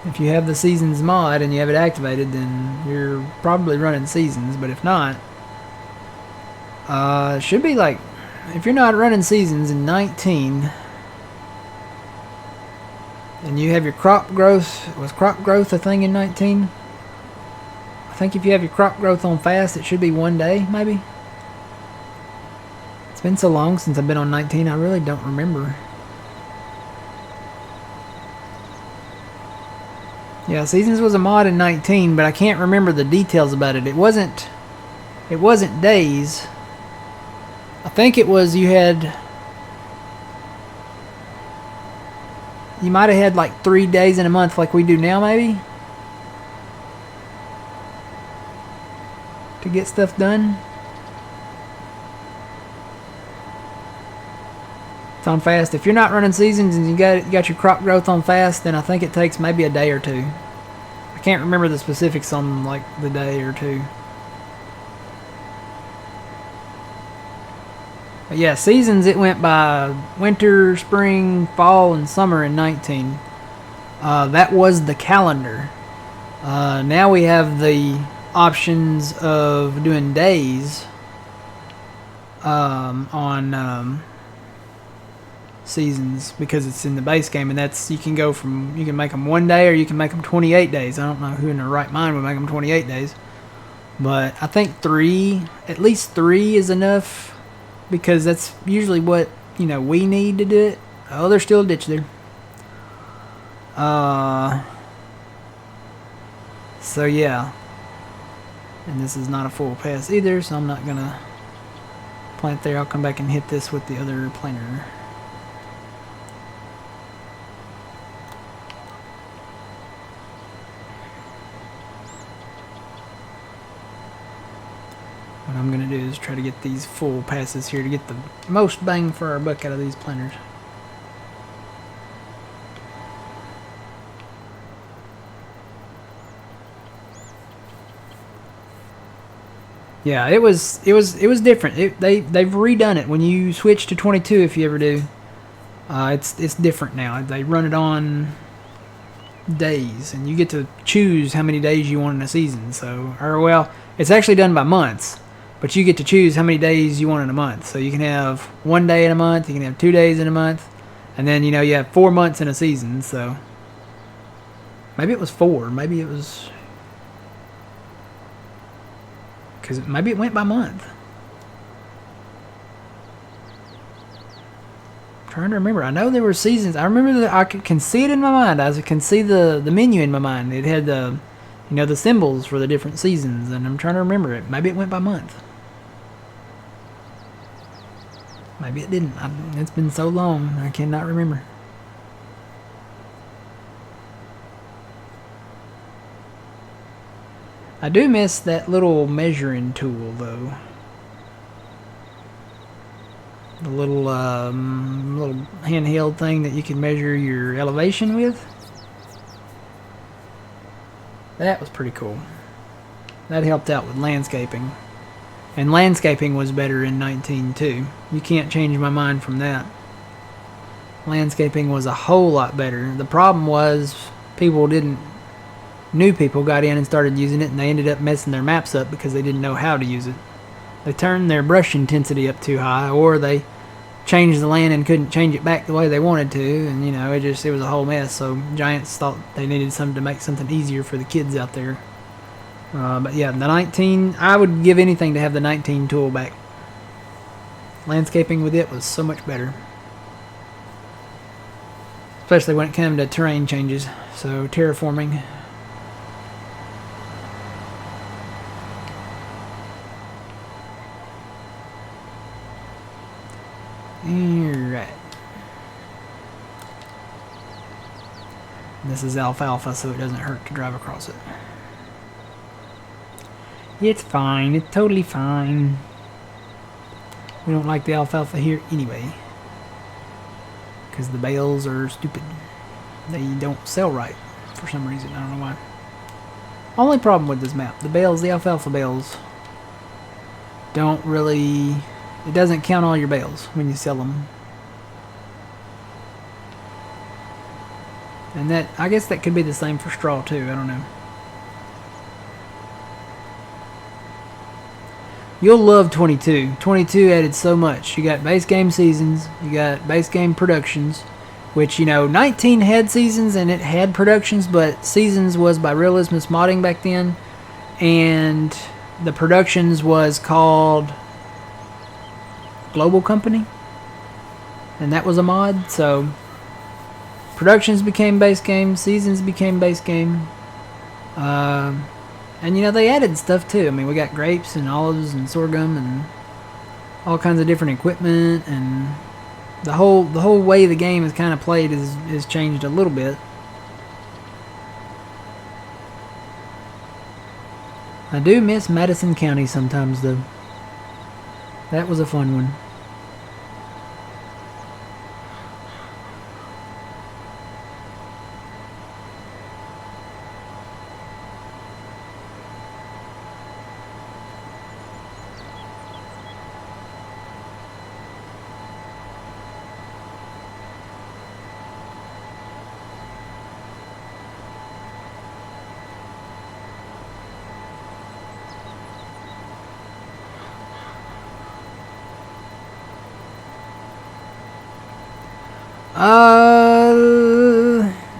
If you have the seasons mod and you have it activated, then you're probably running seasons. But if not, it should be like, if you're not running seasons in 19, and you have your crop growth, was crop growth a thing in 19? I think if you have your crop growth on fast, it should be 1 day, maybe. It's been so long since I've been on 19, I really don't remember. Yeah, seasons was a mod in 19, but I can't remember the details about it. It wasn't days. I think it was you might have had like 3 days in a month like we do now, maybe, to get stuff done. It's on fast. If you're not running seasons and you got your crop growth on fast, then I think it takes maybe a day or two. I can't remember the specifics on like the day or two. But yeah, seasons, it went by winter, spring, fall, and summer in 19. That was the calendar. Now we have the options of doing days on seasons because it's in the base game, and that's, you can make them 1 day or you can make them 28 days. I don't know who in their right mind would make them 28 days, but I think at least three is enough, because that's usually what we need to do it. Oh, there's still a ditch there. So yeah, and this is not a full pass either, so I'm not gonna plant there. I'll come back and hit this with the other planter. What I'm going to do is try to get these full passes here to get the most bang for our buck out of these planters. Yeah, it was different. They've redone it. When you switch to 22, if you ever do, it's different now. They run it on days, and you get to choose how many days you want in a season. So, or well, it's actually done by months, but you get to choose how many days you want in a month. So you can have 1 day in a month, you can have 2 days in a month, and then you have 4 months in a season. So maybe it was 4, maybe it was. Because maybe it went by month. I'm trying to remember. I know there were seasons. I remember that I can see it in my mind. I can see the menu in my mind. It had the, the symbols for the different seasons, and I'm trying to remember it. Maybe it went by month. Maybe it didn't. It's been so long, I cannot remember. I do miss that little measuring tool, though. The little handheld thing that you can measure your elevation with. That was pretty cool. That helped out with landscaping. And landscaping was better in 19 too. You can't change my mind from that. Landscaping was a whole lot better. The problem was new people got in and started using it, and they ended up messing their maps up because they didn't know how to use it. They turned their brush intensity up too high, or they changed the land and couldn't change it back the way they wanted to, and it was a whole mess. So Giants thought they needed something to make something easier for the kids out there. But yeah, the 19, I would give anything to have the 19 tool back. Landscaping with it was so much better. Especially when it came to terrain changes. So terraforming. Alright. This is alfalfa, so it doesn't hurt to drive across it. It's fine. It's totally fine. We don't like the alfalfa here anyway. Because the bales are stupid. They don't sell right for some reason. I don't know why. Only problem with this map. The alfalfa bales don't really... It doesn't count all your bales when you sell them. And I guess that could be the same for straw too. I don't know. You'll love 22. 22 added so much. You got base game seasons. You got base game productions. Which, 19 had seasons and it had productions, but seasons was by Realismus Modding back then. And the productions was called Global Company. And that was a mod. So, productions became base game. Seasons became base game. And they added stuff too. I mean, we got grapes and olives and sorghum and all kinds of different equipment, and the whole way the game is kind of played is changed a little bit. I do miss Madison County sometimes though. That was a fun one.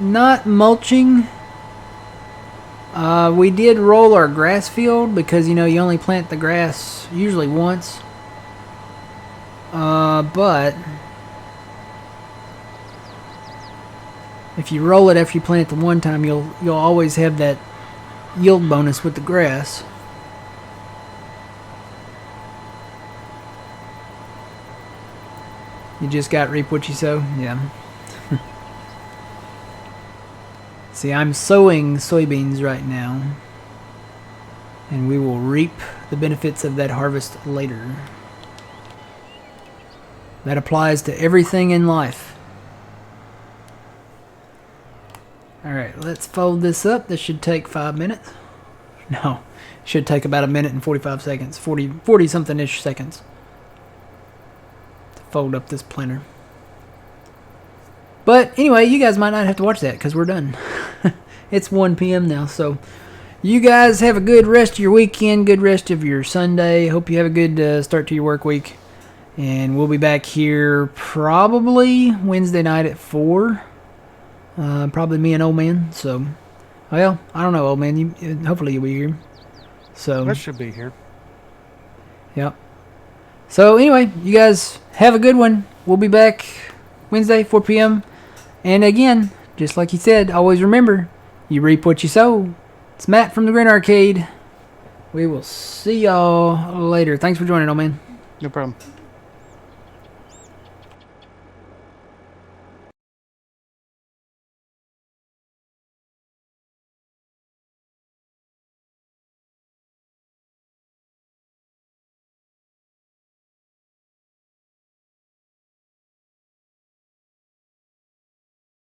Not mulching. We did roll our grass field because, you only plant the grass usually once. But if you roll it after you plant it the one time, you'll always have that yield bonus with the grass. You just got reap what you sow? Yeah. See, I'm sowing soybeans right now. And we will reap the benefits of that harvest later. That applies to everything in life. Alright, let's fold this up. This should take 5 minutes. No. Should take about a minute and 45 seconds. 40 something-ish seconds. To fold up this planter. But anyway, you guys might not have to watch that because we're done. It's 1 p.m. now, so you guys have a good rest of your weekend, good rest of your Sunday. Hope you have a good start to your work week. And we'll be back here probably Wednesday night at 4. Probably me and Old Man. So, well, I don't know, Old Man. Hopefully you'll be here. So I should be here. Yep. So anyway, you guys have a good one. We'll be back Wednesday, 4 p.m. And again, just like he said, always remember, you reap what you sow. It's Matt from the Green Arcade. We will see y'all later. Thanks for joining, Old Man. No problem.